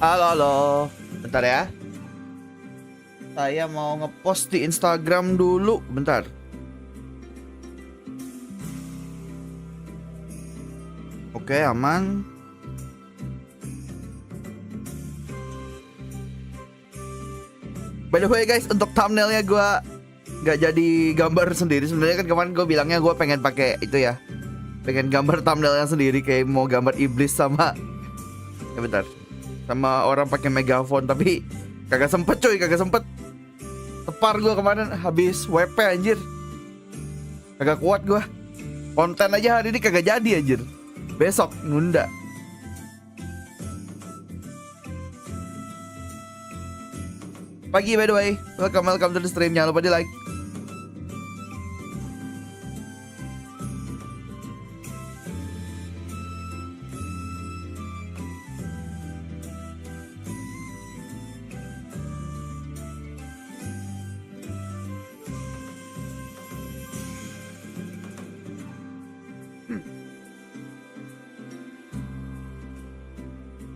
Halo, halo. Bentar ya. Saya mau ngepost di Instagram dulu. Bentar. Oke, aman. By the way guys, untuk thumbnailnya gue nggak jadi gambar sendiri. Sebenarnya kan kemarin gue bilangnya gue pengen pakai itu ya, pengen gambar thumbnailnya sendiri, kayak mau gambar iblis sama bentar, sama orang pakai megaphone, tapi kagak sempet cuy, kagak sempet. Tepar gue kemarin habis WP anjir, kagak kuat gue. Konten aja hari ini kagak jadi anjir, besok nunda. Pagi by the way, welcome to the stream, jangan lupa di like.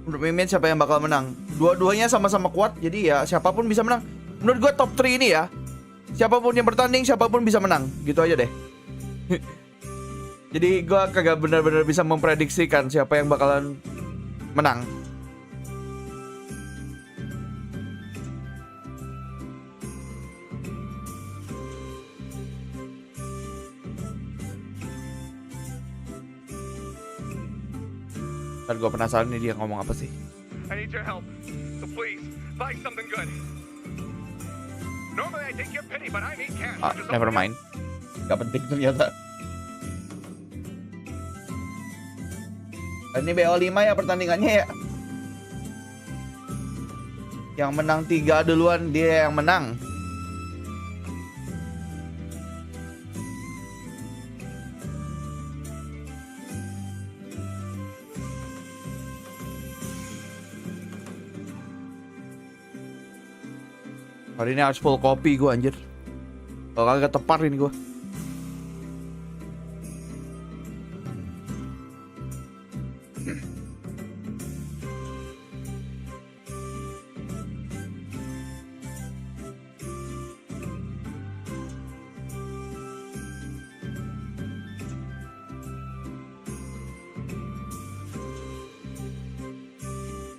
Menurut Mimin siapa yang bakal menang? Dua-duanya sama-sama kuat, jadi ya siapapun bisa menang. Menurut gue top 3 ini ya, siapapun yang bertanding, siapapun bisa menang. Gitu aja deh. Jadi gue kagak benar-benar bisa memprediksikan siapa yang bakalan menang. Ntar gue penasaran nih dia ngomong apa sih. I need your help, so please buy something good. Normally I take your pity, but I need cash. Never mind. Gak penting ternyata. Ini BO5 ya pertandingannya ya. Yang menang 3 duluan dia yang menang. Hari ini harus full copy gue anjir. Kalau kagak tepar ini gue.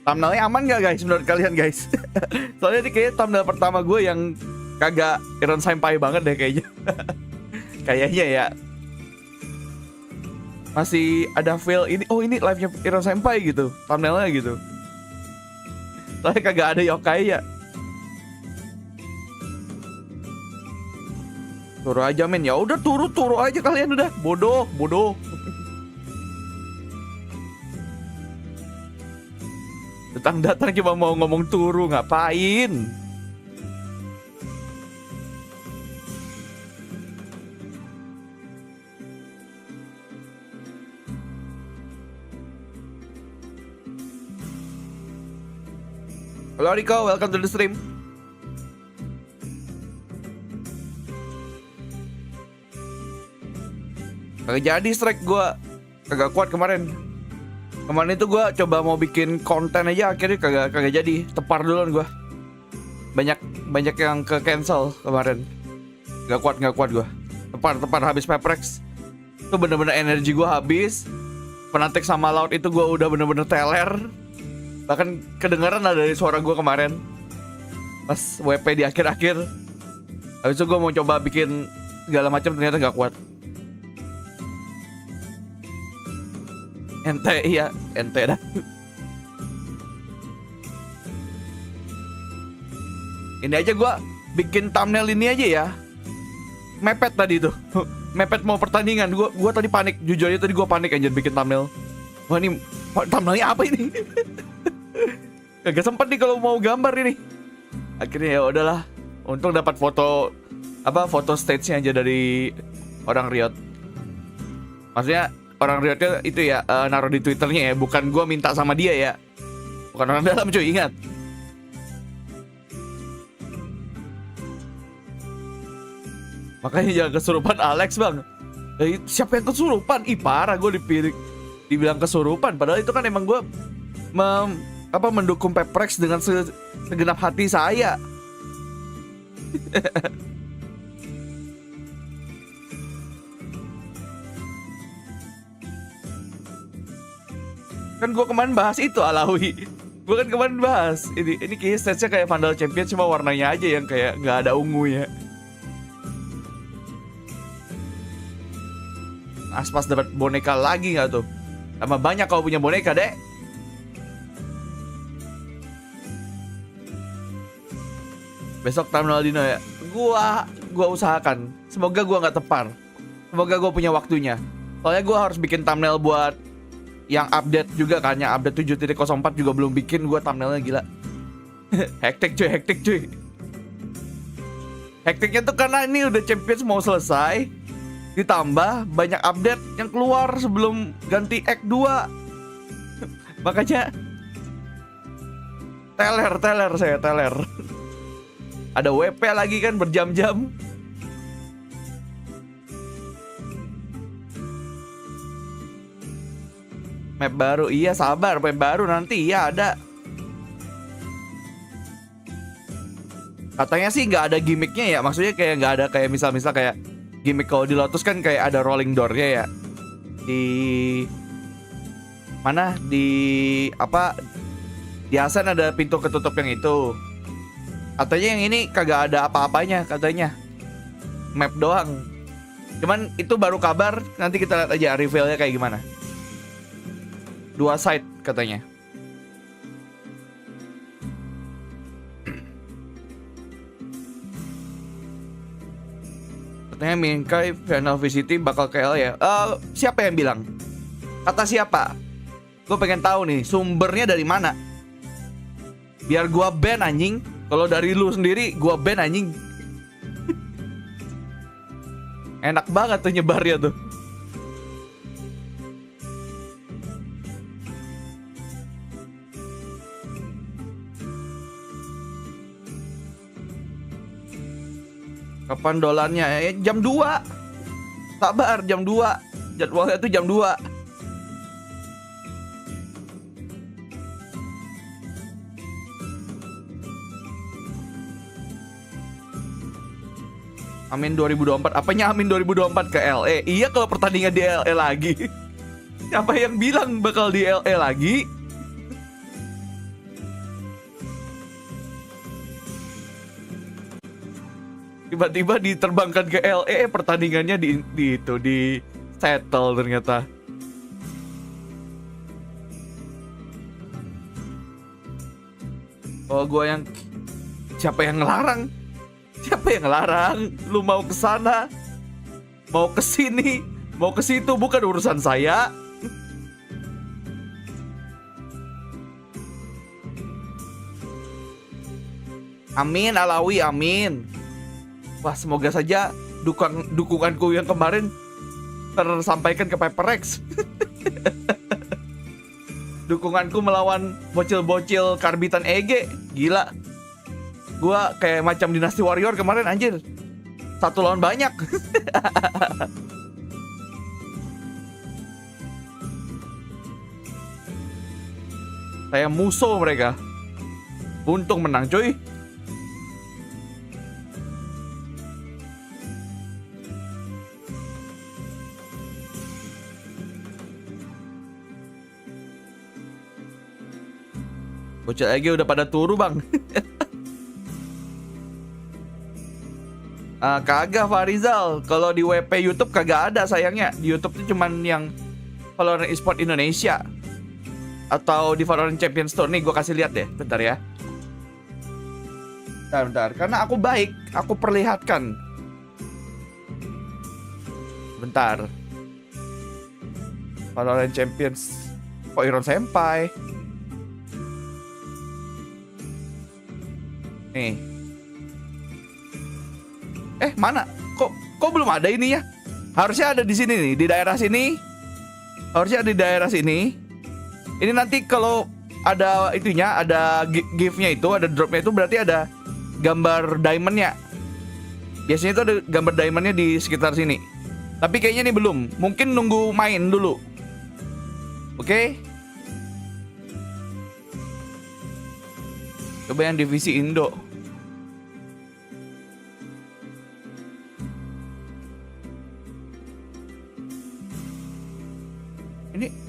Thumbnailnya aman gak guys menurut kalian guys? Soalnya ini kayaknya thumbnail pertama gue yang kagak ironsenpai banget deh kayaknya. Kayaknya ya. Masih ada feel ini, oh ini live-nya ironsenpai gitu, thumbnailnya gitu. Soalnya kagak ada yokai ya. Turu aja men, ya udah turu aja kalian udah. Bodoh. Datang cuma mau ngomong turu, ngapain? Halo Riko, welcome to the stream. Kagak jadi strike gue, kagak kuat kemarin. Kemarin itu gue coba mau bikin konten aja, akhirnya kagak jadi. Tepar duluan gue. Banyak yang ke cancel kemarin. Gak kuat gue. Tepar habis Peprex. Itu bener-bener energi gue habis. Penantik sama laut itu gue udah bener-bener teler. Bahkan kedengeran ada dari suara gue kemarin pas WP di akhir-akhir. Habis itu gue mau coba bikin segala macam, ternyata gak kuat. Ente dah. Ini aja gue bikin thumbnail ini aja ya. Mepet tadi tuh. Mepet mau pertandingan. Gue tadi panik. Jujur aja tadi gue panik aja bikin thumbnail. Wah ini thumbnailnya apa ini? Kagak sempet nih kalau mau gambar ini. Akhirnya ya udahlah. Untung dapat foto stage-nya aja dari orang Riot. Maksudnya orang Riotnya itu ya naruh di Twitternya ya, bukan gue minta sama dia ya. Bukan orang dalam cuy, ingat. Makanya jangan kesurupan Alex bang. Siapa yang kesurupan? Ih parah, gue dibilang kesurupan. Padahal itu kan emang gue mendukung Peprex dengan segenap hati saya. Kan gue kemarin bahas itu Alawi. Gue kan kemarin bahas ini kayaknya stage-nya kayak Vandal Champion, cuma warnanya aja yang kayak nggak ada ungunya. Aspas dapat boneka lagi nggak tuh? Sama banyak kau punya boneka, Dek. Besok thumbnail Dino ya. Gua usahakan. Semoga gua nggak tepar. Semoga gua punya waktunya. Soalnya gua harus bikin thumbnail buat yang update juga kan, yang update 7.04 juga belum bikin. Gua thumbnailnya gila. Hektik cuy. Hektiknya tuh karena ini udah Champions mau selesai, ditambah banyak update yang keluar sebelum ganti Act 2. Makanya teler. Ada WP lagi kan berjam-jam. Map baru, iya sabar, map baru nanti iya ada. Katanya sih nggak ada gimmicknya ya, maksudnya kayak nggak ada kayak misal kayak gimmick kalau di Lotus kan kayak ada rolling door-nya ya. Di mana di di Arsen ada pintu ketutup yang itu. Katanya yang ini kagak ada apa-apanya katanya. Map doang. Cuman itu baru kabar, nanti kita lihat aja reveal-nya kayak gimana. 2 side katanya. Katanya Minkai Final VCT bakal KL ya. Siapa yang bilang? Kata siapa? Gue pengen tahu nih sumbernya dari mana. Biar gua ban anjing. Kalau dari lu sendiri gua ban anjing. Enak banget tuh nyebarnya tuh. Kapan dolarnya? Jam 2. Sabar, jam 2. Jadwalnya tuh jam 2. Amin 2024. Apanya Amin 2024 ke LA? Iya kalau pertandingan di LA lagi. Siapa yang bilang bakal di LA lagi? Tiba-tiba diterbangkan ke LA, pertandingannya di settle ternyata. Oh, gua yang siapa yang ngelarang? Siapa yang ngelarang? Lu mau ke sana, mau ke sini, mau ke situ, bukan urusan saya. Amin Alawi, amin. Wah, semoga saja dukunganku yang kemarin tersampaikan ke Peprex. Dukunganku melawan bocil-bocil karbitan EG. Gila. Gua kayak macam Dinasti Warrior kemarin anjir. 1 lawan banyak. Saya musuh mereka. Untung menang cuy. Bocil EG udah pada turu bang. Kagak Farizal. Kalau di WP YouTube kagak ada sayangnya. Di YouTube itu cuman yang Valorant Esport Indonesia atau di Valorant Champions Tour. Nih gue kasih lihat deh, bentar ya. Bentar. Karena aku baik, aku perlihatkan. Bentar. Valorant Champions. Kok Ironsenpai? Nih. Mana? Kok belum ada ini ya? Harusnya ada di sini nih, di daerah sini. Harusnya ada di daerah sini. Ini nanti kalau ada itunya, ada gift-nya itu, ada drop-nya itu berarti ada gambar diamond-nya. Biasanya itu ada gambar diamond-nya di sekitar sini. Tapi kayaknya ini belum. Mungkin nunggu main dulu. Oke? Coba yang divisi Indo.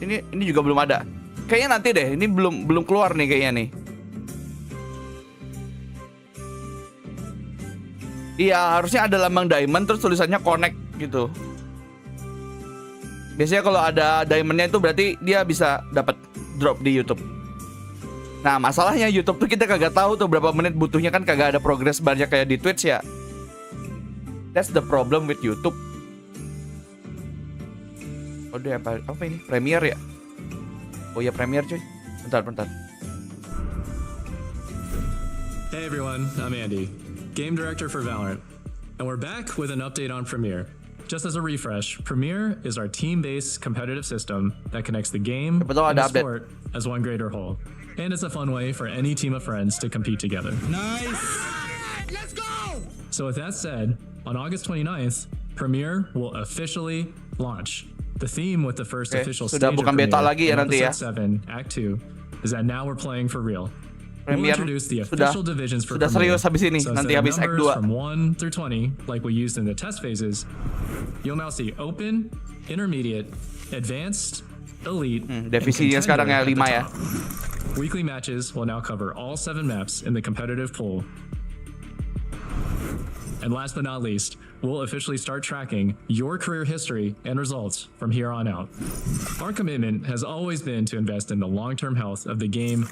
Ini juga belum ada. Kayaknya nanti deh. Ini belum keluar nih kayaknya nih. Iya, harusnya ada lambang diamond terus tulisannya connect gitu. Biasanya kalau ada diamondnya itu berarti dia bisa dapat drop di YouTube. Nah, masalahnya YouTube tuh kita kagak tahu tuh berapa menit butuhnya, kan kagak ada progress barnya kayak di Twitch ya. That's the problem with YouTube. Oh, dia apa ini? Premiere ya? Oh ya, Premiere cuy. Bentar. Hey everyone, I'm Andy, Game Director for Valorant, and we're back with an update on Premiere. Just as a refresh, Premiere is our team-based competitive system that connects the game and the sport as one greater whole. And it's a fun way for any team of friends to compete together. Nice! Let's go! So with that said, on August 29th, Premiere will officially launch. The theme with the first official stage of Premiere, Episode 7, Act 2, is that now we're playing for real. We'll introduce the official divisions for Premiere. Serius habis ini, So nanti habis Act 2. from 1 through 20, like we used in the test phases, you'll now see Open, Intermediate, Advanced, Elite, divisinya sekarang ya 5 ya. Weekly matches will now cover all 7 maps in the competitive pool. And last but not least, we'll officially start tracking your career history and results from here on out. Our commitment has always been to invest in the long-term health of the game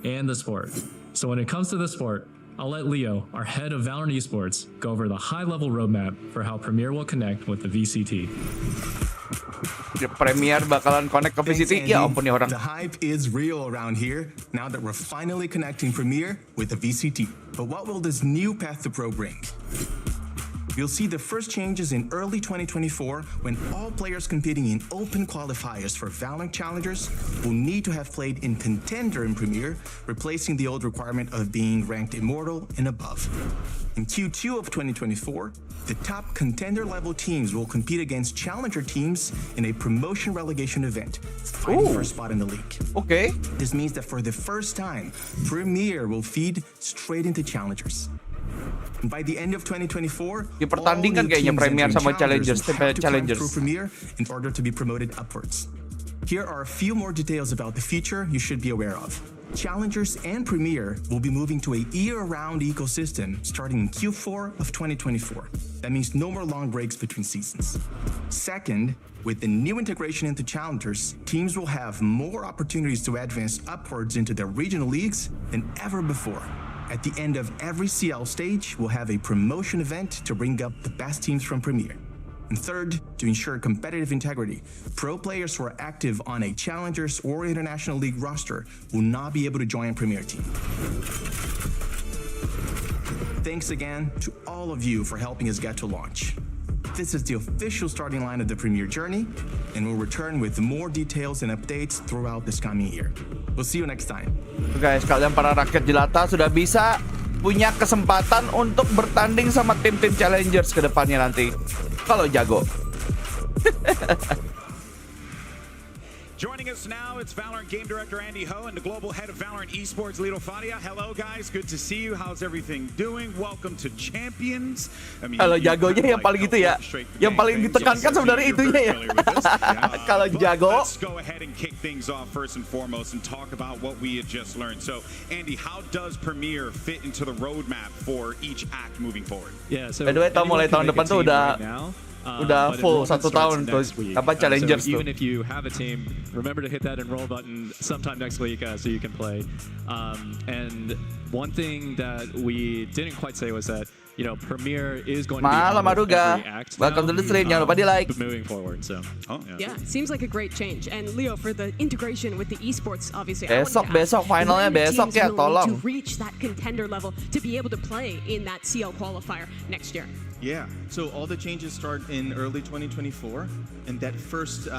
and the sport. So when it comes to the sport, I'll let Leo, our head of Valorant Esports, go over the high-level roadmap for how Premiere will connect with the VCT. Premiere bakalan connect ke VCT. Ya ampun nih orang. The hype is real around here now that we're finally connecting Premiere with the VCT. But what will this new path to Pro bring? You'll see the first changes in early 2024 when all players competing in open qualifiers for Valorant Challengers will need to have played in Contender in Premiere, replacing the old requirement of being ranked Immortal and above. In Q2 of 2024, the top Contender level teams will compete against Challenger teams in a promotion relegation event, fighting for a spot in the league. Okay. This means that for the first time, Premiere will feed straight into Challengers. And by the end of 2024, dipertandingkan kayaknya Premiere sama Challengers, through Premiere in order to be promoted upwards. Here are a few more details about the feature you should be aware of. Challengers and Premiere will be moving to a year-round ecosystem starting in Q4 of 2024. That means no more long breaks between seasons. Second, with the new integration into Challengers, teams will have more opportunities to advance upwards into their regional leagues than ever before. At the end of every CL stage, we'll have a promotion event to bring up the best teams from Premiere. And third, to ensure competitive integrity, pro players who are active on a Challengers or International League roster will not be able to join Premiere team. Thanks again to all of you for helping us get to launch. This is the official starting line of the Premiere journey, and we'll return with more details and updates throughout this coming year. We'll see you next time. Guys, kalian para rakyat jelata sudah bisa punya kesempatan untuk bertanding sama tim-tim Challengers ke depannya nanti. Kalau jago. Joining us now, it's Valorant Game Director Andy Ho and the Global Head of Valorant Esports, Lito Fadia. Hello guys, good to see you. How's everything doing? Welcome to Champions. Kalau jagonya yang paling gitu ya. Yang paling ditekankan sebenarnya itunya ya. Kalau jago. Let's go ahead and kick things off first and foremost and talk about what we had just learned. So, Andy, how does Premiere fit into the roadmap for each act moving forward? Yeah, so by the way, mulai tahun depan tuh udah full 1 tahun tuh apa Challengers so tuh. Even if you have a team, remember to hit that enroll button sometime next week so you can play. And one thing that we didn't quite say was that Premiere is going to be on every act now. Welcome to the stream. Jangan lupa di like. Moving forward, so yeah, seems like a great change. And Leo, for the integration with the esports, obviously, besok finalnya besok ya, tolong. To reach that contender level to be able to play in that CL qualifier next year. Yeah, so all the changes start in early 2024, and that first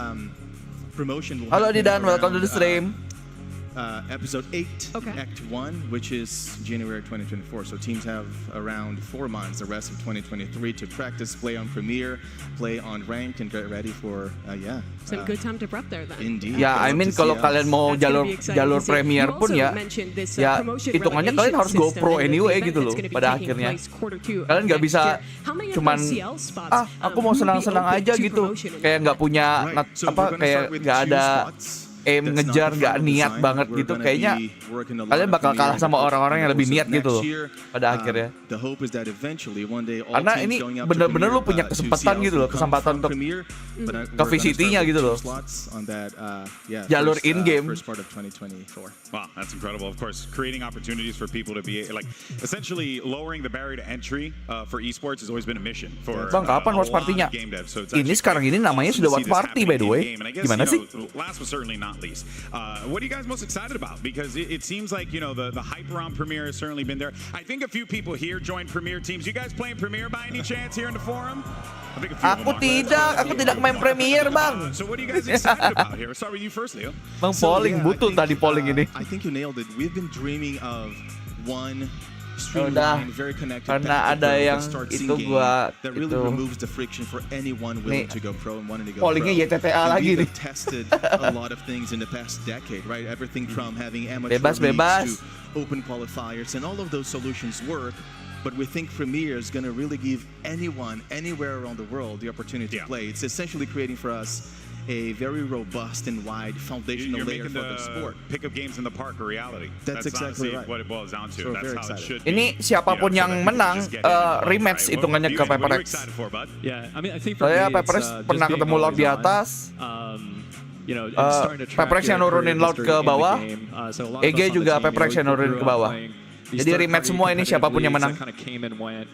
promotion will Halo happen Didan, welcome to around, the stream. episode 8, Okay. Act 1, which is January 2024. So teams have around 4 months, the rest of 2023, to practice, play on Premiere, play on Rank, and get ready for, Some good time to prep there then. Indeed. Ya, I Love mean to see kalau us. kalian mau That's gonna jalur be exciting jalur to see. Premiere You pun also ya, mentioned this, ya promotion hitungannya kalian harus relegation go system pro and the anyway event gitu loh that's gonna be pada taking akhirnya. place quarter 2 Kalian nggak of bisa next year. How many of cuman those CL spots, aku mau will be senang-senang open aja to gitu, promotion in kayak the nggak punya Right. So apa we're gonna kayak start with nggak two ada spots. aim That's not ngejar, the nggak final niat design. banget We're gitu. gonna Kayaknya be working a lot kalian of bakal kalah Premiere sama in the orang-orang yang lebih course of niat gitu next loh year. pada akhirnya. The hope is that eventually one day all Karena teams ini going up to bener-bener Premiere, lu punya to kesempatan CLs gitu loh, will come kesempatan from untuk Premiere, but ke we're gonna VCT-nya start with gitu 2 loh. slots on that, Jalur first, in-game. first part of 2024. Wow, that's incredible. Of course, creating opportunities for people to be like essentially lowering the barrier to entry for esports has always been a mission for Bang, kapan watch a lot of party-nya? game devs. So it's Ini actually sekarang ini namanya awesome sudah to watch see this party, by the happening way. in-game. And I guess, Gimana sih? last but certainly not least, what are you guys most excited about? Because it seems like, the hype around Premiere has certainly been there. I think a few people here joined Premiere teams. You guys playing Premiere by any chance here in the forum? I think a few of them are. Aku tidak main Premiere, Bang. So what are you guys excited about here? Let's start with you first, Leo. Bang So, polling yeah, butuh tadi polling ini. I think you nailed it. We've been dreaming of one Udah, streamlined, very connected karena path to ada pro yang that starts itu in-game gua that really itu. removes the friction for anyone willing Nih, to go pro and wanting to go pollingnya pro. YTTA And lagi we've nih. tested a lot of things in the past decade, right? Everything from having amateur Bebas, leagues bebas. to open qualifiers, and all of those solutions work. But we think Premiere is going to really give anyone, anywhere around the world, the opportunity to play. It's essentially creating for us a very robust and wide foundational You're layer making for the sport. pickup games in the park a reality. That's exactly honestly right. what it boils down to. So That's very how it excited. should Ini be. siapapun So yang that people menang, just get in and play, rematch right? hitungannya What ke are you Paper X. excited for, bud? Yeah, I mean, I think for Soalnya me, Paper X it's, pernah just ketemu being laut di always on. atas. And Uh, starting to track Paper X yang your nurunin career laut history ke in the bawah. game. So a lot of EG us on the juga team, Paper X yang we nurunin grew ke up bawah. playing these Jadi third-party rematch semua ini competitive siapapun yang leagues menang. that kind of came and went.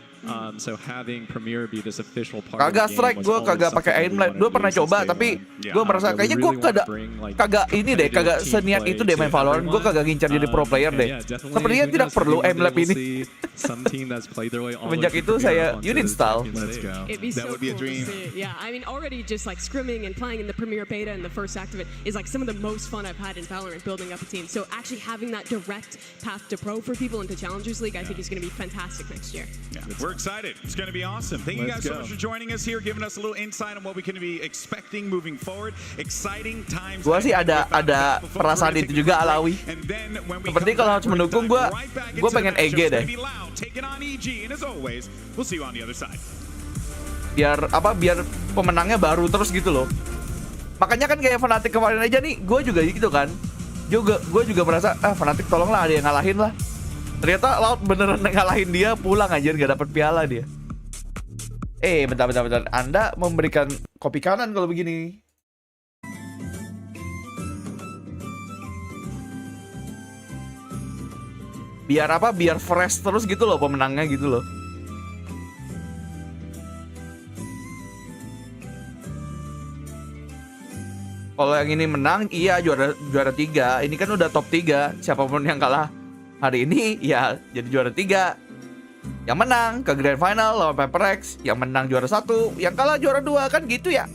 So having Premiere be this official part Kagak of the game strike, was gue always kagak something pakai that we aimlet. wanted Gue to pernah do since coba, day tapi one. gue merasa But we kayaknya gue really want to kagak bring, like, kagak ini deh, competitive kagak team seniat play itu deh main to Valorant. Gue everyone. kagak ngincar jadi pro player And deh. yeah, definitely, Sepertinya who tidak knows, perlu maybe one aimlab day we'll ini. see some team that's played their way all the way Semenjak from itu Premiere saya up onto the uninstall. champion Let's stage. go. It'd be That so would be a cool to dream. see. Yeah, I mean, already just like scrimming and playing in the Premiere beta and the first act of it is like some of the most fun I've had in Valorant, building up a team. So actually having that direct path to pro for people into Challengers League, I think is going to be fantastic next year. Yeah, we're excited. It's going to be awesome. Thank you Let's guys so go. much for joining us here, giving us a little insight on what we can be expecting moving forward. Exciting times. Gua sih ahead ada with Valorant. perasaan We're gonna itu take a juga quick break, alawi. and then when we Seperti come kalau back, harus we're gonna mendukung, dive gua right back gua into the pengen matchup. EG It's deh. gonna be loud, taking on EG, and as always, we'll see you on the other side. Biar pemenangnya baru terus gitu loh. Makanya kan kayak Fnatic kemarin aja nih, gue juga gitu kan. Gue juga merasa Fnatic tolonglah ada yang ngalahin lah. Ternyata Loud beneran ngalahin dia, pulang aja nggak dapet piala dia. Bentar. Anda memberikan kopi kanan kalau begini. Biar apa? Biar fresh terus gitu loh pemenangnya gitu loh. Kalau yang ini menang, iya juara 3. Ini kan udah top 3. Siapapun yang kalah hari ini, ya jadi juara 3. Yang menang ke Grand Final lawan Paper X, yang menang juara 1, yang kalah juara 2, kan gitu ya.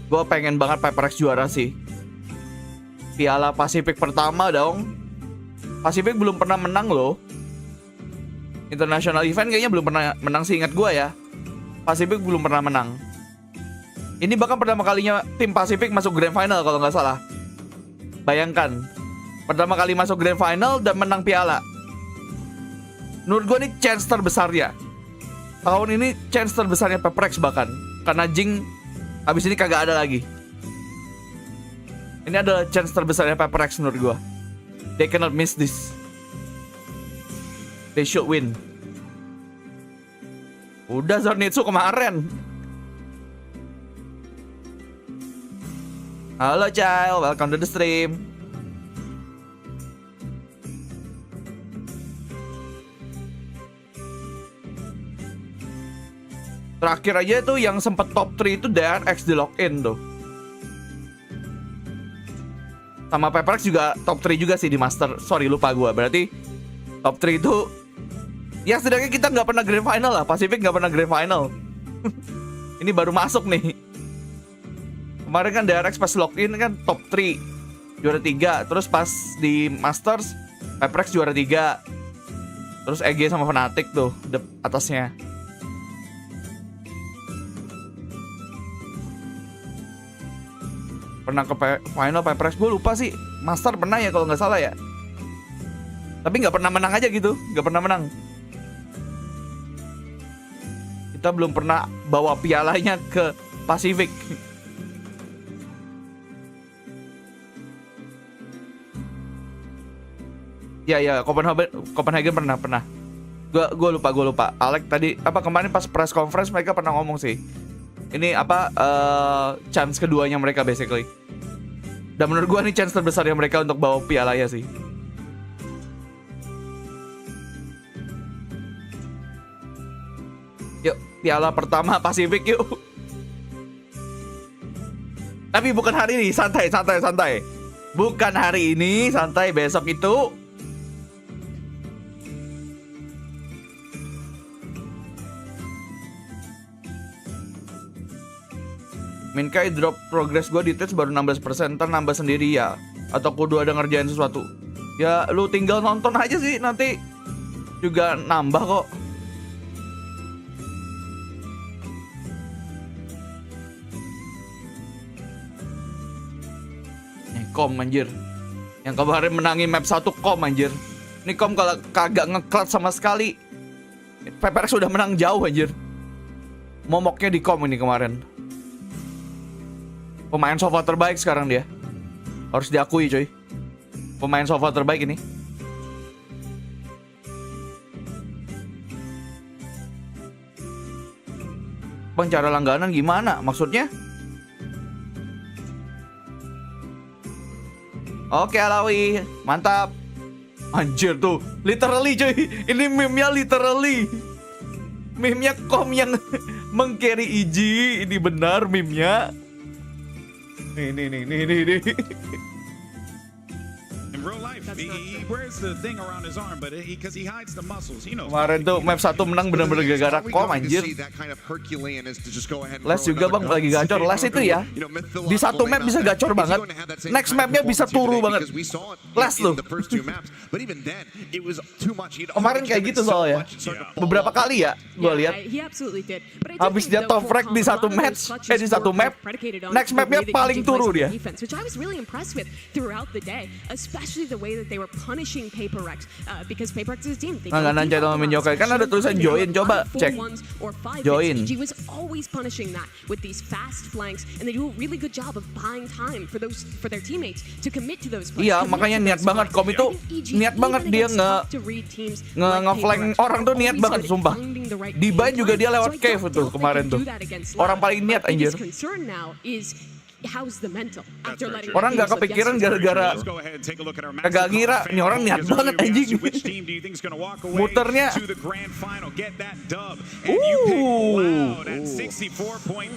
Gue pengen banget Paper X juara sih. Piala Pasifik pertama dong. Pasifik belum pernah menang loh. International event kayaknya belum pernah menang sih, ingat gue ya. Pasifik belum pernah menang. Ini bahkan pertama kalinya tim Pasifik masuk Grand Final kalau nggak salah. Bayangkan, pertama kali masuk Grand Final dan menang piala. Menurut gue ini chance terbesarnya. Tahun ini chance terbesarnya Paper X bahkan. Karena Jing abis ini kagak ada lagi. Ini adalah chance terbesarnya Paper X menurut gue. They cannot miss this. They should win. Udah Zornitsu kemarin. Halo child, welcome to the stream. Terakhir aja tuh yang sempet top 3 itu DRX di login tuh. Sama Peperex juga top 3 juga sih di Master. Sorry lupa gua. Berarti top 3 itu ya setidaknya kita nggak pernah grand final lah. Pacific nggak pernah grand final. Ini baru masuk nih. Kemarin kan DRX pas login kan top 3 juara 3. Terus pas di Masters Peperex juara 3. Terus EG sama Fnatic tuh atasnya. Pernah ke final Peperex, gue lupa sih. Master pernah ya kalau nggak salah ya. Tapi nggak pernah menang aja gitu, nggak pernah menang. Kita belum pernah bawa pialanya ke Pacific. Ya, Copenhagen pernah. Gue lupa. Alex tadi apa kemarin pas press conference mereka pernah ngomong sih. Ini apa chance keduanya mereka basically. Dan menurut gue ini chance terbesarnya mereka untuk bawa pialanya sih. Yuk, piala pertama Pacific yuk. Tapi bukan hari ini, santai. Bukan hari ini, santai, besok itu. Minkai drop progress gue di Twitch baru 16%, ntar nambah sendiri ya. Atau kudu ada ngerjain sesuatu. Ya lu tinggal nonton aja sih, nanti juga nambah kok. Kom anjir. Yang kemarin menangin map 1 Kom anjir. Ini Kom kalau kagak ngeklat sama sekali. Peperex sudah menang jauh anjir. Momoknya di Kom ini kemarin. Pemain sofa terbaik sekarang dia. Harus diakui coy. Pemain sofa terbaik ini. Bang, cara langganan gimana? Maksudnya? Oke Alawi, mantap. Anjir tuh, literally coy. Ini meme-nya literally. Meme-nya Kom yang meng-carry Iji. Ini benar meme-nya. Nih. In real life, he wears the thing around his arm, but because he hides the muscles, he knows. Kemarin tuh map 1 menang bener-bener gara-gara Kom anjir. Les juga bang lagi gacor. Les itu ya di satu map bisa gacor banget. Next mapnya bisa turu banget. Les tuh. Kemarin kayak gitu soalnya. Beberapa kali ya gue lihat. Habis dia top frag di satu match, di satu map. Next mapnya paling turu dia. Especially the way that they were punishing Paperex because Paperex is a team. Nggak nanjay sama main yokai kan ada tulisan join, coba cek join. He was always punishing that with these fast flanks, and they do a really good job of buying time for their teammates to commit to those flanks. Iya, makanya niat banget Kom itu niat banget dia nge-flank orang tuh niat banget sumpah. Di ban juga dia lewat cave tuh kemarin tuh. Orang paling niat anjir. How's the mental after letting orang nggak kepikiran gara-gara agak ngira ini orang niat banget anjing. Muternya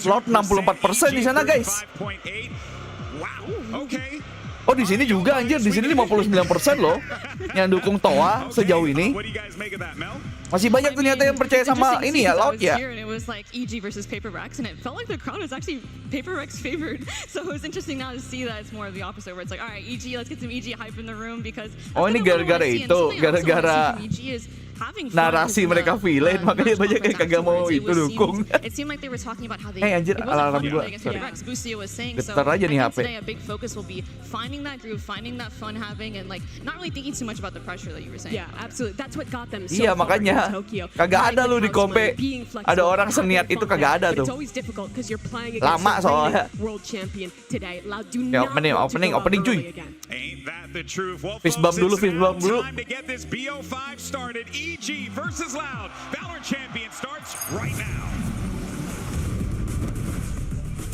slot 64% di sana guys. Oh di sini juga anjir, di sini 59% loh yang dukung Toa sejauh ini. Masih banyak ternyata yang percaya sama ini ya, laut ya. It was like EG versus Paperex, and it felt like the crowd was actually Paperex favored. So it was interesting now to see that it's more of the opposite, where it's like, all right, EG, let's get some EG hype in the room because. Oh ini gara-gara itu, gara-gara narasi mereka villain, makanya banyak yang kagak mau itu dukung. Anjir, alarm gua. Sorry. Getar aja nih HP. Iya makanya kagak ada lu di kompe. Ada orang seniat itu kagak ada tuh. Lama soalnya. Ya opening cuy. Fist bump dulu. EG versus Loud. VALORANT champion starts right now.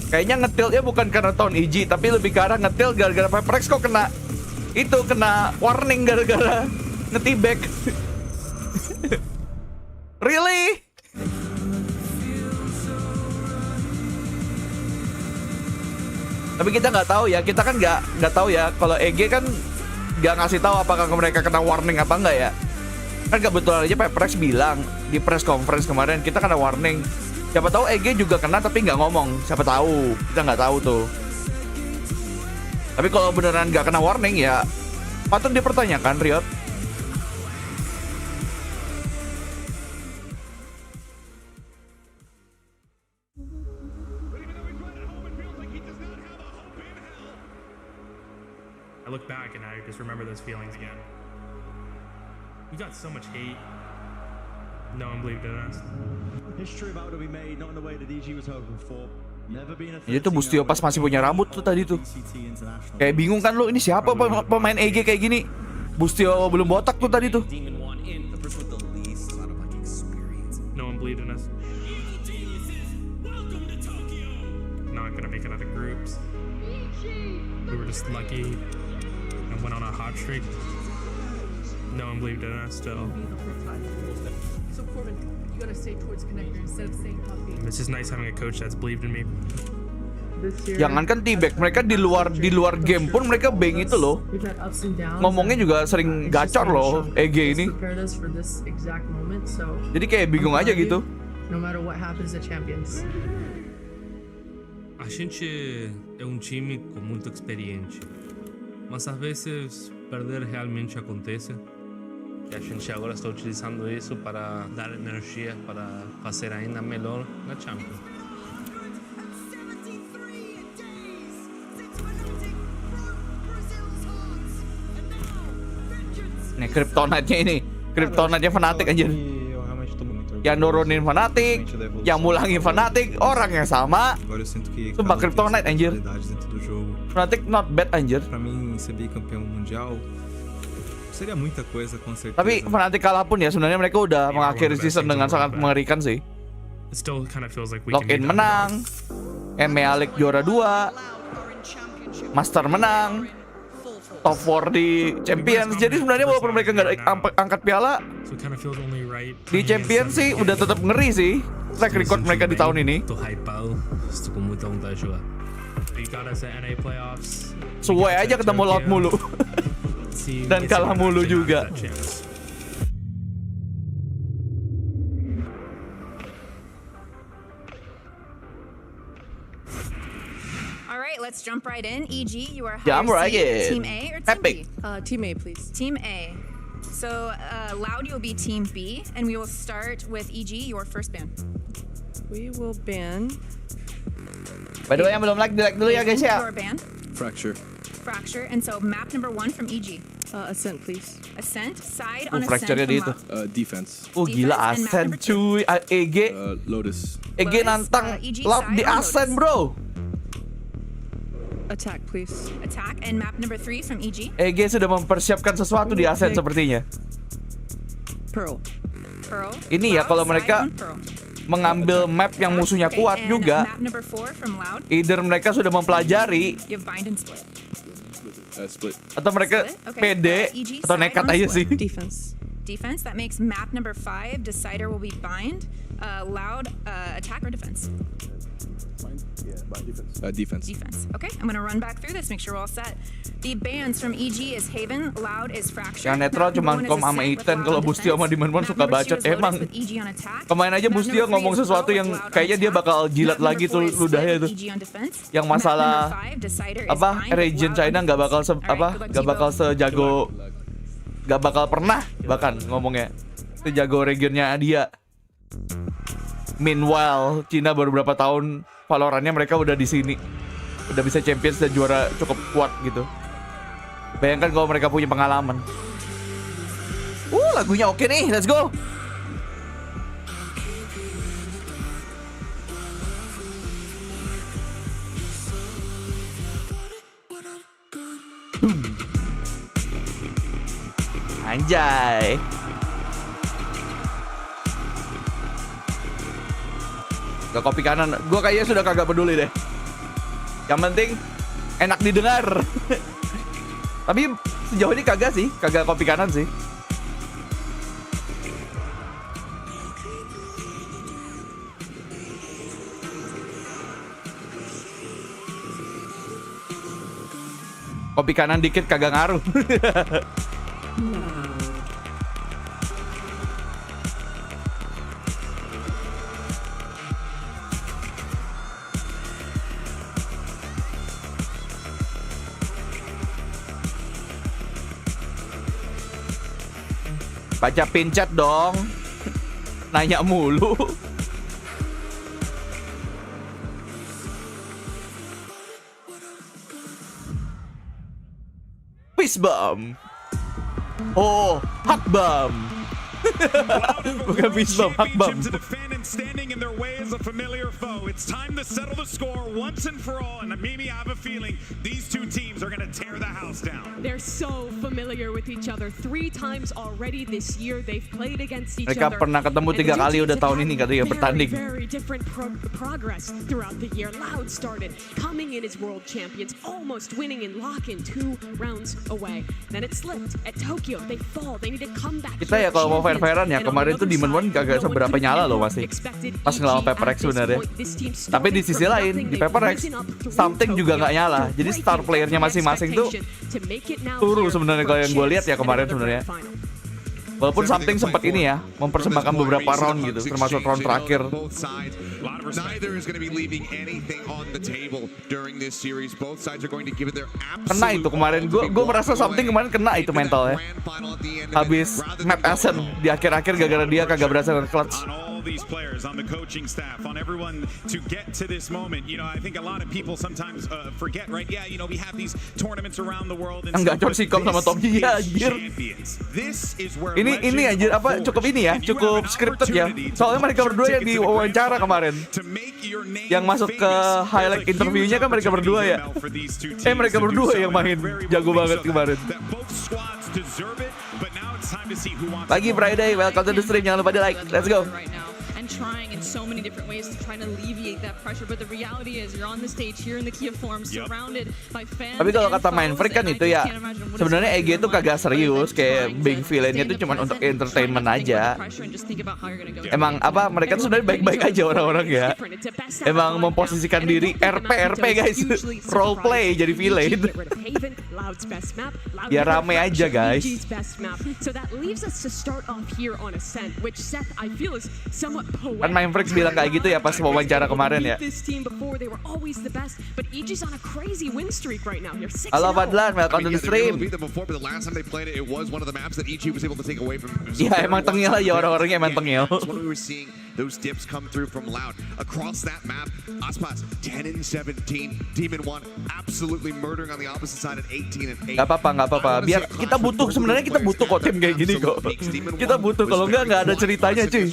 Kayaknya ngetiltnya bukan karena tahun EG, tapi lebih ke arah ngetil gara-gara Peperex kok kena warning gara-gara ngetibek. Really? Tapi kita nggak tahu ya, kita kan nggak tahu ya kalau EG kan nggak ngasih tahu apakah mereka kena warning apa enggak ya. Kan kebetulan aja Paprex bilang di press conference kemarin kita kena warning. Siapa tahu EG juga kena tapi nggak ngomong. Siapa tahu, kita nggak tahu tuh. Tapi kalau beneran nggak kena warning ya patut dipertanyakan, Riot. I look back and I just remember those feelings again. We got so much hate. No one believed in us. History about to be made, not in the way that DG was hoping for. Never been a Itu Bustio pas masih punya rambut tuh tadi tuh. Kayak bingung kan lu, ini siapa pemain EG kayak gini? Bustio belum botak tuh tadi tuh. No one believed in us. Not gonna make it out of groups. We were just lucky and went on a hot streak. No one believed in us still. So Corbin, you gotta stay towards connector instead of saying copy. It's just nice having a coach that's believed in me. Jangankan T-back, mereka di luar game pun mereka bang itu loh. Ngomongnya juga sering gacor loh EG ini. Jadi kayak bingung aja gitu. No matter what happens to champions. A gente é time com muita experiência, mas às vezes perder realmente acontece. E a gente agora está utilizando isso para dar energia para fazer ainda melhor na Champions. Nih Kryptonite-nya ini, Kryptonite-nya fanatik aja. Yang nurunin fanatik, yang mulangin fanatik, orang yang sama. Sumpah Kryptonite anjir. Fanatik not bad anjir. Tapi fanatik kalah pun ya sebenarnya mereka udah mengakhiri season dengan sangat mengerikan sih. Login menang, Alex juara 2, Master menang, top 4 di Champions. Jadi sebenarnya walaupun mereka nggak angkat piala di Champions sih udah tetap ngeri sih track record mereka di tahun ini. Sesuai aja ketemu laut mulu dan kalah mulu juga. Alright, let's jump right in. EG, you are Jump right in. Team A or Team Epic. B? Team A, please. Team A. So, Loud, you'll be Team B, and we will start with EG, your first ban. We will ban. By the way, yang belum like dulu ya guys ya. Your ban. Fracture. Fracture, and so map number 1 from EG. Ascent, please. Ascent, side on Fracture Ascent dia from itu. Loud. Defense. Gila Ascent cuy. EG Lotus. EG nantang EG Loud side di on Ascent Lotus. bro. Attack, please. Attack, and map number 3 from EG. EG sudah mempersiapkan sesuatu di Ascent sepertinya. Pearl. Pearl. Ini ya Loud, kalau side mereka on Pearl. mengambil map yang musuhnya Okay, kuat and juga. map number 4 from Loud. Either mereka sudah mempelajari You have bind and split. Split. atau mereka Split? Okay. pede EG atau side nekat on aja split. sih. Defense. Defense, that makes map number 5. Decider will be bind. Loud, attack or defense? Defense. Defense. Okay, I'm gonna run back through this, make sure we're all set. The bans from EG is Haven, Loud is Fracture. Yang netral Map cuma number 1 is Kom sama Ascent with Iten. Loud Kalau on Bustio defense. sama Dimanmon Map suka number 2 bacot is Lotus emang. with EG on attack. Kemarin aja Map Bustio number 3 ngomong is sesuatu Pearl yang with Loud on kayaknya dia attack. bakal jilat Map number lagi tuh 4 is ludahnya Split tuh. with EG on defense. Yang Map masalah number 5, Decider is apa bind with region Loud China on nggak bakal defense. Alright, good luck nggak to you bakal both. sejago, nggak bakal pernah bahkan ngomongnya sejago regionnya dia. Meanwhile Cina baru berapa tahun Valorantnya mereka udah di sini, udah bisa Champions dan juara cukup kuat gitu. Bayangkan kalau mereka punya pengalaman. Lagunya oke nih, let's go. Anjay. Gak kopi kanan, gue kayaknya sudah kagak peduli deh. Yang penting enak didengar. Tapi sejauh ini kagak sih, kagak kopi kanan sih. Kopi kanan dikit kagak ngaruh. Baca pin chat dong. Nanya mulu. Peace bomb. Oh, hot bomb. Bukan peace bomb, hot bomb. To defend and standing in their way as a familiar foe. It's time to settle the score once and for all. And maybe I have a feeling these two teams are going to tear the house down. They're so familiar with each other. 3 times already this year they've played against each Mereka other. pernah ketemu 3 kali udah tahun ini katanya bertanding. Very different progress throughout the year. Loud started coming in as world champions, almost winning in lock-in 2 rounds away. Then it slipped at Tokyo. They fall. They need to come back. Kita ya kalau mau fair-fairan ya, kemarin tuh Demon One kagak seberapa nyala loh masih. Pas ngelawan Paper X sebenarnya. Tapi di sisi lain, di Paper X, Something juga nggak nyala. Jadi star playernya masing-masing tuh turun sebenarnya kalau yang gue lihat ya kemarin sebenarnya. Walaupun Something sempat ini ya, mempersembahkan beberapa round gitu, termasuk round terakhir. Neither is going to be leaving anything on the table during this series. Both sides are going to give it their absolute. Kena itu kemarin, gue merasa Something kemarin kena itu mentalnya. Habis map Irsen di akhir-akhir gara-gara dia kagak berhasil nge-clutch. These players, on the coaching staff, on everyone to get to this moment. You know, I think a lot of people sometimes forget, right? Yeah, you know, we have these tournaments around the world. Enggak cocok sih sama Tom Gia, anjir. Ini anjir apa cukup ini ya, cukup scripted ya. Soalnya mereka berdua yang diwawancara kemarin. Yang masuk ke highlight interviewnya kan mereka berdua ya. Mereka berdua yang main jago banget kemarin. Pagi Friday, welcome to the stream. Jangan lupa di like. Let's go. Trying in so many different ways to try to alleviate that pressure, but the reality is you're on the stage here in the Kia Forum, surrounded by fans. Tapi kalau kata main freak kan itu ya, sebenarnya EG itu kagak serius, kayak Big Villain-nya itu cuma untuk entertainment aja. Emang apa mereka tuh sebenarnya baik-baik aja orang-orang ya. Emang memposisikan diri RP guys, role play jadi villain. Ya rame aja guys. So that leaves us to start off here on Ascent, which Seth I feel is somewhat. Kan main freak bilang kayak gitu ya pas wawancara kemarin ya. Halo Fadlan, welcome to the stream. Ya emang tengil aja orang-orangnya, emang tengil. Those dips come through from Loud across that map. Aspas 10 and 17. Demon 1 absolutely murdering on the opposite side at 18 and 8. Gak apa-apa. Biar kita butuh, sebenarnya kita butuh kok tim kayak gini kok. Kita butuh, kalau nggak ada ceritanya cuy.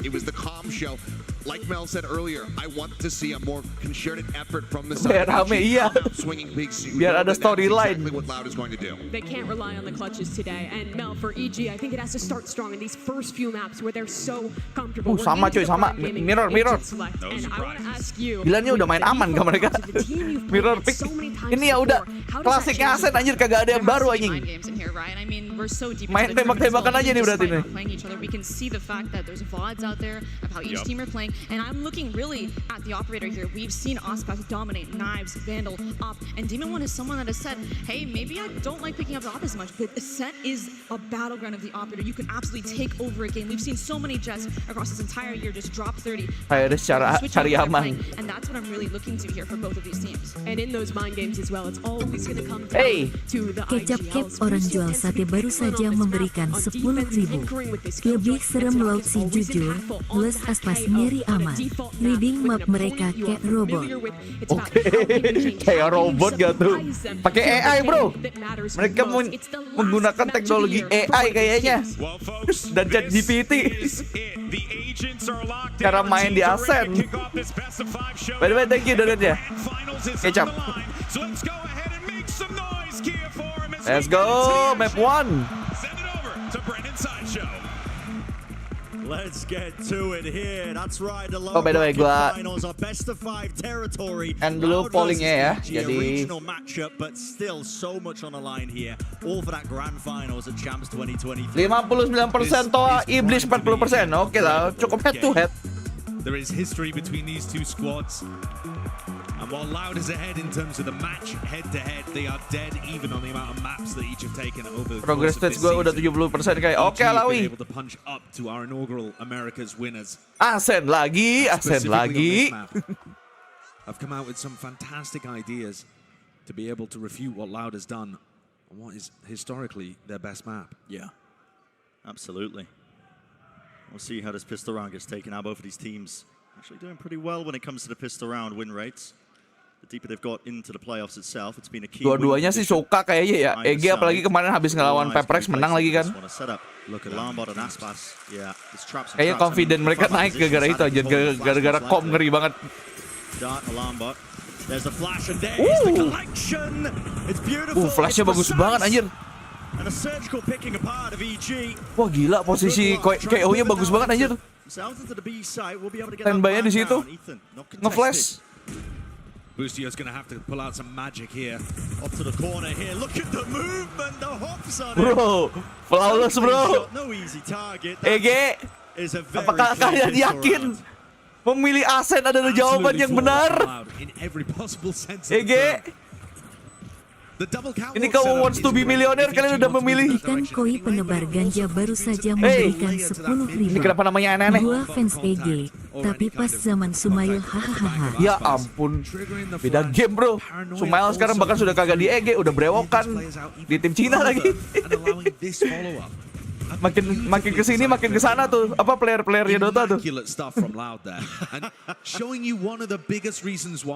It was the calm show. Like Mel said earlier, I want to see a more concerted effort from the Biar side. rame iya. Biar ada storyline. They can't rely on the clutches today. And Mel, for EG, I think it has to start strong in these first few maps where they're so comfortable. Sama cuy, sama. Mirror. Gila ini udah main aman gak mereka? Mirror pick. Ini ya udah klasiknya Asen anjir, kagak ada yang baru anjing. Main tembak-tembakan aja nih berarti nih. We can see the fact that there's VODs out there of how each team are playing, and I'm looking really at the operator here. We've seen Ospas dominate Knives, Vandal, Op, and Demon 1 is someone that has said, hey, maybe I don't like picking up the Op as much, but Ascent is a battleground of the operator. You can absolutely take over a game. We've seen so many Jets across this entire year just drop 30. Kayak ada secara cari aman. And that's what I'm really looking to here for both of these teams. And in those mind games as well, it's always going to come down to the Kecap orang jual sate baru saja memberikan 10.000. Lebih serem laut si jujur, plus Aspas nyeri aman. Reading map mereka kayak robot. Oke, kayak robot gak tuh? Pakai AI bro. Mereka menggunakan teknologi AI kayaknya. Dan ChatGPT. Cara main di Ascent. By the way, thank you donatnya. Kecap. Let's go, map 1. Let's get to it here. That's right. The by the way, gua finals are best of 5 territory. And dulu pollingnya ya. Jadi regional matchup, but still so much on the line here. All for that grand finals at Champs 2023. 59% Toa, Iblis 40%. Oke lah, cukup head to head. There is history between these two squads. And while Loud is ahead in terms of the match head-to-head, they are dead even on the amount of maps that each have taken over the Progress stage gue udah 70% kayak. Oke, Alawi. able to punch up to our inaugural America's winners. Asen lagi. I've come out with some fantastic ideas to be able to refute what Loud has done on what is historically their best map. Yeah, absolutely. We'll see how this pistol round gets taken out. Both of these teams actually doing pretty well when it comes to the pistol round win rates. The deeper they've got into the playoffs itself, it's been a key. Dua-duanya sih suka kayaknya ya. EG apalagi kemarin habis ngelawan Peprex menang lagi kan. Kayaknya confident mereka naik gara-gara itu aja, gara-gara kom ngeri banget. Flashnya bagus banget anjir. Wah gila, posisi KO-nya bagus banget anjir. Senpai-nya di situ nge-flash. Boostio's gonna have to pull out some magic here. Up to the corner here. Look at the movement, the hops on it. Bro, flawless bro. No easy target. EG, apakah kalian yakin memilih Asen adalah jawaban yang benar? EG, ini kamu wants to be millionaire, kalian udah memilih. Ikan koi penebar ganja baru saja memberikan 10.000. Ini kenapa namanya aneh-aneh? Gua fans EG, tapi pas zaman Sumail hahaha. Ya ampun, beda game bro. Sumail sekarang bahkan sudah kagak di EG, udah brewokan di tim Cina lagi. makin kesini makin kesana tuh apa player-playernya Dota tuh.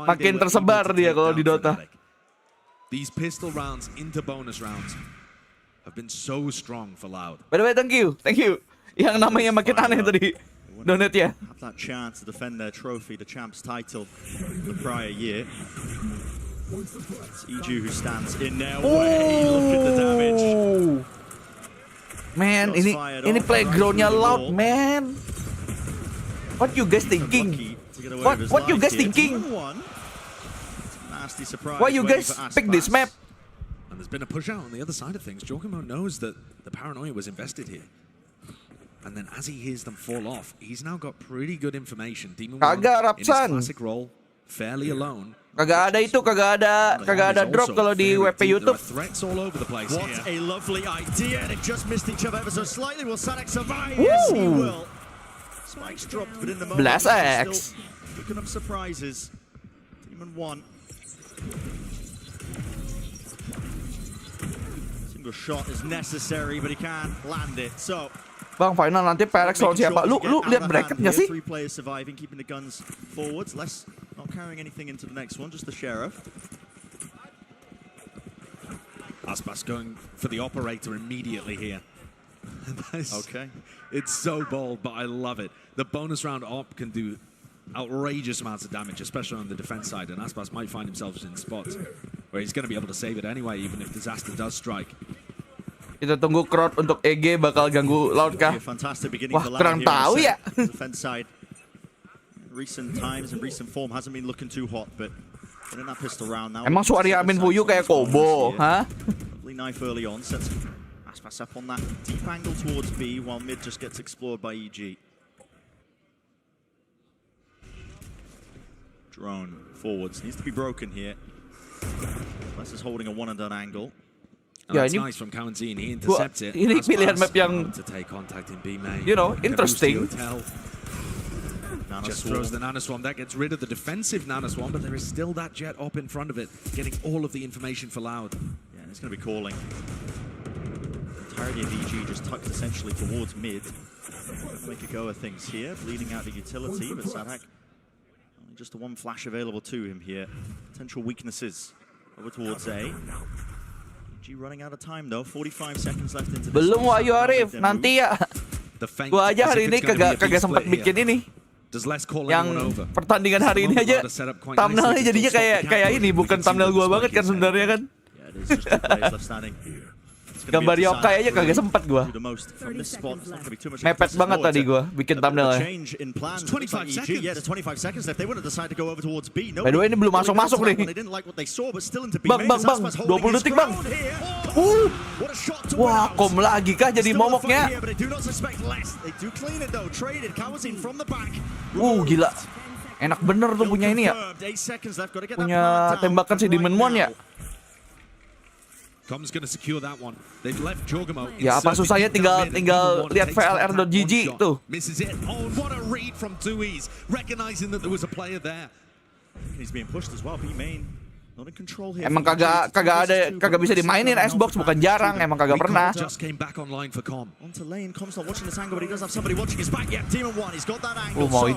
Makin tersebar dia kalau di Dota. These pistol rounds into bonus rounds have been so strong for Loud. By the way, thank you. Yang namanya makin aneh tadi. Donate ya. Have that chance to defend their trophy, the champs title, the prior year. It's EG who stands in their way. Look at the damage. Man, ini playgroundnya Loud, man. What you guys thinking? What you guys thinking? Why you guys pick this map? And there's been a push out on the other side of things. Giacomo knows that the paranoia was invested here. And then as he hears them fall off, he's now got pretty good information. Demon One in his classic role, fairly alone. Kagak ada drop kalau di WP YouTube. Threats all over the place. What a lovely idea. They've just missed each other ever so slightly. Will Sadak survive? Yes, he will. Spikes dropped, but in the moment, Blast X. Picking up surprises. Demon One. Single shot is necessary, but he can't land it. So, Bang, final nanti Perex lawan siapa? Lu lihat bracketnya sih? 3 players surviving, keeping the guns forwards. Less not carrying anything into the next one, just the sheriff. Aspas going for the operator immediately here. Okay. It's so bold, but I love it. The bonus round op can do outrageous amounts of damage, especially on the defense side, and Aspas might find himself in spots where he's going to be able to save it anyway, even if disaster does strike. Kita tunggu crowd untuk EG bakal ganggu Loud kah? Wah, kurang tahu ya. Defense side. Recent times and recent form hasn't been looking too hot, but in that pistol round now. Emang suara Amin Fuyu kayak Kobo, hah? Lovely knife early on, sets Aspas up on that deep angle towards B, while mid just gets explored by EG. Drone forwards needs to be broken here. Plus is holding a one and done angle. Ya, ini nice from Kawanzin. He intercepts it. Ini pilihan map yang to take contact in B main. You know, interesting. Just throws the nanoswarm. That gets rid of the defensive nanoswarm, but there is still that jet up in front of it, getting all of the information for Loud. Yeah, it's going to be calling. The entirety of EG just tucked essentially towards mid. Make a go of things here, bleeding out the utility, but Sadak only just the one flash available to him here. Potential weaknesses over towards A. EG running out of time though. 45 seconds left into the belum Wahyu Arif, nanti ya. Gua aja hari ini kagak sempat bikin ini. Yang pertandingan hari ini aja thumbnailnya jadinya kayak ini, bukan thumbnail gua banget kan sebenarnya kan. Gambar yokai aja kagak sempet gua. Mepet banget tadi gua bikin thumbnailnya. By the way, ini belum masuk nih. Bang, 20 detik bang. Wah, kom lagi kah jadi momoknya? Gila. Enak bener tuh punya ini ya. Punya tembakan si Demon One ya. Ya apa susahnya tinggal lihat VLR.gg tuh. Emang kagak bisa dimainin Xbox, bukan jarang, emang kagak pernah.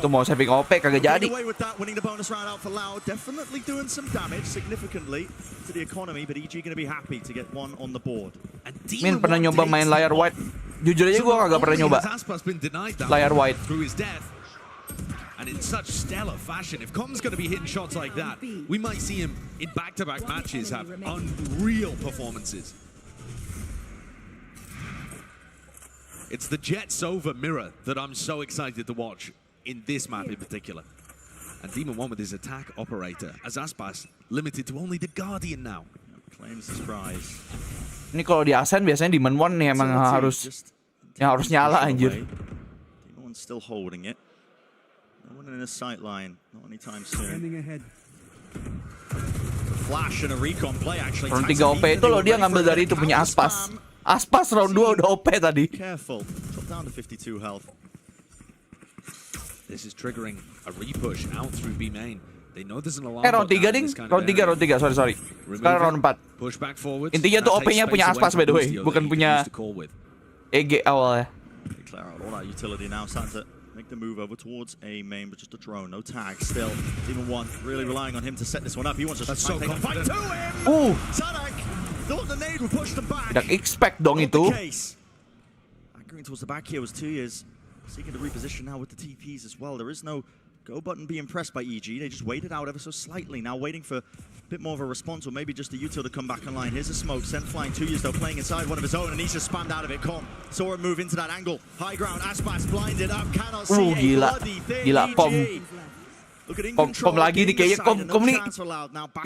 Mau saving OP kagak jadi. Min pernah nyoba main layar wide. Jujur aja gue kagak pernah nyoba layar wide. And in such stellar fashion, if Com's going to be hitting shots like that, we might see him in back-to-back matches have unreal performances. It's the Jets over mirror that I'm so excited to watch in this map in particular. And Demon One with his attack operator, as Aspas limited to only the Guardian now. Claims the prize. Ini kalau di Arsen biasanya Demon One nih emang harus nyala anjir. Demon One's still holding it. No one in the sight line, not anytime soon. Flash and a recon play actually. Round 3 OP itu loh dia ngambil dari itu punya Aspas. Aspas round 2 udah OP tadi. Careful. Drop down to 52 health. This is triggering a repush out through B main. They know there's an alarm. Round 3 ding. Round 3, sorry. Sekarang round 4. Push back forward. Intinya tuh OP-nya punya Aspas by the way, bukan punya EG awalnya. Declare out all that utility now. Santa make the move over towards A main, but just a drone, no tag. Still, Demon One really relying on him to set this one up. He wants to take a fight to him. Sadak thought the nade would push them back. Tidak expect dong itu. Anchoring towards the back here was 2 years. Seeking to reposition now with the TPs as well. There is no go button being pressed by EG. They just waited out ever so slightly. Now waiting for a bit more of a response, or maybe just the util to come back online. Here's a smoke. Sent flying 2 years though, playing inside one of his own, and he's just spammed out of it. Com saw him move into that angle. High ground. Aspas blinded up. Cannot see a bloody thing. Gila, Kom lagi nih kayaknya Kom nih.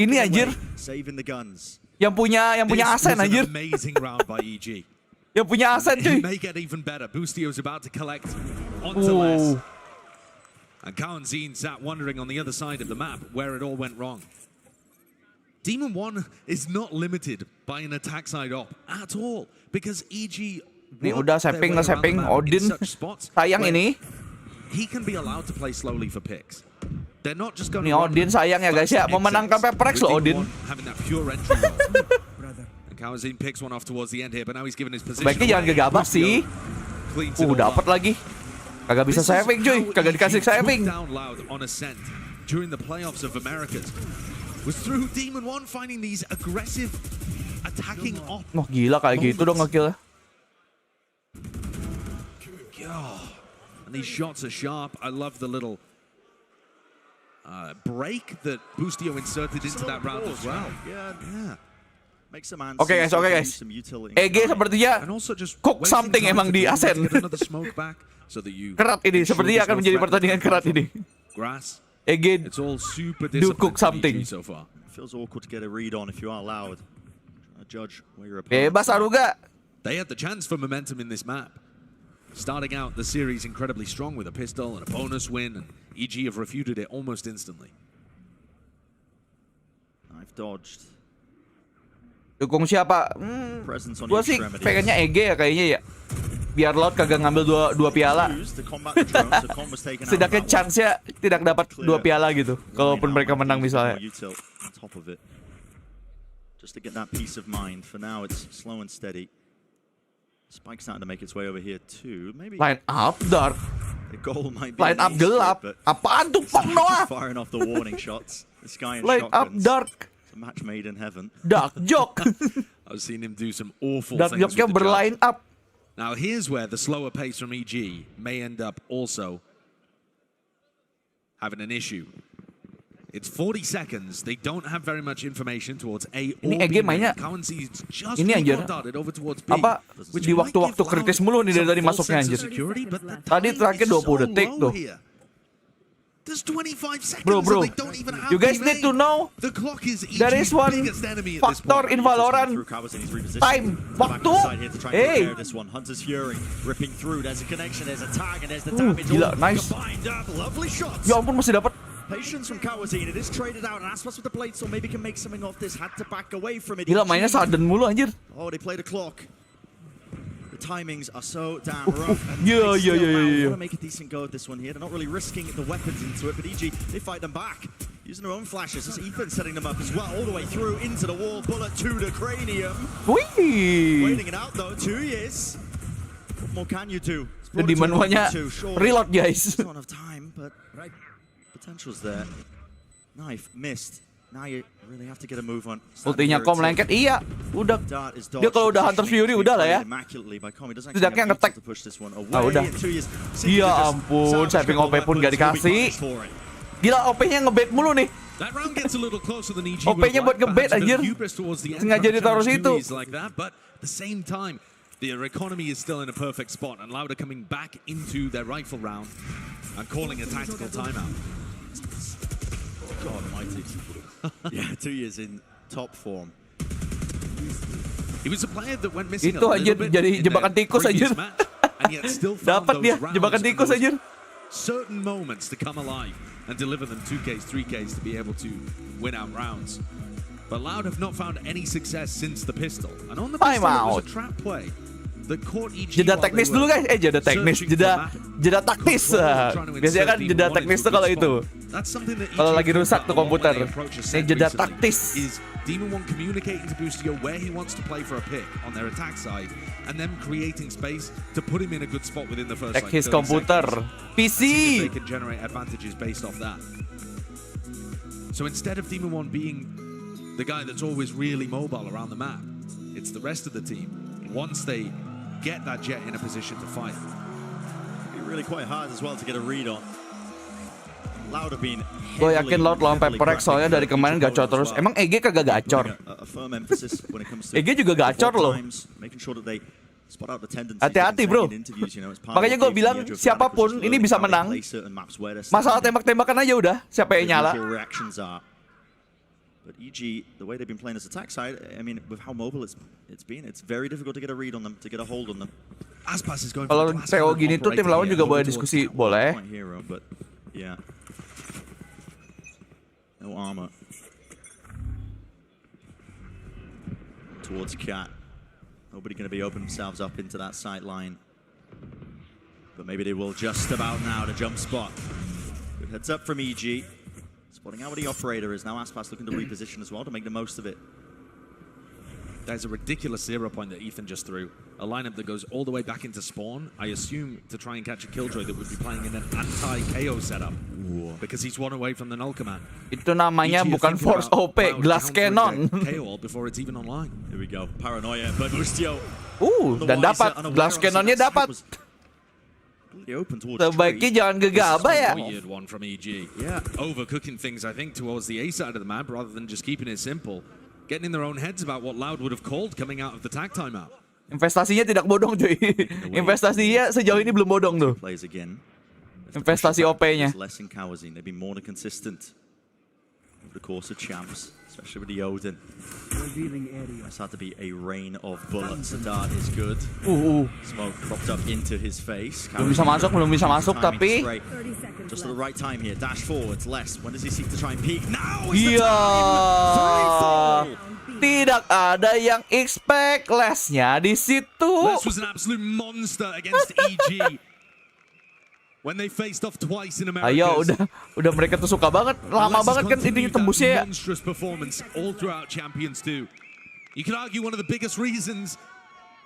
Ini anjir. Saving the guns. Yang punya Arsen anjir. Amazing round by EG. Yang punya Arsen cuy. It may get even better. Boostio's about to collect onto less. And Kalian sat wondering on the other side of the map where it all went wrong. Demon One is not limited by an attack side op at all because EG. Ini udah sapping Odin. Sayang ini. He can be allowed to play slowly for picks. They're not just going. Ini Odin sayang ya guys ya, memenangkan Peprex loh Odin. Having that pure entry. And Kalian picks one off towards the end here, but now he's given his position. Baiknya jangan gegabah sih. Dapat lagi. Kagak bisa saving cuy, kagak dikasih saving. Down loud on ascent during the playoffs of Americas was through Demon One finding these aggressive attacking off. Wah gila kayak gitu dong nge-kill. And these shots are sharp. I love the little break that Boostio inserted into that round as well. Yeah. Oke guys. EG sepertinya cook something emang di Arsen. Kerat ini, sepertinya akan menjadi pertandingan kerat ini. EG do cook something. Bebas Aruga. They had the chance for momentum in this map. Starting out the series incredibly strong with a pistol and a bonus win, and EG have refuted it almost instantly. I've dodged. Dukung siapa? Gua sih pengennya EG ya kayaknya ya. Biar Loud kagak ngambil dua piala. Setidaknya chance-nya tidak dapat 2 piala gitu. Kalaupun mereka menang misalnya. Just to get that peace of mind. For now it's slow and steady. Spike's starting to make its way over here too. Maybe line up dark. The goal might be line up gelap. Apaan tuh Pong Noah? Firing off the warning shots. This guy in line up dark. It's a match made in heaven. Dark joke. I've seen him do some awful dark things. Dark joke berline up. Now here's where the slower pace from EG may end up also having an issue. It's 40 seconds. They don't have very much information towards A or Ini B. EG mainnya ini anjir. Apa di waktu-waktu kritis mulu nih dari masuknya anjir. Tadi terakhir 20 detik tuh. Bro, you guys need to know there is one factor in Valorant. Time, waktu. Hey. Gila, nice. Ya ampun, masih dapat. Patience from Kawazine. It is traded out, and Aspas with the blade, so maybe can make something of this. Had to back away from it. Gila, mainnya sudden mulu anjir. Oh, they played a clock. The timings are so damn rough. Yeah. Want to make a decent go at this one here. They're not really risking the weapons into it, but EG, they fight them back. Using their own flashes. It's Ethan setting them up as well, all the way through into the wall. Bullet to the cranium. Waiting it out though. 2 years. What more can you do? Di manualnya reload, guys. Don't have time, but potential's there. Knife missed. Now you really have to get a move on. Ultinya Kom lengket, iya. Udah. Dia kalau udah Hunter Fury udah lah ya. Setidaknya nge-tag. Ah udah. Iya ampun, saving OP pun gak dikasih. Gila, OP-nya ngebait mulu nih. OP-nya buat ngebait anjir. Sengaja ditaruh situ. Their economy is still in a perfect spot, and Lauda coming back into their rifle round and calling a tactical timeout. God almighty. Yeah, 2 years in top form. He was a player that went missing. Itu aja jadi jebakan tikus aja. Dapat dia jebakan tikus aja. Certain moments to come alive and deliver them 2Ks, 3Ks to be able to win out rounds. But Loud have not found any success since the pistol. And on the pistol, it was a trap play. Jeda teknis dulu guys, jeda teknis, jeda taktis. Biasanya kan jeda teknis tuh kalau itu. Kalau lagi rusak tuh komputer. Ini jeda taktis. Demon One communicating to Boostio where he wants to play for a pick on their attack side, and then creating space to put him in a good spot within the first. Check his computer, PC. They can generate advantages based off that. So instead of Demon One being the guy that's always really mobile around the map, it's the rest of the team. Once they get that jet in a position to fight, it'd be really quite hard as well to get a read on. Loud have been. Gue yakin Loud lawan Pepperx soalnya dari kemarin gacor terus. Emang EG kagak gacor? EG juga gacor loh. Hati-hati bro. Makanya gue bilang siapapun ini bisa menang. Masalah tembak-tembakan aja udah. Siapa yang nyala? But EG, the way they've been playing this attack side, I mean, with how mobile it's been, it's very difficult to get a read on them, to get a hold on them. Kalau PO gini tuh tim lawan juga boleh diskusi, boleh. But yeah, no armor towards Cat. Nobody going to be opening themselves up into that sight line, but maybe they will just about now to jump spot. Good heads up from EG. Spotting out where the operator is now. Aspas looking to reposition as well to make the most of it. There's a ridiculous 0 point that Ethan just threw. A lineup that goes all the way back into spawn. I assume to try and catch a Killjoy that would be playing in an anti-KO setup. Because he's one away from the null command. Itu namanya bukan Force OP, Glass Cannon. KO before it's even online. Here we go. Paranoia, but Boostio. Dan dapat Glass Cannonnya dapat. Sebaiknya jangan gegabah ya. Weird one from EG. Yeah, overcooking things I think towards the A side of the map rather than just keeping it simple. Getting in their own heads about what Loud would have called coming out of the tag timeout. Investasinya tidak bodong cuy. Investasinya sejauh ini belum bodong tuh. Investasi OP-nya. They've been more than consistent over the course of champs, especially with the Odin. It's had to be a rain of bullets. The dart is good. Smoke popped up into his face. Belum bisa masuk tapi just at the right time here. Dash forwards. Less. When does he seek to try and peek? Now. Iya. Tidak ada yang expect Lesnya di situ. Les was an absolute monster against EG. When they faced off twice in America. Ayo, udah mereka tuh suka banget, lama banget kan intinya tembusnya ya. Monstrous performance all throughout Champions 2. You could argue one of the biggest reasons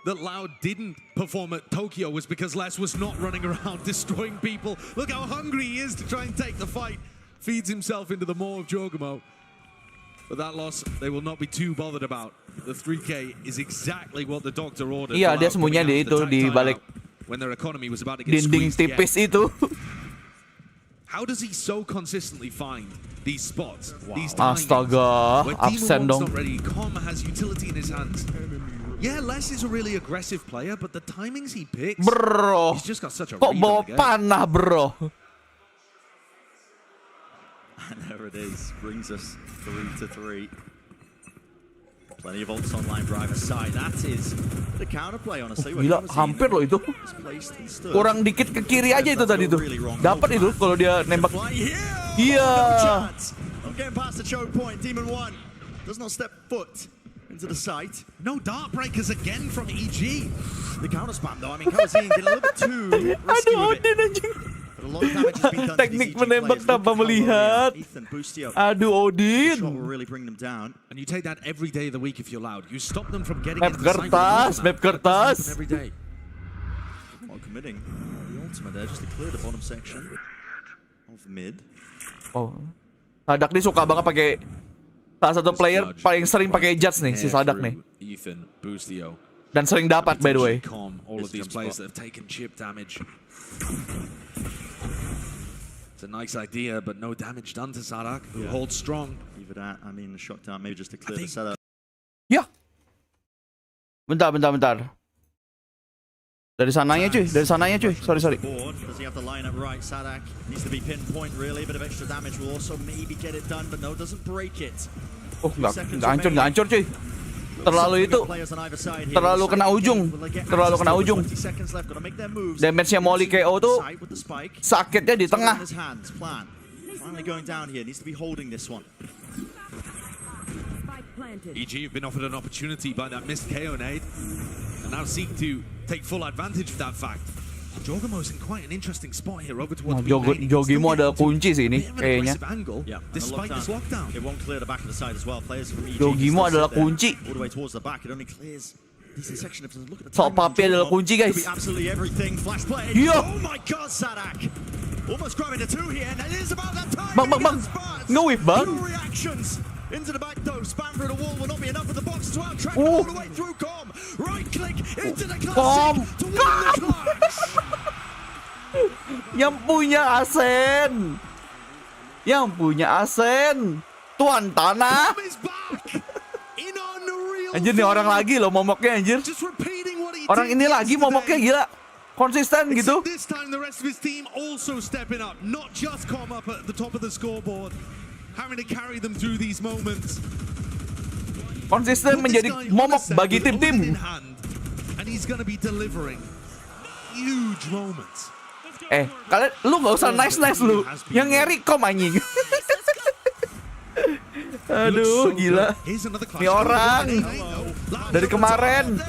that Loud didn't perform at Tokyo was because Les was not running around destroying people. Look how hungry he is to try and take the fight. Feeds himself into the maw of Jorgamo. But that loss, they will not be too bothered about. The 3K is exactly what the doctor ordered. Iya, dia sembunyinya di itu di balik when their economy was about to get dinding tipis itu. How does he so consistently find these spots? These Astaga, where absen Demon dong. not ready, Com has utility in his hands. Yeah, Les is a really aggressive player, but the timings he picks, Bro, he's just got such a kok read bawa on the game. panah, bro? And there it is, brings us 3-3. Plenty of ults online driver side. That is the counterplay, honestly. Gila, hampir loh itu. Kurang dikit ke kiri aja itu tadi tuh. Dapat itu kalau dia nembak. Iya. Not getting past the choke point. Demon 1 does not step foot into the site. No dart breakers again from EG. The counter spam though. I mean, Kalian getting a little bit too risky with it. But a lot of damage has been done to Teknik these EG menembak players. tanpa melihat. Ethan, Boostio. Aduh, Shot Odin. will really bring them down. And you take that every day of the week if you're allowed. You stop them from getting Map into the kertas, map kertas. every day. Not committing the ultimate there, just to clear the bottom section of mid. Oh. Sadak nih suka banget pakai salah satu player paling sering pakai judge nih si Sadak nih. Ethan, Boostio. Dan sering dapat by the way. All of these players that have taken chip damage. It's a nice idea, but no damage done to Sadak, who holds strong. Even that, I mean, the shot down maybe just to clear the setup. Ya. Bentar. Dari sananya cuy. Sorry. Board. Does he have the lineup right? Sadak needs to be pinpoint really. A bit of extra damage will also maybe get it done, but no, doesn't break it. Oh, nggak hancur cuy. Terlalu itu. Terlalu kena ujung. Damage-nya Molly KO tuh sakitnya di tengah. Finally going down here. Needs to be holding this one. EG have been offered an opportunity by that missed KO nade, and now seek to take full advantage of that fact. Jogamo's in quite an interesting spot here over towards Jogimo adalah kunci sih ini kayaknya. Despite this lockdown, it won't clear the back of the side as well. Players from EG Jogimo adalah kunci. All the way towards the back, it only clears decent section. If look at the Soal papi adalah kunci guys. Absolutely everything. Flash play. Oh my God, Sadak! Almost grabbing the 2 here, and it is about that time. Bang. Nge-whip bang. No reactions. Into the back though, spam through the wall will not be enough for the box to out-track all the way through Com. Right click into the classic to win the clash. Yang punya Asen. Tuan tanah. Anjir nih orang lagi loh momoknya anjir. Orang ini lagi momoknya gila. Konsisten gitu. This time the rest of his team also stepping up, not just Com up at the top of the scoreboard, having to carry them through these moments. Konsisten menjadi momok bagi tim-tim. And he's gonna be delivering huge moments. Kalian lu nggak usah nice lu. Yang ngeri Com anjing. Aduh, gila. Ini orang dari kemarin.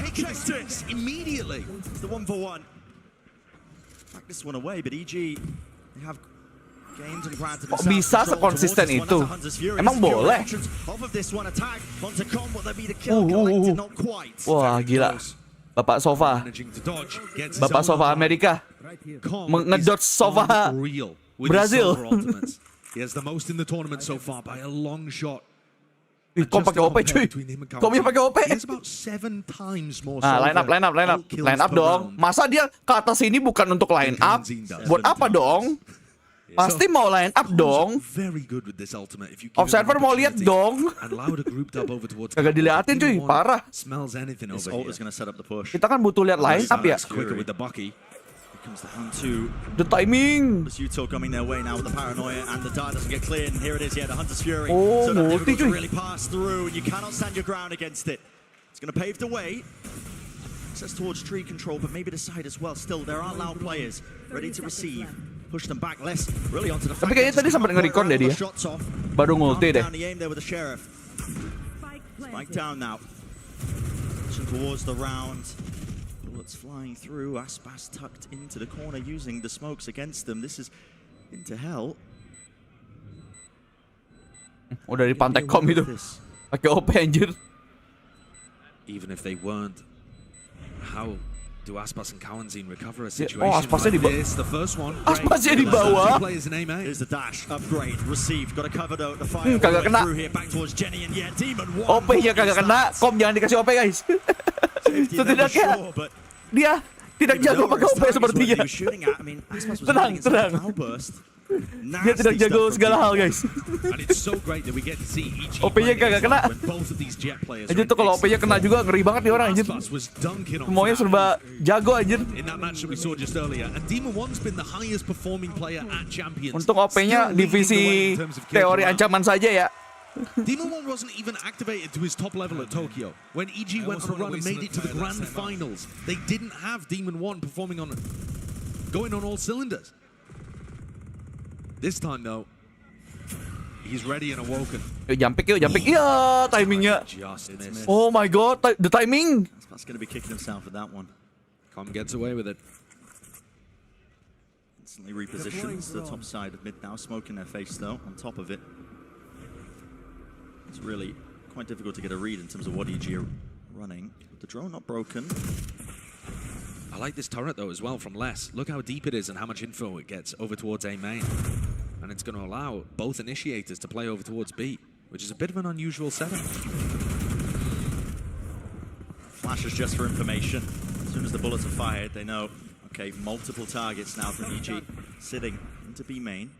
Kok bisa sekonsisten itu? Emang boleh? Wah, gila. Bapak sofa Amerika ngedodge sofa Brazil. He has the most in the tournament so far by a long shot. Kok pakai OP cuy? Kok bisa pakai OP? He has about 7 times more. Line up dong. Masa dia ke atas ini bukan untuk line up? Buat apa dong? Pasti mau line up dong. Observer mau lihat dong. Kagak diliatin cuy, parah. Kita kan butuh lihat line up ya. Comes down to the timing. The Yuto coming their way now with the paranoia, and the dart doesn't get cleared. And here it is, the Hunter's Fury. Oh, so they're able to really pass through, and you cannot stand your ground against it. It's going to pave the way. Access towards tree control, but maybe the side as well. Still, there are loud players ready to receive. Push them back less, really onto the. Tapi kayaknya tadi sempat nge-recon deh dia. Baru ngulti deh. Spike down now. Pushing towards the round. Bullets flying through. Aspas tucked into the corner using the smokes against them. This is into hell. Udah di pantai Com itu. Pakai OP anjir. Even if they weren't, how do Aspas and Kawanzin recover a situation Aspasnya like this? The first one. Aspasnya di bawah. Here's the dash upgrade received. Got to cover though the fire. Kagak kena. OP-nya kagak kena. Com jangan dikasih OP guys. Setidaknya dia tidak jago pakai OP sepertinya. Tenang. Dia tidak jago segala hal, guys. And it's so great that we get to see each OP-nya kagak kena. when both of these jet players Anjir tuh kalau OP-nya kena juga ngeri banget nih orang anjir. was dunking on Semuanya serba jago anjir. in that match that we saw just earlier, and Demon One's been the highest performing player at Champions. Untuk OP-nya Still leading the way divisi in terms of kill teori per round. ancaman saja ya. Demon One wasn't even activated to his top level at Tokyo. When EG went on a run and made it to the grand finals, they didn't have Demon One performing on, going on all cylinders. This time though, he's ready and awoken. Yuk jumping. Iya, timingnya. Just missed. Oh my god, the timing. That's going to be kicking himself with that one. Com gets away with it. Instantly repositions to the top side of mid now, smoking their face though, on top of it. It's really quite difficult to get a read in terms of what EG are running. The drone not broken. I like this turret though as well from Les. Look how deep it is and how much info it gets over towards A main. And it's going to allow both initiators to play over towards B, which is a bit of an unusual setup. Flashes just for information. As soon as the bullets are fired, they know, okay, multiple targets now from EG sitting into B main.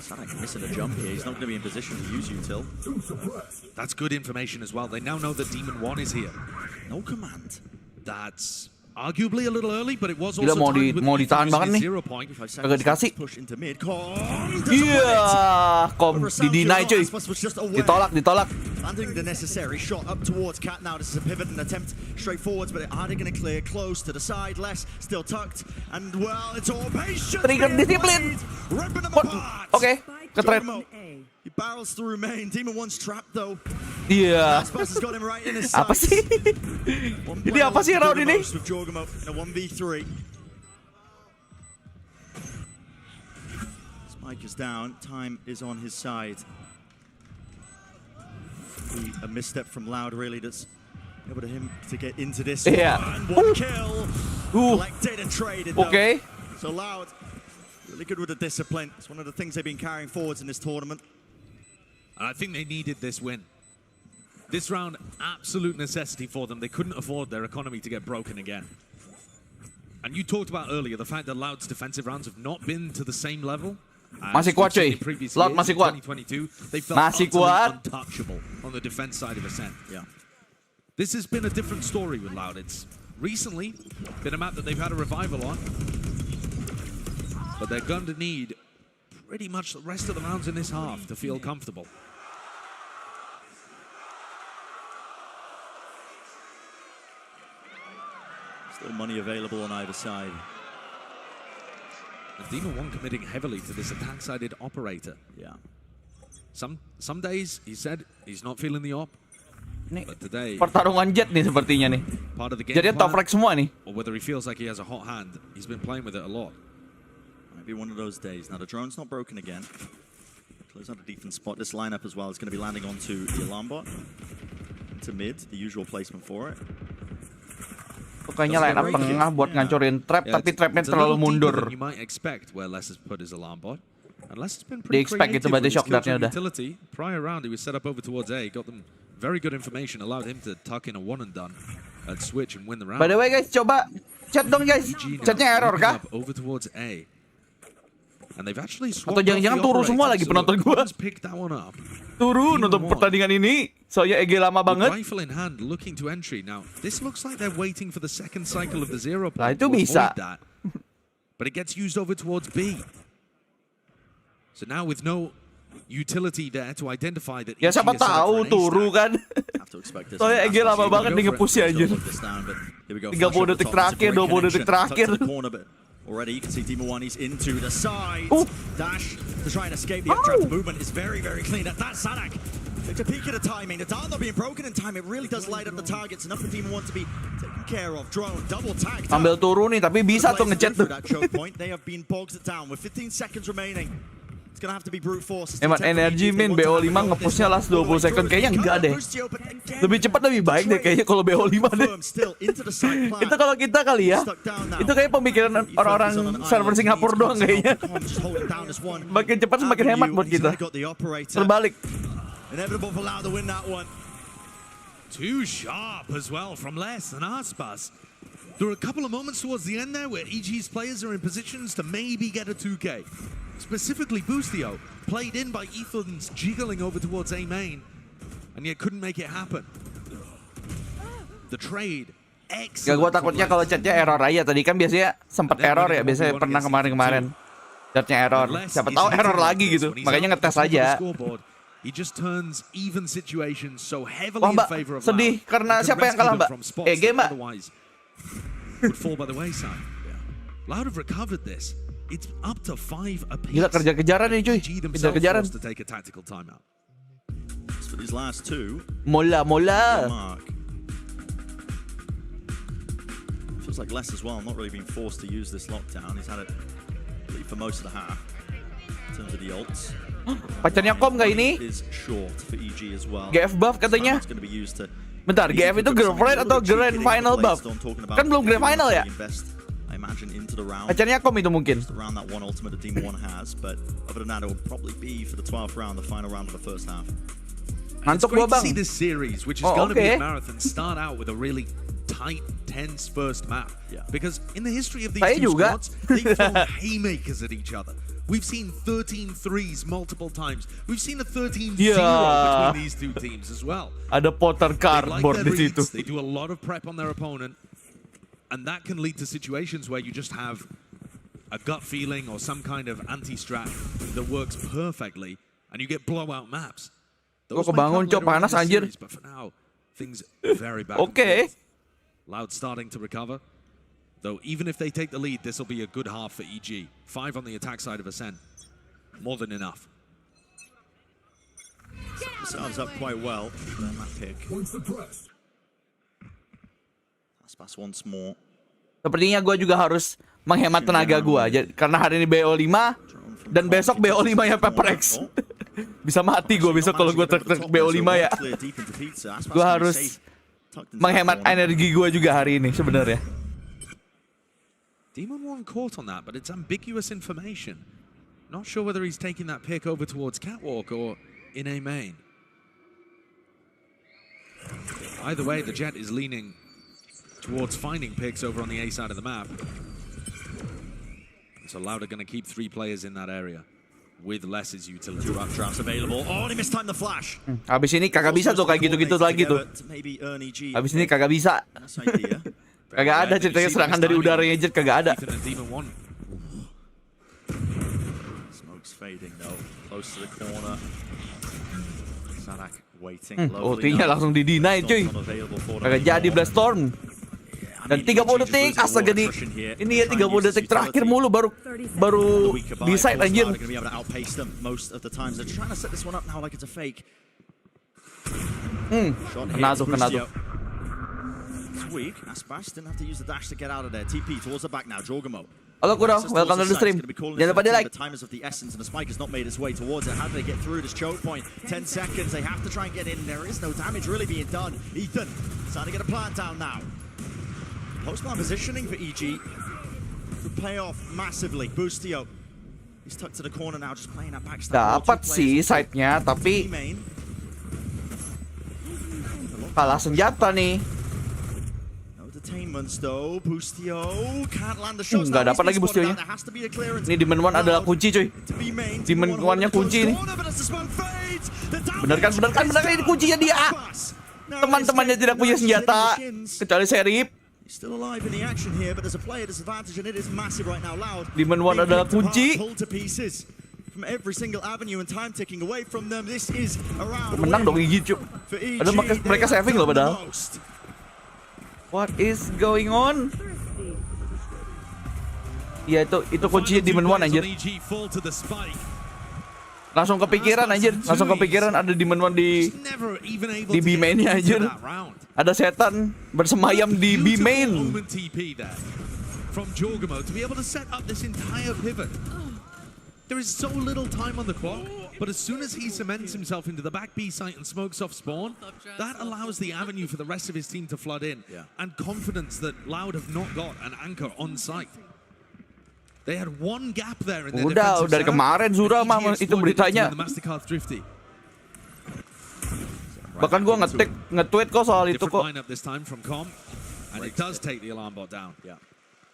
Sadak missing a jump here. He's not going to be in position to use util. That's good information as well. They now know that Demon One is here. No command. That's arguably a little early, but it was Gila, also mau ditahan banget nih. 0 point. Kagak dikasih. Push into mid. Iya, kom di-deny cuy. Ditolak. Landing the necessary shot up towards Cat now. This is a pivot and attempt straight forwards, but are they going to clear close to the side? Less still tucked, and well, it's all patience. Trigger disiplin. Oke, ketret. He barrels through main. Demon One's trapped though. Iya. Apa sih? Ini apa sih round ini? With Jorgamo in a 1v3. Spike is down. Time is on his side. A misstep from Loud really that's able to him to get into this one. One kill. Collected and traded though. Okay. So Loud really good with the discipline. It's one of the things they've been carrying forwards in this tournament. And I think they needed this win. This round, absolute necessity for them. They couldn't afford their economy to get broken again. And you talked about earlier the fact that Loud's defensive rounds have not been to the same level. Masih kuat cuy. Loud masih kuat. They felt masih kuat. Untouchable on the defense side of Ascent. Yeah. This has been a different story with Loud. It's recently been a map that they've had a revival on. But they're going to need pretty much the rest of the rounds in this half to feel comfortable. Still money available on either side. And Demon One committing heavily to this attack-sided operator. Yeah. Some days he said he's not feeling the op. But today, pertarungan jet nih sepertinya nih. part of the game Jadi top rank semua nih. Or whether he feels like he has a hot hand, he's been playing with it a lot. Might be one of those days. Now the drone's not broken again. Close out a decent spot. This lineup as well is going to be landing onto the alarm bot. Into mid, the usual placement for it. Kayaknya line up tengah buat ngancurin trap, tapi trapnya terlalu mundur. You might expect where Les has put his alarm bot. And Les has been Di pretty expect itu creative berarti with his shock dartnya kill udah. utility. Prior round he was set up over towards A, got them very good information, allowed him to tuck in a one and done and switch and win the round. By the way guys, coba chat dong guys. Chatnya error kah? Over towards A. And they've actually Atau jangan-jangan turun semua lagi penonton gua. Turun untuk pertandingan ini. Soalnya EG lama banget. Rifle in hand, looking to entry. Now, this looks like they're waiting for the second cycle of the 0 point. Nah, itu bisa. But it gets used over towards B. So now with no utility there to identify that. Ya siapa tahu turu kan. Soalnya EG lama banget nih nge-push ya anjir. 30 detik terakhir, 20 detik terakhir. Already, you can see Demon One, he's into the side. Dash to try and escape the updraft. Movement is very, very clean. That's Sadak. It's a peek at the timing. The dart not being broken in time. It really does light up the targets. Enough for Demon One to be taken care of. Drone, double tagged. Ambil turun nih, tapi bisa tuh ngechat tuh. That choke point. They have been bogged down with 15 seconds remaining. It's gonna have to be brute force. Emang energi min BO5 nge-pushnya last 20 second kayaknya enggak deh. Lebih cepat lebih baik deh kayaknya kalau BO5 deh. Itu kalau kita kali ya. Itu kayak pemikiran orang-orang server Singapura doang kayaknya. Makin cepat semakin hemat buat kita. Terbalik. Inevitable for Loud to win that one. Too sharp as well from Les and Aspas. There are a couple of moments towards the end there where EG's players are in positions to maybe get a 2K. Specifically, Boostio, played in by Ethan's jiggling over towards A main, and yet couldn't make it happen. The trade, Gak, gue takutnya kalau chatnya error aja. Tadi kan biasanya sempet error ya, biasanya pernah kemarin-kemarin chatnya error. Siapa tahu error lagi gitu, makanya ngetes aja. Wah mbak, sedih karena siapa yang kalah mbak? Game mbak. Gila, kerja-kejaran nih cuy, kejar-kejaran. Mola. Feels like Les as well, not really being forced to use this lockdown. He's had it for most of the half in terms of the ults. Pacarnya Kom gak ini? GF buff katanya. Bentar, GF itu girlfriend atau grand final buff? Kan belum grand final ya? Pacarnya Kom itu mungkin. Ngantuk gua bang. Oh, oke. Tight, tense first map. Because in the history of these Saya two juga. squads, they've thrown haymakers at each other. We've seen 13 threes multiple times. We've seen a 13-0 between these two teams as well. Ada Potter cardboard di situ. They do a lot of prep on their opponent, and that can lead to situations where you just have a gut feeling or some kind of anti-strat that works perfectly, and you get blowout maps. Gua kebangun cok, panas anjir. But for now, things very bad. Oke. Loud starting to recover. Though even if they take the lead, this will be a good half for EG. 5 on the attack side of Irsen. More than enough. Sounds up quite well. That pick. Pass once more. Sepertinya gue juga harus menghemat tenaga gue. Karena hari ini BO5 dan besok BO5 ya Pepper X. Bisa mati gue besok kalau gue tek-tek BO5 ya. Gue harus menghemat energi gue juga hari ini sebenarnya. Demon One caught on that, but it's ambiguous information. Not sure whether he's taking that pick over towards Catwalk or in A main. Either way, the Jet is leaning towards finding picks over on the A side of the map. So Loud are going to keep 3 players in that area. With Less's utility. 2 updrafts available. Oh, he mistimed the flash. Habis ini kagak bisa tuh kayak gitu-gitu lagi tuh. Habis ini kagak bisa. Kagak ada ceritanya serangan dari udaranya Jet, kagak ada. Smoke's fading though. Close to the corner. Sadak waiting. Ultinya langsung di-deny cuy. Kagak jadi Blast Storm. Dan 30 detik, astaga nih. Ini ya 30 detik terakhir mulu baru decide anjir. Kena tuh. Halo Kuro, welcome to the stream. Jangan lupa di like. Post-plan positioning for EG could pay off massively. Boostio, he's tucked to the corner now, just playing that backstab. Dapat sih side-nya, tapi kalah senjata nih. No detainments though. Boostio can't land the shots. Nggak dapat lagi Boostio-nya. Ini Demon One adalah kunci cuy. Demon One-nya kunci ini. Bener kan ini kuncinya dia. Teman-temannya tidak punya senjata kecuali Serif. He's still alive in the action here, but there's a player disadvantage and it is massive right now. Loud. Demon One adalah kunci. Pulled to pieces from every single avenue and time ticking away from them. This is around. Menang dong EG cuy. Padahal mereka saving loh padahal. What is going on? Ya itu kuncinya Demon One anjir. Langsung kepikiran anjir, ada Demon One di B main-nya anjir. Ada setan bersemayam di B main. From Jorgamo to be able to set up this entire pivot. There is so little time on the clock, but as soon as he cements himself into the back B site and smokes off spawn, that allows the avenue for the rest of his team to flood in, and confidence that Loud have not got an anchor on site. They had one gap there in their Udah dari kemarin Zura mah itu beritanya. Bahkan gua nge-tweet kok soal itu kok. And it does take the alarm bot down. Yeah.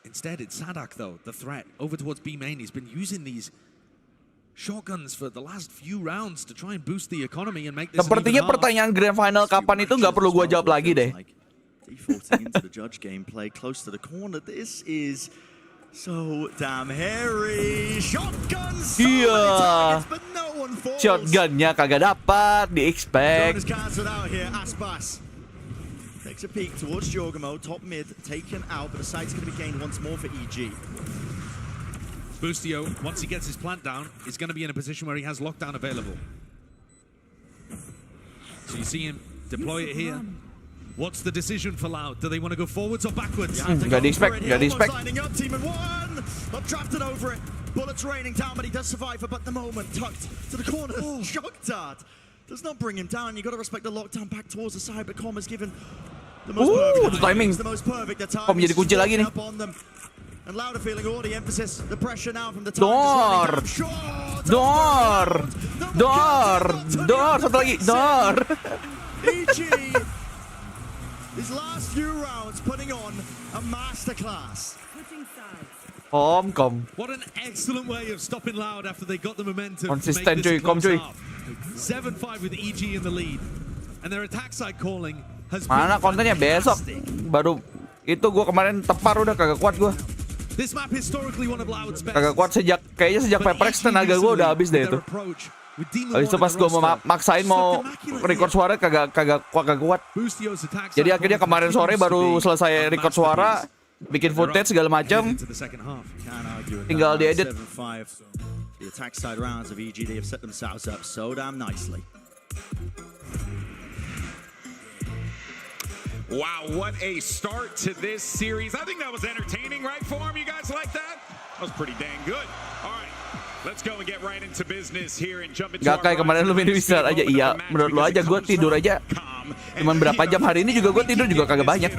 Instead, it's Sadak, though, the threat. Over towards B main. He's been using these shotguns for the last few rounds to try and boost the economy and make this. Sepertinya pertanyaan grand final kapan itu nggak perlu gua jawab lagi deh. Defaulting into the judge gameplay, close to the corner. This is so damn hairy. Shotguns. Iya. Shotgunnya kagak dapat, di-expect. Takes a peek towards Jorgamo, top mid, taken out, but the site's going to be gained once more for EG. Boostio, once he gets his plant down, is going to be in a position where he has lockdown available. So you see him deploy it here. What's the decision for Loud? Do they want to go forwards or backwards? Gak di-expect, gak di-expect. Not drafted over it. Bullets raining down, but he does survive. But the moment tucked to the corner, shock dart does not bring him down. You got to respect the lockdown back towards the side, but Com has given the most perfect timing. The most perfect attack. Com jadi kunci lagi nih. And Louder feeling all the emphasis, the pressure now from the Door, satu lagi, door. EG, his last few rounds putting on a masterclass. Com. What an excellent way of stopping Loud after they got the momentum. Konsisten cuy, Com cuy. 7-5 with EG in the lead. And their attack side calling has Mana kontennya besok? Baru itu gua kemarin tepar udah kagak kuat gua. This map historically one of Loud's best. Kagak kuat kayaknya sejak Peprex tenaga gua udah habis deh itu. Habis itu pas gua mau maksain mau record suara kagak kuat. Jadi akhirnya kemarin sore baru selesai record suara, bikin footage segala macam. Tinggal diedit. The attack side rounds of EG, they have set themselves up so damn nicely. Wow, what a start to this series. I think that was entertaining, right, Form? You guys like that? That was pretty dang good. All right, let's go and get right into business here and jump into Gak kayak kemarin lu minum istirahat aja. Iya, menurut lu aja gue tidur aja. Cuman berapa jam hari ini juga gue tidur juga kagak banyak.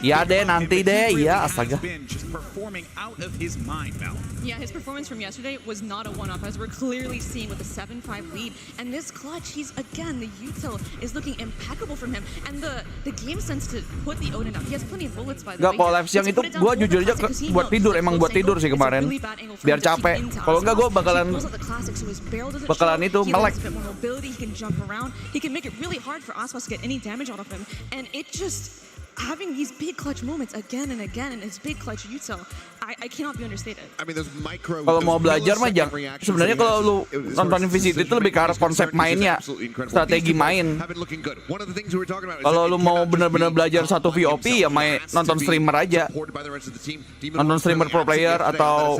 Ya deh, nanti deh. Iya, astaga. Yeah, his performance from yesterday was not a one-off, as we're clearly seeing with a 7-5 lead. And this clutch, the util is looking impeccable from him. And the game sense to put the Odin out. He has plenty of bullets, by the way. Gak, kalau live siang itu gue jujur aja buat tidur. Emang buat tidur sih kemarin. Biar capek. Kalau enggak gue bakalan itu melek. He can make it really hard for Aspas to get any damage out of him. And it just... having these big clutch moments again and again and his big clutch util, I cannot be understated. I mean, those micro. Kalau mau belajar mah sebenarnya kalau lu nontonin VCT itu lebih ke arah konsep mainnya, strategi main. Kalau lu mau benar-benar belajar satu VOP ya nonton streamer aja. Nonton streamer pro player atau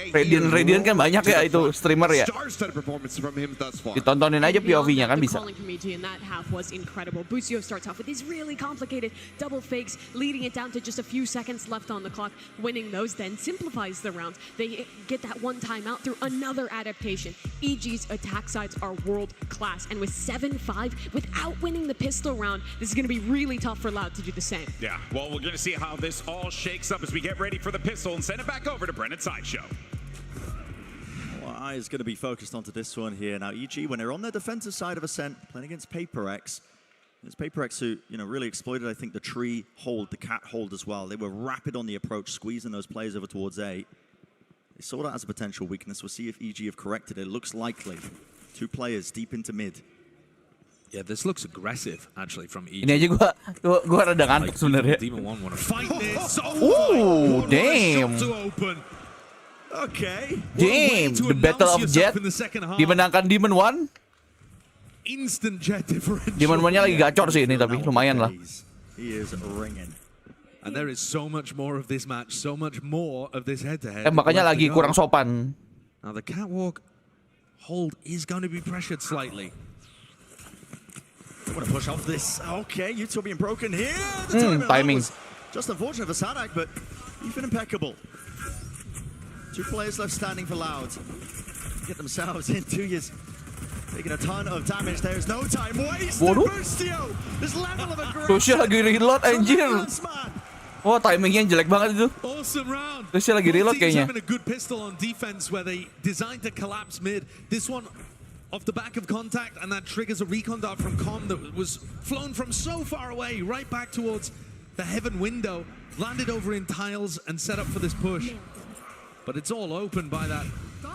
Radiant kan banyak ya itu streamer ya. Ditontonin aja POV-nya kan bisa. Double fakes, leading it down to just a few seconds left on the clock. Winning those then simplifies the round. They get that one timeout through another adaptation. EG's attack sides are world class, and with 7-5, without winning the pistol round, this is going to be really tough for Loud to do the same. Yeah, well, we're going to see how this all shakes up as we get ready for the pistol and send it back over to Brennan Sideshow. Well, eye is going to be focused onto this one here. Now, EG, when they're on the defensive side of Ascent, playing against PaperX, it's PaperX who, really exploited, I think, the tree hold, the cat hold as well. They were rapid on the approach, squeezing those players over towards A. They saw that as a potential weakness. We'll see if EG have corrected it. It looks likely. 2 players deep into mid. Yeah, this looks aggressive, actually, from EG. Ini aja gua rada ngantuk sebenarnya. Ooh, damn. Okay. Damn, the Battle of Jet dimenangkan Demon One. Instant jet differential. Demon One-nya lagi gacor sih ini, tapi lumayan lah. He is ringing. And there is so much more of this match, so much more of this head-to-head. Makanya lagi kurang sopan. Now the catwalk hold is going to be pressured slightly. I want to push off this. Okay, util being broken here. Timing. Just unfortunate for Sadak, but he's been impeccable. 2 players left standing for Loud. Get themselves into his. Taking a ton of damage. There's no time wasted. Boostio. This level of aggression. Lagi reload anjir. Oh, timingnya jelek banget itu. Awesome round. Lagi reload kayaknya. Having a good pistol on defense where they designed to collapse mid. This one off the back of contact, and that triggers a recon dart from Com that was flown from so far away, right back towards the heaven window, landed over in tiles and set up for this push. But it's all open by that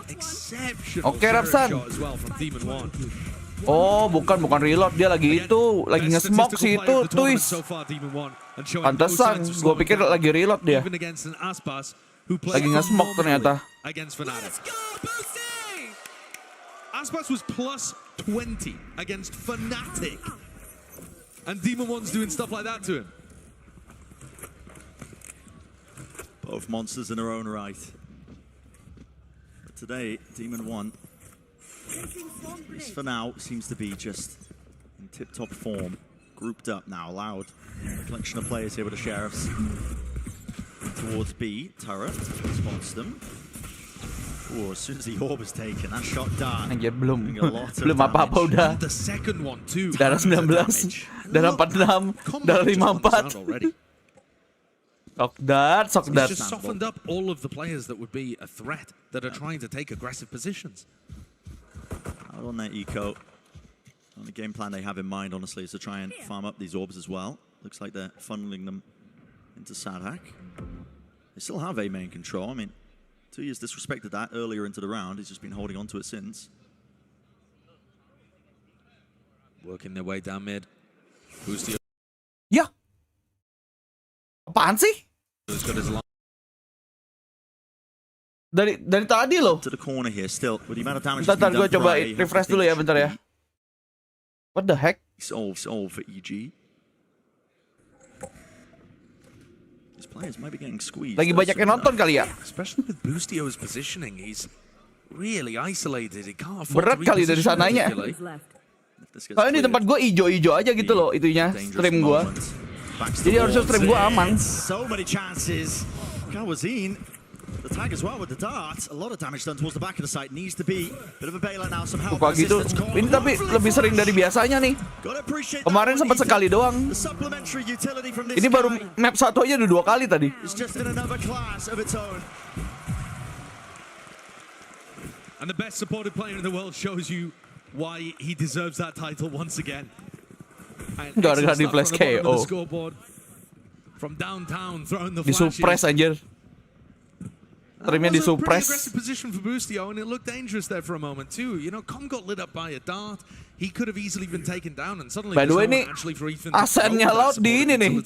exceptional Rapsan. shot as well from Demon 1. Oh, bukan reload, dia lagi nge-smoke sih itu, twist. Pantesan, gue pikir lagi reload dia. Lagi nge-smoke ternyata. Aspas was plus 20 against Fnatic. And Demon 1's doing stuff like that to him. Both monsters in their own right. But today, Demon 1, at least for now, seems to be just in tip-top form. Grouped up now, Loud. Collection of players here with the Sheriffs. Towards B, Turret spots them. Oh, as soon as the orb is taken, that shot dart. Anjir, belum apa-apa udah. Darah 19, darah 46, darah 54. Sok dart. He's just softened up all of the players that would be a threat that are trying to take aggressive positions. Out on their eco. On the game plan they have in mind, honestly, is to try and farm up these orbs as well. Looks like they're funneling them into Sadak. They still have A main control. I mean, Tuyi has disrespected that earlier into the round. He's just been holding on to it since. Working their way down mid. Boostio. Ya. Apaan sih? Dari tadi loh. To the corner here still. With the amount of damage bentar, gue coba refresh dulu ya, bentar ya. What the heck? Solve for EG. These players might be getting squeezed. Lagi banyak yang nonton kali ya. Especially with Boostio's positioning, he's really isolated. He can't afford berat kali dari sananya. Soalnya di tempat gue ijo-ijo aja gitu loh itunya, stream gue. Jadi harusnya stream gue aman. So many chances. Kawazine, the tag as well with the dart. A lot of damage done towards the back of the site. Needs to be a bit of a bailout now. Some help. Gitu. Ini tapi lebih sering dari biasanya nih. Kemarin sempat sekali doang. Ini baru map 1 aja udah 2 kali tadi. And the best supported player in the world shows you why he deserves that title once again. Gara-gara di flash KO. From downtown, throwing the di suppress anjir. Trimnya di suppress. Aggressive position for Boostio, and it looked dangerous there for a moment too. You know, Com got lit up by a dart. He could have easily been taken down, and suddenly. By the way, nih asennya Loud di ini nih.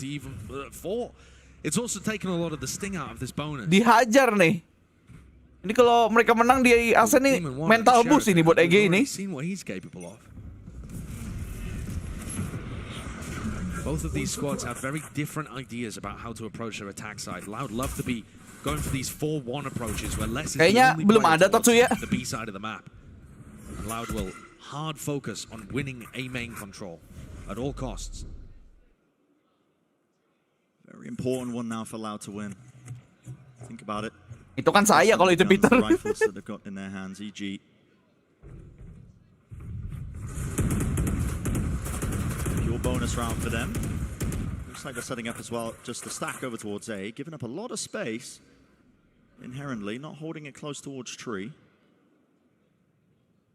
It's also taken a lot of the sting out of this bonus. Dihajar nih. Ini kalau mereka menang di Asen nih mental boost ini buat EG ini. Both of these squads have very different ideas about how to approach their attack side. Loud love to be going for these 4-1 approaches where less is kayaknya belum ada Tatsuya. The B side of the map. And Loud will hard focus on winning A main control at all costs. Very important one now for Loud to win. Think about it. Itu kan saya kalau itu Peter. Rifles that they've got in their hands, EG. Pure bonus round for them. Looks like they're setting up as well just to stack over towards A, giving up a lot of space inherently, not holding it close towards tree.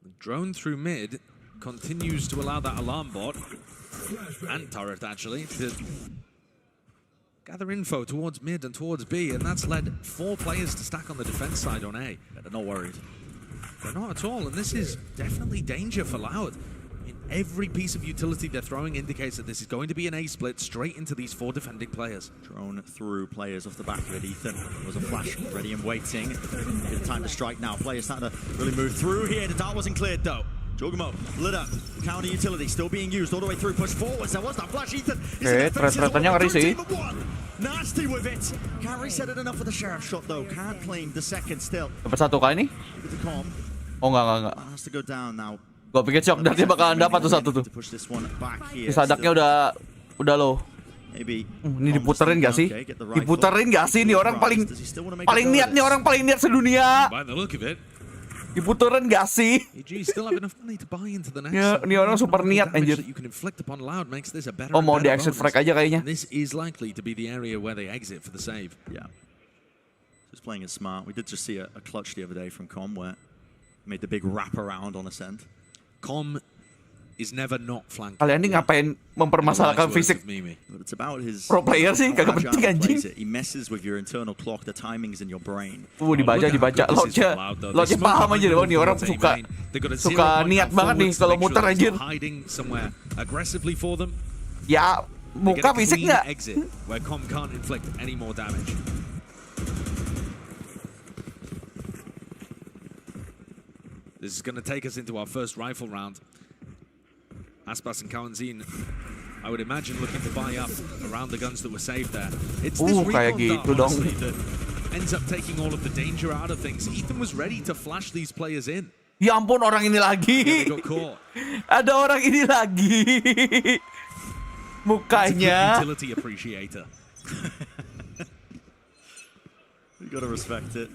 The drone through mid continues to allow that alarm bot and turret actually to gather info towards mid and towards B, and that's led 4 players to stack on the defense side on A. Yeah, they're not worried. They're not at all, and this is definitely danger for Loud. I mean, every piece of utility they're throwing indicates that this is going to be an A split straight into these 4 defending players. Drone through players off the back of it. Ethan was a flash ready and waiting. Good time to strike now. Players starting to really move through here. The dart wasn't cleared though. Jogamo lit up. Counter utility still being used all the way through. Push forwards. There was that flash. Ethan. Threat-threatannya ngeri sih. Nasty with it. Can't reset it enough for the sheriff shot though. Can't claim the second still. Dapat 1 kali nih? Oh enggak. Has to go down now. Gua pikir shock dartnya bakalan dapat tuh 1 tuh. Sadaknya udah low. Ini diputerin gak sih? Diputerin gak sih? Ini orang paling niat nih, orang paling niat sedunia. By the look of it. Diputerin gak sih? Ya, ini orang super niat anjir. Oh mau di exit frag aja kayaknya. This is likely to be the area where they exit for the save. Yeah. Just playing it smart. We did just see a clutch the other day from Com where made the big wrap around on Ascent. Com is never not flanking. Kalian ini ngapain mempermasalahkan fisik pro player sih? Kagak penting anjing. He messes with your internal clock, the timings in your brain. Dibaca. Lotnya paham aja deh, nih orang suka niat banget nih kalau muter anjir. Ya, muka fisik nggak? Where Com can't inflict any more damage. This is going to take us into our first rifle round. Aspas and Kalian, I would imagine, looking to buy up around the guns that were saved there. It's this recon dart, honestly, that ends up taking all of the danger out of things. Ethan was ready to flash these players in. Ya ampun, orang ini lagi. Ada orang ini lagi. Mukanya. Utility appreciator. You gotta respect it.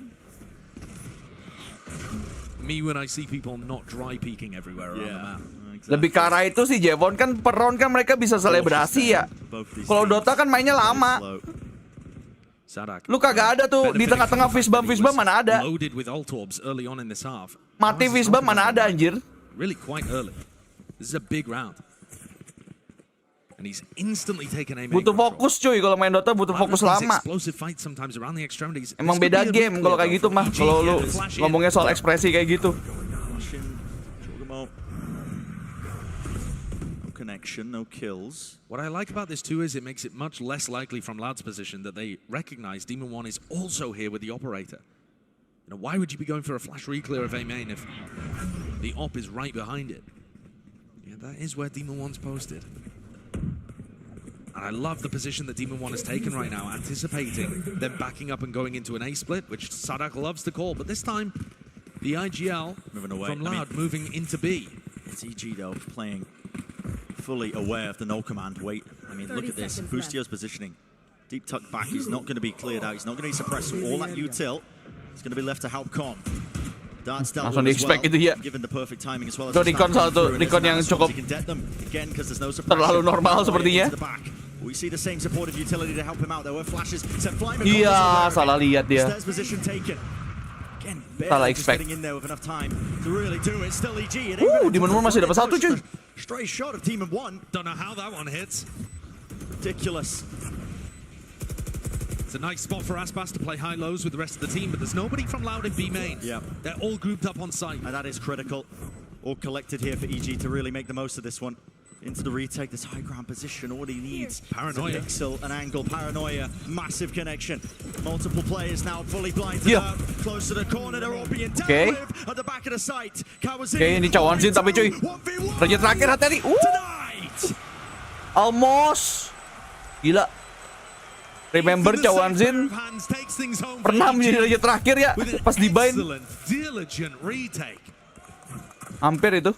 Me when I see people not dry peeking everywhere around the map. Lebih ke arah itu sih, Jevon kan per round kan mereka bisa selebrasi ya. Kalau Dota kan mainnya lama. Lu kagak ada tuh di tengah-tengah fishbomb mana ada. Mati fishbomb mana ada anjir. Really quite early. This is a big round. And he's instantly taken aim. Butuh fokus cuy, kalau main Dota butuh fokus lama. Emang beda game kalau kayak gitu mah. Kalau lu ngomongnya soal ekspresi kayak gitu. Connection, no kills. What I like about this too is it makes it much less likely from Loud's position that they recognize Demon 1 is also here with the operator. You know, why would you be going for a flash re-clear of A main if the op is right behind it? Yeah, that is where Demon 1's posted. And I love the position that Demon 1 has taken right now, anticipating them backing up and going into an A split, which Sadak loves to call, but this time the IGL from Loud moving into B. It's EG though, playing fully aware of the no command wait. I mean, look at this. Boostio's positioning. Deep tuck back. He's not going to be cleared out. He's not going to be suppressed. So all that util is going to be left to help Com. Darts dealt with as well, given the perfect timing as well as Recon satu, Recon yang cukup terlalu normal sepertinya. We see the same supportive utility to help him out. There were flashes. Iya, salah lihat dia. Position taken. Salah expect. Demon 1 masih dapat satu cuy. Stray shot of Demon 1. Don't know how that one hits. Ridiculous. It's a nice spot for Aspas to play high lows with the rest of the team, but there's nobody from Loud in B main. Yeah. They're all grouped up on site. And that is critical. All collected here for EG to really make the most of this one. Into the retake, this high ground position, all he needs. Paranoia. Pixel, an angle, Paranoia, massive connection. Multiple players now fully blinded out. Close to the corner, they're all being dealt with at the back of the site. Oke, ini cawan sih tapi cuy. Raja terakhir hati-hati. Almost. Gila. Remember cawan Zin pernah menjadi raja terakhir ya pas di bind. Hampir itu.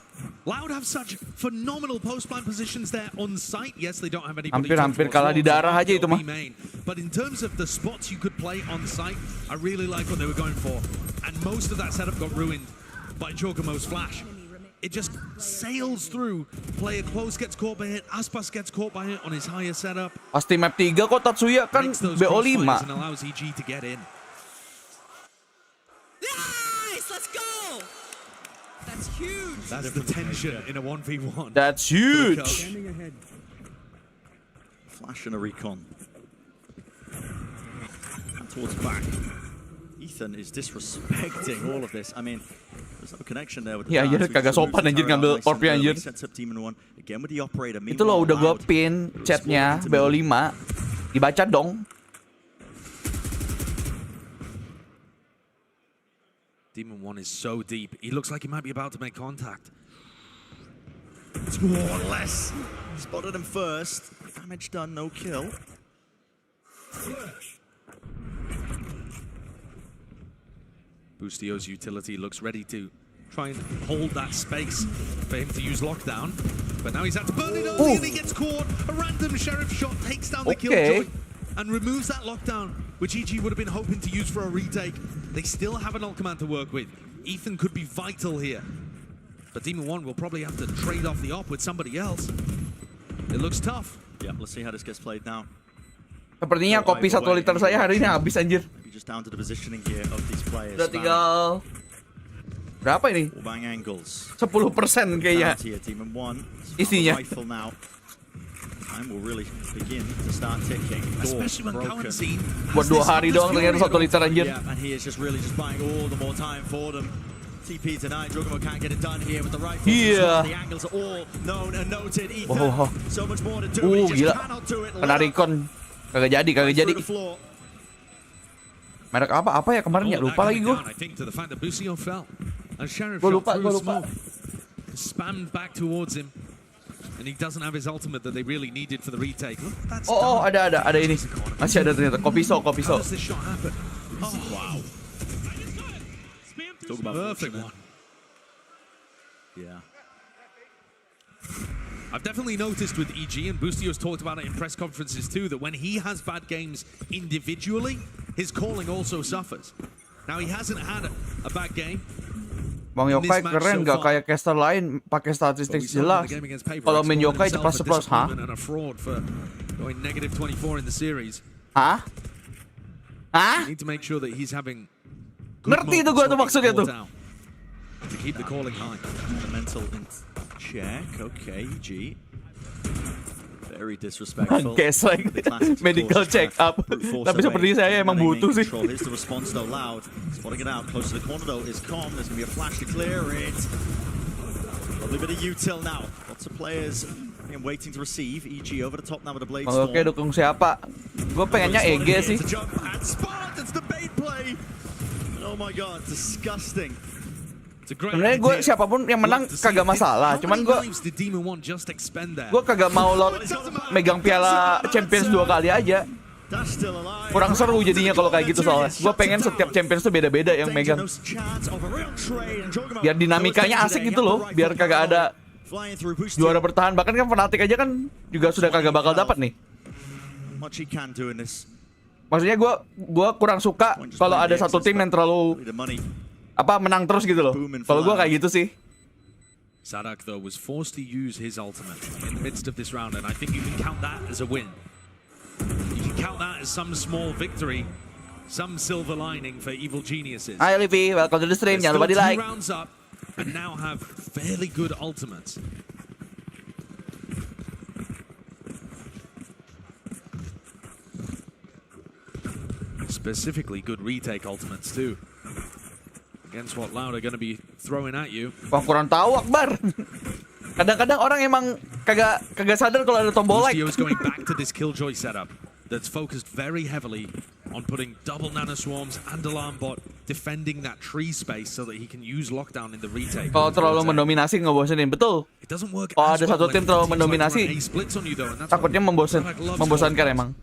Loud have such phenomenal post-plant positions there on site. Yes, they don't have anybody. Hampir kalah di darah aja itu mah. But in terms of the spots you could play on site, I really like what they were going for. And most of that setup got ruined by Chocomo's flash. It just sails through. Player close gets caught by it. Aspas gets caught by it on his higher setup. Pasti map 3 kok Tatsuya kan BO5. And allows EG to get in. Nice, let's go. That's huge. That's the tension in a 1v1. That's huge. Flash and a recon. And towards back. Ethan is disrespecting all of this. I mean, there's no connection there with the ya kagak sopan anjir ngambil orpi anjir. Itu loh udah gua pin chatnya BO5. Dibaca dong. Demon 1 is so deep. He looks like he might be about to make contact. It's more or less. Spotted him first. Damage done, no kill. Boostio's utility looks ready to try and hold that space for him to use lockdown. But now he's had to burn it early and he gets caught. A random sheriff shot takes down the killjoy and removes that lockdown, which EG would have been hoping to use for a retake. They still have an ult command to work with. Ethan could be vital here. But Demon 1 will probably have to trade off the op with somebody else. It looks tough. Yeah, let's see how this gets played now. Sepertinya kopi 1 liter saya hari ini habis anjir. Just down to the positioning here of these players. Udah tinggal Berapa ini? 10% kayaknya isinya. Buat 2 hari doang ternyata 1 liter anjir. Iya. Oh. Gila. Kena recon. Kagak jadi. Merek apa ya kemarin ya? Lupa lagi gue. Gue lupa. Spammed back towards him, and he doesn't have his ultimate that they really needed for the retake. Oh, ada ini. Masih ada ternyata. Kopi so. Wow. Talk about perfect one. Yeah. I've definitely noticed with EG, and Boostio's talked about it in press conferences too, that when he has bad games individually, his calling also suffers. Now he hasn't had a bad game. Bang Yokai keren gak kayak caster lain pakai statistik jelas. Kalau main Yokai ceplos-ceplos, hah? Hah? Ngerti itu gua tuh maksudnya tuh. To keep the calling high. The mental check. Okay, G. Very disrespectful. Guess like medical check up. Tapi seperti saya emang butuh sih. Here's the response though, Loud. Spotting it out close to the corner though is calm. There's gonna be a flash to clear it. Probably a bit of util now. Lots of players waiting to receive. EG over the top now with a blade storm. Oke, dukung siapa? Gue pengennya EG sih. It's the bait play. Oh my god, disgusting. Sebenarnya gue siapapun yang menang kagak masalah, cuman gue kagak mau lot megang piala Champions 2 kali aja. Kurang seru jadinya kalau kayak gitu soalnya. Gue pengen setiap Champions tuh beda-beda yang megang. Biar dinamikanya asik gitu loh, biar kagak ada juara bertahan. Bahkan kan Fnatic aja kan juga sudah kagak bakal dapat nih. Maksudnya gue kurang suka kalau ada satu tim yang terlalu menang terus gitu loh. Kalau gue kayak gitu sih. Sadak though was forced to use his ultimate in the midst of this round, and I think you can count that as a win. You can count that as some small victory, some silver lining for evil geniuses. Hi Livy, welcome to the stream. Jangan lupa di like. 2 rounds up and now have fairly good ultimates. Specifically good retake ultimates too. Against what Loud are going to be throwing at you. Wah, kurang tahu Akbar. Kadang-kadang orang emang kagak sadar kalau ada tombol like. Boostio's going back to this Killjoy setup that's focused very heavily on putting double nano swarms and alarm bot defending that tree space so that he can use lockdown in the retake. Kalau terlalu mendominasi ngebosenin, betul. Kalau ada satu tim terlalu mendominasi, takutnya membosankan emang.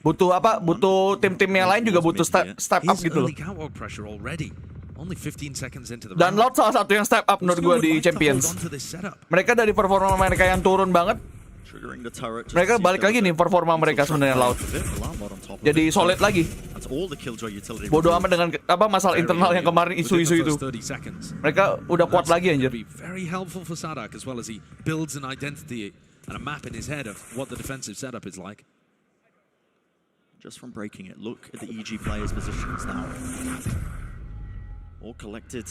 Butuh butuh tim-tim yang lain juga butuh step up gitu loh. Dan Loud salah satu yang step up menurut gue di Champions. Mereka dari performa mereka yang turun banget, mereka balik lagi nih performa mereka sebenarnya Loud. Jadi solid lagi. Bodoh amat dengan masalah internal yang kemarin isu-isu itu. Mereka udah kuat lagi anjir. Very helpful for Sadak as well as he builds an identity and a map in his head of what the defensive setup is like. Just from breaking it, look at the EG players' positions now. All collected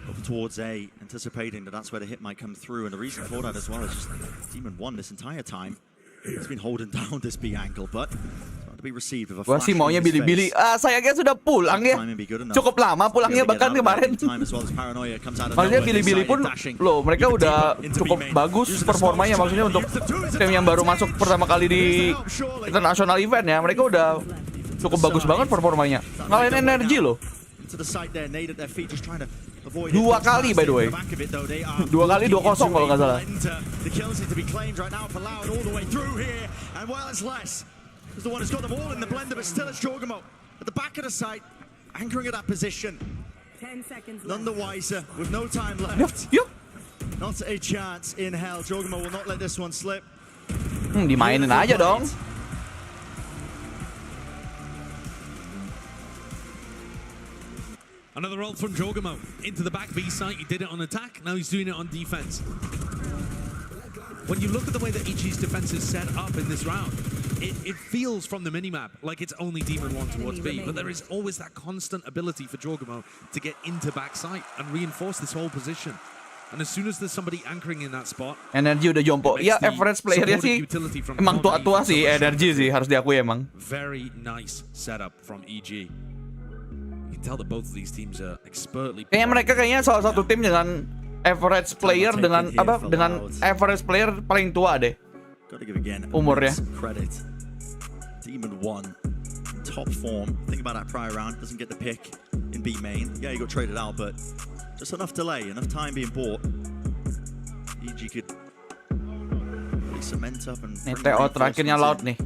up towards A, anticipating that that's where the hit might come through. And the reason for that as well is just Demon 1 this entire time. He's been holding down this B angle, but to be received with a Gua flash sih maunya in his Billy-Billy. face. Sayangnya sudah pulang ya. Cukup lama pulangnya bahkan kemarin. Maksudnya Billy-Billy pun loh, mereka udah cukup bagus performanya, maksudnya untuk tim yang baru masuk pertama kali di international event ya. Mereka udah cukup bagus banget performanya. Ngalahin energi loh. 2 kali by the way. 2 kali 2-0 kalau nggak salah. Is the one who's got them all in the blender, but still it's Jorgamo at the back of the site, anchoring at that position. 10 seconds left. None the wiser, with no time left. Not a chance in hell. Jorgamo will not let this one slip. Dimainin aja dong. Another ult from Jorgamo into the back B site. He did it on attack, now he's doing it on defense. When you look at the way that EG's defense is set up in this round, it feels from the minimap like it's only Demon 1 towards B, but there is always that constant ability for Jorgamo to get into backside and reinforce this whole position. And as soon as there's somebody anchoring in that spot, Energi udah jompo. Ya average playernya sih emang tua-tua sih, energi sih harus diakui emang. Very nice setup from EG. You can tell that both of these teams are expertly. Kayaknya salah satu tim dengan average player dengan average player paling tua deh. Umurnya. Demon 1 in top form. Think about that prior round. Doesn't get the pick in B main. Yeah, he got traded out, but just enough delay, enough time being bought. EG could really cement up and. TO terakhirnya Loud nih.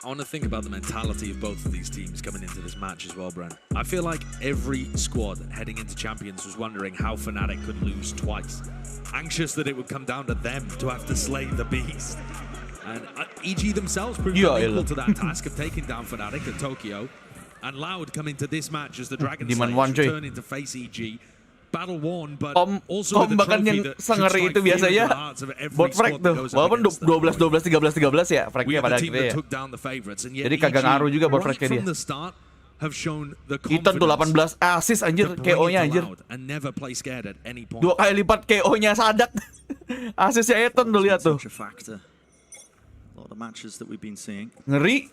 I want to think about the mentality of both of these teams coming into this match as well, Brent. I feel like every squad heading into Champions was wondering how Fnatic could lose twice. Anxious that it would come down to them to have to slay the beast. And EG themselves proved equal to that task of taking down Fnatic at Tokyo. And Loud come into this match as the Dragon Slayers turn into face EG. Battle won, but also with the bahkan yang sengeri itu biasanya bot frag tuh. Walaupun 12 13 ya fragnya pada akhirnya ya. Jadi kagak ngaruh juga bot fragnya dia. Ethan tuh 18 assist anjir, KO-nya anjir. 2 kali lipat KO-nya Sadak. Assist-nya Ethan tuh lihat tuh. Ngeri.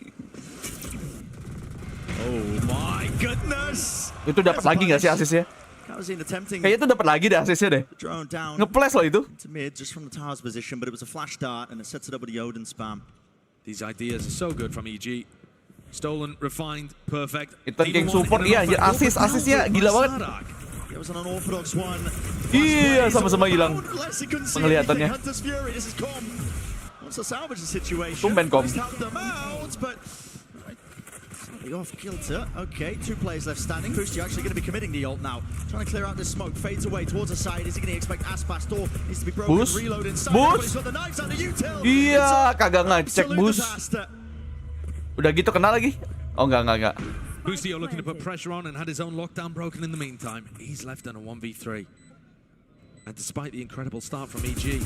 Oh my goodness. Itu dapat lagi nggak sih assist-nya? Kayaknya itu dapat lagi deh asisnya deh. Nge-flash loh itu. Just from the tower's position, but it was a flash dart and it sets it up with the Odin spam. These ideas are so good from EG. Stolen, refined, perfect. Itu king support dia anjir, asisnya gila banget. Iya, sama-sama hilang penglihatannya. Tumben kom. Off kilter. Okay, 2 players left standing. Boosty actually going to be committing the ult now. Trying to clear out this smoke. Fades away towards the side. Is he going to expect Aspas? Door needs to be broken. Reload inside. He's got the knives under util. Iya, kagak ngecek bus. Udah gitu kena lagi? Oh enggak. Boosty looking to put pressure on and had his own lockdown broken in the meantime. He's left on a 1v3. And despite the incredible start from EG,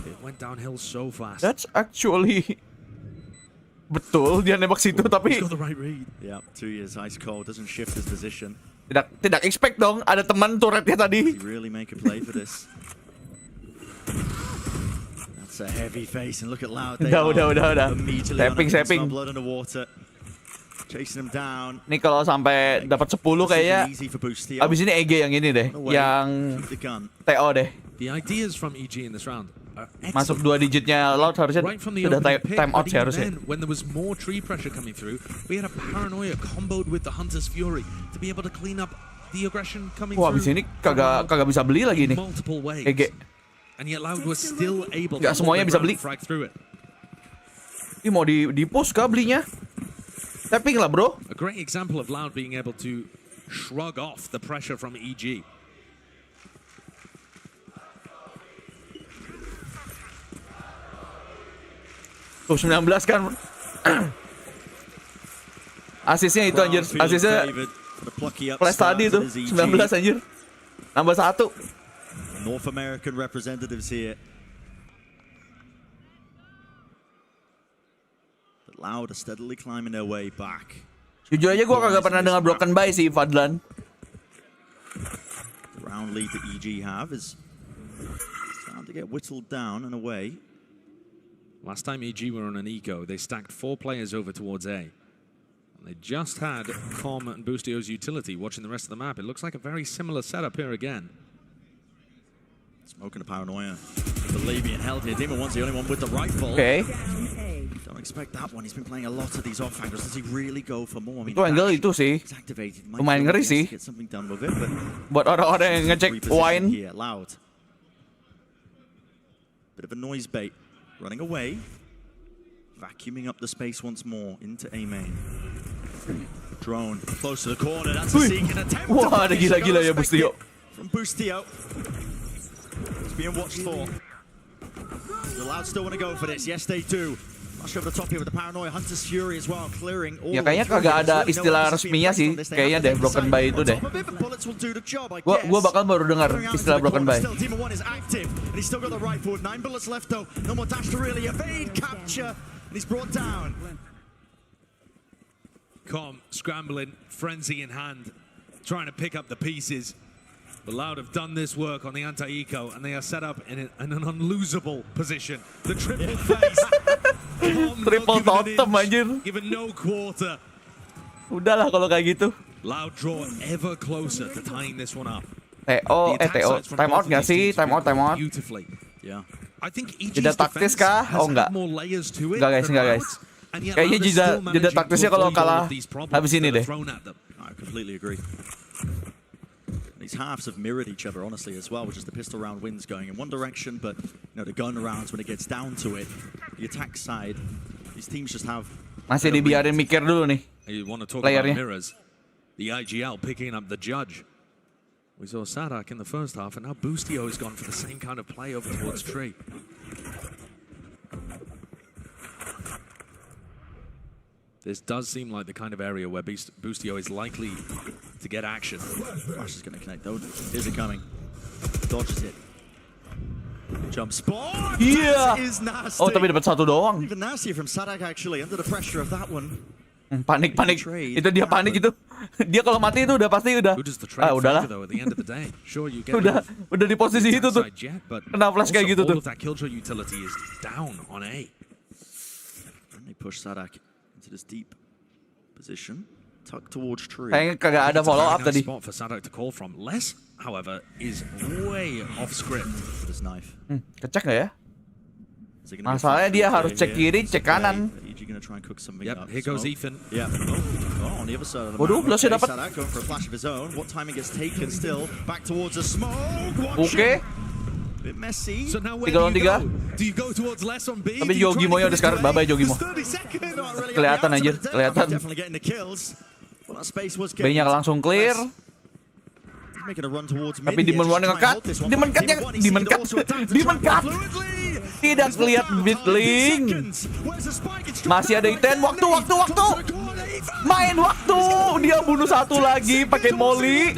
it went downhill so fast. That's actually betul dia nembak situ tapi yeah, 2 years ice cold doesn't shift his position. Tidak expect dong ada teman turretnya tadi. Really make a play for this. That's a heavy face and look at Loud. Udah. Tapping. Blood underwater. Chasing him down. Nih kalau sampai dapat 10 kayaknya abis ini EG yang ini deh, yang TO deh. The ideas from EG in this round. Masuk 2 digitnya Loud harusnya sudah time out sih harusnya. When there was more tree pressure coming through, we had a paranoia comboed with the Hunter's Fury to be able to clean up the aggression coming through. Wah, abis ini kagak bisa beli lagi nih. EG. And yet Loud was still able to semuanya bisa beli. Ini mau di push kah belinya? Tapping lah, bro. A great example of Loud being able to shrug off the pressure from EG. Tuh 19 kan. Asisnya itu anjir. Asisnya flash tadi tuh 19 anjir. Nambah 1. North American representatives here. But Loud are steadily climbing their way back. Jujur aja gue kagak pernah dengar broken by sih Fadlan. The round lead that EG have is starting to get whittled down and away. Last time EG were on an eco, they stacked 4 players over towards A. And they just had Com and Boostio's utility watching the rest of the map. It looks like a very similar setup here again. Smoking a paranoia. The Labian held here. Demon 1's the only one with the rifle. Okay. Don't expect that one. He's been playing a lot of these off angles. Does he really go for more? I mean, itu angle itu sih lumayan ngeri sih. Buat orang-orang yang ngecek wine. Loud. Bit of a noise bait. Running away, vacuuming up the space once more into A main. Drone close to the corner. That's a seeking attempt. Wah, ada gila-gila ya Boostio. From Boostio, it's being watched for. The Loud still want to go for this. Yes, they do. Ya kayaknya kagak ada istilah resminya sih, kayaknya deh broken by itu deh. Gua bakal baru dengar istilah broken by. Com scrambling, frenzy in hand, trying to pick up the pieces. But Loud have done this work on the anti-eco, and they are set up in an unlosable position. The triple face. Triple totem anjir. Given no quarter. Udahlah kalau kayak gitu. Loud draw ever closer to tying this one up. TO, time out nggak sih? Time out. Beautifully. Yeah. I think jeda taktis kah? Oh enggak. Enggak guys. Kayaknya jeda taktisnya kalau kalah habis ini deh. I completely agree. These halves have mirrored each other, honestly, as well, which is the pistol round wins going in one direction, but the gun rounds, when it gets down to it, the attack side, these teams just have. Masih dibiarin mikir dulu nih. You want to talk about mirrors? The IGL picking up the judge. We saw Sadak in the first half, and now Boostio has gone for the same kind of play over towards Tree. This does seem like the kind of area where Boostio is likely to get action. Flash is going to connect though. Here's it coming. Dodges it. Jump spot. Iya. Oh tapi dapat satu doang. Even nastier from Sadak actually under the pressure of that one. Panik. Itu dia panik itu. Dia kalau mati itu udah pasti udah. Udahlah. Udah di posisi itu tuh. Kena flash kayak gitu tuh. They push Sadak into this deep position, tucked towards Tree. Kayaknya kagak ada follow up tadi. Spot for Sadak to call from. Les, however, is way off script. This knife. Kecek nggak ya? Masalahnya dia harus cek kiri, cek kanan. Yep, here goes Ethan. Yeah. Oh, on the other side of the Waduh, flashnya dapat. Sadak going for a flash of his own. What timing gets taken still? Back towards the smoke. Oke. Bit messy. So now where 3 lawan 3. do you go towards Les on B? Tapi Jogimo ya udah sekarang, bye-bye Jogimo. Kelihatan aja, kelihatan. B-nya langsung clear. Tapi Demon One nge-cut. Demon cut. Tidak lihat Bitling. Masih ada Iten. Waktu. Main waktu. Dia bunuh satu lagi pakai molly.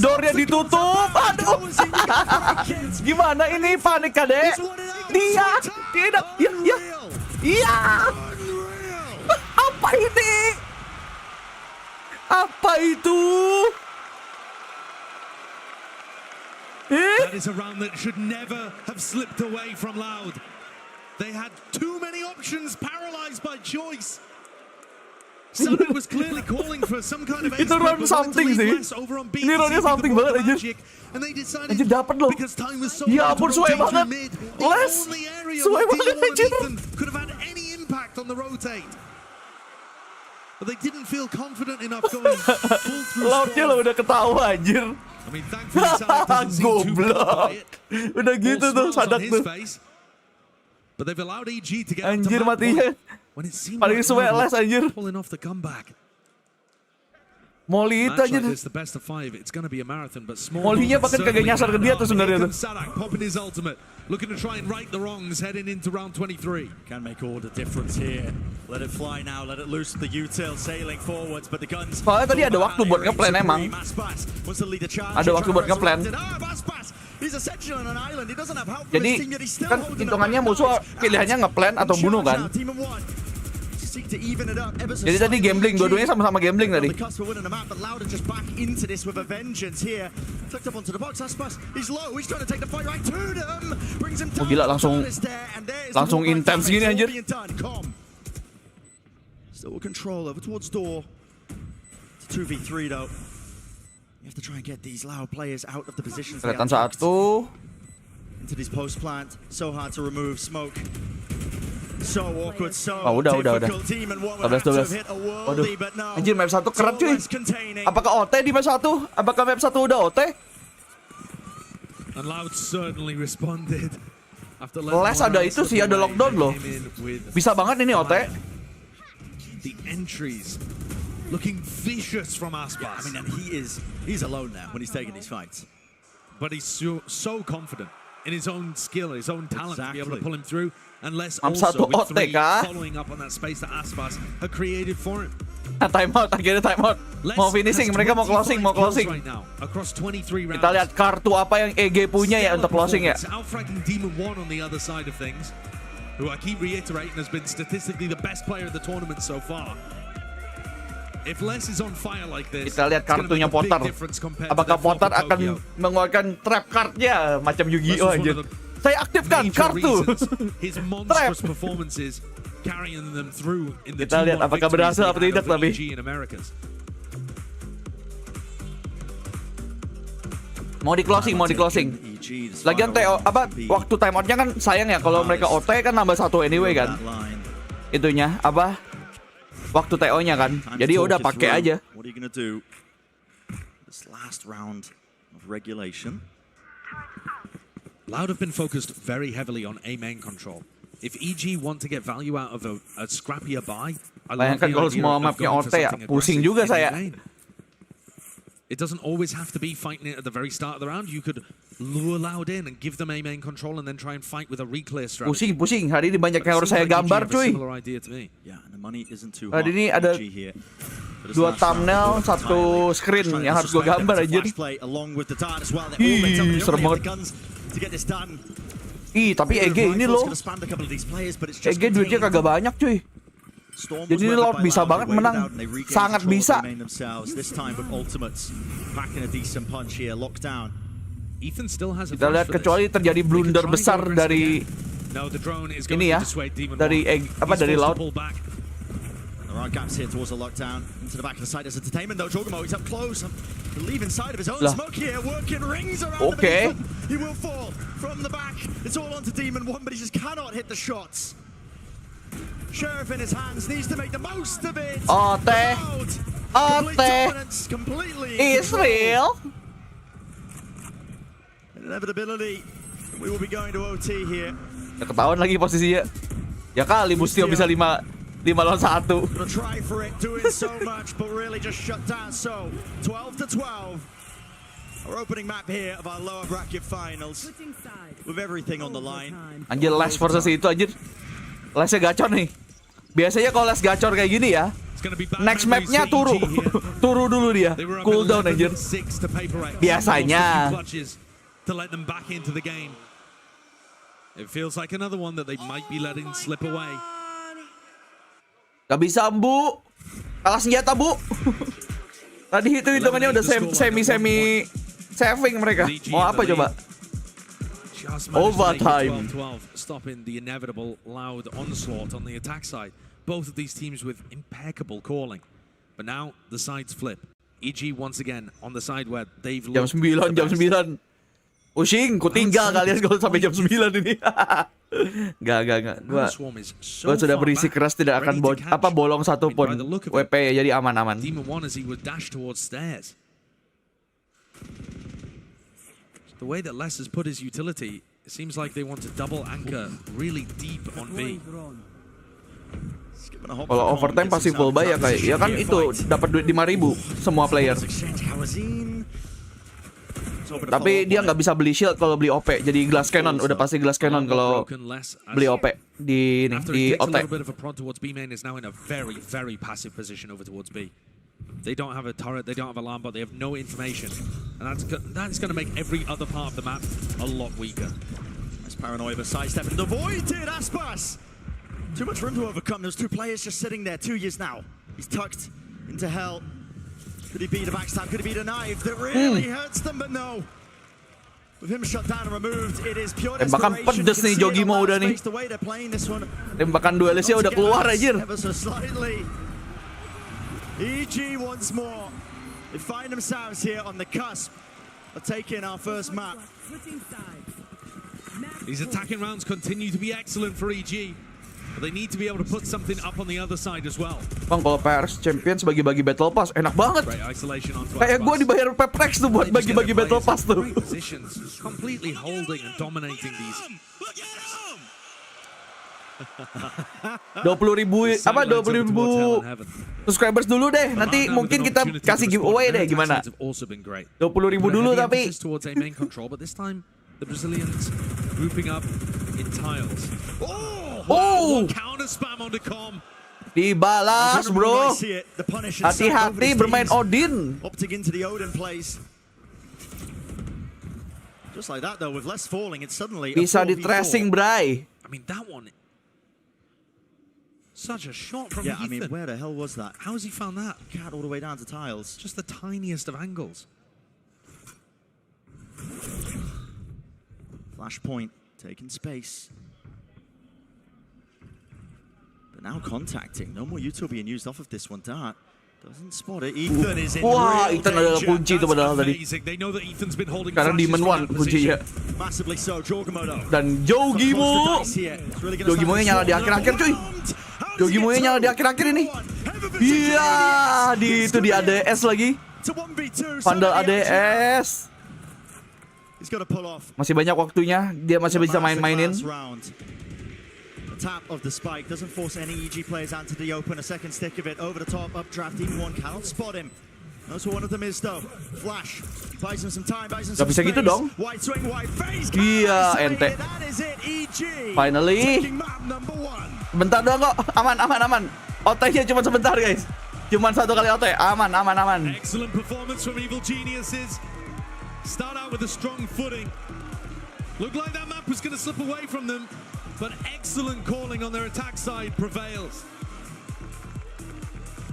Doornya ditutup. Aduh. Gimana ini, panik kadek? Dia tidak. Iya. Apa ini? Apa itu? That is a round that should never have slipped away from Loud. They had too many options, paralyzed by choice. Sadak was clearly calling for some kind of itu round something sih. Ini roundnya something banget aja. Anjir dapat loh. Ya ampun, suai banget. Les, suai banget anjir. Could have had any impact on the rotate. But they didn't feel confident enough going full through. Loudnya lo udah ketawa anjir. I mean, thankfully Sadak doesn't seem too goblok. Udah gitu tuh Sadak tuh. But they've allowed EG to get anjir matinya. Paling suwe Les anjir. Pulling off the comeback. Molly itu anjir. Molly-nya bahkan kagak nyasar ke dia tuh sebenarnya tuh. Sadak popping his ultimate, looking to try and right the wrongs heading into round 23. Can make all the difference here. Let it fly now, let it loose the util sailing forwards, but the guns. Soalnya tadi ada waktu buat ngeplan emang. Ada waktu buat ngeplan. Jadi kan hitungannya musuh pilihannya ngeplan atau bunuh kan. Jadi tadi gambling, dua-duanya sama-sama gambling tadi. Oh gila, langsung intens gini anjir. Still control over towards door. It's 2v3 though. You have to try and get these Loud players out of the positions. Kelihatan satu. Into this post plant, so hard to remove smoke. So awkward, so difficult. 12. Waduh. Anjir, map 1 keren cuy. Apakah OT di map 1? Apakah map 1 udah OT? And Loud certainly responded. Les ada itu sih, ada lockdown loh. Bisa banget ini OT. The entries looking vicious from Aspas. I mean, and he's alone now when he's taking these fights. But he's so confident. in his own skill, his own talent to be able to pull him through. And less Mam also satu with otek, 3 following up on that space that Aspas had created for him. Time out, akhirnya time out. Mau finishing, mereka mau closing, mau closing. Right now, across 23 rounds. Kita lihat kartu apa yang EG punya ya untuk closing ya. Outfragging Demon 1 on the other side of things, who I keep reiterating has been statistically the best player of the tournament so far. If Les is on fire like this, kita lihat kartunya Potter. Apakah Potter akan mengeluarkan trap cardnya macam Yu-Gi-Oh aja? Saya aktifkan kartu. Trap. Kita lihat apakah berhasil atau tidak tapi. Mau di closing, mau di closing. Lagian TO apa waktu timeoutnya kan sayang ya kalau mereka OT kan nambah 1 anyway kan. Itunya apa? Waktu TO-nya kan. Jadi udah pakai aja. What are you gonna do? This last round of regulation. Loud have been focused very heavily on A main control. If EG want to get value out of a scrappier buy, bayangkan kalau semua mapnya OT ya, pusing juga saya. It doesn't always have to be fighting it at the very start of the round. You could lure Loud in and give them A main control and then try and fight with a reclear strategy. Pusing. Hari ini banyak yang harus saya gambar, cuy. Hari ini ada 2 thumbnail, 1 screen yang harus gue gambar aja. Ih, serem banget. Ih, tapi EG ini loh. EG duitnya kagak banyak, cuy. Jadi ini Lord bisa banget menang. Sangat bisa. Kita lihat kecuali terjadi blunder besar dari ini ya. Dari dari Lord. There are gaps here towards the lockdown. Into the back of the side as entertainment though. Jogomo, he's up close. I believe inside of his own smoke here. Working rings around the middle. He will fall from the back. It's all onto Demon 1, but he just cannot hit the shots. Sheriff in his hands needs to make the most of it. Completely Israel. Inevitability. We will be going to OT here. Ketahuan lagi posisinya. Ya kali Mustio bisa 5 lawan 1. Try for it, doing so much, but really just shut down. So 12-12. Our opening map here of our lower bracket finals, with everything on the line. Anjir, Les versus itu anjir. Lesnya gacor nih. Biasanya kalau Les gacor kayak gini ya, next mapnya turu. Turu dulu dia. Cooldown anjir. Biasanya. It feels like another one that they might be letting slip away. Gak bisa, Bu. Kalah senjata, Bu. Tadi hitungannya udah semi saving mereka. Mau apa coba? Overtime. Stopping the inevitable Loud onslaught on the attack side. Both of these teams with impeccable calling. But now the sides flip. EG once again on the side where they've jam 9. Pusing, ku tinggal kalian kalau sampai jam 9 ini. Gak. Gua sudah berisi keras tidak akan bolong satu pun WP ya, jadi aman-aman. The way that Les has put his utility, it seems like they want to double anchor really deep on B. Kalau overtime pasti full buy ya kan itu dapat duit 5.000 semua player. Tapi dia nggak bisa beli shield kalau beli OP. Jadi glass cannon udah pasti glass cannon kalau beli OP di OT. They don't have a turret, they don't have a alarm bot, they have no information. And that's going to make every other part of the map a lot weaker. Nice paranoia, but sidestep into the void, did Aspas! Too much room to overcome. Those 2 players just sitting there, 2 years now. He's tucked into hell. Could he beat a backstab? Could he beat a knife that really hurts them? But no. With him shut down and removed, it is pure tembakan pedes nih Jogimo udah nih. Tembakan duelisnya udah keluar aja. EG once more. They find themselves here on the cusp of taking our first map. These attacking rounds continue to be excellent for EG. But they need to be able to put something up on the other side as well. Bang, kalau PRS Champions bagi-bagi Battle Pass enak banget. Kayak gue dibayar Peprex tuh buat bagi-bagi Battle Pass tuh. Completely holding and dominating these. 20.000 subscribers dulu deh. Nanti mungkin kita kasih giveaway deh, gimana? 20.000 dulu tapi The Brazilians grouping up in tiles. Oh! Counter spam on the com. Dibalas, bro. Hati-hati bermain Odin. Opting into the Odin plays. Just like that though, with less falling, it's suddenly bisa di tracing, Bray. I mean that one. Such a shot from Ethan. Ethan. I mean, where the hell was that? How has he found that? Cat all the way down to tiles. Just the tiniest of angles. Flashpoint taking space. But now contacting. No more util being used off of this one. Dart doesn't spot it. Ethan is in Wah, real Ethan ada danger. kunci tuh padahal tadi. They know that Ethan's been holding Karena Demon One kuncinya. Massively so, Jorgamodo. Dan Jogimo. Jogimo-nya nyala di akhir-akhir, cuy. Jogimo-nya nyala di akhir-akhir ini. Iya, itu di ADS lagi. Vandal ADS. Masih banyak waktunya, dia masih bisa main-mainin. Tap of the spike doesn't force any EG players out to the open. A second stick of it over the top, updraft. Even one cannot spot him. That's what one of them is though. Flash buys him some time, buys him some Gak bisa gitu dong. White swing, white face. Iya, ente. Finally. Bentar doang kok. Aman. OT-nya cuma sebentar, guys. Cuman 1 kali OT. Aman. Excellent performance from Evil Geniuses. Start out with a strong footing. Looked like that map was going to slip away from them. But excellent calling on their attack side prevails.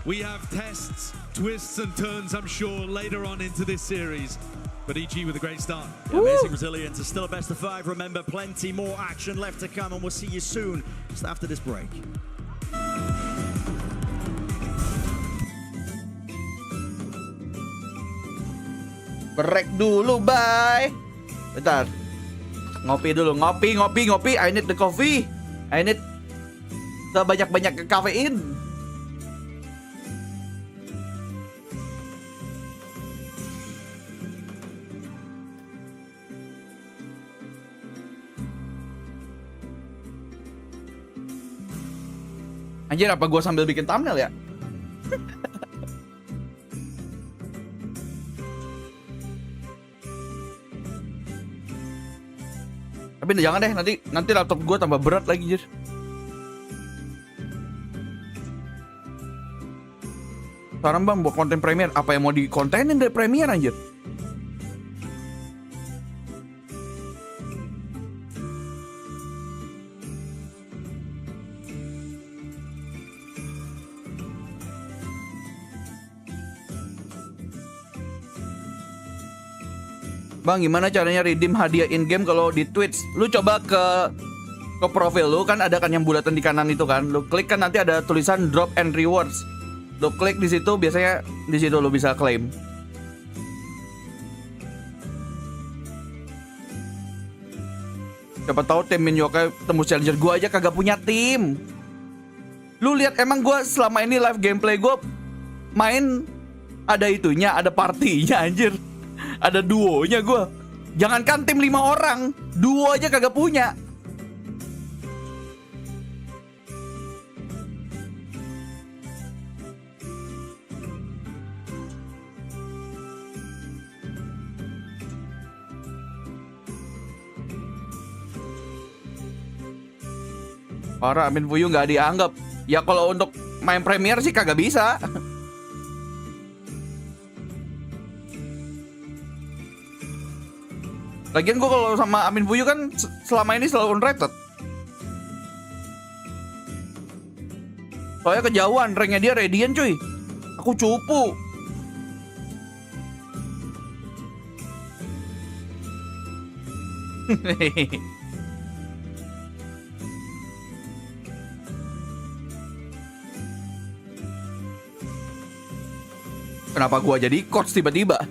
We have tests, twists and turns, I'm sure, later on into this series. But EG with a great start. Amazing resilience. It's still a best of 5. Remember, plenty more action left to come, and we'll see you soon, just after this break. Break dulu, bye. Bentar. Ngopi dulu, ngopi. I need the coffee. I need sebanyak-banyak kafein. Anjir, apa gua sambil bikin thumbnail ya? Tapi jangan deh, nanti laptop gue tambah berat lagi, Jir. Sekarang bang, buat konten Premiere, apa yang mau dikontenin dari Premiere, anjir? Bang, gimana caranya redeem hadiah in-game kalau di Twitch? Lu coba ke profil lu, kan ada kan yang bulatan di kanan itu kan. Lu klik kan nanti ada tulisan drop and rewards. Lu klik di situ, biasanya di situ lu bisa claim. Siapa tahu tim Min Yokai tembus challenger. Gua aja kagak punya tim. Lu lihat, emang gua selama ini live gameplay gua main ada itunya, ada partinya, anjir. Ada duonya gue. Jangankan tim 5 orang, duo aja kagak punya. Parah, Amin Fuyu nggak dianggap. Ya kalau untuk main Premiere sih kagak bisa. Lagian gue kalau sama Amin Fuyu kan selama ini selalu unrated. Soalnya kejauhan, ranknya dia Radiant cuy. Aku cupu. Kenapa gua jadi coach tiba-tiba?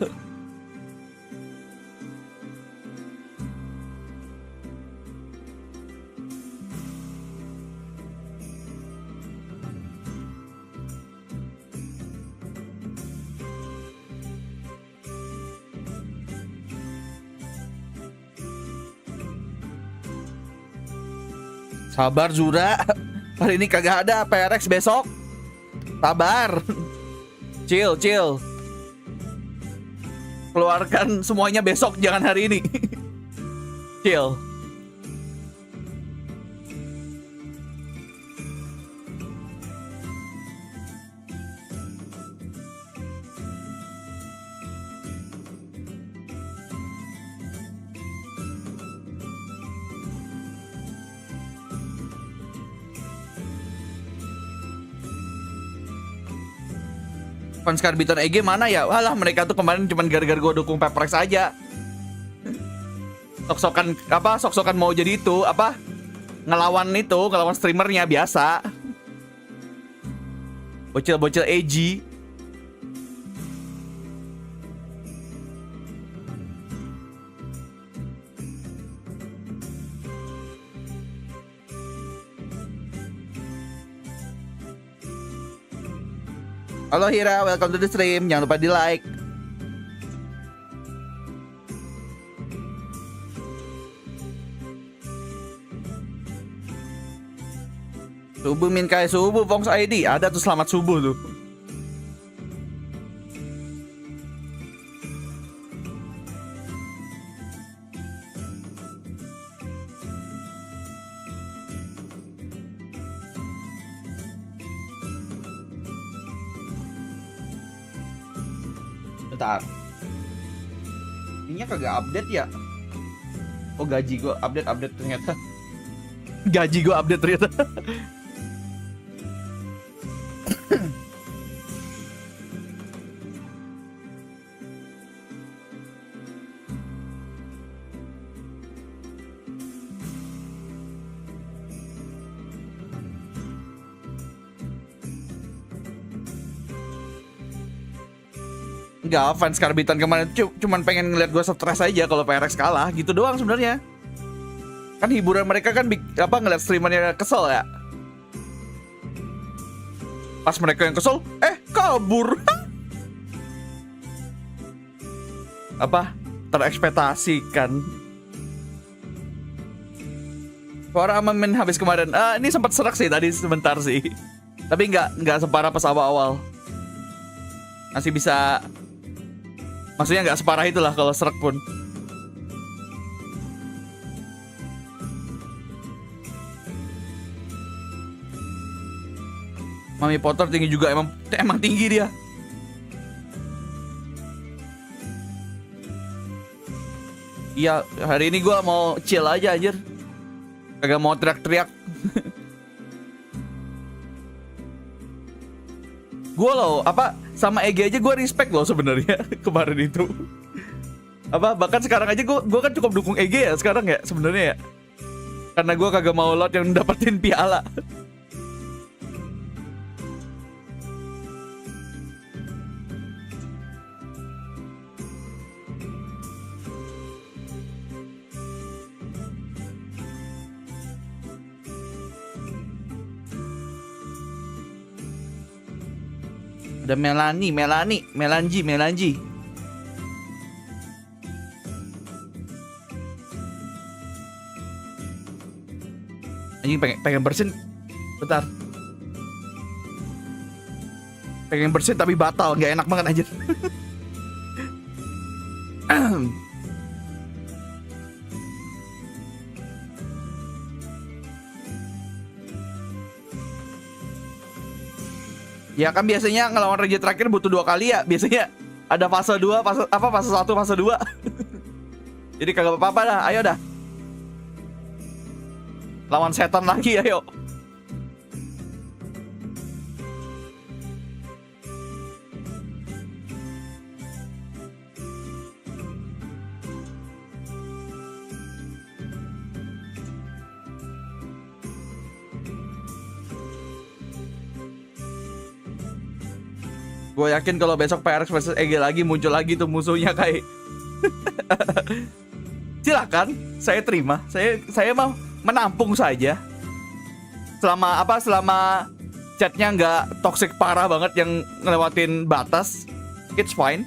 Sabar Zura, hari ini kagak ada PRX besok. Sabar. Chill. Keluarkan semuanya besok, jangan hari ini. Chill. Fans Karbiton EG mana ya? Walah, mereka tuh kemarin cuman gara-gara gue dukung Peprex aja. Sok-sokan mau jadi itu apa? Ngelawan streamernya biasa. Bocil-bocil EG. Halo Hira, welcome to the stream. Jangan lupa di like. Subuh Minkai, subuh Fongs ID. Ada tuh selamat subuh tuh. Bentar. Ininya kagak update ya? Oh, gaji gue update ternyata. Gaji gue update ternyata. Enggak, fans Karbiton kemarin cuman pengen ngeliat gue stres aja kalau PRX kalah, gitu doang sebenarnya. Kan hiburan mereka kan ngeliat streamernya kesel ya. Pas mereka yang kesel, kabur. Terekspektasikan. Suara Amamin habis kemarin. Ini sempat serak sih tadi sebentar sih. Tapi nggak separah pas awal-awal. Masih bisa. Maksudnya nggak separah itulah kalau serak pun. Mami Potter tinggi juga, emang tinggi dia. Iya, hari ini gue mau chill aja anjir. Kagak mau teriak-teriak. Gue loh, sama EG aja gue respect loh sebenarnya kemarin itu. Bahkan sekarang aja gue kan cukup dukung EG ya sekarang ya sebenarnya ya. Karena gue kagak mau lot yang dapetin piala. Ada Melanji. Anjing pengen bersin. Bentar. Pengen bersin tapi batal, nggak enak banget anjir. Ya kan biasanya ngelawan raja terakhir butuh 2 kali ya. Biasanya ada fase 2, fase 1, fase 2. Jadi kagak apa-apa dah, ayo dah. Lawan setan lagi, ayo. Gue yakin kalau besok PRX versus EG lagi muncul lagi tuh musuhnya kayak. Silakan, saya terima. Saya mau menampung saja. Selama chatnya nggak toxic parah banget yang ngelewatin batas, it's fine.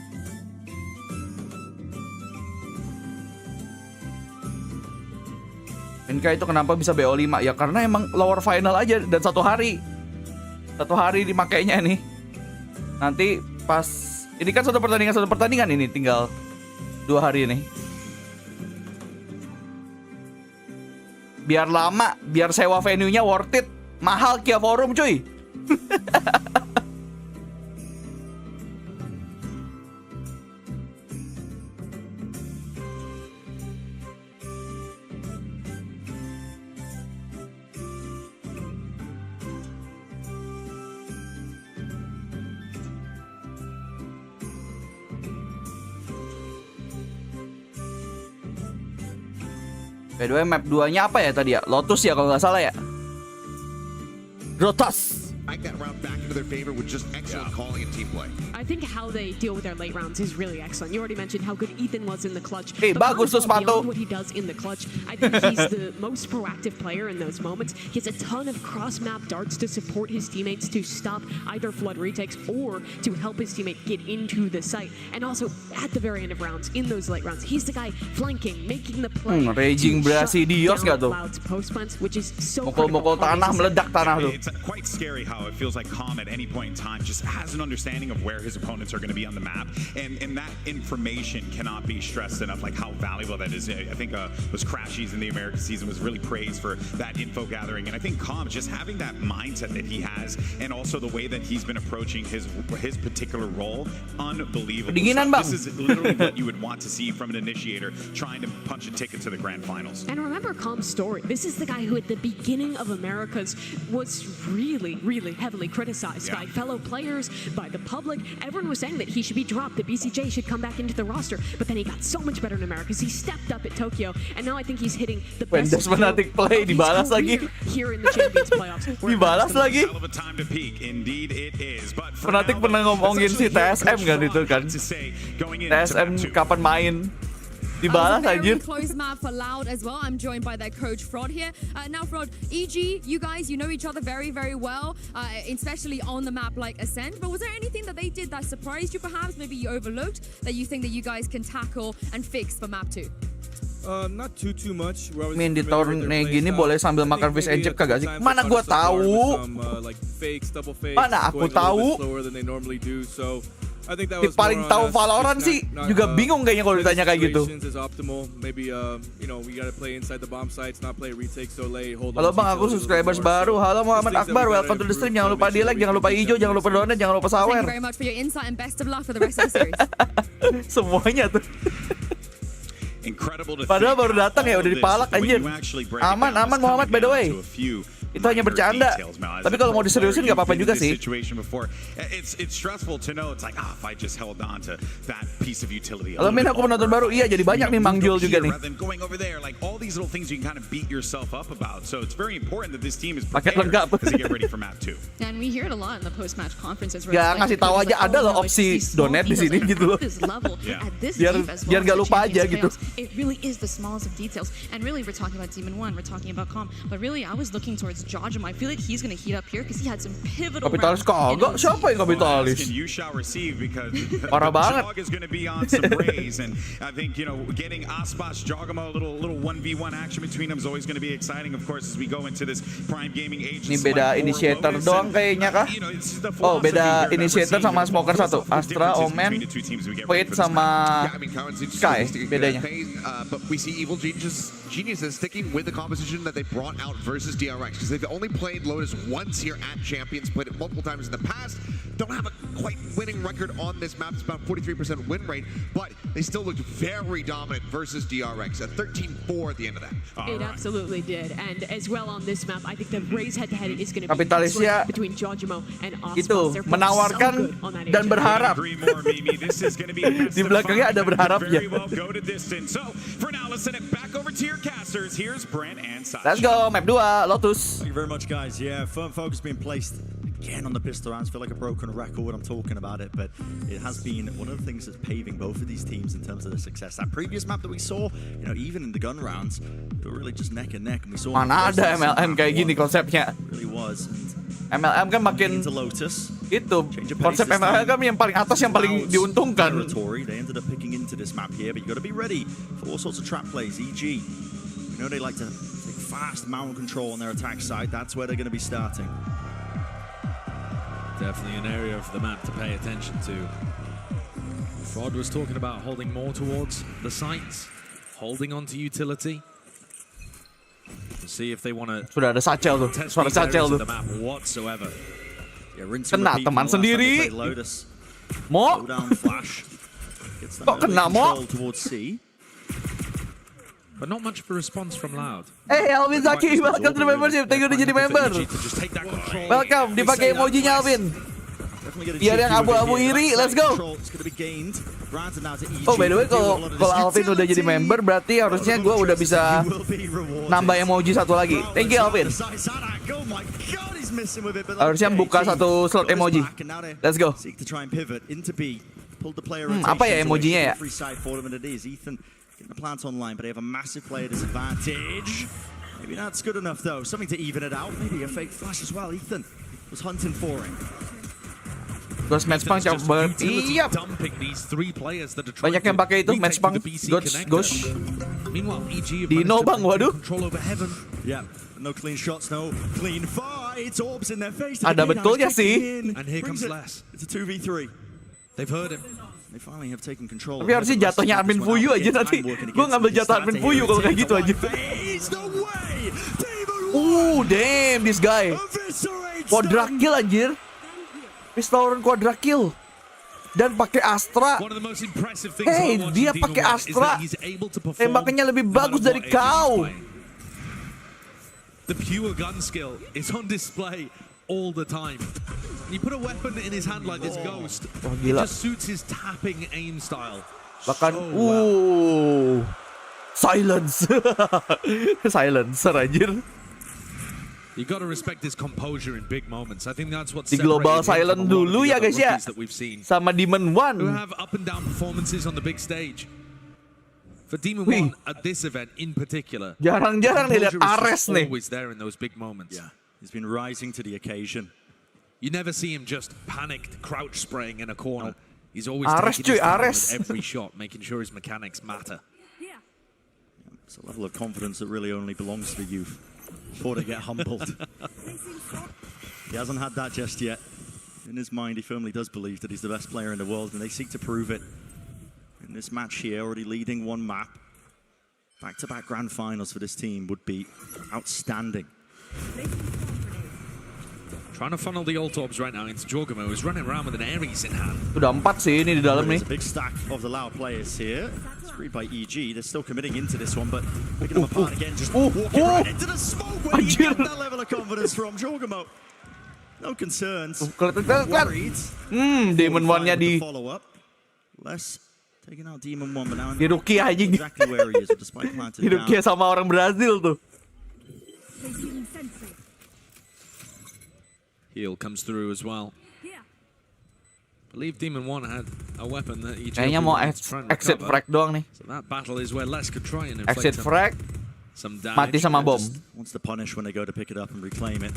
NK itu kenapa bisa BO5? Ya karena emang lower final aja dan satu hari dimakainya nih. Nanti pas ini kan satu pertandingan ini tinggal 2 hari nih. Biar lama, biar sewa venue-nya worth it. Mahal Kia Forum cuy. By the way, map 2-nya apa ya tadi ya? Lotus ya kalau nggak salah ya? Lotus. I that round back into their favor with just excellent calling and team play. I think how they deal with their late rounds is really excellent. You already mentioned how good Ethan was in the clutch. Hey, bagus tuh sepatu. Beyond what he does in the clutch, I think he's the most proactive player in those moments. He has a ton of cross-map darts to support his teammates to stop either flood retakes or to help his teammate get into the site. And also, at the very end of rounds, in those late rounds, he's the guy flanking, making the play. Raging Brasidios nggak tuh? Mukul-mukul tanah, meledak tanah tuh. It's quite scary how it feels like Calm at any point in time just has an understanding of where his opponents are going to be on the map, and that information cannot be stressed enough, like how valuable that is. I think those Crashies in the American season was really praised for that info gathering, and I think Calm just having that mindset that he has, and also the way that he's been approaching his particular role, unbelievable. This is literally what you would want to see from an initiator trying to punch a ticket to the grand finals. And remember Calm's story. This is the guy who at the beginning of Americas was really, really heavily criticized by fellow players, by the public. Everyone was saying that he should be dropped, that BCJ should come back into the roster. But then he got so much better in Americas. He stepped up at Tokyo, and now I think he's hitting the best Fanatic play dibalas lagi. Here in the Champions playoffs. Dibalas lagi. Hell of a time to peak, indeed it is. But Fanatic pernah ngomongin si TSM kan itu kan. TSM kapan main? Dibalas anjir. Close map for Loud as well. I'm joined by their coach Frod here. Now Frod, EG, you guys, you know each other very, very well, especially on the map like Ascend. But was there anything that they did that surprised you perhaps, maybe you overlooked, that you think that you guys can tackle and fix for map 2? Not too much. Min di tahun gini boleh sambil makan fish and chip kagak sih? Mana gua tahu? Mana aku tahu? Si paling tahu Valorant sih juga bingung kayaknya kalau ditanya kayak gitu. Halo bang, aku subscribers baru. Halo Muhammad Akbar, welcome to the stream. Jangan lupa di like, jangan lupa hijau, jangan lupa donat, jangan lupa sawer. Semuanya tuh. Padahal baru datang ya udah dipalak anjir. Aman Muhammad by the way. Itu hanya bercanda. Tapi kalau mau diseriusin nggak apa-apa juga sih. Kalau Min aku penonton baru, iya jadi banyak nih manggil juga nih. Paket lengkap. Ya ngasih tahu aja ada loh opsi donate di sini gitu loh. Biar nggak lupa aja gitu. It really is the smallest of details, and really we're talking about Demon 1, we're talking about Calm, but really I was looking towards Jojum. I feel like he's going to heat up here because he had some pivotal Kapitalis kagak? Siapa yang kapitalis? Parah banget. Jog is going to be on some rays, and I think getting Aspas Jogamo, a little 1v1 action between them is always going to be exciting, of course, as we go into this Prime Gaming Age. Ini beda initiator doang kayaknya kah? Oh beda initiator sama smoker satu. Astra, Omen, Fate sama Sky bedanya. But we see Evil Geniuses sticking with the composition that they brought out versus DRX, because they've only played Lotus once here at Champions, played it multiple times in the past, don't have a quite winning record on this map. It's about 43% win rate, but they still looked very dominant versus DRX at 13-4 at the end of that. It absolutely did, and as well on this map, I think the race head-to-head is going to be Kapitalisnya between Jojimo and Aspas. Itu menawarkan dan berharap. Di belakangnya ada berharapnya. For now, let's send it back over to your casters. Here's Brent and Sasha. Let's go, map 2, Lotus. Thank you very much, guys. Yeah, firm focus being placed again on the pistol rounds. Feel like a broken record, I'm talking about it, but it has been one of the things that's paving both of these teams in terms of their success. That previous map that we saw, even in the gun rounds, they were really just neck and neck, and we saw mana ada MLM kayak gini konsepnya. It really was. MLM kan makin itu konsep MLM kan yang paling atas yang paling diuntungkan. They ended up picking into this map here, but you got to be ready for all sorts of trap plays. EG, you know they like to take fast mountain control on their attack side. That's where they're going to be starting. Definitely an area of the map to pay attention to. Frod was talking about holding more towards the sites, holding on to utility. See if they want to. Sudah ada Satchel tuh, suara Satchel tuh. Kena teman sendiri. Mo? Kok kena Mo? But not much of a response from Loud. Hey Alvin Zaki, welcome to the membership. Thank you udah jadi member. Welcome, dipakai emojinya Alvin. Biar yang abu-abu iri, let's go. Oh by the way, kalau Alvin udah jadi member, berarti harusnya gue udah bisa nambah emoji satu lagi. Thank you Alvin. Harusnya buka satu slot emoji. Let's go. Apa ya emojinya ya? Getting the plant online, but they have a massive player disadvantage. Maybe that's good enough though. Something to even it out. Maybe a fake flash as well. Ethan was hunting for him. Terus matchpang coba. Iya. Banyak yang pakai itu matchpang. Gosh. Dino bang, waduh. Yeah. No clean shots, no clean fights. Orbs in their face. Ada betulnya sih. And here comes Les. It's a 2v3. They've heard him. They finally have taken control. Tapi harusnya jatuhnya admin fuyu aja nanti. Gue ngambil jatuh admin fuyu kalau kayak gitu aja. Damn this guy. Quadra kill anjir. Pistol quadra kill. Dan pakai Astra. Hey, dia pakai Astra. Tembakannya lebih bagus dari kau. The pure gun skill is on display all the time. You put a weapon in his hand like this ghost. It just suits his tapping aim style. Bahkan, silence. Silencer anjir. You gotta respect his composure in big moments. I think that's what di global silent dulu ya guys ya. Sama Demon One. Who have up and down performances on the big stage. For Demon One at this event in particular, jarang-jarang dilihat Ares nih. Always there in those big moments. Yeah, he's been rising to the occasion. You never see him just panicked, crouch spraying in a corner. He's always Ares taking his cuy, time Ares. with every shot, making sure his mechanics matter. It's a level of confidence that really only belongs to the youth before they get humbled. He hasn't had that just yet. In his mind, he firmly does believe that he's the best player in the world, and they seek to prove it. In this match here, already leading one map. Back-to-back grand finals for this team would be outstanding. Trying to funnel the ult orbs right now into Jorgamo, who's running around with an Ares in hand. Udah 4 sih ini di dalam nih. There's a big stack of the Loud players here. It's freed by EG. They're still committing into this one, but picking them apart again, just walking right into the smoke. Where do you get that level of confidence from Jorgamo? No concerns. Worried. Demon One-nya di follow up. Less taking out Demon One, but now di Rukia anjing. Exactly where he is, despite planted di Rukia sama orang Brazil tuh. Heal comes through as well. Believe Demon One had a weapon that he kayaknya mau exit frag doang nih. So that battle is where Les could try and exit frag. Some damage. Mati sama bom. Wants to punish when they go to pick it up and reclaim it.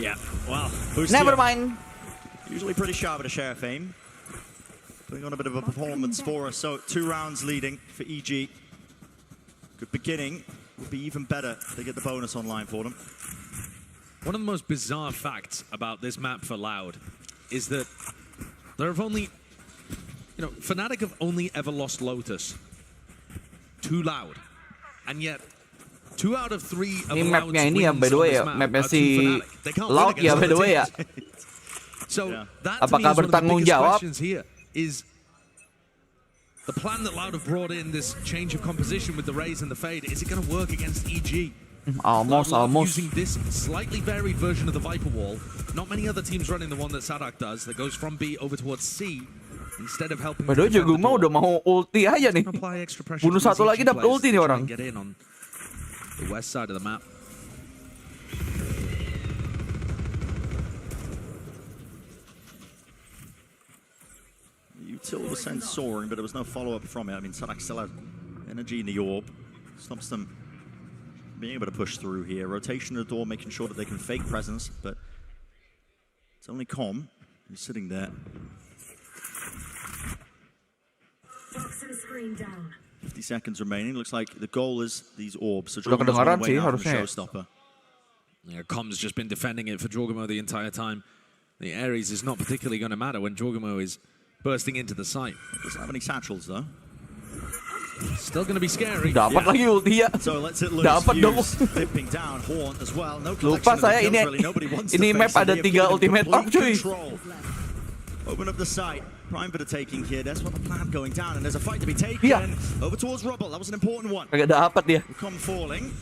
Yeah, well, never mind. Usually pretty sharp at a share fame. Putting on a bit of a performance for us. So 2 rounds leading for EG. Good beginning. Would be even better if they get the bonus online for them. One of the most bizarre facts about this map for Loud is that there have only, Fnatic have only ever lost Lotus to Loud, and yet 2 out of 3 of ini Loud's mapnya ini ya by the way ya, mapnya si Loud ya by the way ya. So that apakah bertanggung jawab? Here is the plan that Loud have brought in, this change of composition with the raise and the fade, is it going to work against EG? Almost. Using this slightly varied version of the Viper Wall. Not many other teams running the one that Sadak does, that goes from B over towards C, instead of helping. Padahal Jaguma udah mau ulti aja nih. Bunuh satu lagi dapat ulti nih orang. Get in on the west side of the map. Util was sent soaring, but there was no follow-up from it. I mean, Sadak still had energy in the orb. Stops them being able to push through here. Rotation of the door, making sure that they can fake presence, but it's only Com who's sitting there. 50 seconds remaining. Looks like the goal is these orbs. So kedengaran sih harusnya. Yeah, Com's just been defending it for Jorgamo the entire time. The Ares is not particularly going to matter when Jorgamo is bursting into the site. Doesn't have any satchels though. Still going to be scary. Dapat lagi ulti ya. Dapat dong. Lupa saya ini map ada 3 ultimate orb cuy. Open up the site. Prime bit of taking here. That's what the plan going down, and there's a fight to be taken. Yeah. Over towards Rubble. That was an important one. Agak dapat dia. Come falling.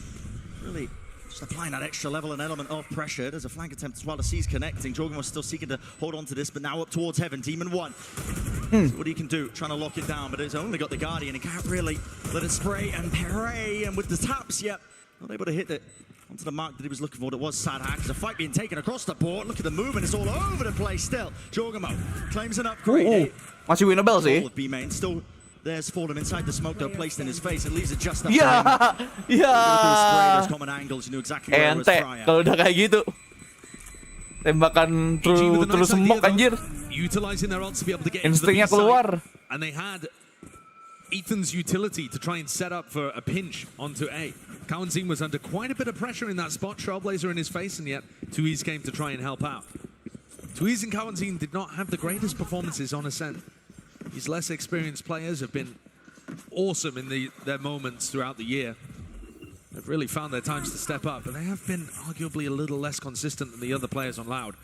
Really just applying that extra level and element of pressure. There's a flank attempt as well. The C's connecting. Jorgen was still seeking to hold on to this, but now up towards Heaven. Demon 1. So what he can do, trying to lock it down, but it's only got the Guardian. He can't really let it spray and pray. And with the taps, yep, not able to hit it onto the mark that he was looking for. It was Sadhak. There's a fight being taken across the board. Look at the movement. It's all over the place still. Jorgemo claims an upgrade. Masih winnable sih. B-main still. There's Fordham inside the smoke though, placed in his face. It leaves it just up. Iya. Common angles. You knew exactly where it was Ente prior. kalau udah kayak gitu. Tembakan terus semok anjir. Utilizing their ults to be able to get Instingnya keluar. And they had Ethan's utility to try and set up for a pinch onto A. Kalian was under quite a bit of pressure in that spot, Trailblazer in his face, and yet Tuiz came to try and help out. Tuiz and Kalian did not have the greatest performances on Ascent. These less experienced players have been awesome in their moments throughout the year. They've really found their times to step up, but they have been arguably a little less consistent than the other players on Loud.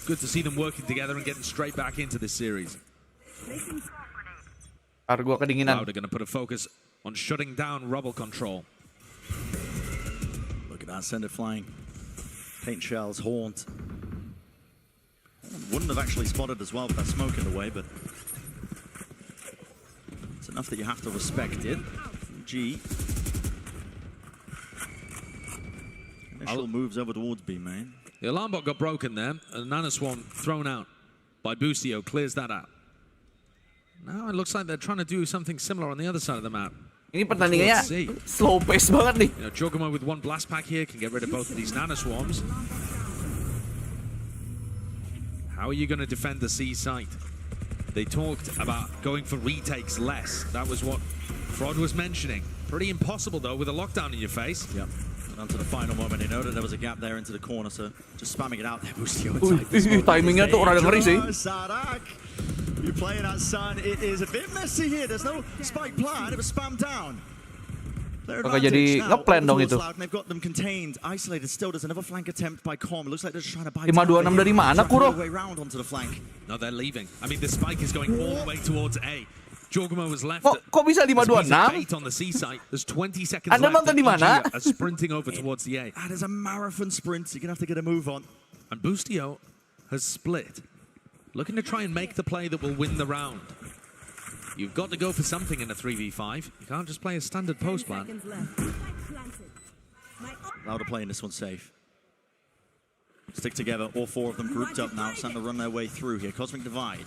Good to see them working together and getting straight back into this series. Gua kedinginan. Loud are going to put a focus on shutting down Rubble control. Look at that, send it flying. Paint shells, haunt. Wouldn't have actually spotted as well with that smoke in the way, but it's enough that you have to respect it. G. Initial moves over towards B main. The alarm bot got broken there, and Nana Swarm thrown out by Boostio clears that out. Now it looks like they're trying to do something similar on the other side of the map. Ini pertandingannya slow pace banget nih. You know, Jorgemo with one blast pack here can get rid of both of these Nana Swarms. How are you going to defend the C site? They talked about going for retakes less. That was what Frod was mentioning. Pretty impossible though with a lockdown in your face. Yep. On to the final moment, he noted there was a gap there into the corner, so just spamming it out there. Timingnya tuh orang ngeri sih. Sadak, you playing that Sun. It is a bit messy here. There's no spike plan. It was spammed down. Maka jadi ngeplan dong itu. They've got them contained, isolated. Still, there's another flank attempt by Com. Looks like they're just trying to buy 526 dari mana, Kuro? No, they're leaving. I mean, the spike is going all the way towards A. Jorgemo was left. Kok bisa 526? On the C site. There's 20 seconds Anda left. nonton di mana? Are sprinting over towards the A. There's a marathon sprint. You're gonna have to get a move on. And Boostio has split, looking to try and make the play that will win the round. You've got to go for something in a 3v5. You can't just play a standard post plan. Louder playing this one safe. Stick together, all 4 of them grouped up now, starting to run their way through here. Cosmic Divide.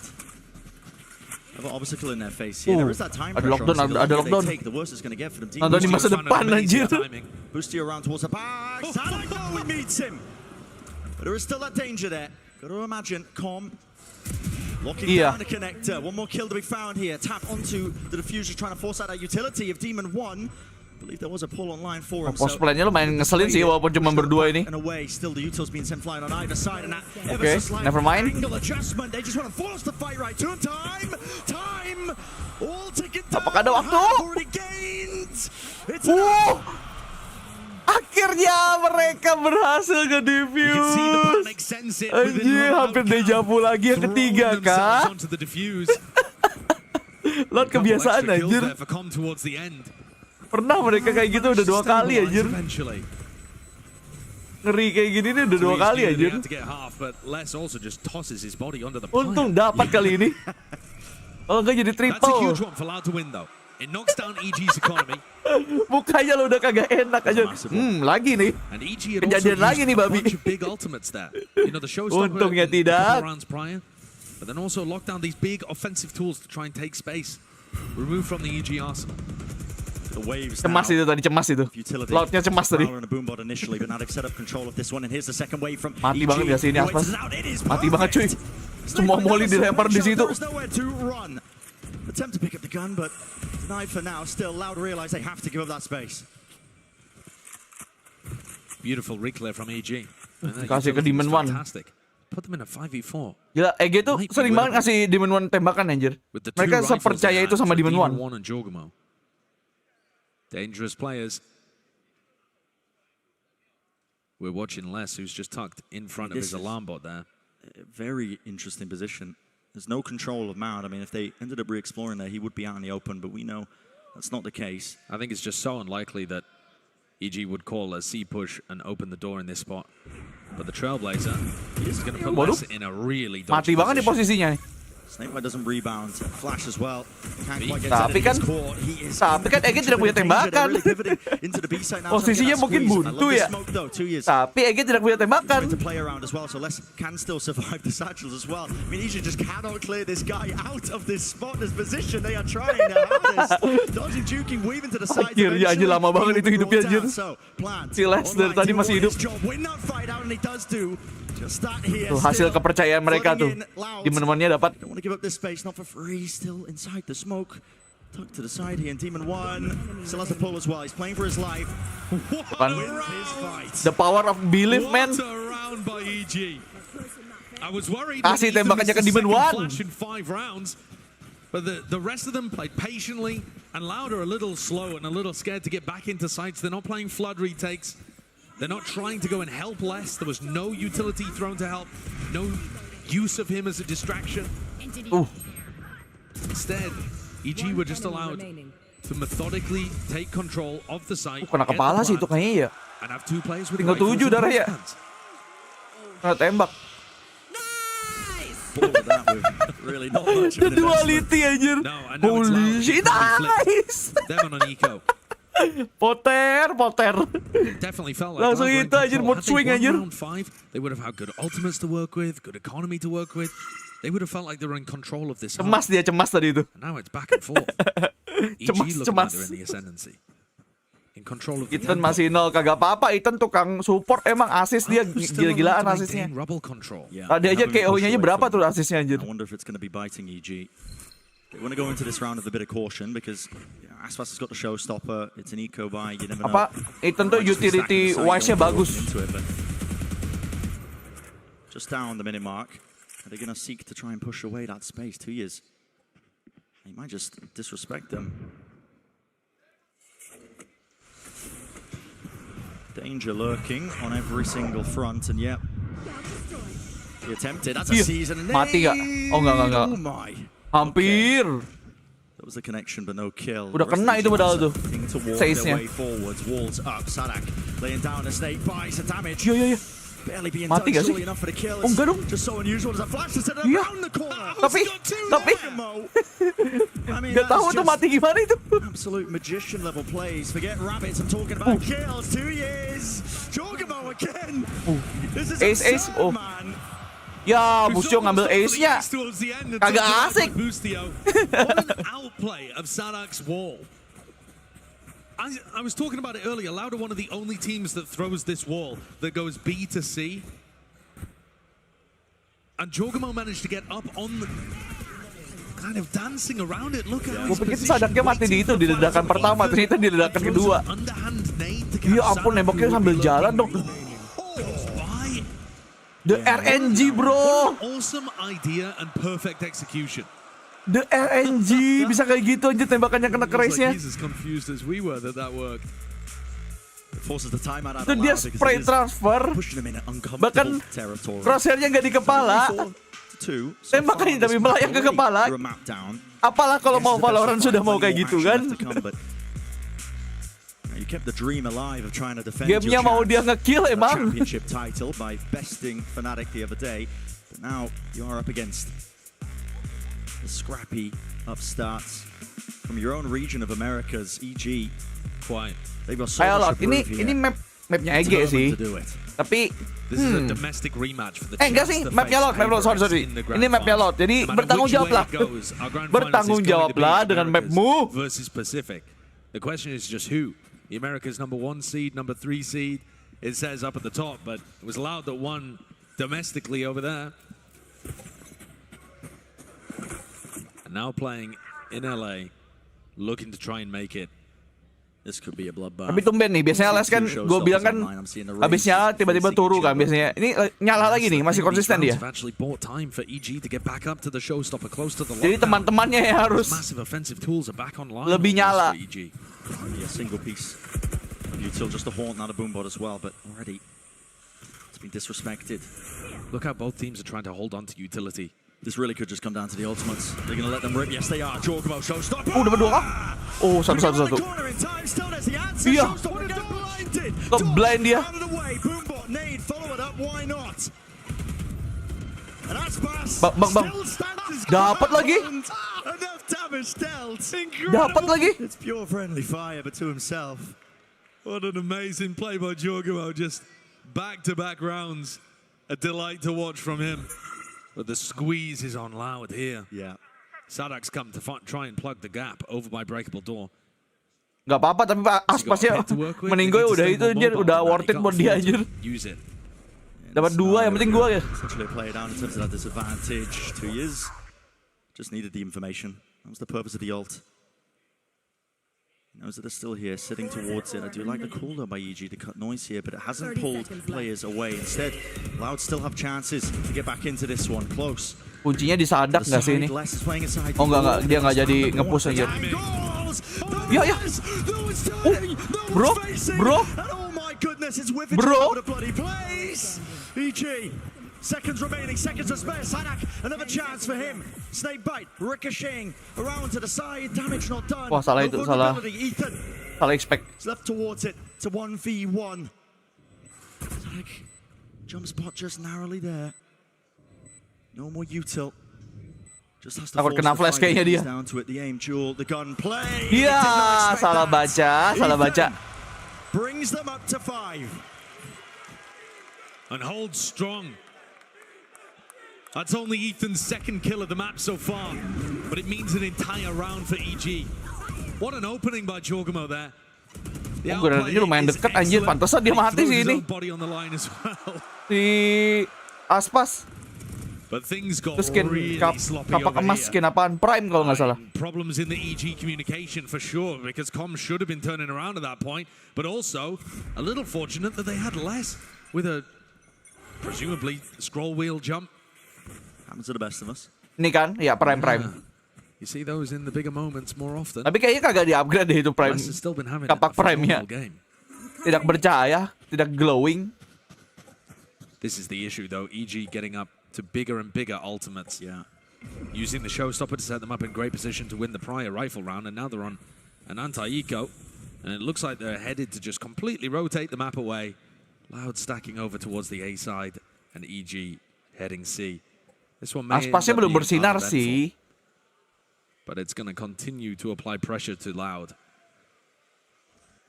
Have an obstacle in their face here. There is that time pressure. Ada lockdown. Take, the worst it's going to get for them. Ada di masa depan anjir. Boostio around towards the back. Sadak, no, he meets him. But there is still that danger there. Got to imagine, Com locking down the connector. One more kill to be found here. Tap onto the diffuser, trying to force out that utility of Demon 1. I believe there was a pull online for him. Post plan-nya lumayan ngeselin sih walaupun cuma berdua ini. And away, still the utils being sent flying on either side, and that Okay, never mind. angle adjustment. They just want to force the fight right to him. Time. All ticket down. Apakah ada waktu? Already gained. It's Akhirnya mereka berhasil nge-defuse. Anjir, hampir dejavu lagi yang ketiga, Kak. Lot kebiasaan anjir. Pernah mereka kayak gitu udah 2 kali anjir. Ngeri kayak gini nih udah 2 kali anjir. Untung dapat kali ini. Kalau enggak jadi triple. It knocks down EG's economy. Mukanya lo udah kagak enak aja. Lagi nih. Kejadian lagi nih babi. Untungnya tidak. But then also lock down these big offensive tools to try and take space. Remove from the EG arsenal. Cemas itu tadi, cemas itu. Lautnya cemas tadi. Mati banget gak sih ini Aspas? Mati banget cuy. Semua molly dilempar di situ. Attempt to pick up the gun, but denied for now. Still, Loud realize they have to give up that space. Beautiful reclear from EG. Kasih ke Demon 1. Fantastic. Put them in a 5v4. Gila, EG tuh sering banget ngasih Demon 1 tembakan anjir. Mereka sepercaya itu sama Demon 1. Dangerous players. We're watching Les, who's just tucked in front of his alarm bot there. Very interesting position. There's no control of Mad. I mean, if they ended up re-exploring there, he would be out in the open, but we know that's not the case. I think it's just so unlikely that EG would call a C push and open the door in this spot. But the Trailblazer is going to put Les in a really dodgy Mati banget nih posisinya. Senpai doesn't rebound. Flash as well. Can't quite get Tapi kan Ege tidak punya tembakan. Posisinya mungkin buntu ya. Tapi Ege tidak punya tembakan. To play around as well, so Les can still survive the satchels as well. I mean, Asia just cannot clear this guy out of this spot, this position. They are trying their hardest. Dodging, juking, weaving to the side. Akhirnya aja lama banget itu hidupnya anjir. Si Les dari tadi masih hidup. Tuh hasil kepercayaan mereka tuh. Teman-temannya dapat. Don't want to give up this space, not for free. Still inside the smoke. Tucked to the side here, and Demon 1 still has the pull as well. He's playing for his life. The power of belief, man. Kasih tembakannya ke Demon 1. But the rest of them played patiently, and Loud are a little slow and a little scared to get back into sights. They're not playing flood retakes. They're not trying to go and help Les. There was no utility thrown to help. No use of him as a distraction. Instead, EG were just allowed to methodically take control of the site. Kena kepala sih itu kayaknya ya. And have 2 players with tinggal 7 darah ya. Kena tembak. Really not much The duality anjir. Holy shit, nice. Them on an eco. Poter. Definitely felt like langsung itu anjir, mood swing anjir. Round 5, they would have had good ultimates to work with, good economy to work with. They would have felt like they were in control of this. Cemas tadi itu. And now it's back and forth. EG looking like they're in the ascendancy. In control of the Ethan masih 0, kagak apa-apa. Ethan tukang support, emang asis dia gila-gilaan asisnya. Tadi aja KO-nya berapa tuh asisnya anjir. I wonder if it's going to be biting EG. They want to go into this round with a bit of caution because Aspas has got the showstopper. It's an eco buy. You never know. Apa? Ethan tuh utility wise-nya bagus. Just down the minute mark. Are they going to seek to try and push away that space? 2 years. He might just disrespect them. Danger lurking on every single front, and yep. He attempted. That's a season. Mati gak? Oh enggak. Oh my. Hampir. That was the connection, but no kill. Udah kena itu padahal tuh. Face-nya. Walls up. Sadak laying down a snake by some damage. Iya. Barely being mati gak sih? Oh enggak dong. Just so unusual as a flash to iya. around the corner. Tapi gak tahu tuh mati gimana itu. Absolute magician level plays. Forget rabbits. I'm talking about kills. 2 years. Jorgamo again. This is ace. Man. Ya, Busio ngambil ace-nya. Kagak asik. What an outplay of Sadak's wall. I was talking about it earlier. Loud are one of the only teams that throws this wall that goes B to C. And Jorgamo managed to get up on the kind of dancing around it. Look at gue pikir Sadaknya mati di itu, di ledakan pertama, ternyata di ledakan kedua. Ya ampun, nembaknya sambil jalan dong. The RNG, bro. Awesome idea and perfect execution. The RNG bisa kayak gitu aja tembakannya kena keresnya. Itu dia spray transfer. Bahkan crosshairnya nggak di kepala. Tembakannya tapi melayang ke kepala. Apalah kalau mau Valorant sudah mau kayak gitu kan. You kept the dream alive of trying to defend gamenya mau dia nge-kill emang. Championship title by besting Fnatic the other day, but now you are up against the scrappy upstarts from your own region of Americas, EG. Quite. They've got so much to prove here. Ini mapnya EG sih. Tapi enggak sih, mapnya Loud, sorry. Ini mapnya Loud, jadi bertanggung jawablah dengan mapmu. Versus Pacific. The question is just who? The America's number 1 seed, number 3 seed. It says up at the top, but it was Loud that won domestically over there. And now playing in LA, looking to try and make it. This could be a bloodbath. Tapi tumben nih, biasanya Les kan, gue bilang kan, habis nyala tiba-tiba turu kan biasanya. Ini nyala lagi nih, masih konsisten dia. Jadi teman-temannya yang harus lebih nyala. Only a single piece of util just to haunt that a boombot as well, but already it's been disrespected. Look how both teams are trying to hold on to utility. This really could just come down to the ultimates. They're going to let them rip. Yes, they are. Jorgamo showstopper. Dapat 2 kah? Oh, satu. Iya. Top blind dia. Boombot nade, follow it up. Why not? And Aspas Bang. Dapat lagi. Enough damage dealt. Dapat lagi. It's pure friendly fire, but to himself. What an amazing play by Jorgamo. Just back-to-back rounds. A delight to watch from him. But the squeeze is on Loud here. Yeah. Sadak's come to try and plug the gap over by breakable door. Gak apa-apa, tapi Aspasnya meninggal udah itu anjir, udah worth it buat dia anjir. Use it. Dapat 2, yang penting 2 ya. Essentially play down in terms of that disadvantage. 2 years. Just needed the information. That was the purpose of the ult. He knows that they're still here, sitting towards it. I do like the cooldown by EG to cut noise here, but it hasn't pulled players away. Instead, Loud still have chances to get back into this one. Close. Kuncinya di Sadak nggak sih ini? Oh enggak, dia nggak jadi nge-push aja. Ya. Bro. EG. Seconds remaining, seconds to spare. Sadak, another chance for him. Snake bite, ricocheting around to the side. Damage not done. Wah, salah itu, salah. Ethan. Salah expect. It's left towards it to 1v1. Sadak, jump spot just narrowly there. No more util. Just has to Takut kena flash kayaknya dia. Down to it, the aim duel, the gunplay. Iya, salah baca. Brings them up to 5. And holds strong. That's only Ethan's second kill of the map so far, but it means an entire round for EG. What an opening by Jorgamo there. Ini lumayan deket anjir, pantesan dia mati sih ini. Si Aspas. Terus skin kapak emas, skin apaan? Prime kalau nggak salah. Problems in the EG communication for sure, because comms should have been turning around at that point, but also a little fortunate that they had less with a presumably scroll wheel jump. Happens to the best of us. Ini kan, ya prime. You see those in the bigger moments more often. Tapi kayaknya kagak di-upgrade deh itu prime. Kapak prime-nya. Tidak bercahaya, tidak glowing. This is the issue though, EG getting up to bigger and bigger ultimates. Yeah. Using the showstopper to set them up in great position to win the prior rifle round, and now they're on an anti-eco. And it looks like they're headed to just completely rotate the map away. Loud stacking over towards the A side, and EG heading C. Aspasnya belum bersinar sih. But it's going to continue to apply pressure to Loud.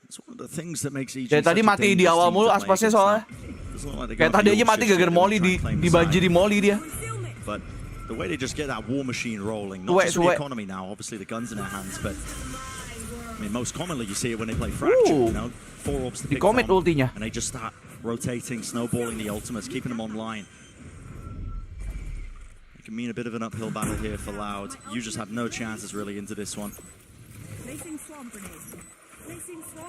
It's one of the things that makes EG kayak tadi mati di awal mulu Aspasnya soalnya. Kayak tadi aja mati gara-gara molly dibanjiri molly dia. But the way they just get that war machine rolling, not just with the economy now, obviously the guns in their hands, but I mean most commonly you see it when they play Fracture, you know, 4 orbs to pick from, ultinya. and they just start rotating, snowballing the ultimates, keeping them online. It can mean a bit of an uphill battle here for Loud. You just have no chances really into this one.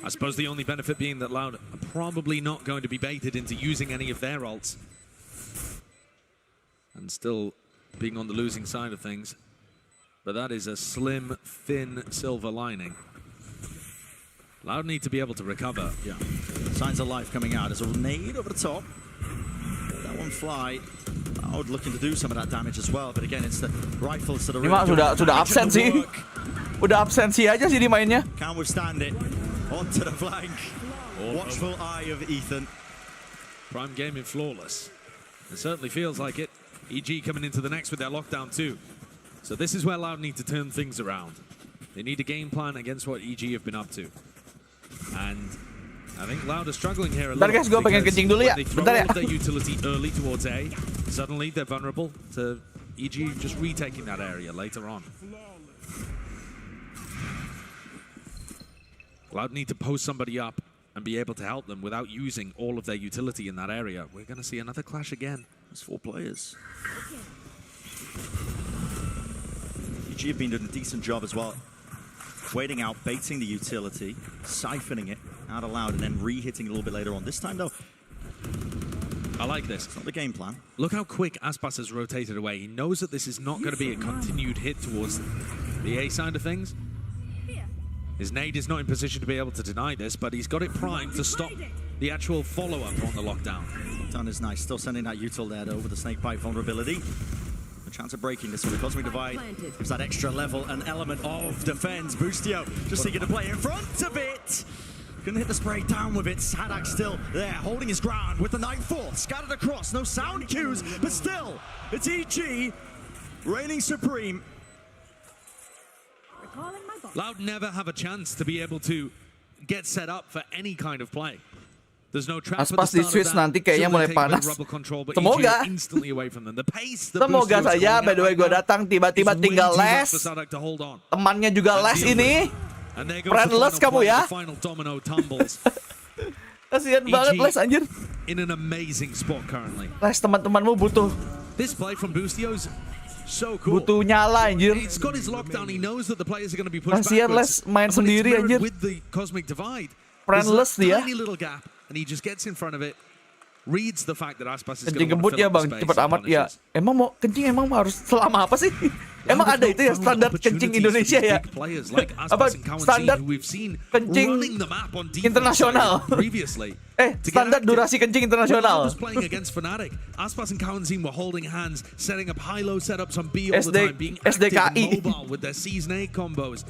I suppose the only benefit being that Loud are probably not going to be baited into using any of their ults. And still being on the losing side of things. But that is a slim, thin silver lining. Loud need to be able to recover. Yeah. Signs of life coming out. There's a nade over the top. That one fly. Loud looking to do some of that damage as well. But again, it's the rifles that are really sudah absen sih. Udah absensi aja sih di mainnya. Can't withstand it. Onto the flank. Watchful eye of Ethan. Prime gaming flawless. It certainly feels like it. EG coming into the next with their lockdown too. So this is where Loud need to turn things around. They need a game plan against what EG have been up to. And I think Loud are struggling here a little. Bentar guys, gue pengen kencing dulu ya. Bentar ya. Their utility early towards A. Suddenly they're vulnerable to EG just retaking that area later on. Loud need to post somebody up and be able to help them without using all of their utility in that area. We're going to see another clash again. There's 4 players. EG have been doing a decent job as well. Waiting out, baiting the utility, siphoning it out of Loud, and then re-hitting a little bit later on. This time though, I like this. It's not the game plan. Look how quick Aspas has rotated away. He knows that this is not going to be a continued hit towards the A side of things. His nade is not in position to be able to deny this, but he's got it primed to stop the actual follow-up on the lockdown. Lockdown is nice. Still sending that util there over the Senpai vulnerability. A chance of breaking this with the Cosmic Divide. Gives that extra level, an element of defense. Boostio just seeking to play in front of it. Gonna hit the spray down with it. Sadak still there, holding his ground with the Nightfall. Scattered across, no sound cues, but still, it's EG reigning supreme. Loud never have a chance to be able to get set up for any kind of play. There's no trap Aspas di Swiss nanti kayaknya mulai panas. Semoga. Semoga saja. By the way, gue datang tiba-tiba tinggal les. Temannya juga les ini. Friendless kamu ya. Kasian banget les anjir. In an amazing spot currently. Les teman-temanmu butuh. This play from Boostio's so cool. Butuh nyala anjir. It's got his lockdown. He knows that the players are going to be pushed kasian les main sendiri anjir. With the Cosmic Divide. Friendless dia. Tiny little gap and he just gets in front of it. Reads the fact that Aspas is kencing going to kebut ya bang, cepet amat ya. Emang mau kencing emang harus selama apa sih? Emang ada itu ya standar kencing Indonesia ya? Apa standar kencing internasional? Standar durasi kencing internasional. Aspas and Cowan team were holding hands, setting up high-low setups on B all the time, being active and mobile with their Season 8 combos.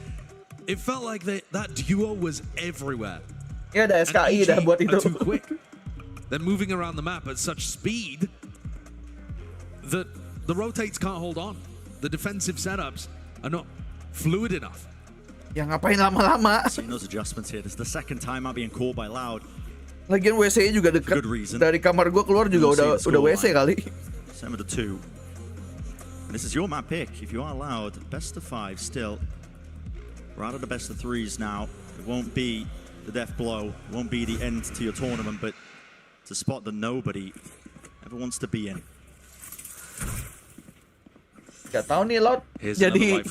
It felt like that duo was everywhere. Ya ada SKI dah buat itu. They're moving around the map at such speed that the rotates can't hold on. The defensive setups are not fluid enough. Ya ngapain lama-lama? Seeing those adjustments here, this is the second time out being called by Loud. Lagian WC-nya juga dekat. Dari kamar gua keluar juga udah WC kali. 7-2. And this is your map pick. If you are Loud, best of 5 still. We're out of the best of 3s now. It won't be the death blow. It won't be the end to your tournament, but it's a spot that nobody ever wants to be in. Gak tahu nih Loud jadi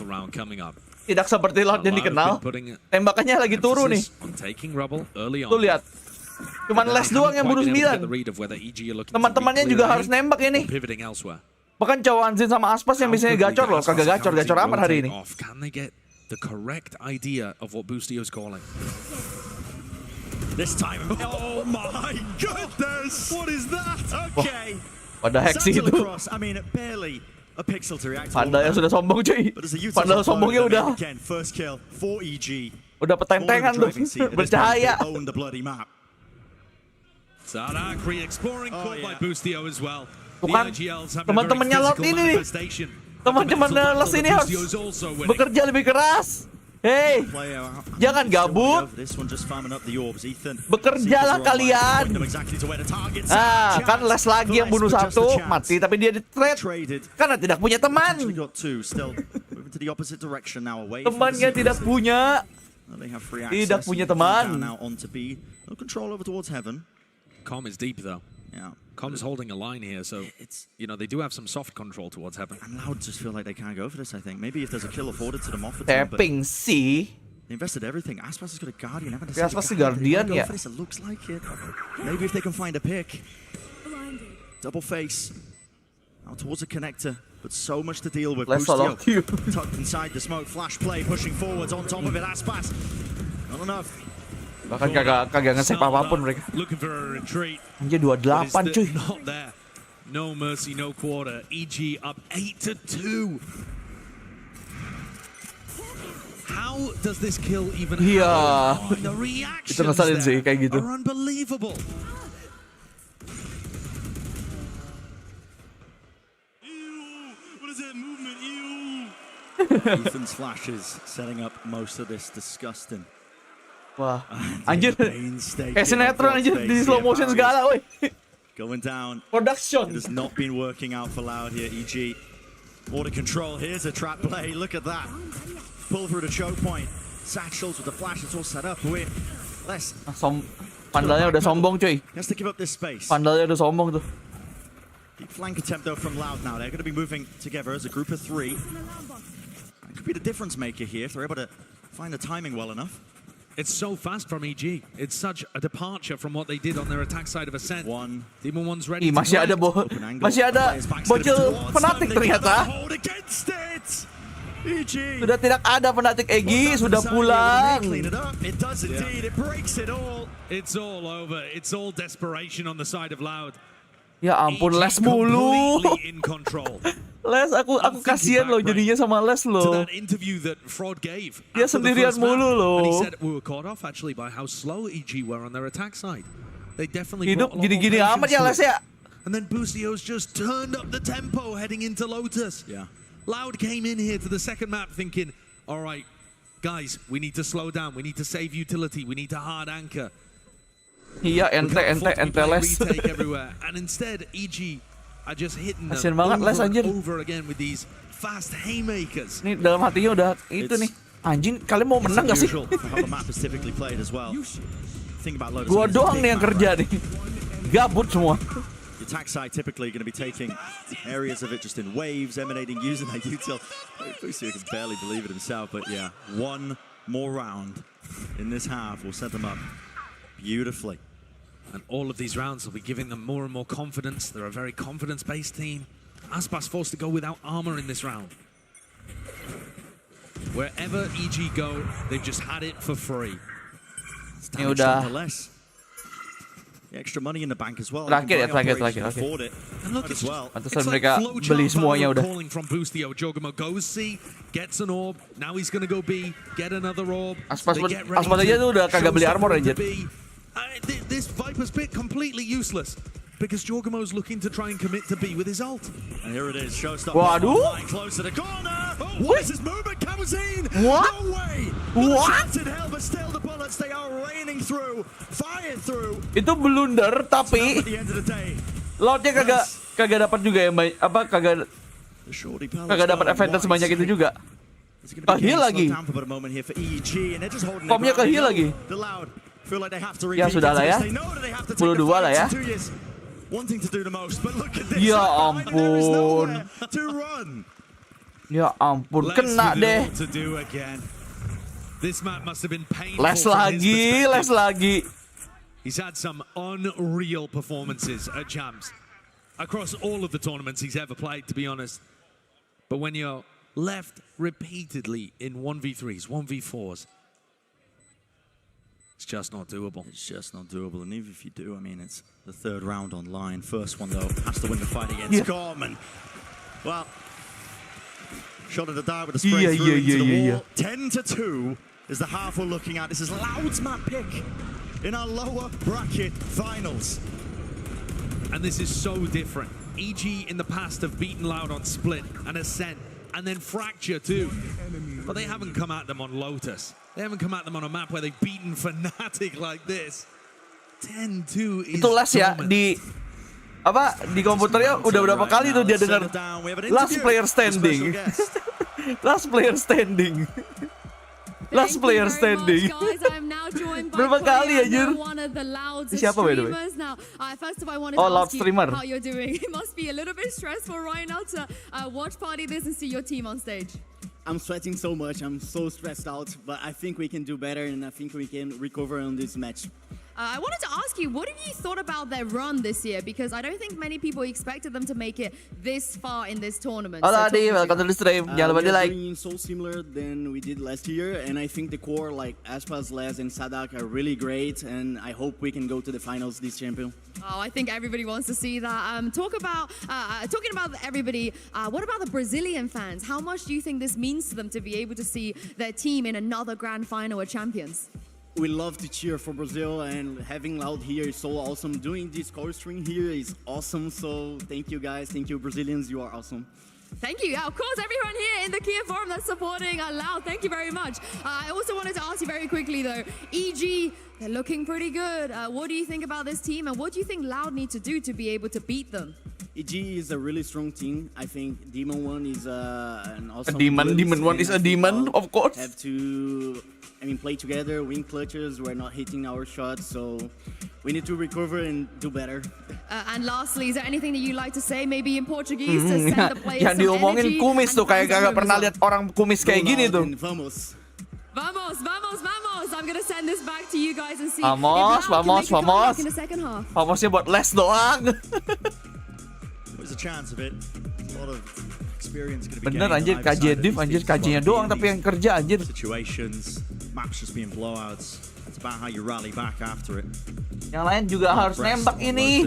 tidak seperti Loud yang dikenal. Tembakannya lagi turun nih. Tuh lihat, cuman les doang yang bunuh 9. Teman-temannya juga harus nembak ini. Bahkan cowok Anzin sama Aspas yang biasanya gacor loh, kagak gacor amat hari ini. The correct idea of what Boostio's calling. This time, oh my goodness! What is that? Okay. Pada hack sih itu. I mean, barely a pixel to react. Pandanya sudah sombong cuy. Padahal sombongnya udah. First kill for EG. Udah petentengan tuh, bercahaya. Own the bloody map. Sadak re-exploring caught by Boostio as well. Bukan teman-temannya Lot ini nih. Teman-teman Lot ini harus bekerja lebih keras. Hey, jangan gabut. Bekerjalah kalian. Kan les lagi yang bunuh satu, mati tapi dia di-trade karena tidak punya teman. Temannya tidak punya. Tidak punya teman. Com is deep though. Yeah. Com's holding a line here, so it's, you know, they do have some soft control towards heaven. And Loud just feel like they can't go for this, I think. Maybe if there's a kill afforded to them off the tapping C. They invested everything. Aspas has got a Guardian. Aspas is Guardian, yeah. It looks like it. Maybe if they can find a pick. Double face. Now towards the connector, but so much to deal with. Boostio tucked inside the smoke. Flash play, pushing forwards on top of it. Aspas. Not enough. Bahkan kagak nge-save apapun mereka. Anjir 28 cuy. No mercy, no quarter. EG up 8-2. How does this kill even happen? Iya. The reactions itu ngeselin sih kayak gitu. Are unbelievable. What is that movement? Ethan's flashes setting up most of this disgusting. Wah, anjir, kayak sinetron anjir di slow motion segala, woi. Going down. Production. It has not been working out for Loud here. EG, water control. Here's a trap play. Look at that. Pull through the choke point. Satchels with the flashes all set up. We're less. Pandalnya udah sombong cuy. Has to give up this space. Pandalnya udah sombong tuh. Deep flank attempt though from Loud now. They're going to be moving together as a group of 3. It could be the difference maker here if they're able to find the timing well enough. It's so fast from EG. It's such a departure from what they did on their attack side of Ascent. Demon 1's ready. Masih ada bocil fanatik ternyata. Sudah tidak ada Fnatic Egy, sudah pulang. It does indeed. It breaks it all. It's all over. It's all desperation on the side of Loud. Ya ampun, Les mulu. In control. Les, aku kasihan loh jadinya sama Les To loh. that interview that Fraud gave. Dia after the sendirian first map. mulu loh. And he said we were caught off actually by how slow EG were on their attack side. They definitely Hidup brought a lot more gini-gini amat ya Les patience to ya. it. And then Boostio's just turned up the tempo heading into Lotus. Yeah. Loud came in here to the second map thinking, all right, guys, we need to slow down. We need to save utility. We need to hard anchor. Iya, ente Les. Retake everywhere. And instead, EG are just hitting them Kasian banget Les anjir. over again with these fast haymakers. Ini dalam hatinya udah itu nih. Anjing, kalian mau menang gak sih? Gua doang nih yang kerja nih. Gabut semua. The attack side typically going to be taking areas of it just in waves, emanating, using that util. Boostio can barely believe it himself, but yeah, one more round in this half will set them up beautifully. And all of these rounds will be giving them more and more confidence. They're a very confidence-based team. Aspas forced to go without armor in this round. Wherever EG go, they've just had it for free. Ini udah Extra money in the bank as well. terakhir. Oke. Pantesan mereka beli semuanya udah. Calling from Boostio, Jogamo goes C, gets an orb. Now he's gonna go B, get another orb. Aspas aja tuh udah kagak beli armor anjir. This Viper's bit completely useless because Jorgamo's looking to try and commit to B with his ult. And here it is, showstopper. Waduh. Close to the corner. Oh, what is this movement? Kamazine. What? No way. What? In hell, but still the bullets they are raining through, fire through. Itu blunder tapi Loudnya kagak dapat juga ya, kagak dapat advantage sebanyak itu juga. Ke-heal lagi. Komnya ke-heal lagi. Ya sudah lah ya. 10-2 lah ya. Ya ampun. Ya ampun, kena deh. Les lagi. He's had some unreal performances at Champs across all of the tournaments he's ever played, to be honest. But when you're left repeatedly in 1v3s, 1v4s, it's just not doable. It's just not doable. And even if you do, I mean, it's the third round online. First one, though, has to win the fight against Gorman. Well, shot at the dart with a spray through into the wall. 10-2 is the half we're looking at. This is Loud's map pick in our lower bracket finals. And this is so different. EG in the past have beaten Loud on Split and Ascent, and then Fracture too. But they haven't come at them on Lotus. They haven't come at them on a map where they've beaten Fnatic like this. 10-2 is itu Les ya di komputernya udah berapa kali tuh dia dengar last player standing. Last player standing. Last player standing. Berapa kali anjir? Siapa by the way? Oh, Loud streamer. How you're doing? It must be a little bit stressful right now to watch party this and see your team on stage. I'm sweating so much. I'm so stressed out, but I think we can do better, and I think we can recover on this match. I wanted to ask you, what have you thought about their run this year? Because I don't think many people expected them to make it this far in this tournament. Halo Adi, welcome to the stream. Jangan lupa di like. We're doing so similar than we did last year, and I think the core like Aspas, Les, and Sadak are really great, and I hope we can go to the finals this champion. Oh, I think everybody wants to see that. Talking about everybody, what about the Brazilian fans? How much do you think this means to them to be able to see their team in another grand final at Champions? We love to cheer for Brazil, and having Loud here is so awesome. Doing this core string here is awesome, so thank you guys. Thank you, Brazilians. You are awesome. Thank you. Yeah, of course, everyone here in the Kia Forum that's supporting Loud. Thank you very much. I also wanted to ask you very quickly, though. EG, they're looking pretty good. What do you think about this team, and what do you think Loud need to do to be able to beat them? EG is a really strong team. I think Demon One is an awesome. Demon One is a demon, of course. Have to, play together, win clutches. We're not hitting our shots, so we need to recover and do better. And lastly, is there anything that you'd like to say, maybe in Portuguese, to send the players yang diomongin kumis tuh, kayak gak pernah lihat orang kumis kayak gini tuh. Vamos. Vamos, vamos, vamos. I'm gonna send this back to you guys and see vamos, if Loud vamos, can make a vamos. comeback in the second half. Vamosnya buat Les doang. There's a chance of it. A lot of Bener anjir, KJ div anjir, KJ-nya doang tapi yang kerja anjir. Situations, maps just being blowouts. It's about how you rally back after it. Yang lain juga harus nembak ini.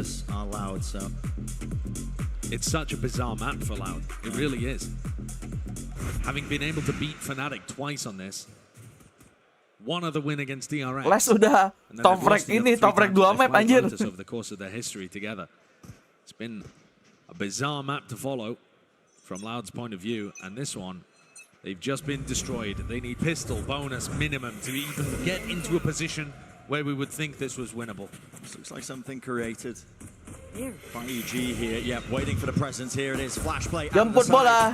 It's such a bizarre map for Loud. It really is. Having been able to beat Fnatic twice on this, one other win against DRX. Les udah top rank ini, top rank 2 map anjir. Over the course of their history together. It's been a bizarre map to follow from Loud's point of view, and this one, they've just been destroyed. They need pistol bonus minimum to even get into a position where we would think this was winnable. This looks like something created by EG here. Yep, waiting for the presence. Here it is. Flash play. Jemput bola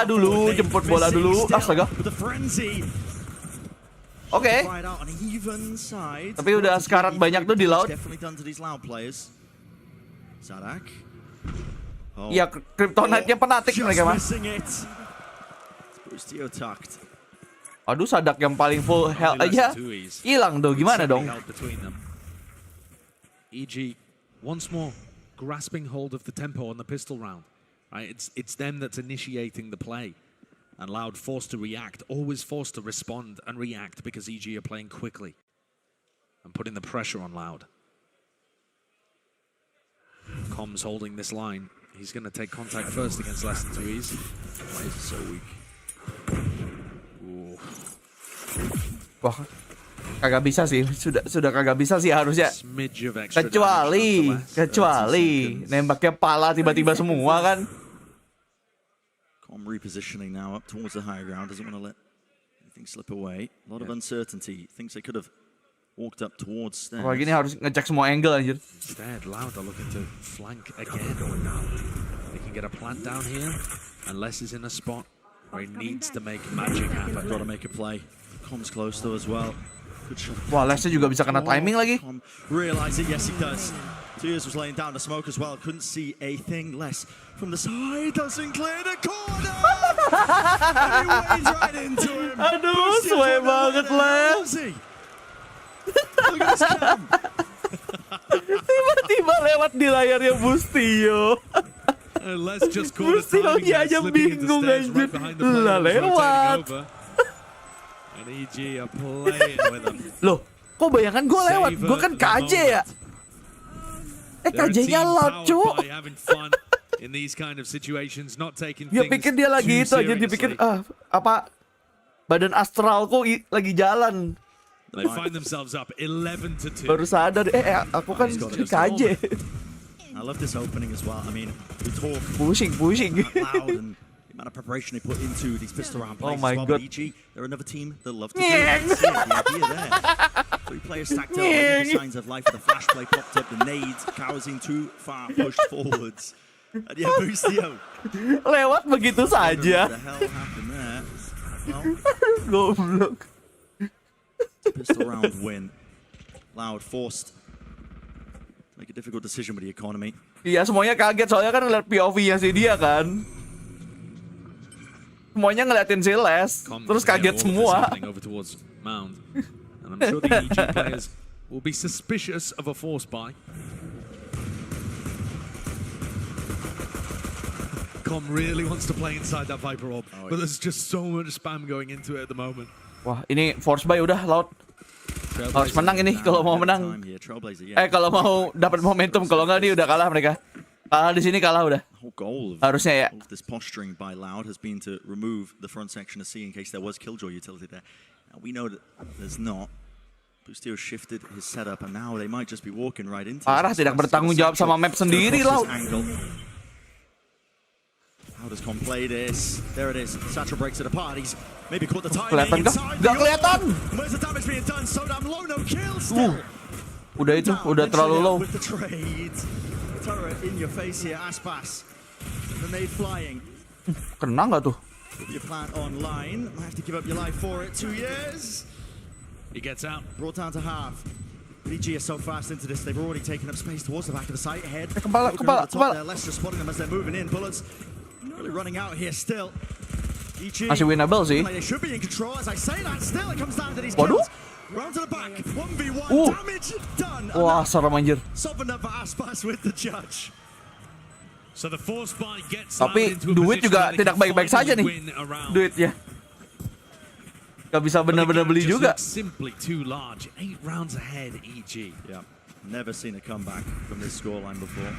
dulu, jemput bola dulu. Astaga. Oke. Tapi udah sekarat banyak tuh di laut. Iya, kryptonite-nya penatik mereka mas. Aduh, Sadak yang paling full health aja hilang tuh, gimana dong? EG once more grasping hold of the tempo on the pistol round. Right, it's them that's initiating the play, and Loud forced to react, always forced to respond and react because EG are playing quickly and putting the pressure on Loud. Comms holding this line. He's going to take contact first against less than 2 easy. Why is it so weak? Ooh. Wah, kagak bisa sih. Sudah kagak bisa sih harusnya. Kecuali nembaknya pala tiba-tiba semua kan. Com repositioning now up towards the high ground. Doesn't want to let anything slip away. A lot of uncertainty. Thinks they could have walked up towards stairs. Wah, gini harus ngecek semua angle anjir. Instead, Loud are looking to flank again. They can get a plant down here, and Les is in a spot where he needs to make magic happen. Got to make a play. Com's close though as well. Good shot. Wah, Lesnya juga bisa kena timing lagi. Realize it, yes he does. Tears was laying down the smoke as well. Couldn't see a thing. Les from the side doesn't clear the corner. And he wades right into him. Aduh, suwe banget Les. Tiba-tiba lewat di layarnya Bustio. Bustio-nya aja bingung anjir. Lah lewat. Loh, kok bayangan gue lewat? Gue kan KJ ya. KJ-nya Loud cu. Dia pikir dia lagi itu aja, dipikir apa badan astralku lagi jalan. They find themselves up 11-2. Baru sadar, aku kan KJ. I love this opening as well. I mean, we talk pushing loud and the amount of preparation they put into these pistol round plays. Oh my god. EG, they're another team that love to do it. The idea there. 3 players stacked up, the signs of life. The flash play popped up, the nades, Kawazin too far pushed forwards. And yeah, Bustio. Lewat begitu saja. What the hell happened there? Well, goblok. Pistol round win. Loud forced to make a difficult decision with the economy. Iya, semuanya kaget soalnya kan ngeliat POV-nya si dia kan. Semuanya ngeliatin si Les, terus kaget semua. And I'm sure the EG players will be suspicious of a force buy. Com really wants to play inside that Viper orb, but there's just so much spam going into it at the moment. Wah, ini force buy udah Loud. Harus menang ini kalau mau menang. Kalau mau dapat momentum, kalau nggak nih udah kalah mereka. Kalah di sini kalah udah. Harusnya ya. This posturing by Loud has been to remove the front section of C in case there was Killjoy utility there. Now we know that there's not. Bustio shifted his setup and now they might just be walking right into. Parah, tidak bertanggung jawab sama map sendiri Loud. How does Com play this? There it is. Satchel breaks at the parties. Maybe caught the timing. Kelihatan kah? Gak kelihatan. Where's the damage being done? So damn low, no kill still. Udah itu, udah terlalu low. With the trade. Turret in your face here, Aspas. Grenade flying. Kena nggak tuh? Put your plant online. Might have to give up your life for it. 2 years. He gets out. Brought down to half. BG is so fast into this, they've already taken up space towards the back of the site. Head. Kepala. Leicester spotting them as they're moving in. Bullets really running out here still. Masih winnable sih. They should be in control as I say that. Still it comes down to these kills. Round to the back. 1v1 damage done. Wah, serem anjir. Softened up for Aspas with the judge. Tapi duit juga tidak baik-baik saja nih. Duitnya. Gak bisa benar-benar beli juga. Simply too large. 8 rounds ahead, EG. Yeah. Never seen a comeback from this scoreline before.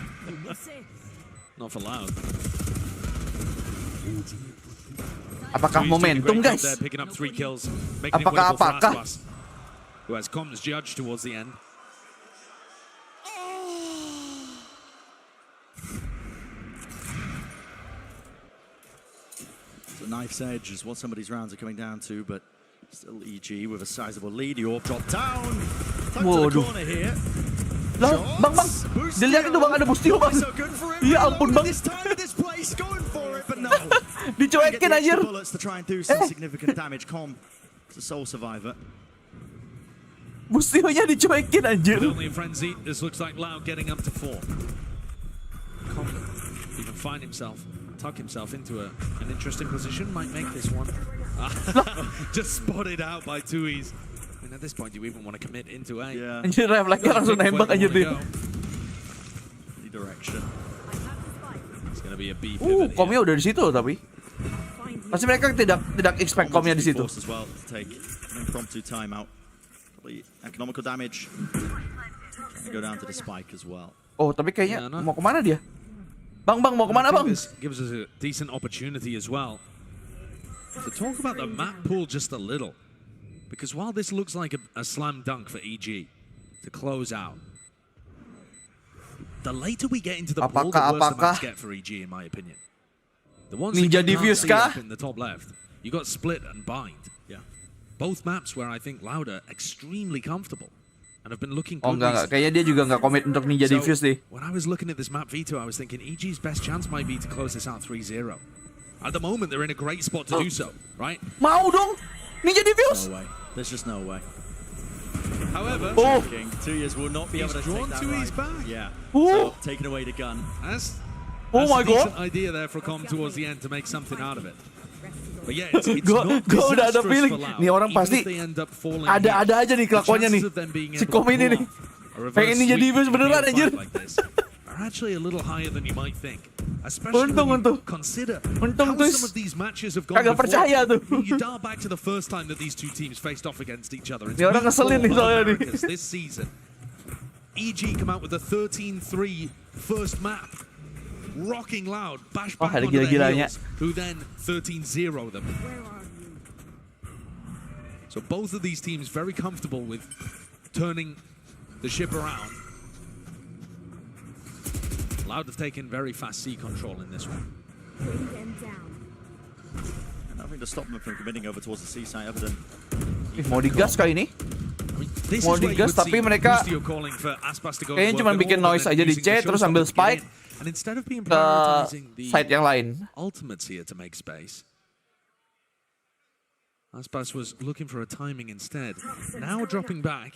Not for Loud. Apakah momentum, guys? Apakah? Who has comms judge towards the end. The knife's edge is what some of these rounds are coming down to, but still EG with a sizable lead. You all drop down. Time to the corner here. Lah, bang, dilihat itu bang, ada Bustio bang. Ya ampun bang. Dicuekin anjir. Bustionya dicuekin anjir. Only in frenzy. This looks like Loud getting up to 4. He can find himself, tuck himself into an interesting position. Might make this one. Just spotted out by Tui's. I mean, at this point, do you even want to commit into A? Yeah. Anjir, refleksnya langsung nembak anjir dia. Direction. It's gonna be a B pivot. Komnya udah di situ tapi. Pasti mereka tidak expect komnya di situ. As well to take an impromptu timeout. Probably economical damage. Trying to go down to the spike as well. Oh, tapi kayaknya mau kemana dia? Bang, mau kemana bang? This gives us a decent opportunity as well to talk about the map pool just a little. Because while this looks like a slam dunk for EG to close out, the later we get into the pool, the worse the maps get for EG, in my opinion. The ones Ninja that you can't Diffuse see kah? up in the top left, you got Split and Bind. Yeah. Both maps where I think Loud are extremely comfortable and have been looking good. Oh enggak, kayaknya dia juga nggak komit untuk Ninja Diffuse deh. When I was looking at this map veto, I was thinking EG's best chance might be to close this out 3-0. At the moment, they're in a great spot to do so, right? Mau dong, Ninja Diffuse. No way. There's just no way. However, 2 years will not be able to take that right. Back. Yeah. So, taking away the gun. That's my a decent god. idea there for Com towards the end to make something out of it. But yeah, it's Gue udah ada feeling nih orang pasti ada aja nih kelakuannya nih. Si Com ini nih. Pengen Ninja Diffuse beneran anjir. Are actually a little higher than you might think. Especially when you consider how some of these matches have gone kagak percaya tuh. You dial back to the first time that these two teams faced off against each other. Ini orang ngeselin nih soalnya nih. This season, EG come out with a 13-3 first map, rocking Loud, bash back onto their heels, who then 13-0 them. So both of these teams very comfortable with turning the ship around. Loud have taken very fast C control in this one. Nothing to stop them from committing over towards the C side other than... Mau digas kali ini? Mau digas tapi mereka kayaknya cuma bikin noise aja di C terus ambil spike ke side yang lain. Ultimates here to make space. Aspas was looking for a timing instead. Now dropping back.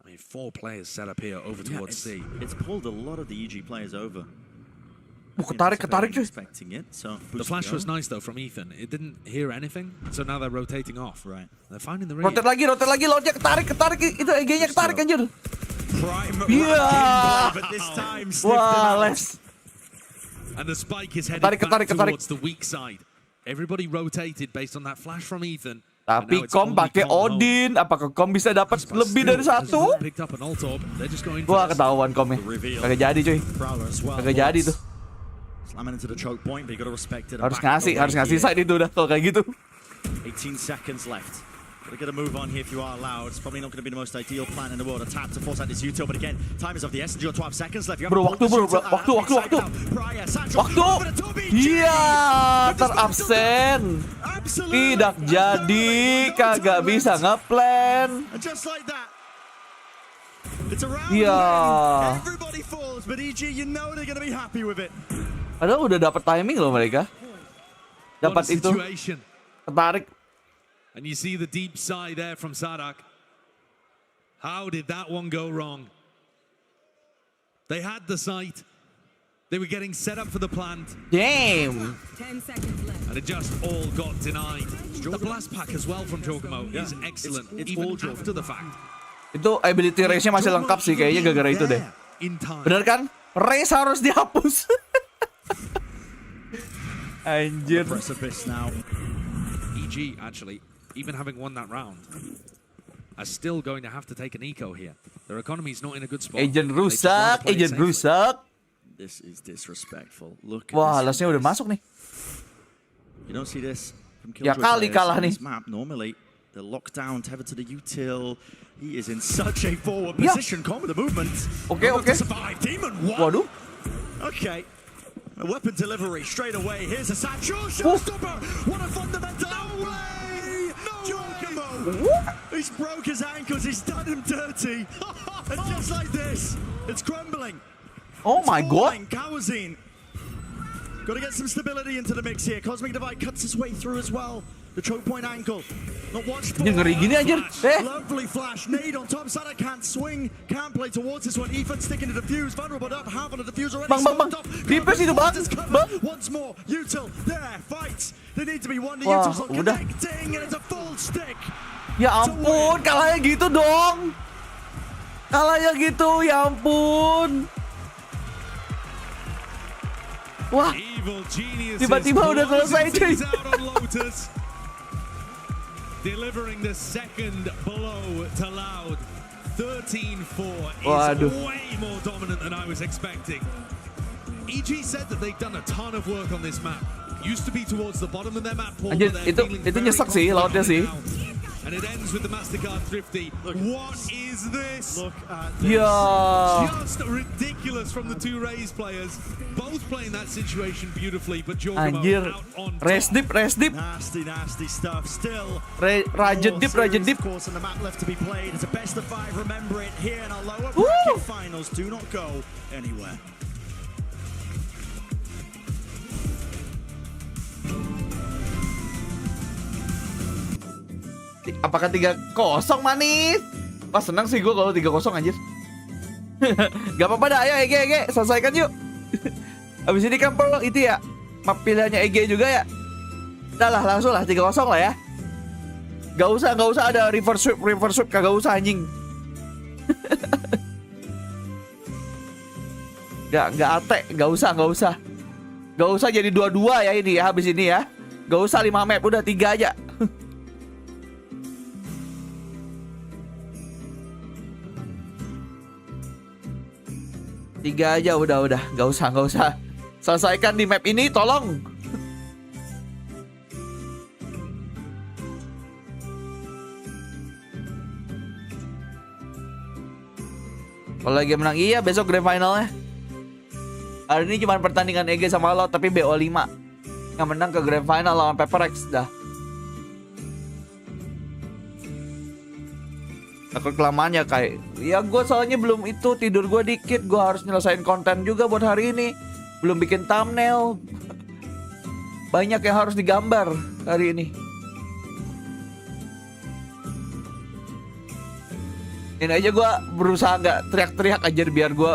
I mean, 4 players set up here over towards C. It's pulled a lot of the EG players over. Ketarik cuy. The flash was nice though from Ethan. It didn't hear anything, so now they're rotating off. Right. They're finding the range. Rotate lagi, Lordnya ketarik itu EG-nya ketarik anjir. Iya. Wah, les. And the spike is headed back towards the weak side. Everybody rotated based on that flash from Ethan. Tapi Com pakai Odin, apakah Com bisa dapat lebih dari satu? Wah, ketahuan Com ya. Kagak jadi cuy. Kagak jadi tuh. Harus ngasih side itu udah kalau kayak gitu. 18 seconds left. Gotta get a move on here if you are Loud. It's probably not going to be the most ideal plan in the world. A tap to force out this util, but again, time is of the essence. You've got 12 seconds left. Waktu. Iya, terabsen. Tidak jadi, kagak bisa ngeplan. Iya. Padahal udah dapat timing loh mereka. Dapat itu. Ketarik. And you see the deep sigh there from Sadak. How did that one go wrong? They had the sight. They were getting set up for the plant. Damn. 10 seconds left. And it just all got denied. The blast pack as well from Giacomo is excellent, even after the fact. Itu ability range-nya masih lengkap sih kayaknya gara-gara itu deh. in time. Bener kan? Race harus dihapus. Anjir. Precipice now. EG actually, even having won that round, are still going to have to take an eco here. Their economy is not in a good spot. Agent rusak, agent rusak. This is disrespectful. Look. Wah, lasnya udah masuk nih. You don't see this from Ya kali kalah nih. Map normally. The lockdown tethered to the util. He is in such a forward position. Calm with the movement. Okay. Survive. Demon. Waduh. Okay. A weapon delivery straight away. Here's a satchel showstopper. What a fundamental. No way. He's broke his ankles. He's done him dirty. And just like this, it's crumbling. Oh my god. Kawazine. Got to get some stability into the mix here. Cosmic Divide cuts his way through as well. The choke point ankle. Not watched for. Ngeri gini anjir. Lovely flash. Nade on top. Sada can't swing. Can't play towards this one. Ethan sticking to the fuse. Vulnerable up. Half on the defuse already. Bang. Tipis itu bang. Once more. Util. There. Fights. They need to be one. The Wah, Util's not udah. connecting. And it's a full stick. Ya ampun, kalahnya gitu dong. Kalahnya gitu, ya ampun. Wah, tiba-tiba udah selesai cuy. Delivering the second blow to Loud. 13-4 is Waduh. way more dominant than I was expecting. EG said that they've done a ton of work on this map. Used to be towards the bottom of their map pool. Anjir, itu nyesek sih lautnya sih. And it ends with the MasterCard Thrifty. What is this? Look at this. Yeah. Just ridiculous from the two Raze players. Both playing that situation beautifully, but Giorgimo Anjir, out on top. rest dip. Nasty stuff. Still. Rajet dip. Of course, on the map left to be played. It's a best of 5. Remember it here in our lower bracket finals. Do not go anywhere. Apakah 3-0 manis? Wah, senang sih gue kalau 3-0 anjir. Gak apa-apa dah, ayo EG, selesaikan yuk. Abis ini kan perlu itu ya, map pilihannya EG juga ya. Udah lah, langsung lah 3-0 lah ya. Gak usah ada reverse sweep, kagak usah anjing. Gak ate, gak usah. Gak usah jadi 2-2 ya ini ya, habis ini ya. Gak usah 5 map, udah 3 aja. Tiga aja udah, gak usah. Selesaikan di map ini, tolong. Kalau lagi menang iya besok grand finalnya. Hari ini cuma pertandingan EG sama lo, tapi BO5 yang menang ke grand final lawan Paperex dah. Takut kelamaan ya kayak. Ya gue soalnya belum itu, tidur gue dikit. Gue harus nyelesain konten juga buat hari ini. Belum bikin thumbnail. Banyak yang harus digambar hari ini. Ini aja gue berusaha gak teriak-teriak aja biar gue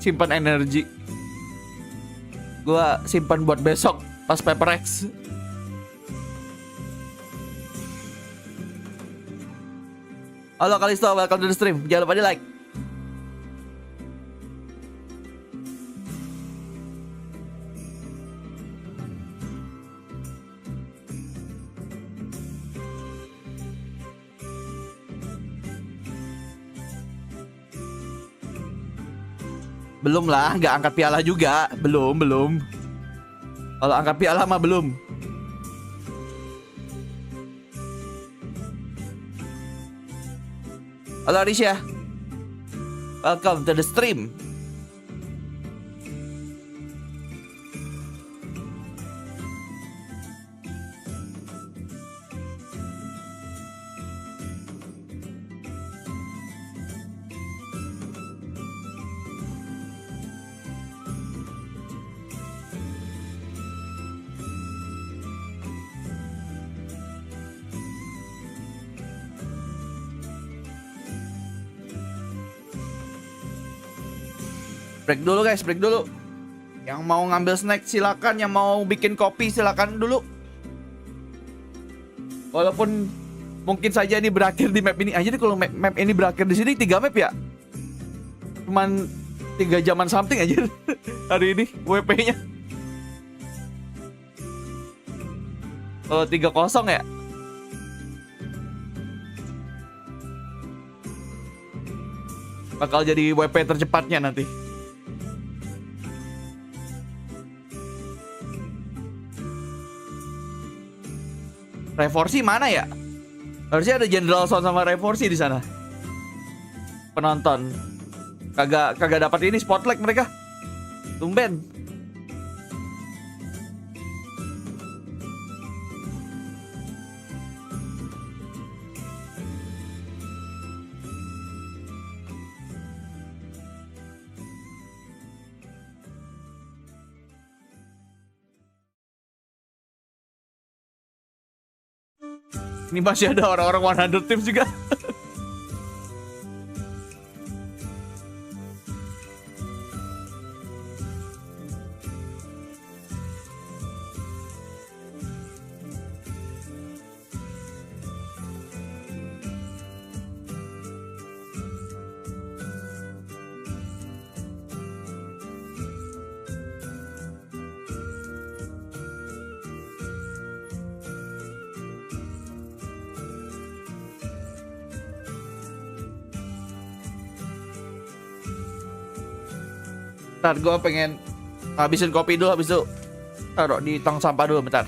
simpan energi. Gue simpan buat besok pas Paperex. Halo Kalisto, welcome to the stream. Jangan lupa di like. Belum lah, nggak angkat piala juga. Belum. Kalau angkat piala mah belum. Halo Arisha, welcome to the stream. Break dulu guys, break dulu. Yang mau ngambil snack silakan, yang mau bikin kopi silakan dulu. Walaupun mungkin saja ini berakhir di map ini. Aja nih kalau map ini berakhir di sini 3 map ya. Cuman 3 jaman something aja hari ini WP-nya. Oh, 3-0 ya? Bakal jadi WP tercepatnya nanti. Reforsi mana ya? Harusnya ada General Sound sama Reforsi di sana. Penonton. Kagak dapat ini spotlight mereka. Tumben. Ini masih ada orang-orang 100 Teams juga. Ntar gue pengen habisin kopi dulu, habis itu taruh di tong sampah dulu bentar.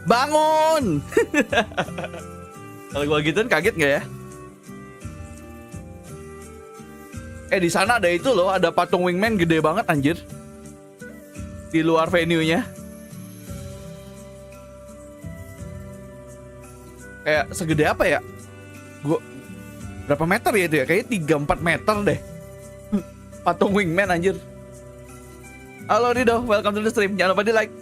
Bangun! Kalau gua gituin kaget nggak ya? Di sana ada itu loh, ada patung wingman gede banget anjir. Di luar venue-nya. Kayak segede apa ya? Berapa meter ya itu ya? Kayaknya 3-4 meter deh. Patung wingman anjir. Halo Rido, welcome to the stream. Jangan lupa di like.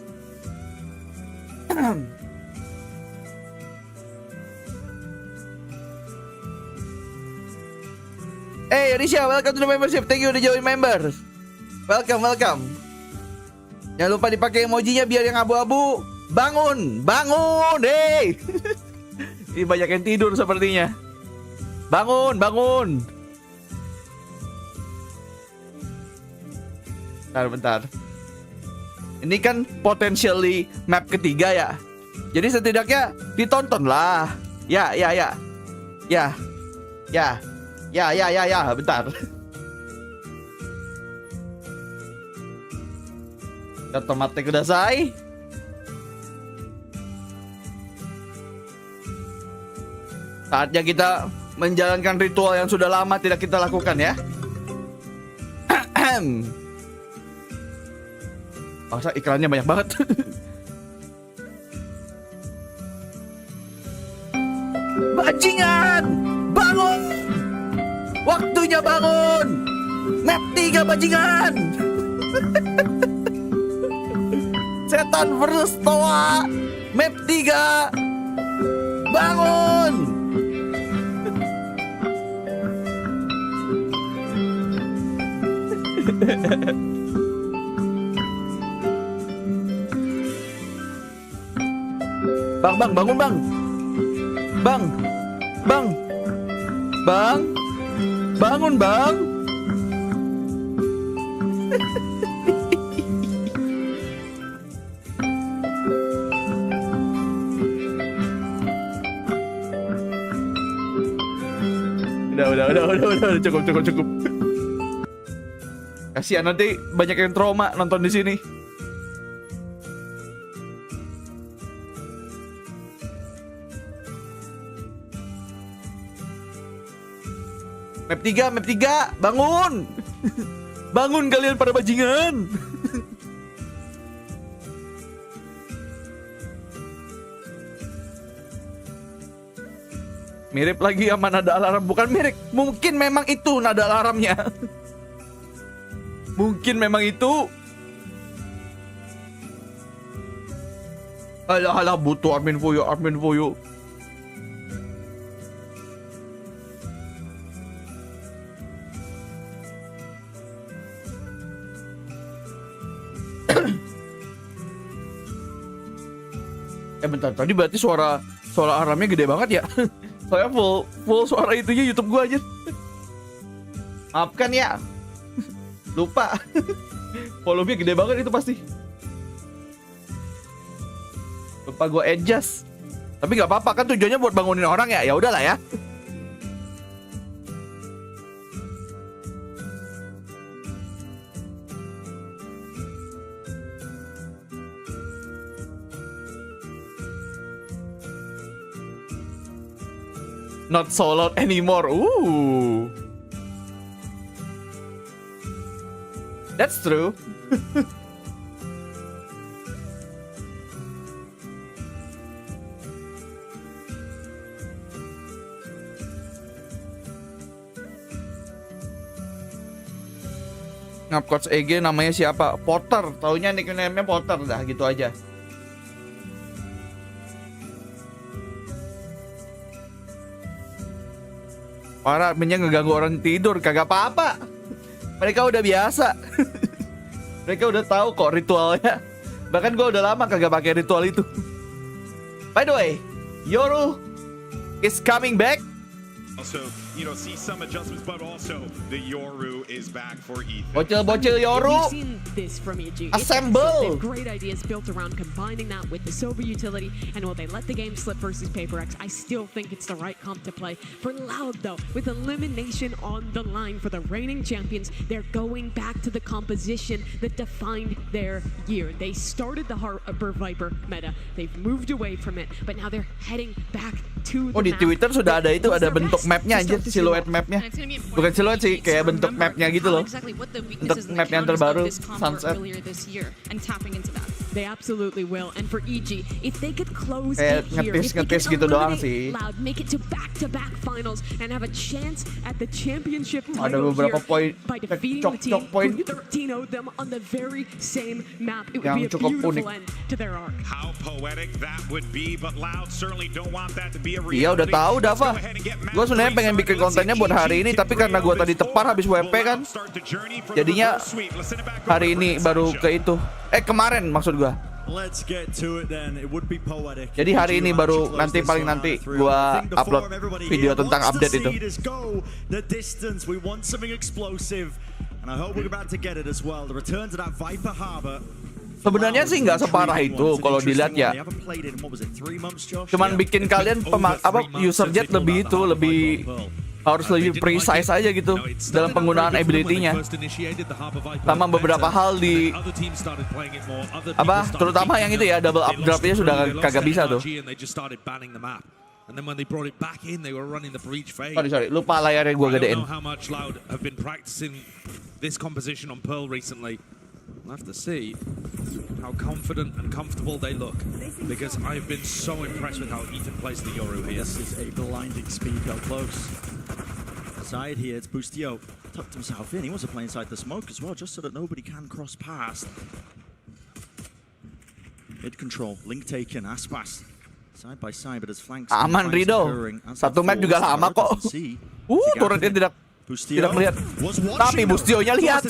Hey Risha, welcome to the membership. Thank you udah join members. Welcome. Jangan lupa dipakai emojinya biar yang abu-abu. Bangun. Hey. Ini banyak yang tidur sepertinya. Bangun. Bentar. Ini kan potentially map ketiga ya. Jadi setidaknya ditonton lah. Ya. Bentar. Otomatis udah selesai. Saatnya kita menjalankan ritual yang sudah lama tidak kita lakukan ya. Masa iklannya banyak banget. Bajingan, bangun. Waktunya bangun. Map 3 bajingan. Setan versus Toa. Map 3. Bangun. Bang, bangun bang. Bangun bang. Udah, cukup. Kasihan nanti banyak yang trauma nonton di sini. Map 3, bangun! Bangun kalian para bajingan! Mirip lagi sama nada alarm. Bukan mirip, mungkin memang itu nada alarmnya. Mungkin memang itu. Alah butuh admin fuyu. Bentar, tadi berarti suara alarmnya gede banget ya. Saya full suara itunya YouTube gua aja. Maafkan ya. Lupa. Volume-nya gede banget itu pasti. Lupa gua adjust. Tapi nggak apa-apa kan, tujuannya buat bangunin orang ya. Ya udahlah ya. Not so loud anymore. Ooh. That's true. Coach EG namanya siapa? Potter. Taunya nickname-nya Potter dah, gitu aja. Para adminnya ngeganggu orang tidur, kagak apa-apa. Mereka udah biasa. Mereka udah tahu kok ritualnya. Bahkan gue udah lama kagak pakai ritual itu. By the way, Yoru is coming back. Also, see some adjustments, but also the Yoru is back for Ethan. Bocil Yoru. We've seen this from EG. Assemble. They have great ideas built around combining that with the Sober utility, and while they let the game slip versus Paper X, I still think it's the right comp to play. For Loud though, with elimination on the line for the reigning champions, they're going back to the composition that defined their year. They started the Harbor Viper meta, they've moved away from it, but now they're heading back to the di Twitter sudah ada itu, ada bentuk mapnya aja, siluet mapnya. Bukan siluet sih, kayak bentuk mapnya gitu loh. Untuk map yang terbaru, sunset. They absolutely will, and for EG, if they could close kayak it here, if they ngetis could gitu doang sih. Loud, make it to back-to-back finals, and have a chance at the championship Ada title beberapa here poin, by defeating the team who 13-0'd them on the very same map. It would be a beautiful end to their arc. How poetic that would be, but Loud certainly don't want that to be a reality. Iya udah tahu Dava. Gue sebenarnya pengen bikin kontennya buat hari ini, tapi karena gue tadi tepar habis WP kan, jadinya hari ini baru ke itu. Kemarin maksud gue. Jadi hari ini baru paling nanti gua upload video tentang update itu. Sebenarnya sih nggak separah itu kalau dilihat ya. Cuman bikin kalian user jet lebih harus lebih precise aja gitu dalam penggunaan ability-nya. Sama beberapa hal di terutama yang itu ya, double up drop-nya sudah kagak bisa tuh. Sorry, lupa layarnya gua gedein. We'll have to see how confident and comfortable they look, because I've been so impressed with how Ethan plays the Yoru here. This is a blinding speed up close. Side here, it's Boostio tucked himself in. He wants to play inside the smoke as well, just so that nobody can cross past. Mid control, link taken, Aspas side by side, but his flanks. Aman Rido, satu map juga lama kok. Turretnya tidak melihat, tapi Bustio-nya lihat.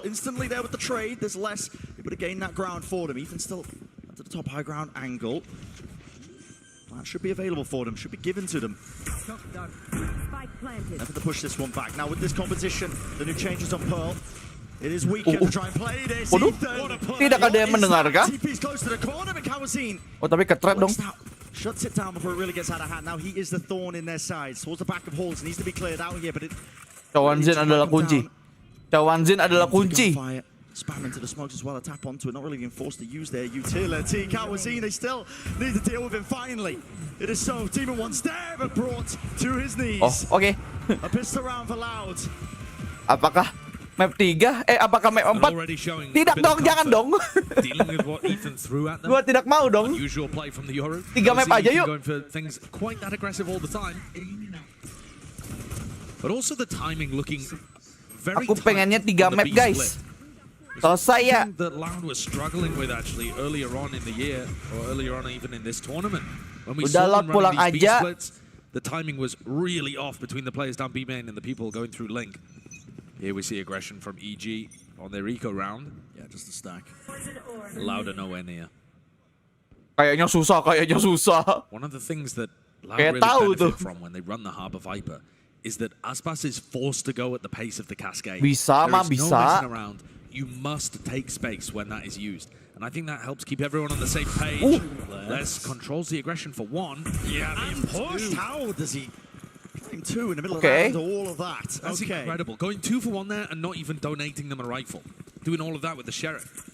Instantly there with the trade. There's less able to gain that ground for them. Ethan still at the top high ground angle. That should be available for them. Should be given to them. Never to push this one back. Now with this composition, the new changes on Pearl. It is weekend to try and play this. Tidak ada yang mendengar kah? TP's close to the corner, but Kawazine. Oh tapi ke-trap dong. Shuts it down before it really gets out of hand. Now he is the thorn in their sides. Towards the back of halls, needs to be cleared out here, but it. Cawanzin adalah kunci. Cawanzin adalah kunci. Spam into the smokes as well, a tap onto it, not really being forced to use their utility. Kawazin, they still need to deal with him finally. It is so, Demon One stab brought to his knees. Oh, oke. A pistol round for Loud. Apakah map 3? Apakah map 4? Tidak dong, jangan dong. Gua tidak mau dong. 3 map aja yuk. Aku pengennya 3 map, guys. Selesai ya. That Loud was struggling with actually earlier on in the year, or earlier on even in this tournament. When we Udah saw Loud them pulang running these B aja. splits, the timing was really off between the players down B main and the people going through Link. Here we see aggression from EG on their eco round. Yeah, just a stack. Loud are nowhere near. Kayaknya susah. One of the things that Loud Kayak really tahu benefit tuh. from when they run the Harbor Viper is that Aspas is forced to go at the pace of the Cascade. Bisa There mah is no bisa. messing around. You must take space when that is used. And I think that helps keep everyone on the same page. Les controls the aggression for one. Yeah, being pushed. How does he claim 2 in the middle Okay. of all of that? That's incredible. Going 2 for 1 there and not even donating them a rifle. Doing all of that with the Sheriff.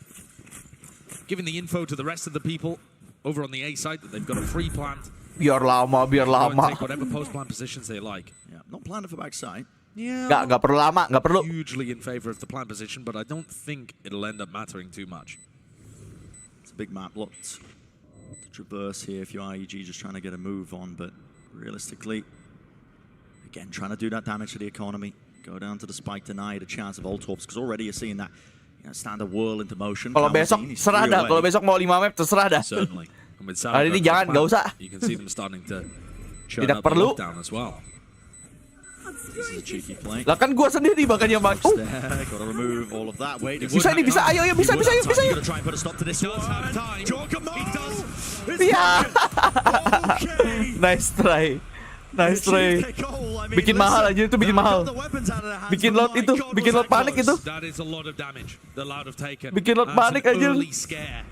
Giving the info to the rest of the people over on the A side that they've got a free plant. Biar lama. Go and take whatever post-plant positions they like. Yeah, not planning for backside. Yeah, Gak perlu lama, gak perlu. Hugely in favor of the plant position, but I don't think it'll end up mattering too much. It's a big map, lots to traverse here if you're IEG just trying to get a move on, but realistically, again, trying to do that damage to the economy. Go down to the spike, deny it a chance of Ultorps, because already you're seeing that standard whirl into motion. Kalau besok serah dah. Kalau besok mau 5 map terserah dah. Certainly. Hari ini jangan, gak usah. You can see them starting to churn Tidak up the perlu. lockdown as well. This is a cheeky play. Lah kan gua sendiri makanya bang. Gotta remove all of that. Wait, Bisa nih, bisa. Ayo, bisa. You gotta try and put a stop to this one. Iya. Nice try. Bikin mahal aja itu, bikin mahal. Bikin load itu, bikin load panik itu. That is a lot of damage that Loud have taken. Bikin load panik aja.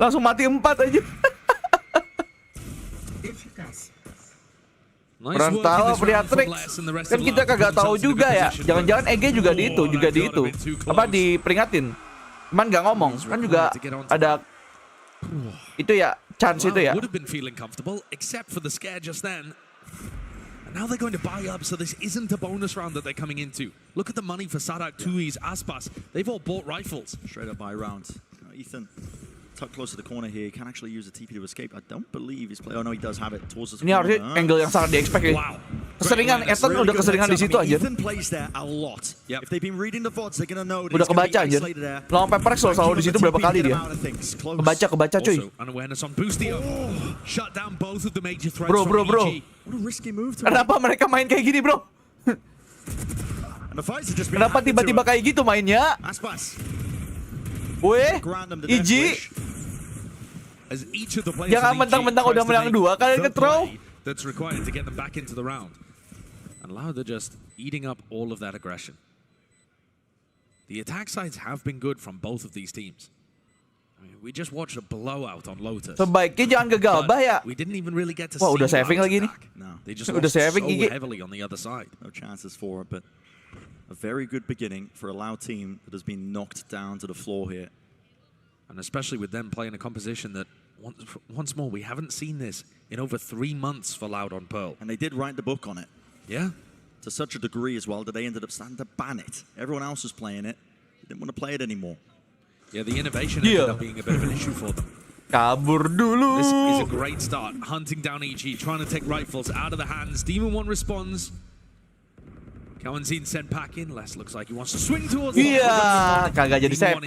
Langsung mati 4 aja. Orang tahu Priatrix. Kan kita kagak tahu juga ya. Jangan-jangan EG juga di itu, Apa diperingatin. Cuman nggak ngomong. Kan juga ada itu ya, chance itu ya. Would have been feeling comfortable except for the scare just then. And now they're going to buy up, so this isn't a bonus round that they're coming into. Look at the money for Sadak, Tui's, Aspas. They've all bought rifles. Straight up buy round. Ethan tucked close to the corner here. He can actually use a TP to escape. I don't believe he's playing. Oh no, he does have it towards the Ini harusnya angle yang sangat di-expect ya. Keseringan, Ethan udah keseringan di situ aja. Ethan plays there a lot. If they've been reading the VODs, they're gonna know. Udah kebaca aja. Lawan Pepperex selalu di situ berapa kali dia. Kebaca cuy. Unawareness on Boostio. Shut down both of the major threats. Bro. What a risky move to Kenapa mereka main kayak gini, bro? Kenapa tiba-tiba kayak gitu mainnya? Aspas. Weh, EG. Jangan mentang-mentang udah menang 2 kalian nge-throw. That's required to get them back into the round. And Loud are just eating up all of that aggression. The attack sides have been good from both of these teams. I mean, we just watched a blowout on Lotus. Sebaiknya jangan gegabah ya. We didn't even really get to Wah, see udah saving Loud's lagi nih. attack. No, they just Udah lost saving so gigi. heavily on the other side. No chances for it, but a very good beginning for a Loud team that has been knocked down to the floor here. And especially with them playing a composition that, once more, we haven't seen this in over 3 months for Loud on Pearl. And they did write the book on it. Yeah. To such a degree as well that they ended up starting to ban it. Everyone else was playing it. They didn't want to play it anymore. Yeah, the innovation ended up being a bit of an issue for them. Kabur dulu. This is a great start. Hunting down EG, trying to take rifles out of the hands. Demon 1 responds. Kalian sent back in. Les looks like he wants to swing towards the Iya, kagak jadi saving.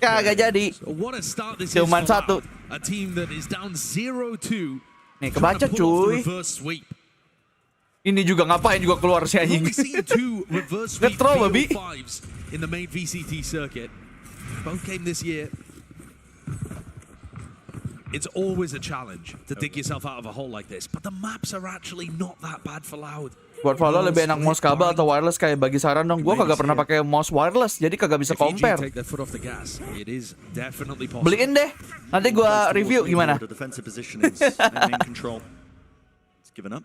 Kagak jadi. So what a start this Cuman is for satu. Loud. A team that is down 0-2. Nih, kebaca cuy. Ini juga ngapain juga keluar si anjing. Nge-throw babi. In the main VCT circuit. Both came this year. It's always a challenge to dig yourself out of a hole like this, but the maps are actually not that bad for Loud. Buat Valo lebih enak mouse kabel atau wireless, kayak bagi saran dong. Gue kagak pernah pakai mouse wireless, jadi kagak bisa compare. Beliin deh, nanti gue review gimana. It's given up.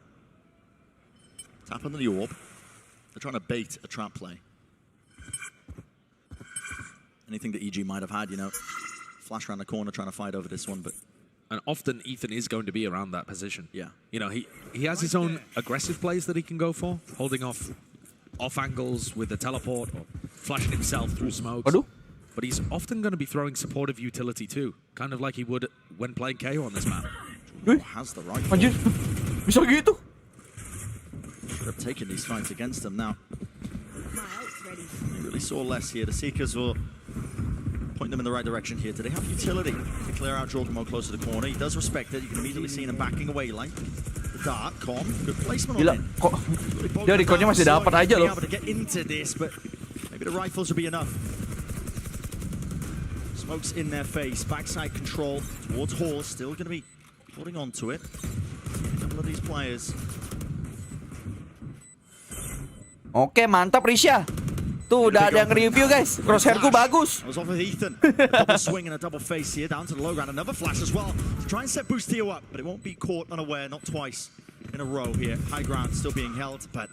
Tap under the orb. They're trying to bait a trap play. Anything that EG might have had, you know, flash around the corner trying to fight over this one, but. And often Ethan is going to be around that position. Yeah. You know, he has his own aggressive plays that he can go for, holding off angles with the teleport or flashing himself through smokes. Aduh. But he's often going to be throwing supportive utility too, kind of like he would when playing KO on this map. Has the right. Anjir, bisa gitu. Should have taken these fights against them now. They really saw less here. The Seekers will point them in the right direction here. Do they have utility to clear out Jorgamo close to the corner? He does respect it. You can immediately see him backing away like the dart. Calm. Good placement on Gila, him. kok dia recordnya masih dapat aja loh. To get into this, but maybe the rifles will be enough. Smokes in their face. Backside control towards Hall. Still going to be holding on to it. A couple of these players. Oke, mantap Risha. Tuh udah ada yang review guys. Crosshairku bagus. I was off with Ethan. A double swing and a double face here down to the low ground. Another flash as well to try and set Boostio up, but it won't be caught unaware. Not twice in a row here. High ground still being held, but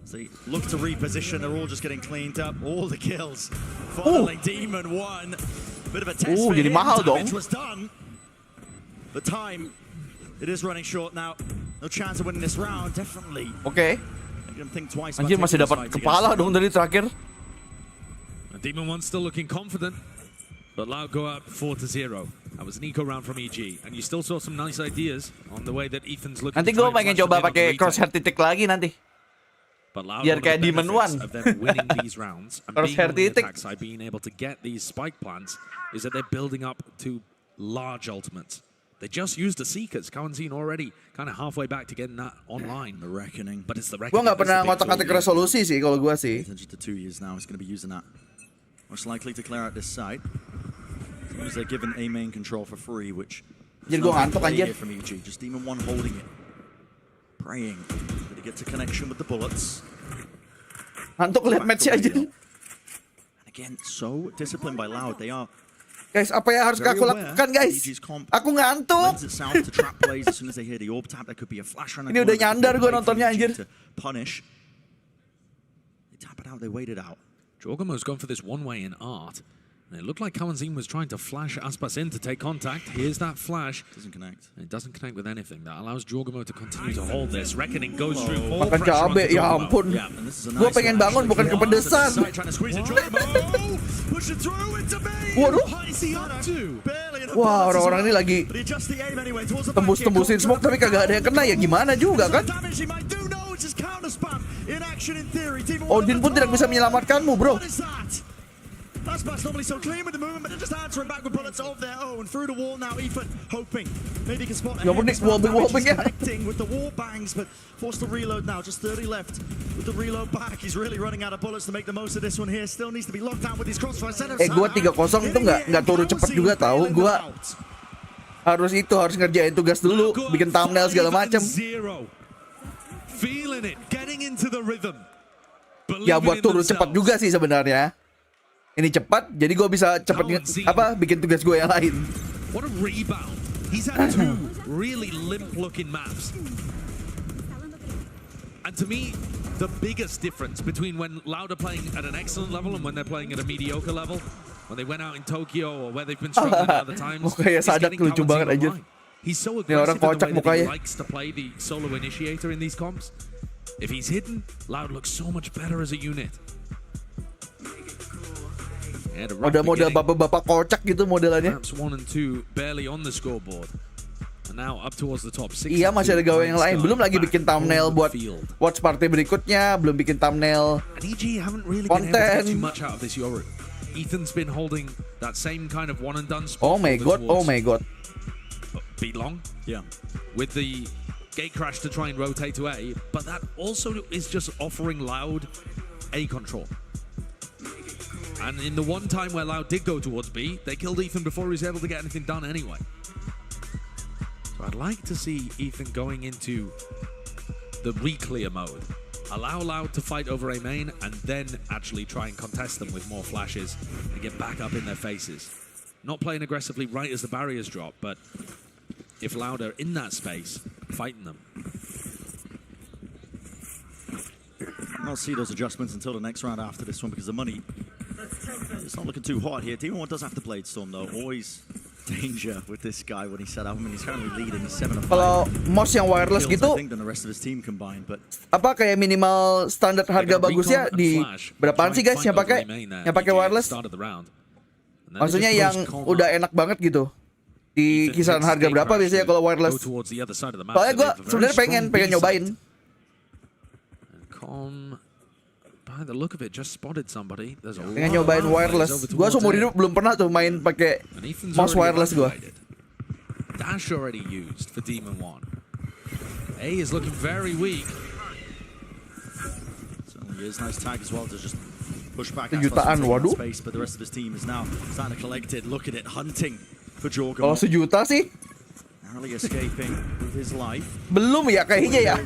as they look to reposition, they're all just getting cleaned up. All the kills following Demon 1. Bit of a test for jadi him. mahal dong. Damage was done. The time, it is running short now. No chance of winning this round. Definitely. Oke. Anjir, masih dapat kepala dong dari terakhir. Demon 1 still looking confident, but Loud go up 4-0. That was an eco round from EG, and you still saw some nice ideas on the way that Ethan's looking. Nanti gue pengen coba pakai crosshair titik lagi nanti. Biar kayak Demon 1. Crosshair titik. Being able to get these spike plants is that they're building up to large ultimates. They just used the Seekers. Kawanzin already kind of halfway back to getting that online. The Reckoning. But it's the Gue Reckoning. nggak pernah ngotak-ngatik resolusi sih kalau gue sih. To 2 years now, he's going to be using that. Most likely to clear out this side. As long as they're given A main control for free, which. Jadi gue ngantuk anjir. From EG. Just Demon 1 holding it. Praying that he gets a connection with the bullets. Ngantuk lihat match aja. And again, so disciplined by Loud. They are. Guys, apa yang harus aku lakukan guys? Aku ngantuk. Ini udah nyandar gue nontonnya anjir. Jorgamo's gone for this one-way in art. And it looked like Kawanzin was trying to flash Aspas in to take contact. Here's that flash. Doesn't connect. It doesn't connect with anything. That allows Jorgamo to continue to hold this. Reckoning goes through all makan pressure cabe, ya ampun. Gue pengen bangun bukan kepedesan. Waduh. Wah, orang-orang ini lagi tembus-tembusin smoke tapi kagak ada yang kena, ya gimana juga kan? Odin pun tidak bisa menyelamatkanmu, bro. Aspas normally so clean with the movement, but they're just answering back with bullets of their own. Through the wall now, Ethan hoping maybe he can spot Ya ampun, wallbang ya. Connecting with the wall bangs, but forced to reload now. Just 30 left with the reload back. He's really running out of bullets to make the most of this one here. Still needs to be locked down with these crossfire centers. Gua 3-0 itu nggak turun cepat juga tahu. Gua harus ngerjain tugas dulu, bikin thumbnail segala macam. Feeling it, getting into the rhythm. Ya buat turun cepat juga sih sebenarnya. Ini cepat, jadi gue bisa cepet bikin tugas gue yang lain. What a rebound! He's had 2 really limp-looking maps, and to me, the biggest difference between when Loud are playing at an excellent level and when they're playing at a mediocre level, when they went out in Tokyo or where they've been struggling at other times, mukanya Sadak lucu banget aja. He's so Ini orang aggressive in the kocak way that he mukanya. likes to play the solo initiator in these comps. If he's hidden, Loud looks so much better as a unit. Model bapak-bapak kocak gitu modelannya. Perhaps 1 and 2 barely on the scoreboard. And now up towards the top 6. Iya, masih ada gawe yang lain. Belum lagi bikin thumbnail buat watch party berikutnya, belum bikin thumbnail konten. Ethan's been holding that same kind of one and done spot. Oh my god. Beat long. Yeah. With the gate crash to try and rotate to A, but that also is just offering Loud A control. And in the one time where Loud did go towards B, they killed Ethan before he was able to get anything done anyway. So I'd like to see Ethan going into the re-clear mode. Allow Loud to fight over A main and then actually try and contest them with more flashes and get back up in their faces. Not playing aggressively right as the barriers drop, but if Loud are in that space, fighting them. I'll see those adjustments until the next round after this one because the money it's not looking too hot here. Demon 1 does have the Blade Storm though. Always danger with this guy when he set up. I mean, he's currently leading 7-5. Kalau mouse yang wireless gitu, apa kayak minimal standar harga bagusnya di berapaan sih guys yang pakai wireless? Maksudnya yang udah enak banget gitu. Di kisaran harga berapa biasanya kalau wireless? Soalnya gue sebenarnya pengen nyobain. By the look of it, just spotted somebody. Pengen nyobain wireless. Gua seumur hidup belum pernah tuh main pakai mouse wireless gua. Dash already used for Demon 1. A is looking very weak. Certainly is nice tag as well to just push back. Sejutaan, waduh. Space, but the rest of his team is now starting to collect it. Look at it, hunting for Jorgen. Kalau sejuta sih? Narrowly escaping with his life. Belum ya kayaknya ya.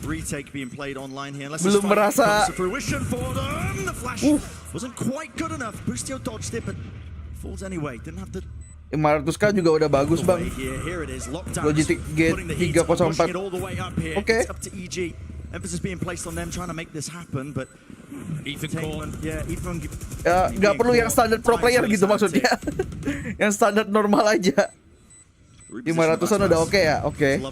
Retake being played online here. Belum merasa. Fruition for them. The flash wasn't quite good enough. Boostio dodged it, but falls anyway. Didn't have the 500k juga udah bagus bang. Logitech G304. Oke. Up to EG. Emphasis being placed on them trying to make this happen, but Ethan, ya nggak perlu yang standar pro player gitu maksudnya. Yang standar normal aja. 500an udah oke ya, oke.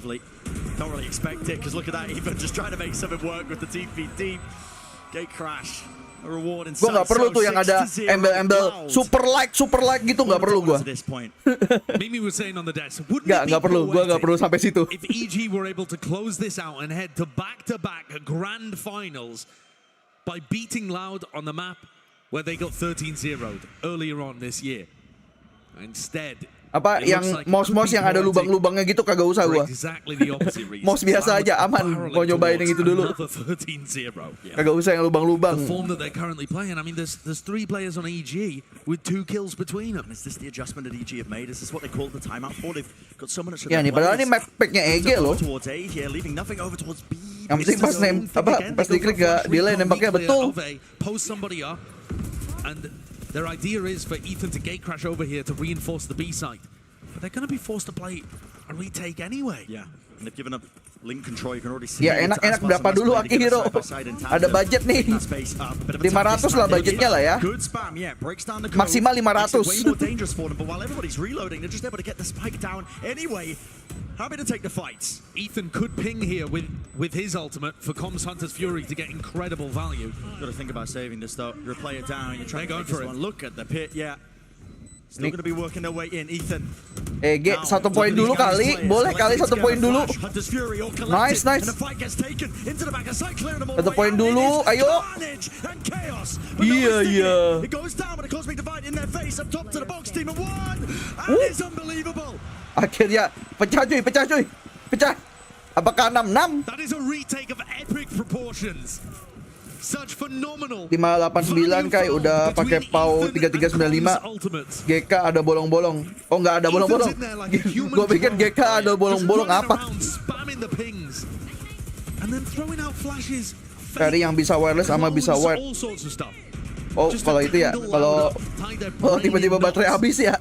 Don't really expect it because look at that, even just trying to make something work with the TP deep. Gate crash. A reward in Gua nggak perlu tuh yang ada embel-embel super like gitu, nggak perlu gua. Mimi was saying on the desk, nggak perlu, gua nggak perlu sampai situ. If EG were able to close this out and head to back grand finals by beating Loud on the map where they got 13-0'd earlier on this year. Instead, apa yang mouse yang ada lubang-lubangnya gitu kagak usah gua. Mouse biasa aja aman. Mau nyobain yang itu dulu. Kagak usah yang lubang-lubang. The form that they're currently playing. I mean, there's 3 players on EG with 2 kills between them. Is this the adjustment that EG have made? Is this what they call the timeout for? They've got so much. Ya nih, padahal ini map packnya EG loh. Yang penting pas diklik gak delay nembaknya betul. Post somebody up and their idea is for Ethan to gate crash over here to reinforce the B site. But they're going to be forced to play a retake anyway. Yeah, and they've given up link control. You can already see. Ya enak berapa dulu Akihiro? Ada budget nih. 500 lah budgetnya lah ya. Maksimal 500. Way more dangerous for them, but while everybody's reloading, they're just able to get the spike down anyway. Happy to take the fights. Ethan could ping here with his ultimate for Comms Hunter's Fury to get incredible value. Got to think about saving this though. You're a player down. You're trying to go for it. Look at the pit. Yeah. Still going to be working their way in. Ethan. EG 1 poin dulu kali. Boleh kali 1 poin dulu. Nice. 1 poin dulu. Ayo. Iya. It goes down, but a cosmic divide in their face. Up top to the box team of 1. And it's unbelievable. Akhirnya pecah cuy. Apakah 6-6? That is a retake of epic proportions. Such phenomenal. 589 kai udah pakai PAU 3395. GK ada bolong-bolong. Oh nggak ada bolong-bolong. Gua pikir GK ada bolong-bolong apa? Cari yang bisa wireless sama bisa wired. Oh kalau itu ya, kalau tiba-tiba baterai habis ya.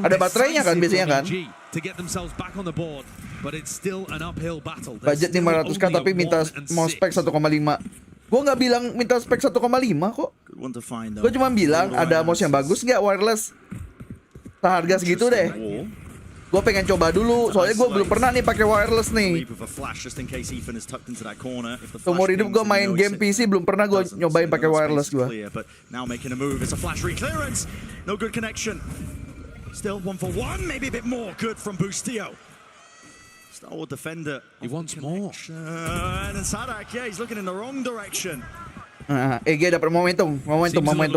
Ada baterainya kan biasanya kan. Budget 500k tapi minta mau spek 1,5. Gue nggak bilang minta spek 1,5 kok. Gue cuma bilang ada mouse yang bagus nggak wireless. Seharga segitu deh. Gue pengen coba dulu, soalnya gue belum pernah nih pakai wireless nih. Seumur hidup gue main game PC belum pernah gue nyobain pakai wireless gue. Still 1-for-1, maybe a bit more good from Boostio. Star-Wars defender. He wants more. And Sadak, yeah, he's looking in the wrong direction. EG dapat momentum.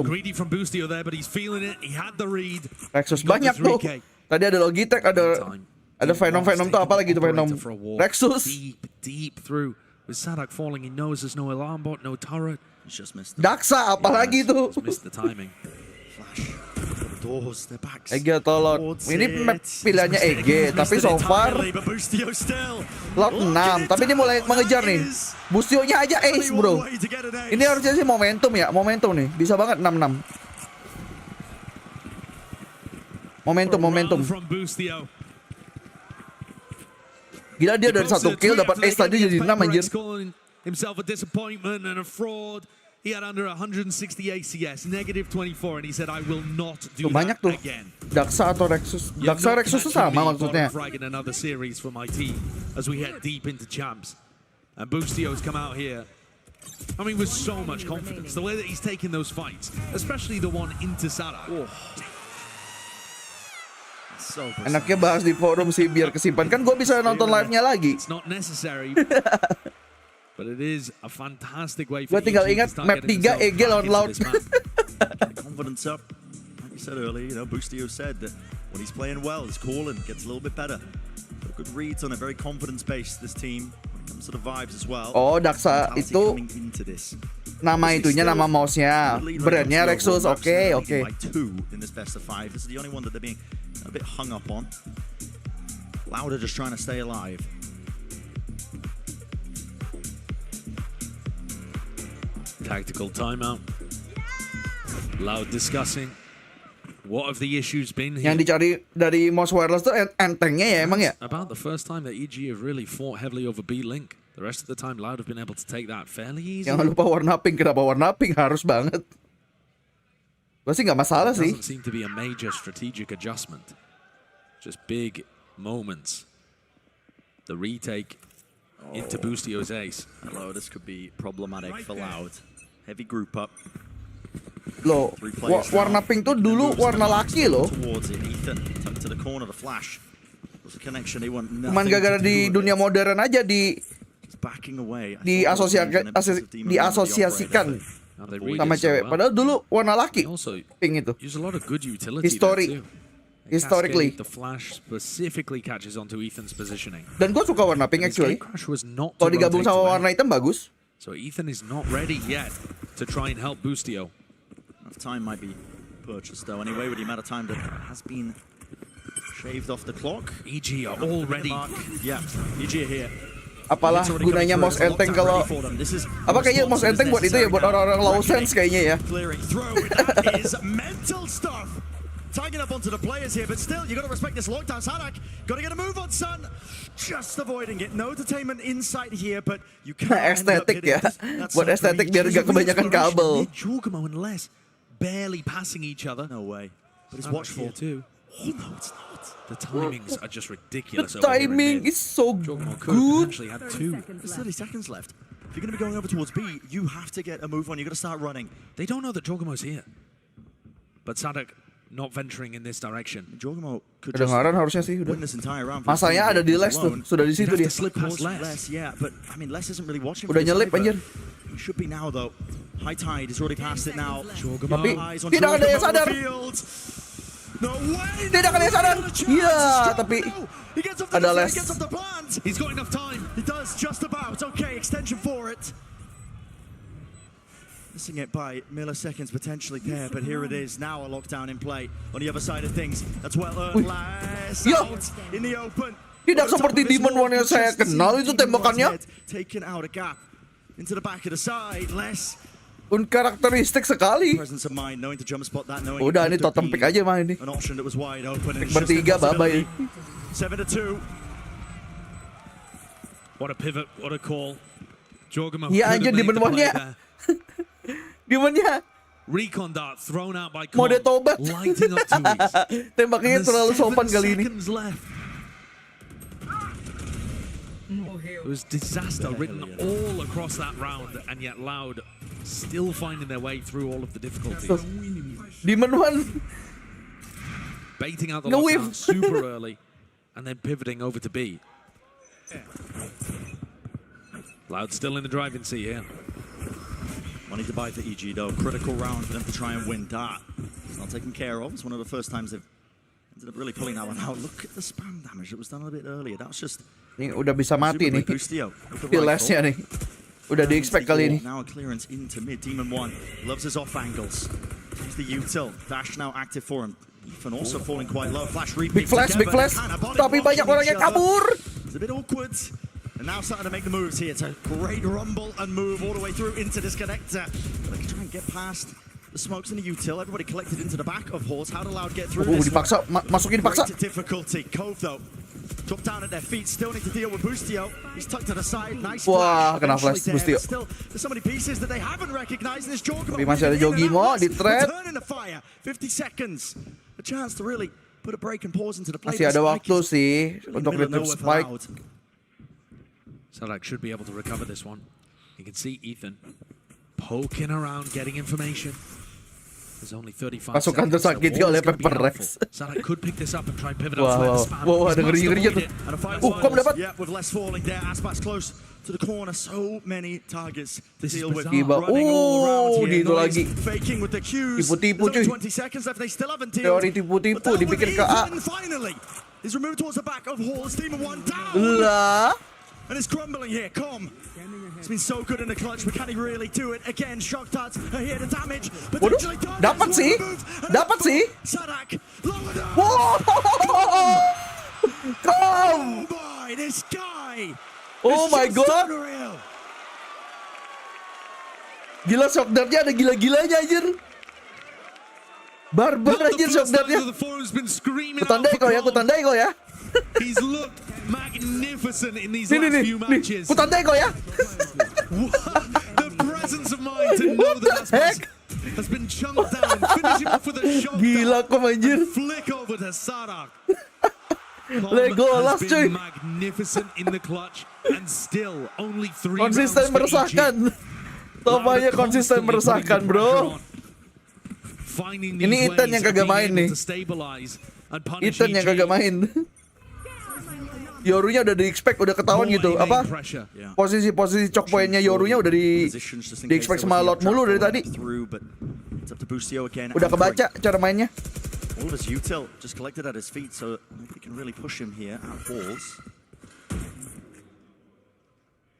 Greedy from Boostio there, but he's feeling it. He had the read. Rexus banyak tuh. Tadi ada Logitech, ada Venom tuh apa lagi tuh Venom. Rexus. Deep through. With Sadak falling, he knows there's no alarm bot, no turret. He's just missed. Daksa apalagi tuh. Missed the timing. Flash. course, they're back. EG atau Loud? Ini map pilihannya EG, tapi so far Loud 6. Tapi dia mulai mengejar nih. Bustio-nya aja ace, bro. Ini harusnya sih momentum ya, momentum nih. Bisa banget 6-6. Momentum. Gila, dia dari 1 kill dapat ace tadi jadi 6 anjir. Himself a disappointment and a fraud. He had under 160 ACS, negative 24, and he said, I will not do banyak tuh. again. Daksa atau Rexus. Daksa Rexus itu sama maksudnya. Fragging another series for my team as we head deep into champs. And Boostio's come out here. I mean, with so much confidence. The way that he's taking those fights, especially the one into Sarak. So enaknya bahas di forum sih biar kesimpan. Kan gue bisa nonton live-nya lagi. It's not necessary. But it is a fantastic way Gue for tinggal ingat map 3 EG lawan Loud. Confidence up. Like you said earlier, you know, Boostio said that when he's playing well, his calling gets a little bit better. But good reads on a very confidence-based this team when it comes to the vibes as well. Oh, Daksa itu nama itunya, nama mouse-nya. Brandnya Rexus. Oke. By 2 in this best of 5. This is the only one that they're being a bit hung up on. Loud are just trying to stay alive. Tactical timeout. Loud discussing what have the issues been here. Yang dicari dari mouse wireless tuh entengnya ya emang ya. About the first time that EG have really fought heavily over B Link. The rest of the time Loud have been able to take that fairly easy. Jangan lupa warna pink. Kenapa warna pink? Harus banget. Gue sih nggak masalah sih. Doesn't seem to be a major strategic adjustment. Just big moments. The retake into Boostio's ace. Hello, this could be problematic for Loud. Heavy group up. Loh, warna pink tuh dulu warna laki loh. Cuman gara-gara di dunia modern aja diasosiasikan sama cewek. Padahal dulu warna laki pink itu. Historically. Dan gue suka warna pink actually. Kalau digabung sama warna hitam bagus. So Ethan is not ready yet to try and help Boostio. Enough time might be purchased though anyway with the amount of time that has been shaved off the clock. EG are already. Yeah, EG are here. Apalah gunanya mouse enteng kalau apa kayaknya mouse enteng buat itu ya, buat orang-orang low sense kayaknya ya. Tagging up onto the players here, but still, you got to respect this lockdown. Sarak, got to get a move on, son. Just avoiding it. No detainment inside here, but you can't. Estetik ya, buat estetik biar gak kebanyakan kabel. Jorgamo and Les barely passing each other. No way. But it's watchful too. Oh no, it's not. The timings are just ridiculous. The timing is so good. Potentially had 2. There's 30 seconds left. If you're going to be going over towards B, you have to get a move on. You got to start running. They don't know that Jorgamo's here, but Sadak not venturing in this direction. Jorgamo could kedengaran harusnya sih udah. Masanya ada di Les tuh, sudah di situ dia. Yeah, but I mean Les isn't really watching. Udah nyelip anjir. He should be now though. High Tide is already past it now. Tapi tidak ada yang sadar. Tidak ada yang sadar. Iya, tapi ada Les. He's got enough time. He does just about. Okay, extension for it. Missing it by milliseconds potentially there, but here it is now, a lockdown in play on the other side of things. That's well earned. Last out in the open. Tidak seperti Demon One yang saya kenal itu tembakannya. Taken out a gap into the back of the side. Less unkarakteristik sekali. Presence of mind, knowing to jump spot that, knowing udah ini totem pick aja mah ini. An option that was wide open. Pick bertiga bye-bye. 7-2. What a pivot, what a call. Jorgamo. Iya anjir Demon One-nya. Demonnya recon dart thrown out by mode tobat. Lighting up Tuis. Tembaknya terlalu sopan kali ini. It was disaster written all across that round, and yet Loud still finding their way through all of the difficulties. Demon One baiting out the lockdown super early, and then pivoting over to B. Loud still in the driving seat here. Money to buy for EG though. Critical round for them to try and win that. It's not taken care of. It's one of the first times they've ended up really pulling that one out. Look at the spam damage that was done a bit earlier. That was just. Ini udah bisa mati nih. Feel-less-nya nih. Udah di-expect kali ini. Now a clearance into mid. Demon One loves his off angles. Here's the util. Dash now active for him. Ethan also falling quite low. Flash repeat. Big flash. Tapi banyak orang yang kabur. It's a bit awkward. And now starting to make the moves here. It's a great rumble and move all the way through into this connector. They can try and get past the smokes and the util. Everybody collected into the back of Horse. How did Loud get through this? Dipaksa, masukin dipaksa. Great difficulty. Cove though. Drop down at their feet. Still need to deal with Boostio. He's tucked to the side. Nice Wah, flash. kena flash Boostio. Still, there's so many pieces that they haven't recognized in this Jorgamo. Tapi masih ada Jogimo di trap. Return in the fire. 50 seconds. A chance to really put a break and pause into the play. Masih ada waktu sih untuk retrieve spike. Sadak should be able to recover this one. You can see Ethan poking around, getting information. There's only 35 Pasukan tersakiti oleh Pepper Rex. Sadak could pick this up and try and pivot out. Wow, ada ngeri-ngerinya tuh. Kok mendapat? Yeah, with less falling there. Aspas close to the corner. So many targets to deal with. Tiba. Di itu lagi. Faking with the cues. Tipu-tipu cuy. 20 seconds left. They still haven't dealt. Teori tipu-tipu dibikin ke A. Finally, he's removed towards the back of Hall's team of one down. Lah. And it's crumbling here. Com. It's been so good in the clutch, but can he really do it? Again, shock darts are here to damage. Potentially dapat sih. Sadak. Wow. Oh boy, this guy. Oh my god. Gila, shock dartnya ada gila-gilanya anjir. Barbar anjir shock dartnya. Kutandai kau ya. He's looked magnificent in these last few matches. Kutandai kau ya. The presence of mind to know that Aspas has been chunked down, finishing off with a shot. Gila kau anjir. Flick over to Sadak. Legolas cuy. Magnificent in the clutch and still only 3 konsisten meresahkan. Topanya konsisten meresahkan, bro. Ini Ethan yang kagak main nih. Ethan yang kagak main. Yorunya udah di-expect, udah ketahuan gitu. Apa? Posisi choke point-nya Yorunya udah di-expect sama Lot mulu dari tadi. Udah kebaca cara mainnya. All of his util just collected at his feet, so nobody can really push him here at Halls.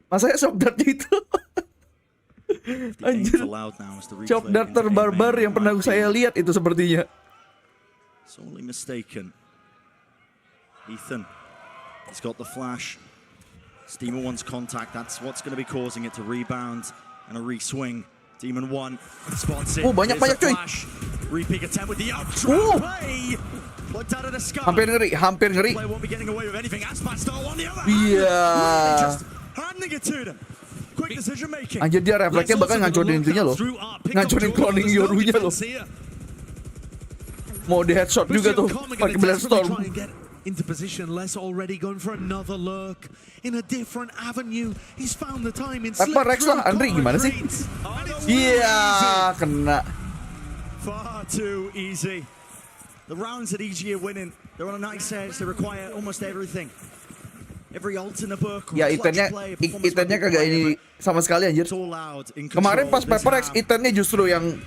Masanya shock dartnya itu. Anjir. Shock dart terbarbar yang pernah saya lihat itu sepertinya. Sorely mistaken. Ethan, he's got the flash. Steamer wants contact. That's what's going to be causing it to rebound and a re-swing. Demon 1 spots it. Banyak cuy. Re-peek attempt with the outro play. Plugged out of the sky. Hampir ngeri. Play won't be getting away with anything. Aspas still on the other hand. Iya. Just handing it to them. Quick decision making. Anjir, dia refleksnya bakal ngancurin intinya loh. Ngancurin cloning Yorunya loh. Mau di headshot juga tuh pakai Blast-Storm. Into position, less already going for another lurk in a different avenue. He's found the time in Pepper Rex lah, Andri gimana sih? Iya, kena. Far too easy. The rounds that EG are winning, they're on a nice edge. They require almost everything. Every ult in the book. Ya, Ethannya kagak ini sama sekali anjir. Kemarin pas Pepper Rex, Ethannya justru yang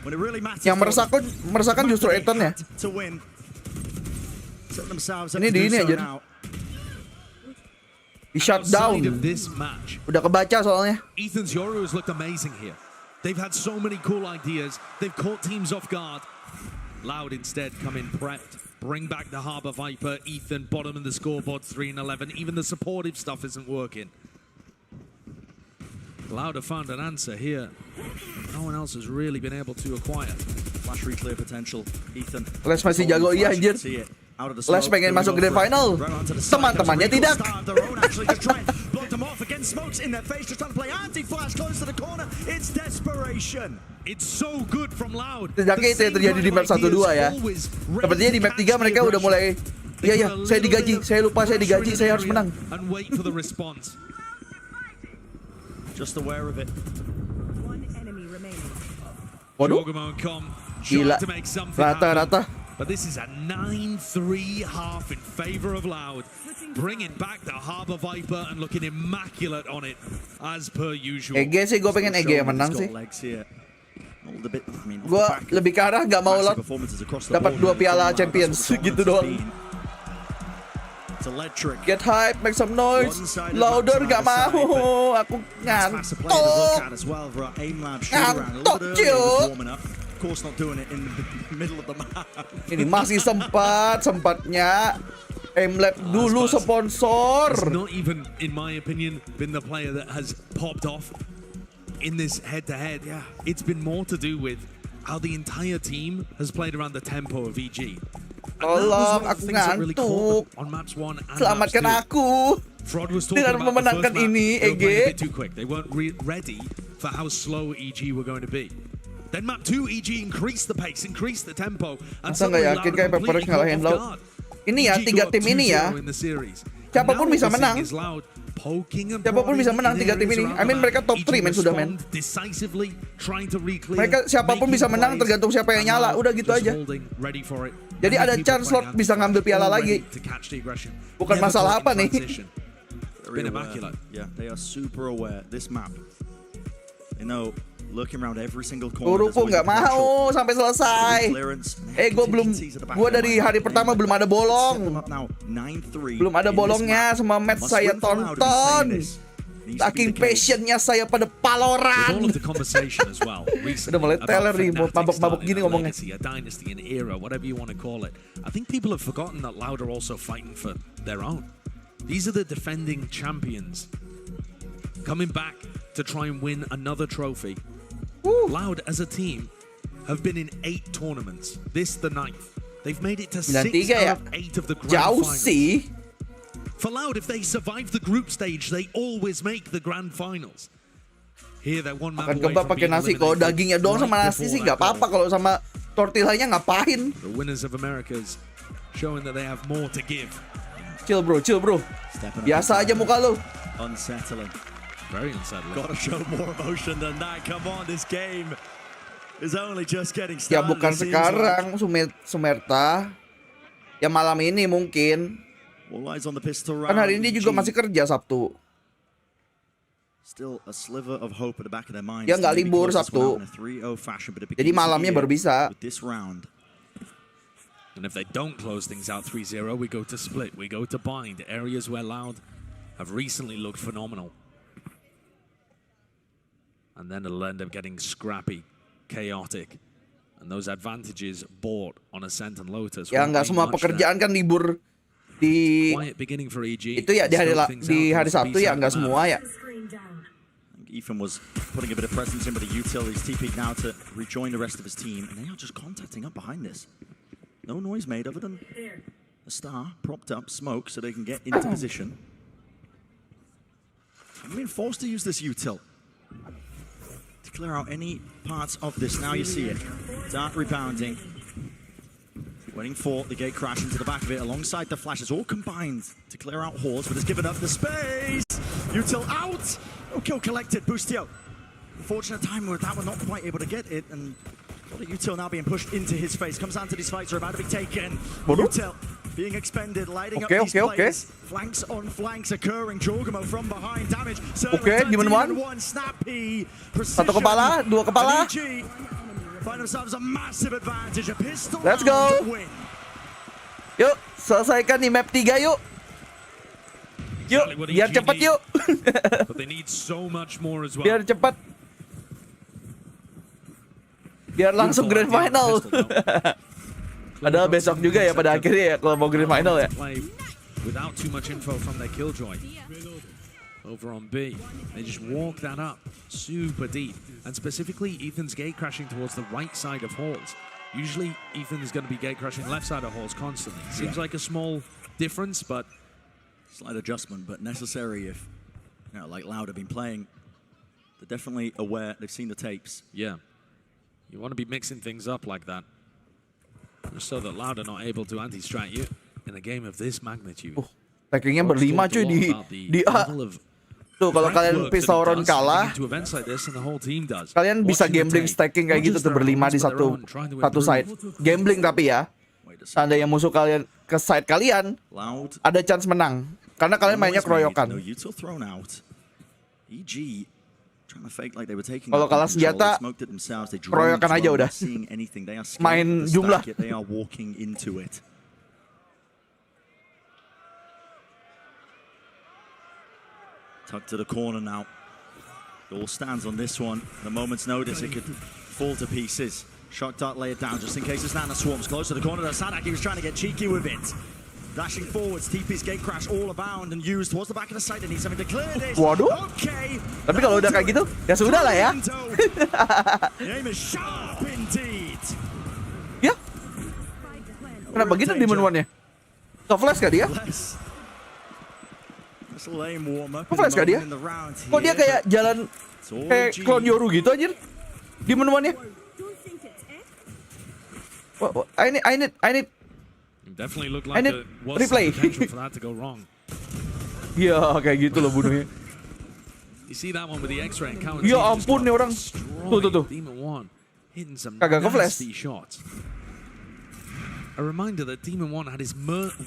meresahkan justru Ethannya. Ini di ini aja. Di shutdown. Udah kebaca soalnya. Ethan's Yoru has looked amazing here. They've had so many cool ideas. They've caught teams off guard. Loud instead come in prepped. Bring back the Harbor Viper. Ethan bottom of the scoreboard, 3-11. Even the supportive stuff isn't working. Loud have found an answer here. No one else has really been able to acquire. Flash reclear potential. Ethan. Les masih jago iya anjir. Les pengen masuk grand final. Teman-temannya tidak. Sejaknya itu yang terjadi di map 1-2 ya. Sepertinya di map 3 mereka udah mulai. Iya, saya digaji. Saya lupa saya digaji. Saya harus menang. Just aware of it. Waduh. Gila. Rata-rata. But this is a 9-3 half in favor of Loud, bringing back the Harbor Viper and looking immaculate on it, as per usual. EG sih, gue pengen EG yang menang sih. Gue lebih ke arah gak mau Loud dapat 2 piala Champions gitu doang. Get hype, make some noise. Louder gak mau. Aku ngantuk. Ngantuk cuy. course not doing it in the middle of the map. Ini masih sempatnya Aimlab dulu sponsor. Has not even, in my opinion, been the player that has popped off in this head-to-head. Yeah, it's been more to do with how the entire team has played around the tempo of EG. Tolong, aku ngantuk. Selamatkan aku. Dengan memenangkan ini, EG. They weren't ready for how slow EG were going to be. Then map 2, EG increased the pace, increased the tempo. Masa nggak yakin kayak Pepper ngalahin Loud? Ini ya, 3 tim ini ya. Siapapun bisa menang. Siapapun bisa menang 3 tim ini. I mean mereka top 3 men sudah men. Mereka siapapun bisa menang tergantung siapa yang nyala. Udah gitu aja. Jadi ada chance slot bisa ngambil piala lagi. Bukan masalah apa nih. Yeah, they are super aware. This map, you know, looking around every single corner. Guruku nggak mau sampai selesai. Gue dari hari pertama belum ada bolong. Belum ada bolongnya, semua match saya tonton. Saking passionnya saya pada Valorant. Udah mulai teler nih, mabok-mabok gini ngomongnya. I think people have forgotten that Loud are also fighting for their own. These are the defending champions coming back to try and win another trophy. Loud as a team have been in 8 tournaments. This the 9th. They've made it to 6 out of 8 of the grand finals. For Loud, if they survive the group stage, they always make the grand finals. Here they're one map Akan away kebab from pakai being nasi. Kalau dagingnya doang sama nasi sih nggak apa-apa. Kalau sama tortillanya ngapain? The winners of Americas showing that they have more to give. Chill bro. Biasa aja muka lu. Unsettling. Very unsettling. Gotta show more emotion than that. Come on, this game is only just getting Ya started. bukan sekarang, Sumerta. Ya malam ini mungkin. All eyes on the pistol Kan round. hari ini juga masih kerja Sabtu. Still a sliver of hope at the back of their minds. Ya nggak libur Sabtu. Jadi malamnya baru bisa. With this round. And if they don't close things out 3-0, we go to split, we go to bind, areas where Loud have recently looked phenomenal. And then it'll end up getting scrappy, chaotic, and those advantages bought on Ascent and Lotus. Ya nggak semua pekerjaan kan libur di itu ya di hari Sabtu ya nggak semua ya. Ethan was putting a bit of presence in, but the util is TP'd now to rejoin the rest of his team, and they are just contacting up behind this. No noise made other than a star propped up, smoke, so they can get into position. I'm being forced to use this util to clear out any parts of this. Now you see it. Dart rebounding. Waiting for the gate crash into the back of it alongside the flashes, all combined to clear out Horse, but has given up the space. Util out. No kill collected. Boostio. Unfortunate time where that one not quite able to get it, and the util now being pushed into his face. Comes down to these fights are about to be taken. Util being expended, lighting up these players. Flanks on flanks occurring. Jorgamo from behind. Damage. One. Snappy. Satu kepala, 2 kepala. Find themselves a massive advantage. A pistol. Let's go. Yuk, selesaikan di map 3 yuk. Yuk, biar cepat yuk. But they need so much more as well. Biar cepat. Biar langsung grand final. Padahal besok juga ya pada akhirnya ya kalau mau grand final ya. Without too much info from their killjoy. Over on B, they just walk that up super deep, and specifically Ethan's gate crashing towards the right side of halls. Usually Ethan's going to be gate crashing left side of halls constantly. Seems like a small difference, but slight adjustment, but necessary if, you know, like Loud have been playing. They're definitely aware. They've seen the tapes. Yeah, you want to be mixing things up like that, just so that Loud are not able to anti-strat you in a game of this magnitude. Tankingnya berlima cuy di A. Tuh kalau kalian Sauron kalah, kalian bisa gambling stacking kayak gitu tuh berlima di satu side. Gambling tapi ya, seandainya musuh kalian ke side kalian, ada chance menang karena kalian mainnya keroyokan. Kalau kalah senjata, keroyokan aja udah. Main jumlah. Tucked to the corner now. It all stands on this one. At a moment's notice, it could fall to pieces. Shock dart, lay it down just in case his Nana swarms close to the corner. Sadak, he was trying to get cheeky with it. Dashing forwards, TP's gate crash all abound and used towards the back of the site and he's having to clear this. Waduh. Okay. Tapi kalau udah kayak gitu, ya sudah lah ya. The aim is sharp indeed. Ya. Kenapa gitu Demon One-nya? Ke-flash kah dia? Ke-flash kah dia? Kok dia kayak jalan kayak clone Yoru gitu anjir? Demon One-nya? I need Definitely looked I like need there was replay. some potential for that to go wrong. Iya, kayak gitu loh bunuhnya. You see that one with the X-ray encounter? Ya ampun nih orang. Tuh. Demon One hitting some Kagak ke-flash. nasty shots. A reminder that Demon One had his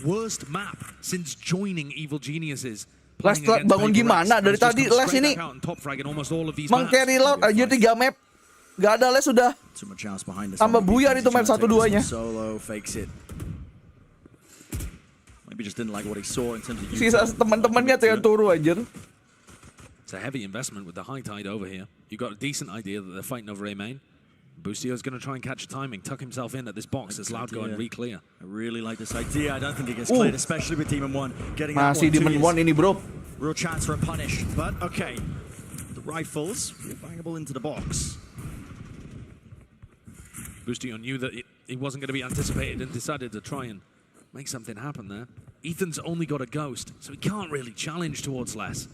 worst map since joining Evil Geniuses. Les bangun gimana dari tadi Les ini meng-carry loud aja 3 map. Gak ada Les sudah. Tambah buyar itu map 1-2-nya. Maybe just didn't like what he saw in terms of Sisa teman-temannya tuh yang turu anjir. It's a heavy investment with the high tide over here. You got a decent idea that they're fighting over A main. Boostio's going to try and catch a timing, tuck himself in at this box as Loud go and re-clear. I really like this idea. I don't think it gets cleared, especially with Demon One getting that Masih Demon One ini bro. Real chance for a punish, but okay. The rifles bangable into the box. Boostio knew that it wasn't going to be anticipated and decided to try and make something happen there. Ethan's only got a ghost, so he can't really challenge towards Les.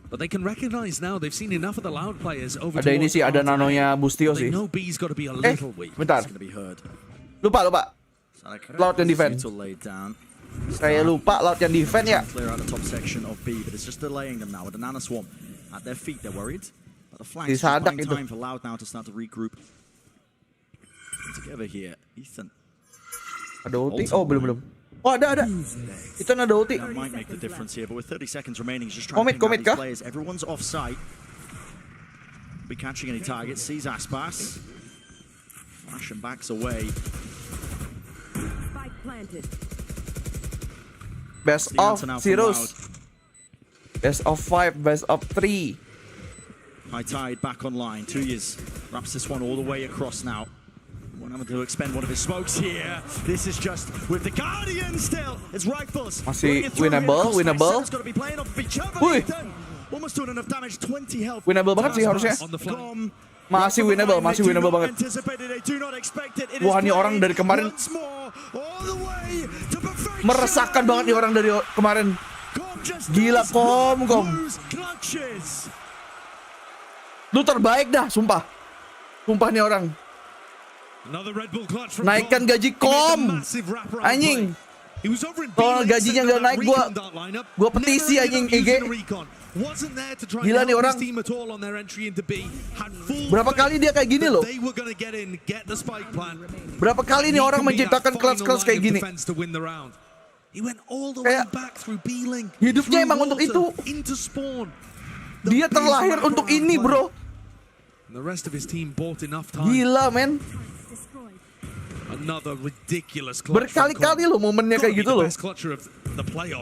But they can recognize now they've seen enough of the Loud players over. Ada ini sih, ada nanonya Boostio sih. Bentar. Lupa. Loud yang defend. Saya lupa Loud yang defend ya. Clear out the top section of B, but it's just delaying them now with the Nana Swarm at their feet. They're worried. But the flanks just buying time for Loud now to start to regroup. Together here, Ethan. Ada ulti? Oh belum. Oh ada. Ethan ada ulti. That might make the difference here, but with 30 seconds remaining, he's just trying to ping out these players. Everyone's off site. Be catching any targets. Sees Aspas. Flash and backs away. Spike planted. Best of zeros. Best of 5, best of 3. High tide back online. 2 years wraps this one all the way across now. One having to expend one of his smokes here. This is just with the Guardian still. It's rifles. Masih winnable. Wih. Almost doing enough damage. 20 health. Winnable banget sih harusnya. Masih winnable banget. Wah, ini orang dari kemarin meresahkan banget nih orang dari kemarin. Gila kom. Lu terbaik dah, sumpah. Sumpah nih orang. Naikkan gaji kom. Anjing. Kalau gajinya nggak naik, gua petisi anjing IG. Gila nih orang. Berapa kali dia kayak gini loh. Berapa kali nih orang menciptakan kelas-kelas kayak gini. Kayak hidupnya emang untuk itu. Dia terlahir untuk ini bro. Gila men. Berkali-kali loh momennya kayak gitu loh.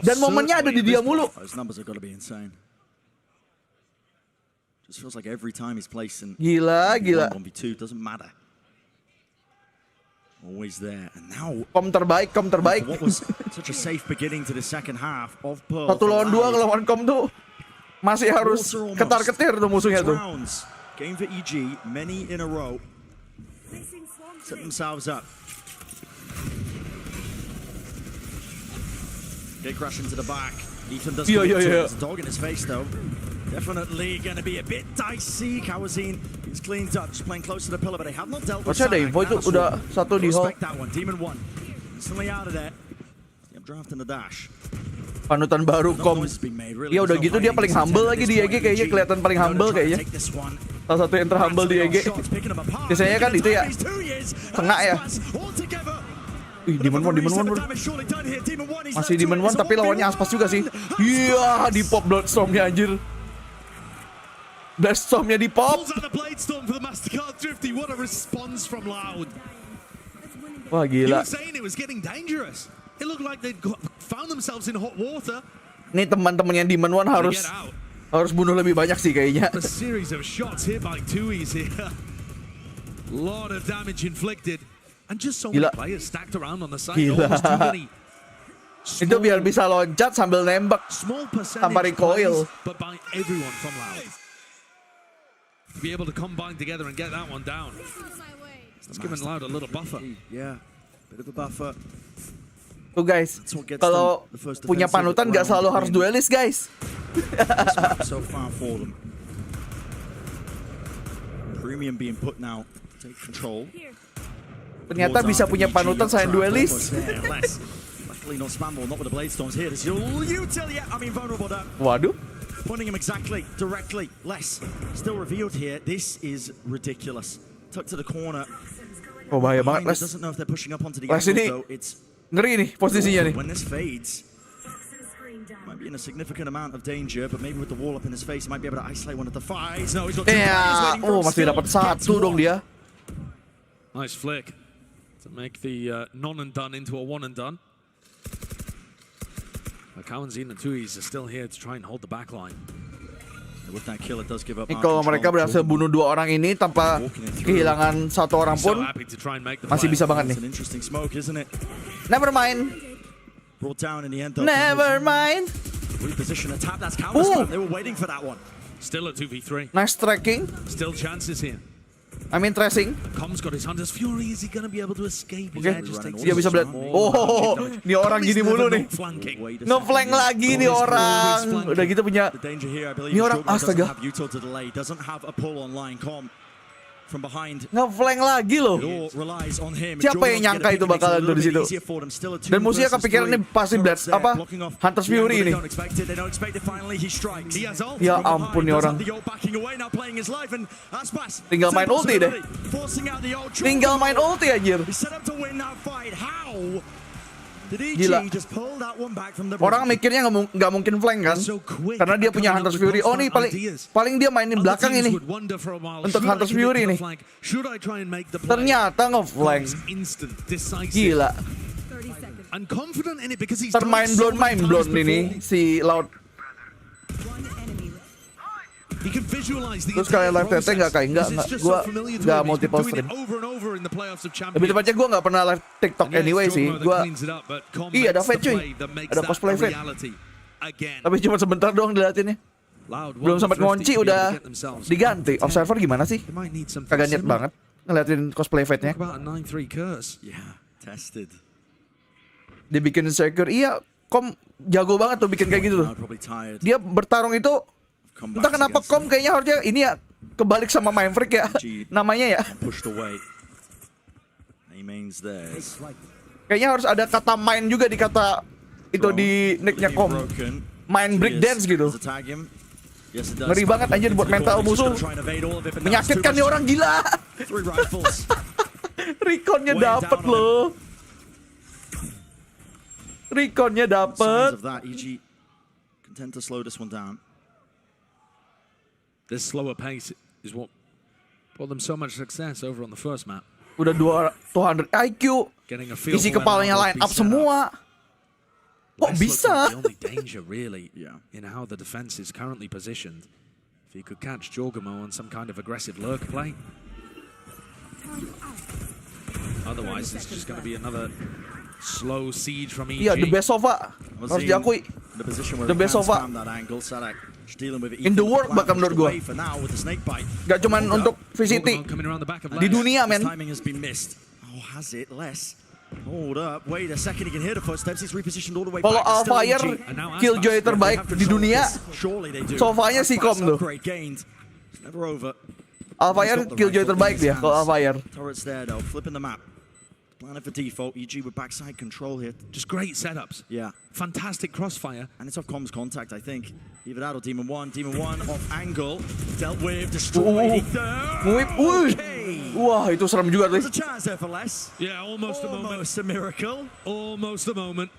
Dan momennya ada di dia mulu. Gila. Kom terbaik. 1 lawan 2 ngelawan kom tuh masih harus ketar-ketir tuh musuhnya tuh. Game for EG, many in a row. Set themselves up. They crash into the back. Ethan does There's a dog in his face though. Definitely going to be a bit dicey. Kawazine is cleaned up, just playing close to the pillar, but they have not dealt with Sadak. Info itu udah 1 di hole. That one. Demon One instantly out of there. Draft in the dash. Panutan baru kom. Ya udah gitu dia paling humble lagi di EG kayaknya, kelihatan paling humble kayaknya. Salah satu yang terhumble di EG. Biasanya kan itu ya tengah ya. Wih, Demon One bro. Masih Demon One tapi lawannya Aspas juga sih. Iya, di pop Bloodstorm-nya anjir. Bloodstorm-nya di pop. Wah gila. Ini teman-temannya Demon One harus bunuh lebih banyak sih kayaknya. Lot of damage inflicted. And just so many players stacked around on the side. Gila. Almost too many. Itu biar bisa loncat sambil nembak tanpa recoil. But by everyone from Loud. To be able to combine together and get that one down. It's giving Loud a little buffer. Yeah, bit of a buffer. Tuh guys, kalau punya panutan nggak selalu harus duelis guys. So far for them. Premium being put now. Take control. Ternyata bisa punya panutan selain duelis. Luckily not spammable, not with the blade storms here. This is util, yeah, I mean vulnerable there. Waduh. Pointing him exactly, directly, less. Still revealed here. This is ridiculous. Tucked to the corner. Oh bahaya banget Les. Doesn't know if they're pushing up onto the Les ini angle, though. It's ngeri nih posisinya nih. When this fades, might be in a significant amount of danger, but maybe with the wall up in his face, he might be able to isolate one of the fives. No, he's got two players waiting for him. Masih dapat satu dong dia. Nice flick to make the non and done into a one and done. Kawanzin and Tuis are still here to try and hold the back line. With that kill, it does give up. Kalau mereka berhasil bunuh dua orang ini tanpa kehilangan satu orang pun, masih bisa banget nih. Never mind. Never mind. They were waiting for that one. Still a 2v3. Nice tracking. Still chances here. I mean tracing. Com's got his Hunter's Fury. Is he going to be able to escape? Oke, dia bisa melihat. Oh, ini orang gini mulu nih. Nge-flank lagi nih orang. Udah gitu punya. Ini orang astaga. Nge-flank lagi loh. Siapa yang nyangka itu bakalan tuh di situ? Dan musuhnya kepikiran nih pasti blast apa? Hunter's Fury ini. Ya ampun nih orang. Tinggal main ulti deh. Tinggal main ulti anjir. Gila. Orang mikirnya nggak mungkin flank kan? Karena dia punya Hunter's Fury. Oh nih paling dia mainin belakang ini untuk Hunter's Fury nih. Ternyata nge-flank. Gila. Termain blown ini si Loud. Terus kalian live TT nggak gue nggak multiple stream. Lebih tepatnya gue nggak pernah live TikTok anyway sih. Iya ada fade cuy, ada cosplay fade. Tapi cuma sebentar doang diliatinnya. Belum sempat ngunci udah diganti. Observer gimana sih? Kagak niat banget ngeliatin cosplay fade-nya. Dibikin secure, iya Kom jago banget tuh bikin kayak gitu tuh. Dia bertarung itu entah kenapa Kom kayaknya harusnya ini ya kebalik sama Mind Freak ya namanya ya. Kayaknya harus ada kata main juga di kata itu di nicknya Kom. Main break dance gitu. Ngeri banget anjir buat mental musuh. Menyakitkan nih orang gila. Reconnya dapet loh. Reconnya dapet. This slower pace is what brought them so much success over on the first map. Udah 200 IQ. Isi kepalanya line up semua. Kok bisa? The only danger really in how the defense is currently positioned. If he could catch Jorgamo on some kind of aggressive lurk play. Otherwise it's just going to be another slow siege from EG. Iya, the best Sova. Harus diakui. The best Sova. In the world bahkan menurut gue. Gak cuman untuk VCT. Di dunia men. Kalau Alfire killjoy terbaik di dunia, Sovanya si Kom tuh. Alfire killjoy terbaik dia kalau Alfire. Planning for default, EG with backside control here. Just great setups. Yeah. Fantastic crossfire. And it's off comms contact, I think. Either that or Demon 1. Demon 1 off angle. Dealt with, destroyed. Okay. Wah, itu serem juga tuh. There's a chance there for less. Yeah, almost a moment. Almost a miracle. Almost a moment.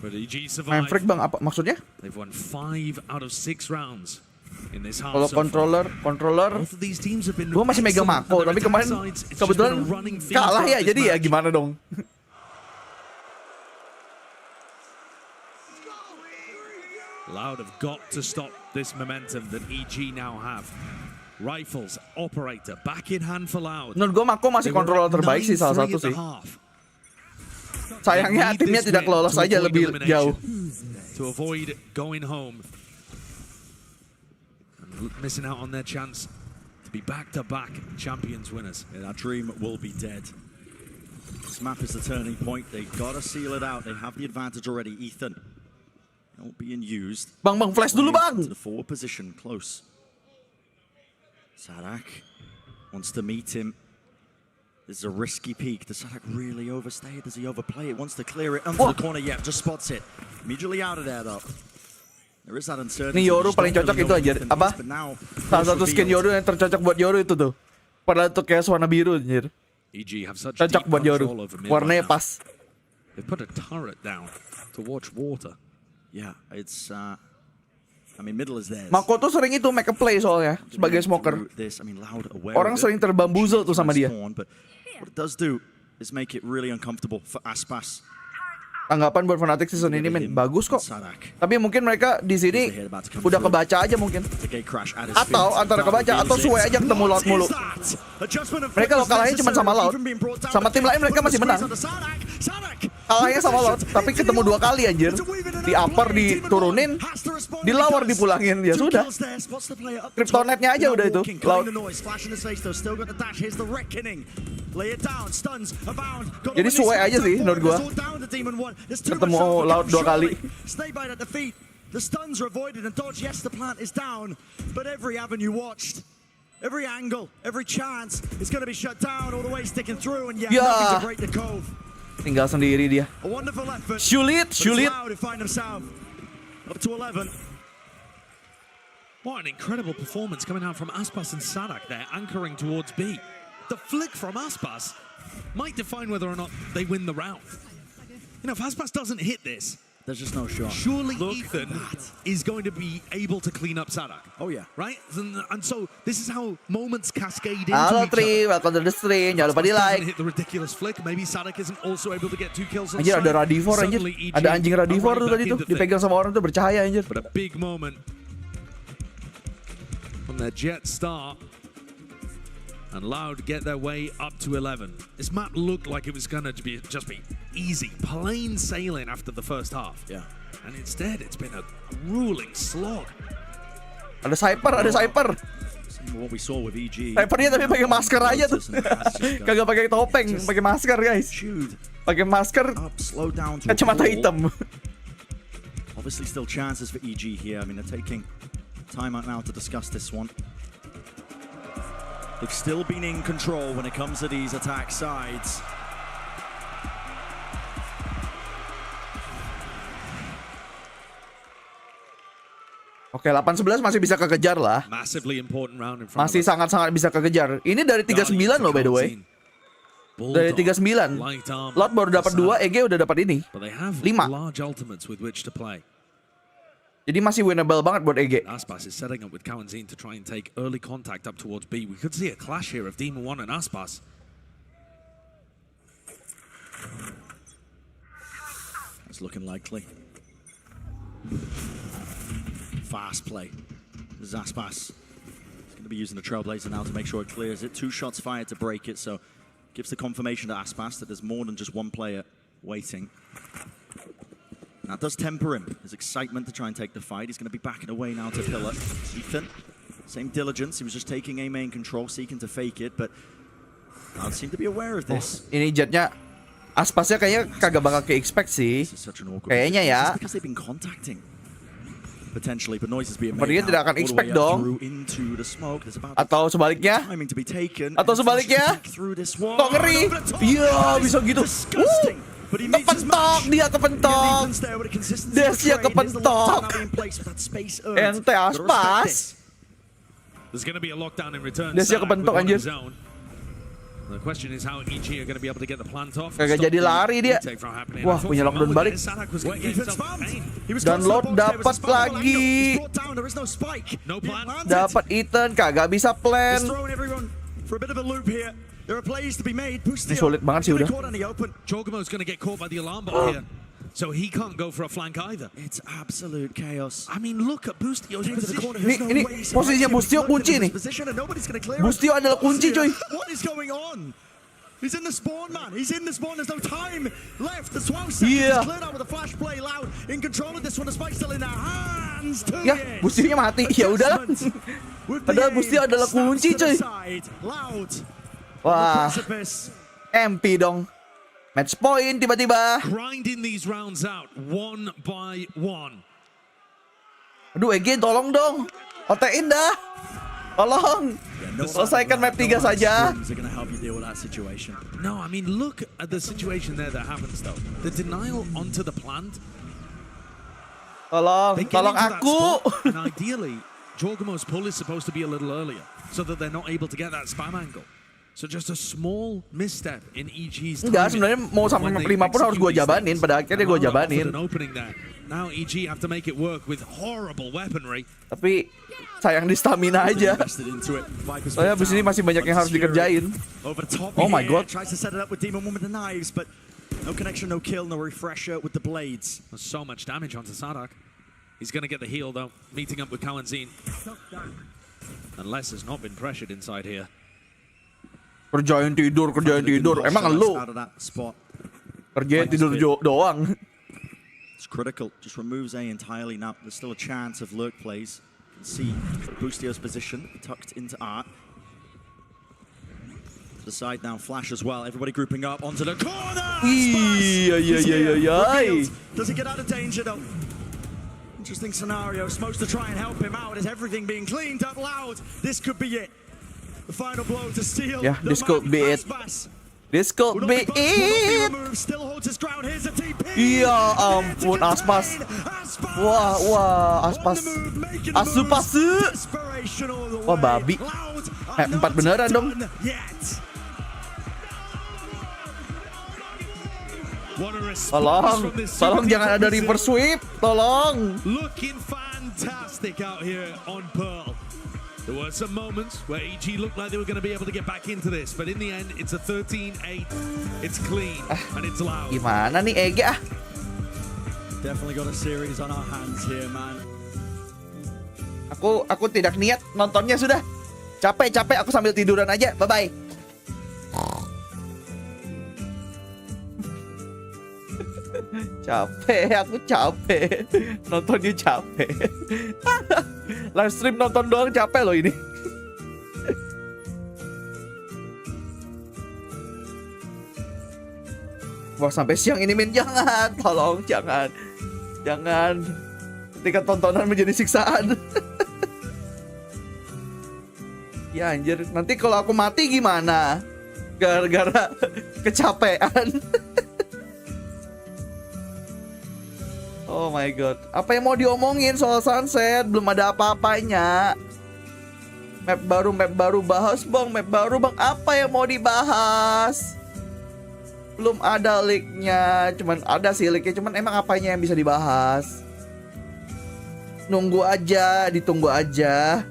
But EG survived. Mind Freak bang, apa maksudnya? They've won 5 out of 6 rounds. Kalau controller, gue masih megang Mako, tapi kemarin kebetulan kalah ya, jadi ya gimana dong? Loud have got to stop this momentum that EG now have. Rifles, operator, back in hand for Loud. Menurut gue Mako masih kontrol terbaik sih, salah satu sih. Sayangnya timnya tidak lolos aja lebih jauh. To avoid going home and missing out on their chance to be back-to-back champions winners. Yeah, that dream will be dead. This map is the turning point. They gotta seal it out. They have the advantage already. Ethan, not being used. Bang, flash dulu bang. To the forward position, close. Sadak wants to meet him. This is a risky peek. Does Sadak really overstay it? Does he overplay it? Wants to clear it onto the corner. Yep, just spots it. Immediately out of there though. There is that uncertainty. Nih Yoru paling cocok itu aja. Apa? Salah satu skin Yoru yang tercocok buat Yoru itu tuh. Padahal itu kayak warna biru anjir. Cocok buat Yoru. Warnanya pas. They put a turret down to watch water. Yeah, it's I mean, middle is theirs. Mako tuh sering itu make a play soalnya sebagai smoker. Orang sering terbambuzel tuh sama dia. What it does do is make it really uncomfortable for Aspas. Tanggapan buat Fnatic season ini men bagus kok. Tapi mungkin mereka di sini udah kebaca aja mungkin. Atau antara kebaca atau suwe aja ketemu Loud mulu. Mereka lo kalahnya cuma sama Loud. Sama tim lain mereka masih menang. Kalahnya sama Loud, tapi ketemu 2 kali anjir. Di upper diturunin, di lower dipulangin, ya sudah. Kryptonetnya aja udah itu. Loud. Jadi suwe aja sih menurut gua. Ketemu Loud 2 kali. The stuns are avoided and dodge. Yes, the plant is down, but every avenue watched. Every angle, every chance is going to be shut down, all the way sticking through, and nothing to break the cove. Tinggal sendiri dia. A wonderful effort. Sulit. To find himself up to 11. What an incredible performance coming out from Aspas and Sadak there, anchoring towards B. The flick from Aspas might define whether or not they win the round. You know, if Aspas doesn't hit this, there's just no shot. Surely Ethan is going to be able to clean up Sadak. Oh yeah. Right? And so this is how moments cascade into Halo each Tri, other. welcome to the stream. Jangan lupa di like. Hit the ridiculous flick. Maybe Sadak isn't also able to get 2 kills on Anjir side. ada Radivor anjir. Ada anjing Radivor tuh tadi tuh dipegang sama orang tuh bercahaya anjir. But a big moment from their jet start. And Loud get their way up to 11. This map looked like it was going to be just be easy, plain sailing after the first half. Yeah. And instead, it's been a grueling slog. Ada Cyper. What we saw with EG. Cypernya tapi pakai masker aja tuh. Kagak pakai topeng, pakai masker guys. Pakai masker. Kacamata hitam. Obviously, still chances for EG here. I mean, they're taking time out now to discuss this one. They've still been in control when it comes to these attack sides. Oke, 8-11 masih bisa kekejar lah. Massively important round in front Masih sangat-sangat bisa kekejar. Ini dari 39 loh by the way. Dari 39. Loud baru dapat 2, EG udah dapat ini. 5. Jadi masih winnable banget buat EG. Aspas is setting up with Kalian to try and take early contact up towards B. We could see a clash here of Demon 1 and Aspas. It's looking likely. Fast play. This is Aspas. He's going to be using the Trailblazer now to make sure it clears it. 2 shots fired to break it, so gives the confirmation to Aspas that there's more than just one player waiting. That does temper him, his excitement to try and take the fight. He's going to be backing away now to Pillar. Ethan, same diligence. He was just taking A main control, seeking to fake it, but I seem to be aware of this. Ini jetnya Aspasnya kayaknya kagak bakal ke-expect sih. Kayaknya ya. Because they've been contacting. Potentially, but noise is being made. Dia tidak akan expect dong. Atau sebaliknya? Atau sebaliknya? Kok ngeri? Iya, bisa gitu. Kepentok, dia kepentok. Desnya kepentok. Ente Aspas. Desnya kepentok anjir. The question is how EG are going to be able to get the plant off. Kagak jadi lari dia. Wah, punya lockdown balik. Dan Load dapat lagi. Dapat Ethan, kagak bisa plan. There are plays to be made. Ini sulit banget sih udah. Chogomo's going to get caught by the alarm bot here. So he can't go for a flank either. It's absolute chaos. I mean, look at Bustio's position. Ini posisinya Bustio kunci nih. Bustio adalah kunci, coy. What is going on? He's in the spawn, man. He's in the spawn. There's no time left. The 12 seconds is cleared out with a flash play. Loud in control of this one. The spike's still in their hands. Ya, Bustionya mati. Ya udahlah. Padahal Bustio adalah kunci, coy. Wah, MP dong. Match point tiba-tiba. Grinding these rounds out one by one. Aduh, Ege tolong dong. OT-in dah. Tolong. Selesaikan map 3 saja. No, I mean, look at the situation there that happens though. The denial onto the plant. Tolong aku. And ideally, Jorgamo's pull is supposed to be a little earlier so that they're not able to get that spam angle. So just a small misstep in EG's timing. Enggak, sebenarnya mau sampai map 5 pun harus gue jabanin. Pada akhirnya gue jabanin. Now EG have to make it work with horrible weaponry. Tapi sayang di stamina aja. Soalnya abis ini masih banyak yang harus dikerjain. Oh my god. Tries to set it up with Demon Woman with the knives, but no connection, no kill, no refresher with the blades. So much damage onto Sadak. He's gonna get the heal though, meeting up with Kalanzine. Unless has not been pressured inside here. Kerjain tidur. Emang lu? Kerjain tidur doang. It's critical. Just removes A entirely now. There's still a chance of lurk plays. You can see Bustio's position tucked into Art. To the side now, Flash as well. Everybody grouping up onto the corner. Does he get out of danger though? Interesting scenario. Smokes to try and help him out. Is everything being cleaned up? Loud. This could be it. The final blow to steal. Yeah, this could be it. This could be it. Iya ampun, Aspas. Wah, Aspas. Asu-pasu. Wah, babi. 4 beneran dong. Tolong jangan ada reverse sweep. Tolong. Looking fantastic out here on Pearl. There were some moments where EG looked like they were going to be able to get back into this, but in the end, it's a 13-8. It's clean and it's loud. Gimana nih Ege Definitely got a series on our hands here, man. Aku tidak niat nontonnya sudah. Capek aku sambil tiduran aja. Bye bye. Aku capek. Nontonnya capek. Live stream nonton doang capek loh ini. Wah, sampai siang ini men, jangan. Tolong jangan. Ketika tontonan menjadi siksaan. Ya anjir, nanti kalau aku mati gimana? Gara-gara kecapean. Oh my god. Apa yang mau diomongin soal Sunset? Belum ada apa-apanya. Map baru bahas bang. Map baru bang. Apa yang mau dibahas? Belum ada leaknya. Cuman ada sih leaknya. Cuman emang apanya yang bisa dibahas? Nunggu aja. Ditunggu aja.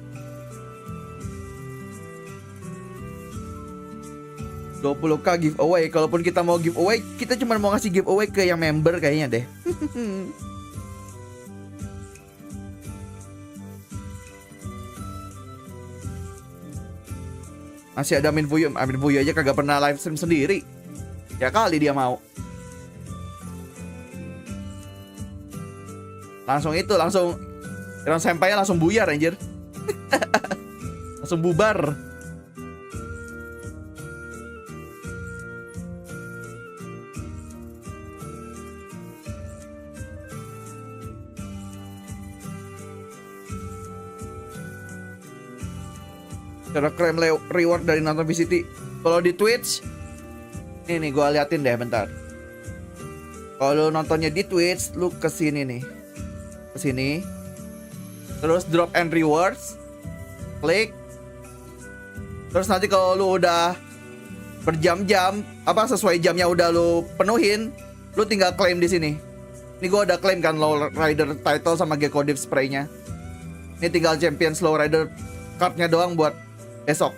20k giveaway. Kalaupun kita mau giveaway, kita cuma mau ngasih giveaway ke yang member kayaknya deh. Masih ada Amin Fuyu aja kagak pernah live stream sendiri. Ya kali dia mau. Langsung Senpai langsung buyar anjir. Langsung bubar. Cara klaim reward dari nonton VCT. Kalau di Twitch, ini nih gue liatin deh bentar. Kalau nontonnya di Twitch, lu kesini nih, kesini, terus drop and rewards, klik, terus nanti kalau lu udah berjam-jam, sesuai jamnya udah lu penuhin, lu tinggal klaim di sini. Ini gue udah klaim kan Low Rider title sama Gecko Div spray-nya. Ini tinggal champion Low Rider card-nya doang buat besok.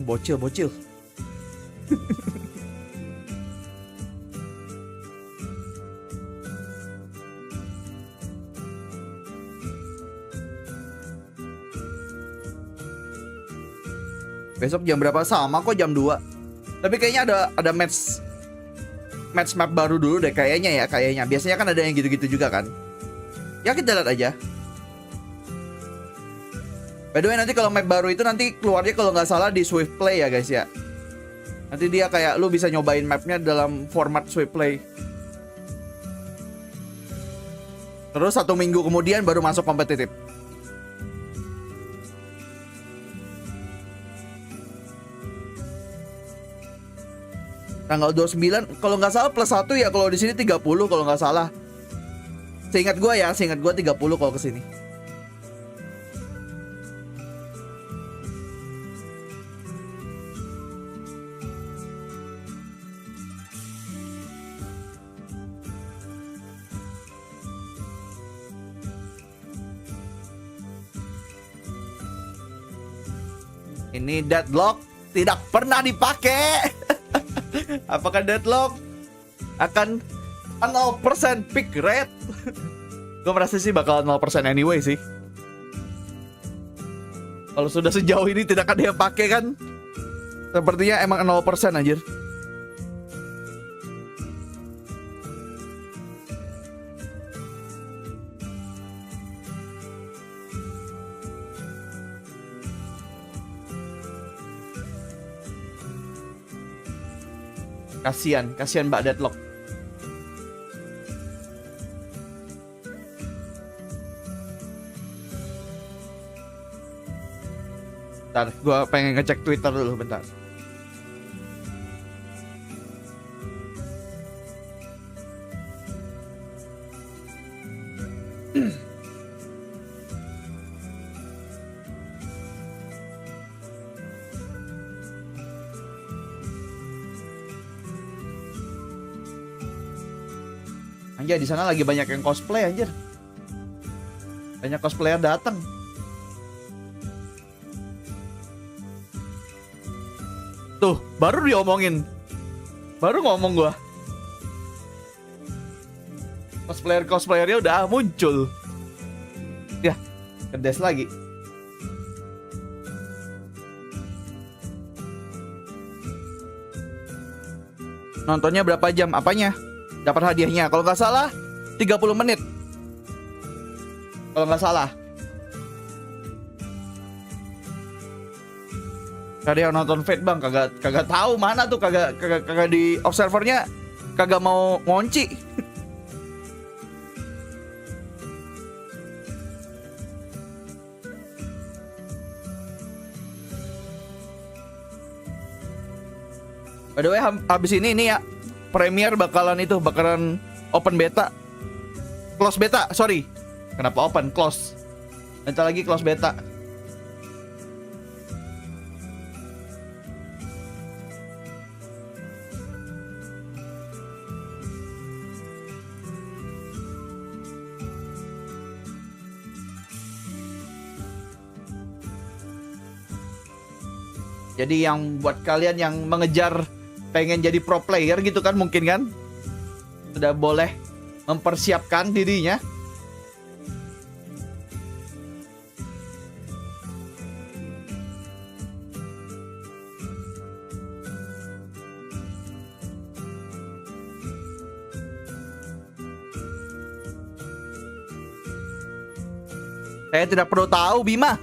Bocil. Besok jam berapa? Sama kok jam 2. Tapi kayaknya ada match map baru dulu deh kayaknya. Biasanya kan ada yang gitu-gitu juga kan. Ya kita lihat aja. By the way, nanti kalau map baru itu nanti keluarnya kalau nggak salah di Swift Play ya guys ya. Nanti dia kayak lu bisa nyobain mapnya dalam format Swift Play. Terus 1 minggu kemudian baru masuk kompetitif. Tanggal 29 kalau nggak salah +1 ya, kalau di sini 30 kalau nggak salah. Seingat gue 30 kalau ke sini. Ini deadlock tidak pernah dipakai. Apakah deadlock akan 0% pick rate? Gue merasa sih bakal 0% anyway sih. Kalau sudah sejauh ini tidak ada yang pakai kan, sepertinya emang 0% anjir. Kasian Mbak Deadlock. Bentar, gue pengen ngecek Twitter dulu bentar. Anjir, di sana lagi banyak yang cosplay anjir. Banyak cosplayer datang. Tuh, baru diomongin. Baru ngomong gua. Cosplayernya udah muncul. Ya, kedes lagi. Nontonnya berapa jam? Apanya? Dapat hadiahnya. Kalau nggak salah 30 menit. Kalau nggak salah. Ada yang nonton Fate bang, kagak tahu mana tuh, kagak di observernya, kagak mau ngunci. By the way, habis ini ya Premiere bakalan open beta, close beta, sorry. Kenapa open, close. Nanti lagi close beta. Jadi yang buat kalian yang mengejar pengen jadi pro player gitu kan, mungkin kan sudah boleh mempersiapkan dirinya. Saya tidak perlu tahu, Bima.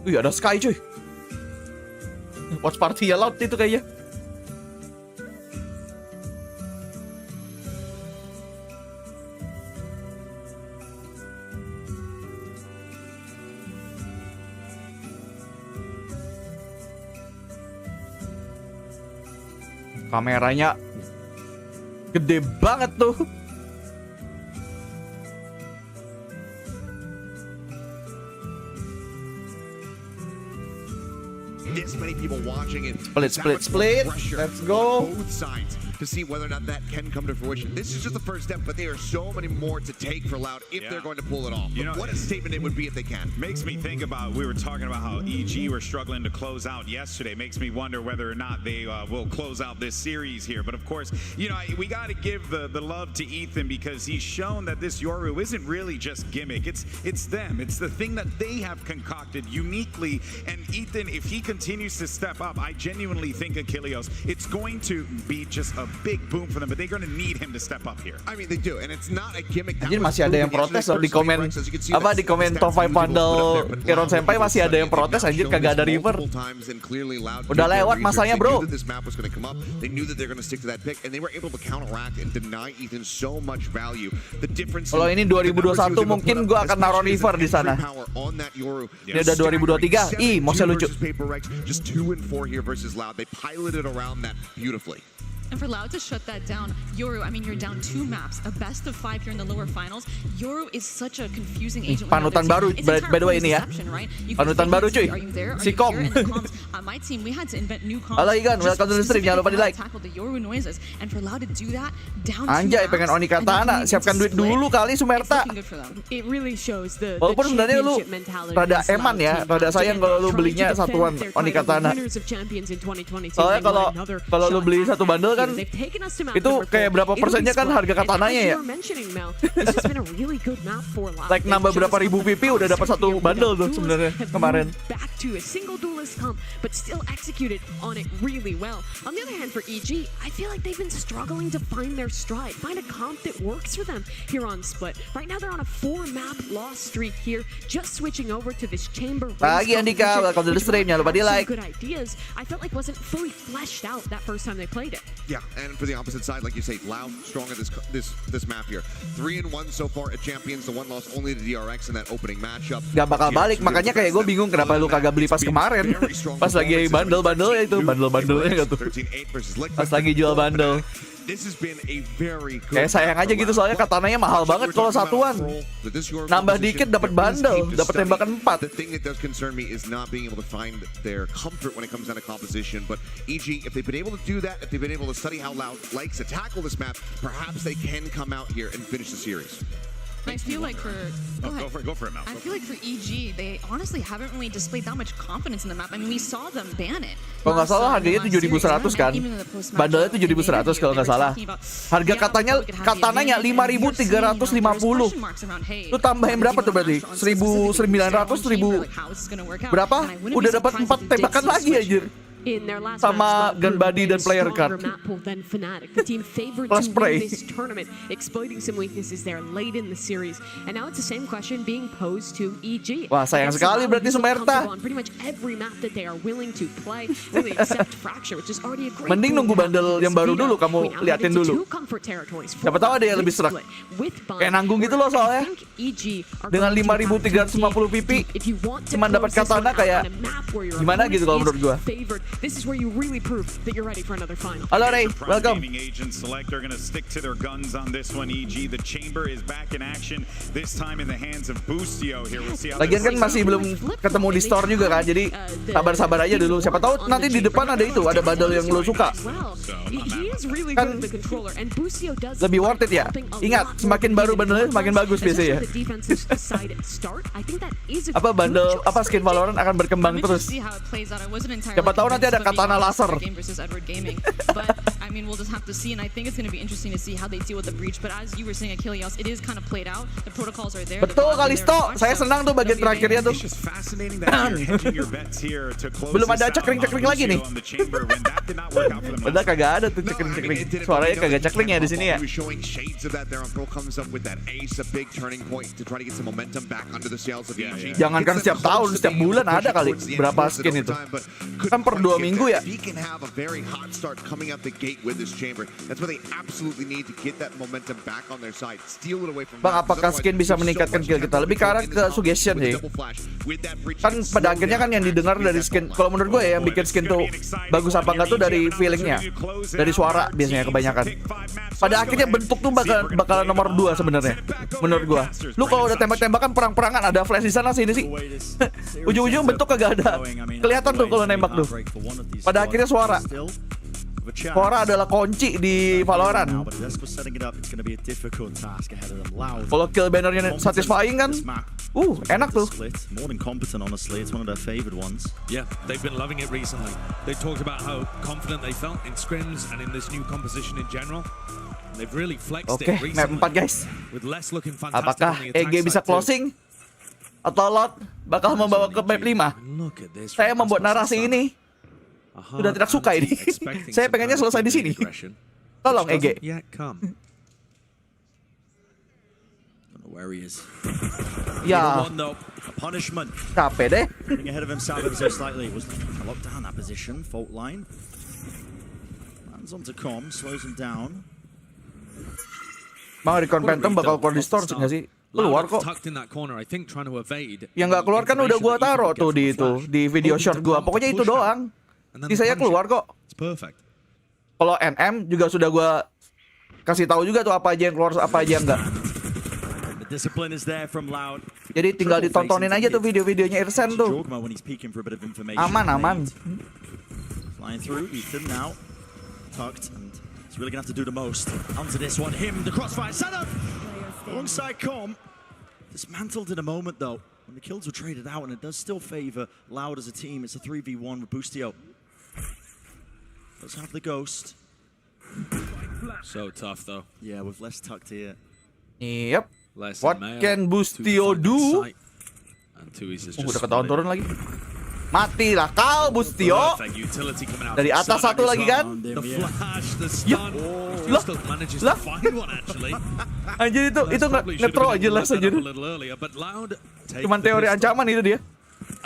Wih, ada Sky cuy. Watch party allowed itu kayaknya. Kameranya gede banget tuh. this many people watching it. Split. Let's go. Both sides to see whether or not that can come to fruition. This is just the first step, but there are so many more to take for Loud if they're going to pull it off. You know, what a statement it would be if they can. Makes me think about, we were talking about how EG were struggling to close out yesterday. Makes me wonder whether or not they will close out this series here. But of course, you know, we got to give the love to Ethan because he's shown that this Yoru isn't really just gimmick. It's them. It's the thing that they have concocted uniquely. And Ethan, if he continues to step up, I genuinely think Achilles, it's going to be just a big boom for them, but they're going to need him to step up here. I mean, they do, and it's not a gimmick. Anjir, masih ada yang protes loh di komen di komen top 5 bundle Senpai masih ada yang protes anjir kagak ada river. Udah lewat masanya, bro. They knew that they're going to stick to that pick, and they were able to counteract and deny Ethan so much value. The difference. Kalau ini 2021 mungkin gua akan naruh river di sana. Ini udah 2023. Ih, mosnya lucu. Just 2 and 4 here versus Loud. They piloted around that beautifully. And for Loud to shut that down, Yoru, I mean, you're down 2 maps, a best of 5 here in the lower finals. Yoru is such a confusing agent. Panutan baru, by the way ini ya. Panutan baru cuy. Si Kom. My team, we had to invent new comms. Halo Igan, welcome to the stream. Jangan lupa di like. Tackle the Yoru noises, and for Loud to do that, down 2 Anjay, pengen Oni Katana. Siapkan duit dulu kali Sumerta. It really shows the walaupun sebenarnya lu rada eman ya, rada sayang kalau lu belinya satuan Oni Katana. Soalnya kalau lu beli satu bundle kan itu kayak berapa persennya kan harga katananya ya. Like nambah berapa ribu PP udah dapat satu bundle tuh sebenarnya kemarin. But still executed on it really well. On the other hand, for EG, I feel like they've been struggling to find their stride, find a comp that works for them here on Split. Right now, they're on a 4-map loss streak here, just switching over to this chamber. Pagi Andika, welcome to the stream. Jangan lupa di like. Good ideas. I felt like wasn't fully fleshed out that first time they played it. Yeah, and for the opposite side, like you say, Loud strong at this map here. 3-1 so far at Champions. The one loss only to DRX in that opening matchup. Gak bakal balik, makanya kayak gue bingung kenapa lu kagak beli pas kemarin. Pas lagi bundle-bundle itu, bundle-bundlenya gitu. Pas lagi jual bundle. Kayak sayang aja gitu soalnya katananya mahal banget kalau satuan. Nambah dikit dapat bundle, dapat tembakan 4. The thing that does concern me is not being able to find their comfort when it comes down to composition. But EG, if they've been able to do that, if they've been able to study how Loud likes to tackle this map, perhaps they can come out here and finish the series. I feel like for go for it, Mal. I feel like for EG, they honestly haven't really displayed that much confidence in the map. I mean, we saw them ban it. Kalau nggak salah harganya 7.100 kan? Bundle-nya 7.100 kalau nggak salah. Harga katananya 5.350. Lu tambahin berapa tuh berarti? 1.900, 1.000 berapa? Udah dapat 4 tembakan lagi anjir. In their last sama gun body dan player card. The team favored to win this tournament, exploiting some weaknesses there late in the series. And now it's the same question being posed to EG. Wah, sayang sekali berarti Sumerta. On pretty much every map that they are willing to play, really accept Fracture, which is already a great. Mending nunggu bundle yang baru dulu, kamu liatin dulu. Siapa tahu ada yang lebih serak. Kayak nanggung gitu loh soalnya. Dengan 5.350 PP, cuma dapat katana kayak gimana gitu kalau menurut gua. This is where you really prove that you're ready for another final. Halo Ray, welcome. Agent Select are going to stick to their guns on this one. EG, the chamber is back in action. This time in the hands of Boostio here. We'll see how. Lagian kan masih belum ketemu di store juga kan, jadi sabar-sabar aja dulu. Siapa tahu nanti di depan ada itu, ada bundle yang lo suka. Kan lebih worth it ya. Ingat, semakin baru bundle-nya semakin bagus biasanya. Apa bundle, apa skin Valorant akan berkembang terus. Siapa tahu nanti ada katana laser. But I mean, we'll just have to see, and I think it's going to be interesting to see how they deal with the breach. But as you were saying, Achilles, it is kind of played out. The protocols are there. Betul Kalisto, saya senang tuh bagian terakhirnya tuh. Belum ada cekring-cekring lagi nih. Padahal kagak ada tuh cekring-cekring. Suaranya kagak cekring ya di sini ya. Jangankan setiap tahun, setiap bulan ada kali berapa skin itu. Kan per 2 2 minggu ya. He can have a very hot start coming out the gate with this chamber. That's what they absolutely need to get that momentum back on their side. Steal it away from. Bang, apakah skin bisa meningkatkan kill kita? Lebih ke arah ke suggestion sih. Kan pada akhirnya kan yang didengar dari skin, kalau menurut gue ya, yang bikin skin tuh bagus apa enggak tuh dari feelingnya, dari suara biasanya kebanyakan. Pada akhirnya bentuk tuh bakalan nomor 2 sebenarnya, menurut gue. Lu kalau udah tembak-tembakan perang-perangan ada flash di sana sini sih, ujung-ujung bentuk kagak ada. Kelihatan tuh kalau nembak tuh. Pada akhirnya suara. Suara adalah kunci di Valorant. Kalau kill bannernya satisfying kan, enak tuh. Yeah, they've been loving it recently. They talked about how confident they felt in scrims and in this new composition in general. They've really flexed it recently. Map 4 guys. With Les looking fantastic. Apakah on the attack EG bisa side too. closing? Atau Lot bakal membawa ke map 5? Saya membuat narasi ini sudah tidak suka ini. Saya pengennya selesai di sini. Tolong EG. Ya, capek deh. Bang, Recon Phantom bakal keluar di store nggak sih? Keluar kok. Yang nggak keluar kan udah gua taruh tuh di video short gua. Pokoknya itu doang. Sisanya keluar kok. Kalau NM juga sudah gua kasih tahu juga tuh apa aja yang keluar, apa aja yang enggak. Jadi tinggal ditontonin aja tuh video-videonya Irsen tuh. Aman. He's really gonna have to do the most. Onto this one, the crossfire setup alongside Com. Dismantled in a moment though. When the kills were traded out, and it does still favor Loud as a team. It's a 3v1 with Boostio. Let's have the ghost. So tough though. Yeah, with less tucked here. Yep. What can Boostio do? Udah ketahuan turun lagi. Matilah kau, Boostio. Dari atas satu lagi kan? Lah. Anjir itu ngetro aja lah saja. Cuman teori ancaman itu dia.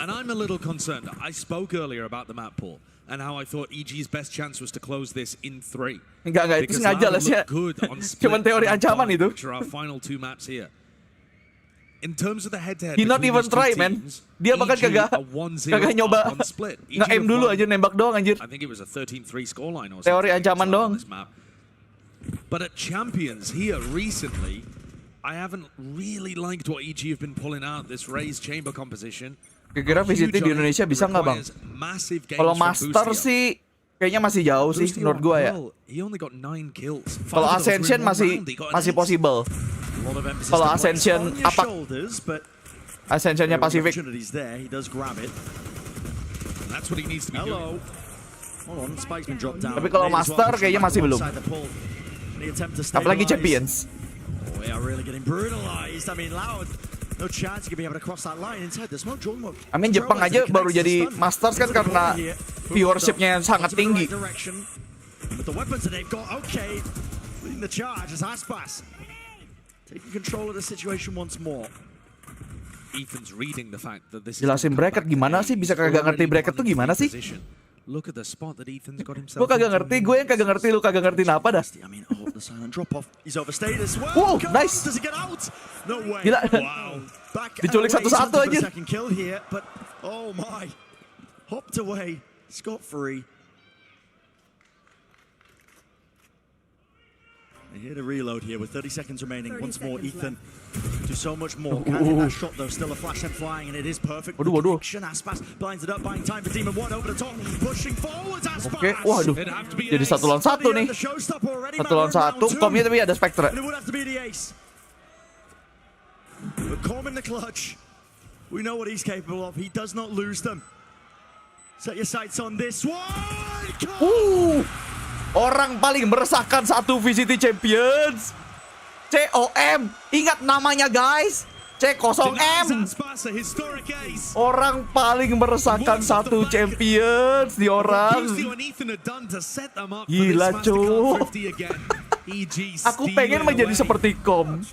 And I'm a little concerned. I spoke earlier about the map pool and how I thought EG's best chance was to close this in 3. Enggak, itu sengaja lah sih. Cuman teori ancaman itu. Our final 2 maps here. In terms of the head-to-head, he not even try, man. Dia bahkan kagak nyoba nge-aim dulu aja, nembak doang anjir. I think it was a 13-3 scoreline or something. Teori ancaman doang. But at Champions here recently, I haven't really liked what EG have been pulling out this raised chamber composition. Kira-kira VCT di Indonesia bisa nggak bang? Kalau Master sih kayaknya masih jauh sih menurut gua ya. Kalau Ascension masih possible. Kalau Ascension apa? Ascensionnya Pacific. Tapi kalau Master kayaknya masih belum. Apalagi Champions. Amin, Jepang aja baru jadi Masters kan karena viewershipnya yang sangat tinggi. Jelasin bracket gimana sih? Bisa kagak ngerti bracket tuh gimana sih? Gue kagak ngerti, gue yang kagak ngerti, lu kagak ngerti apa dah. Wow, nice. Gila. Diculik satu-satu aja. They hit a reload here with 30 seconds remaining. Once more, Ethan do so much more. Can't hit that shot though. Still a flash and flying, and it is perfect. Waduh. Aspas blinds it up, buying time for Demon 1 over the top, pushing forward. Aspas. Oke, waduh. Jadi 1 lawan 1 nih. 1 lawan 1. Komnya tapi ada Spectre. It would have to be the ace. But Com in the clutch. We know what he's capable of. He does not lose them. Set your sights on this one. Orang paling meresahkan satu VCT Champions, COM. Ingat namanya guys, C0M. Orang paling meresahkan satu Champions di orang. Gila cuy. Aku pengen menjadi seperti Com.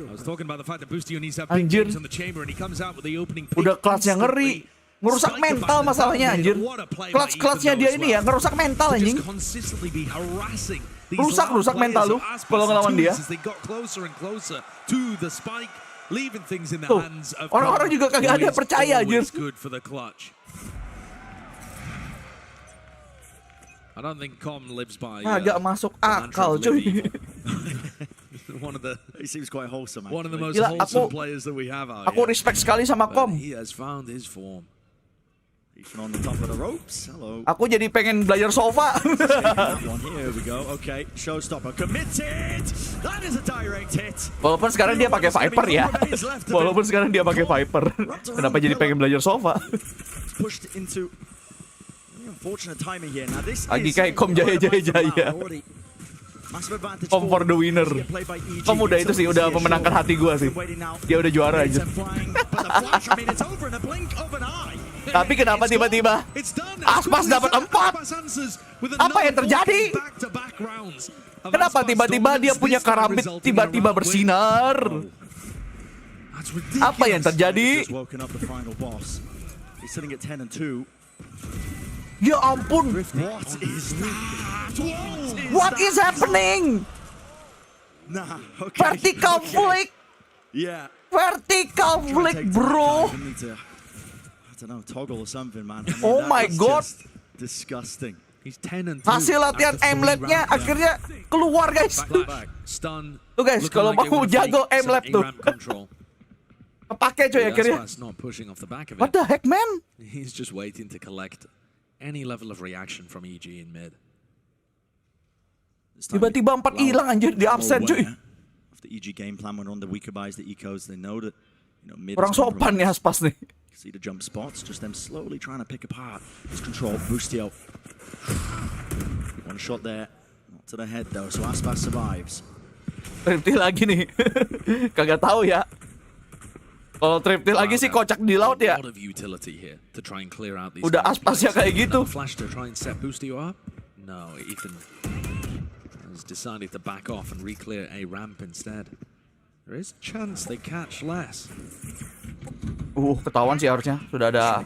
Anjir. Udah kelasnya ngeri. Ngerusak mental masalahnya anjir. Clutch-clutchnya dia ini ya ngerusak mental anjing. Rusak mental lu kalau ngelawan dia. Tuh, orang-orang juga kagak ada percaya anjir. Agak masuk akal cuy. One of the, he seems quite wholesome. One of the most Gila, wholesome players that we have out aku respect sekali sama Kom. He has found his form. Even on the top of the ropes. Hello. Aku jadi pengen belajar sofa. Here we go. Okay, showstopper committed. That is a direct hit. Walaupun sekarang dia pakai Viper ya. Walaupun sekarang dia pakai Viper. Kenapa jadi pengen belajar sofa? Pushed into unfortunate timing here. Now this lagi kayak Kom jaya. Kom for the winner. Kom udah itu sih, udah memenangkan hati gua sih. Dia udah juara aja. Tapi kenapa tiba-tiba Aspas dapat 4? Apa yang terjadi? Kenapa tiba-tiba dia punya karambit tiba-tiba bersinar? Apa yang terjadi? Ya ampun. What is happening? Vertical flick. Vertical flick, bro. I don't know, toggle or something, man. Oh my god. Disgusting. He's 10-2. Hasil latihan aimlab-nya akhirnya keluar, guys. Tuh guys, kalau mau jago aimlab tuh. Kepake coy akhirnya. What the heck, man? He's just waiting to collect any level of reaction from EG in mid. Tiba-tiba 4 hilang anjir di absen cuy. After EG game plan went on the weaker buys, the ecos, they know that, you know, mid. Kurang sopan nih Aspas nih. See the jump spots, just them slowly trying to pick apart his control. Boostio. One shot there, not to the head though, so Aspas survives. Triptil lagi nih. Kagak tahu ya. Kalau triptil lagi sih kocak di laut ya. Udah Aspasnya kayak gitu. Flash to try and set Boostio up. No, Ethan has decided to back off and re-clear a ramp instead. There is a chance they catch less. Ketahuan sih harusnya. Sudah ada.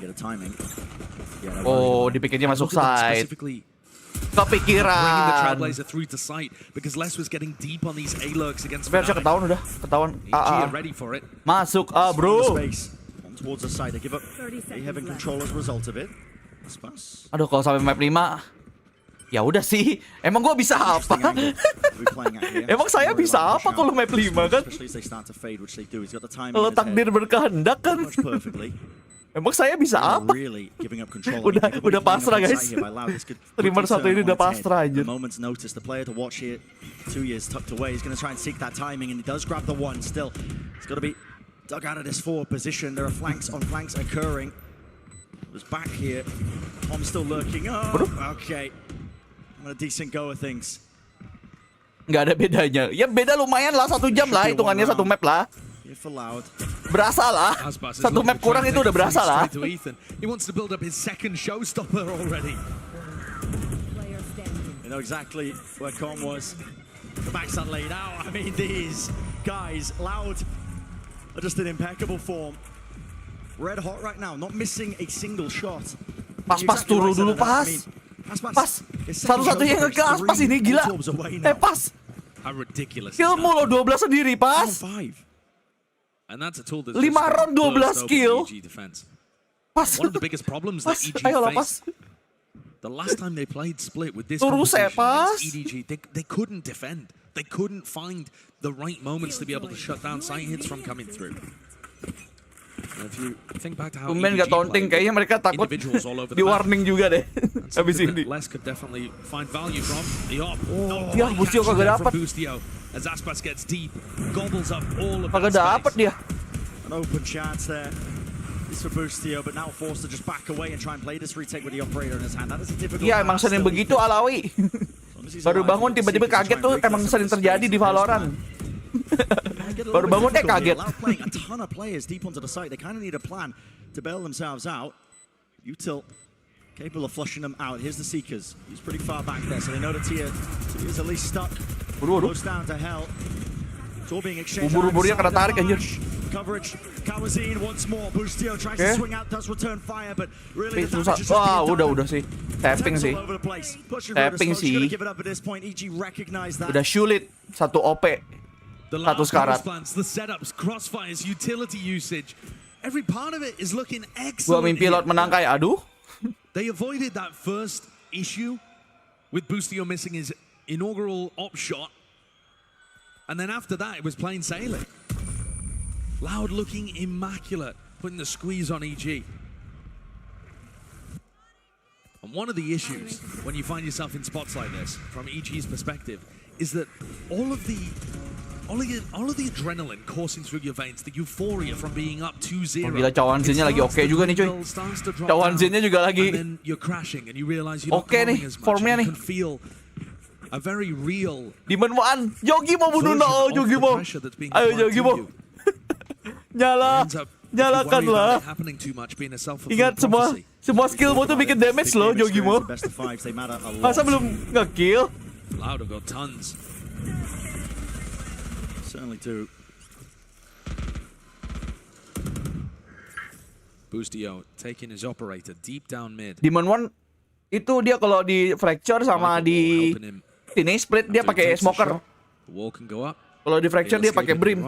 Oh, dipikirnya masuk side. Kepikiran. Harusnya ketahuan udah. Ketahuan. Masuk bro. Aduh, kalau sampai map 5. Ya udah sih, emang gua bisa apa? Emang saya bisa apa kalau map 5 kan? Kalau takdir berkehendak kan? Emang saya bisa apa? Udah pasrah guys. Streamer satu ini udah pasrah aja. A decent go of things. Nggak ada bedanya. Ya beda lumayan lah, 1 jam lah hitungannya, 1 map lah. Berasa lah. 1 map kurang itu udah berasa lah. He wants to build up his second showstopper already. You know exactly where Com was. The back's laid out. I mean, these guys, Loud, are just in impeccable form. Red hot right now, not missing a single shot. Pas turun dulu pas. Pas, satu-satunya yang ngegas pas ini gila. Pas. Kill mulu 12 sendiri pas. 5 round 12 kill. Pas. Pas, ayolah pas. The last time they played split with this EDG, they couldn't defend. They couldn't find the right moments to be able to shut down sight hits from coming through. Tumben gak taunting, kayaknya mereka takut di warning juga deh. Habis ini. Ya, Boostio kagak dapet. Kagak dapet dia. An open chance there. This for Boostio, but now forced to just back away and try and play this retake with the operator in his hand. That is a difficult. Iya, emang sering begitu Alawi. Baru bangun tiba-tiba kaget tuh, emang sering terjadi di Valorant. Baru bangun kaget. A ton of players deep onto the site. They kind of need a plan to bail themselves out. Util capable of flushing them out. Here's the Seekers. He's pretty far back there, so they know that Tia is at least stuck. Close down to hell. Ubur-uburnya kena tarik anjir. Coverage. Kawazine once more. Boostio tries to swing out, does return fire, but really the Susah. damage is Wah, being done. udah sih. Tapping sih. Tapping sih. Udah sulit. Satu OP. Satu sekarat. The setups, crossfires, utility usage. Every part of it is looking excellent. Gua mimpi lot menang kayak aduh. They avoided that first issue with Boostio missing his inaugural op shot. And then after that, it was plain sailing. Loud looking immaculate, putting the squeeze on EG. And one of the issues when you find yourself in spots like this, from EG's perspective, is that all of the adrenaline coursing through your veins, the euphoria from being up 2-0. Oh, gila, cawan zinnya lagi oke juga nih cuy. Cawan zinnya juga lagi oke nih, formnya nih. A very real Demon One, Yogi mau bunuh no, Yogi mau. Ayo Yogi mau. Nyalakanlah. Ingat semua skillmu tuh bikin damage loh, Yogimu. Masa belum nge-kill? Loud have got tons. Certainly do. Boostio taking his operator deep down mid. Demon One itu dia kalau di fracture sama di sini split dia pakai smoker. Kalau di fracture dia pakai brim.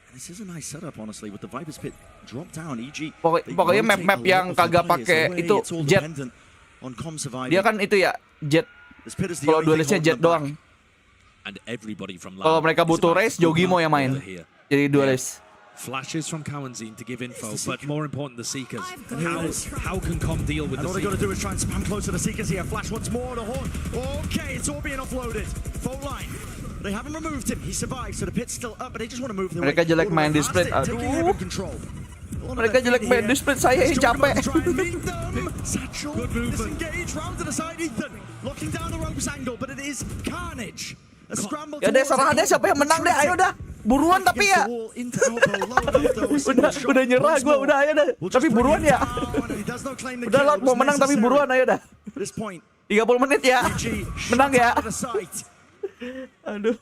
This is a nice setup, honestly, with the Viper's Pit drop down. EG. Pokoknya map-map yang kagak pakai itu jet. Dia kan itu ya jet. Kalau duelisnya jet doang. Kalau mereka butuh race, Yogimo yang main. Jadi duelis. Flashes from Kawazine to give info, but more important, the Seekers. How can Com deal with and the all they got to do is try and spam close to the Seekers here. Flash once more, the horn. Okay, it's all being offloaded. Full line. They haven't removed him. He survived, so the pit's still up, but they just want to move the Mereka jelek main di split. Aduh. Mereka jelek main di split, saya capek. Disengage round to the side, Ethan. Locking down the ropes angle, but it is carnage. A scramble. Ya deh, serah deh siapa yang menang deh. Ayo dah. Buruan tapi ya. udah nyerah gue, udah ayo dah. Tapi buruan ya. Udah lot mau menang tapi buruan ayo dah. 30 menit ya. Menang ya. Aduh.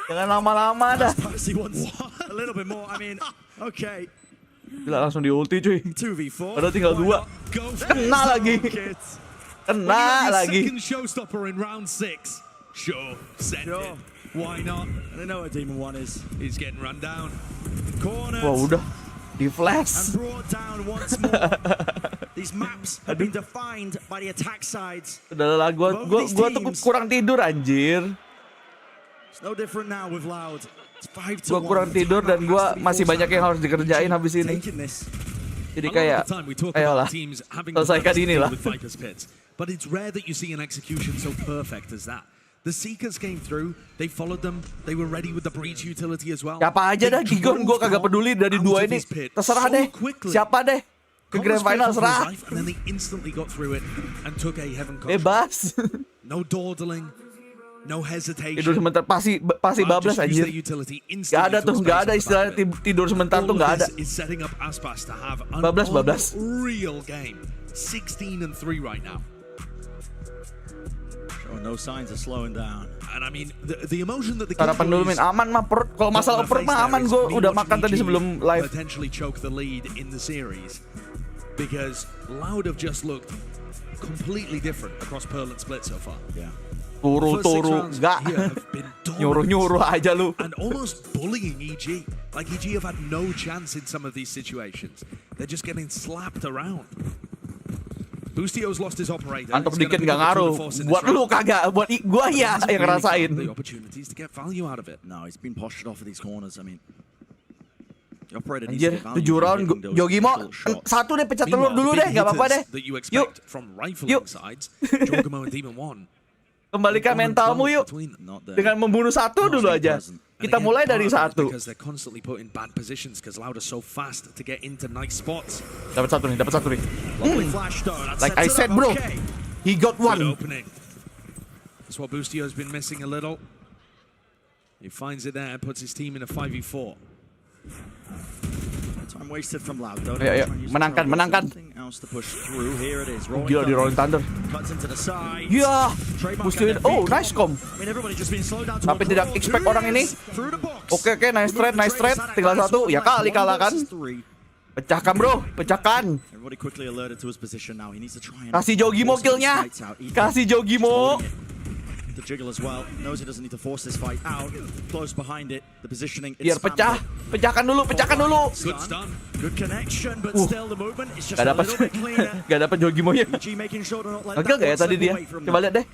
Jangan lama-lama dah. Gila langsung di ulti cuy. Padahal tinggal 2. Kena lagi. Kena lagi. Sure, send it. Why not? They know what Demon One is. He's getting run down. Cornered. Wah udah di flash. And brought down once more. These maps have been defined by the attack sides. Udah lah, gua tuh kurang tidur anjir. It's no different now with Loud. Gua kurang tidur dan gua masih banyak yang harus dikerjain habis ini. Jadi kayak, ayolah, selesaikan inilah. But it's rare that you see an execution so perfect as that. The Seekers came through, they followed them, they were ready with the breach utility as well. Siapa aja dah, Gigon gue kagak peduli dari 2 ini. Terserah deh, siapa deh. Ke grand final serah. And then they instantly got through it and took a heaven coach. Bebas. No dawdling, no hesitation. Tidur sebentar pasti bablas anjir. Gak ada tuh, gak ada istilah tidur sebentar tuh gak ada. Bablas. Real game. 16-3 right now. No signs of slowing down. And I mean, the emotion that the Harapan dulu main aman mah perut. Kalau masalah perut mah aman, gue udah makan tadi sebelum live. Potentially choke the lead in the series because Loud have just looked completely different across Pearl and Split so far. Yeah. Turu enggak. Nyuruh aja lu. And almost bullying EG. Like EG have had no chance in some of these situations. They're just getting slapped around. Boostio's lost his operator. Mantap dikit nggak ngaruh. Buat lu kagak, buat gua ya yang ngerasain. The opportunities to get value out of it. No, he's been postured off of these corners. I mean, the operator needs Anjir, to get value. 7 round Yogi mau 1 deh pecat telur dulu deh, nggak apa-apa deh. Yuk. Kembalikan mentalmu yuk. Dengan membunuh 1 dulu aja. Kita mulai dari 1. Dapat satu nih. Like I said, bro, he got 1. That's what Boostio has been missing a little. He finds it there and puts his team in a 5v4. time wasted from Loud, though. Ayo, menangkan. Else to push through. Here it is. Gila di Rolling Thunder. Cuts into the side. Ya, mesti. Oh, nice com. Tapi tidak expect orang ini. Oke, nice trade. Tinggal satu. Ya kali kalah kan. Pecahkan bro, pecahkan. Kasih Jogimo killnya. Kasih Jogimo. Biar pecah. Pecahkan dulu. Gak dapat Jogimo ya. Ngekill gak ya tadi dia? Coba lihat deh.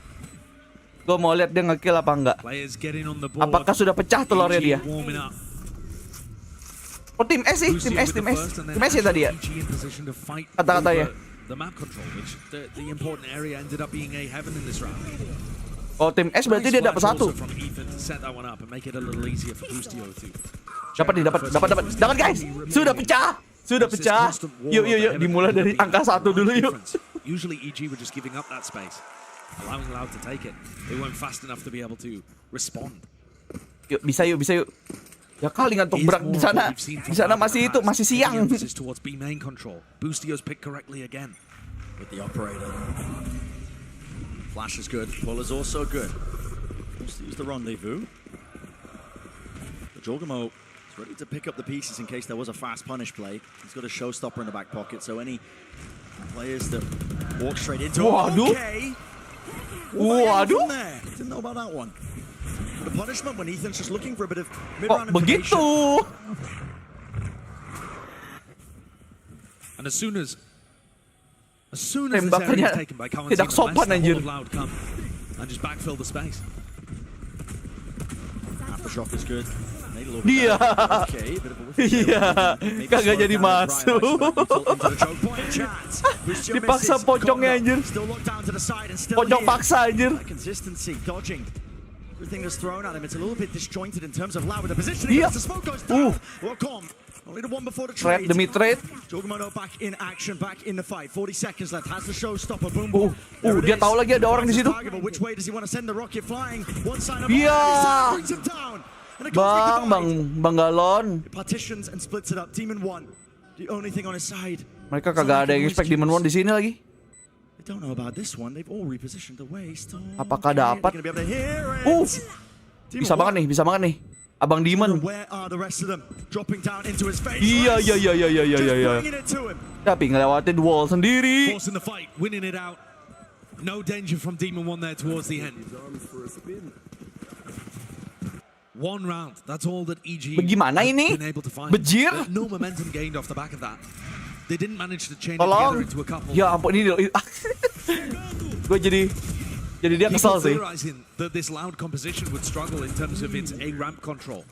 Gue mau lihat dia ngekill apa enggak. Apakah sudah pecah telurnya dia? Oh, tim S sih, tim S ya tadi ya. Kata-katanya. Oh, tim S berarti dia dapat satu. Dapat guys. Sudah pecah. Yuk, dimulai dari angka 1 dulu yuk. Usually EG were just giving up that space, allowing Loud to take it. They weren't fast enough to be able to respond. Yuk, bisa yuk. Ya kali ngantuk berak di sana. Di sana masih siang. Towards B main control. Boostio's picked correctly again. With the operator. Flash is good. Pull is also good. Let's use the rendezvous. The Jogamo is ready to pick up the pieces in case there was a fast punish play. He's got a showstopper in the back pocket, so any players that walk straight into Waduh. Okay. Waduh. Didn't know about that one. The punishment when Ethan's just looking for a bit of mid-round begitu. And as soon as tembakannya tidak sopan anjir. And just backfill the space. Aftershock is good. Dia. Iya. Kagak jadi masuk. Dipaksa pocongnya anjir. Pocong paksa anjir. Everything is thrown at him. It's a little bit disjointed in terms of Loud with the positioning. Yeah. The smoke goes down. Welcome. Only the one before the trade. Demi trade. Jogamo back in action, back in the fight. 40 seconds left. Has the showstopper. Boom. Dia tahu lagi ada orang di situ. Which way does he want to send the rocket flying? One side of brings him down. Bang Galon. It partitions and splits it up. Demon 1. The only thing on his side. Mereka kagak ada yang expect Demon 1 di sini lagi. Don't know about this one. They've all repositioned away. Apakah dapat? Bisa banget nih. Abang Demon. Iya. Tapi ngelewatin wall sendiri. Forcing the fight, winning it out. No danger from Demon 1 there towards the end. One round. That's all that EG Bagaimana ini? Bejir. No momentum gained off the back of that. They didn't manage to chain it Tolong. together into a couple. Ya ampun ini. Gue jadi dia kesal sih. That this Loud composition would struggle in terms of its A ramp control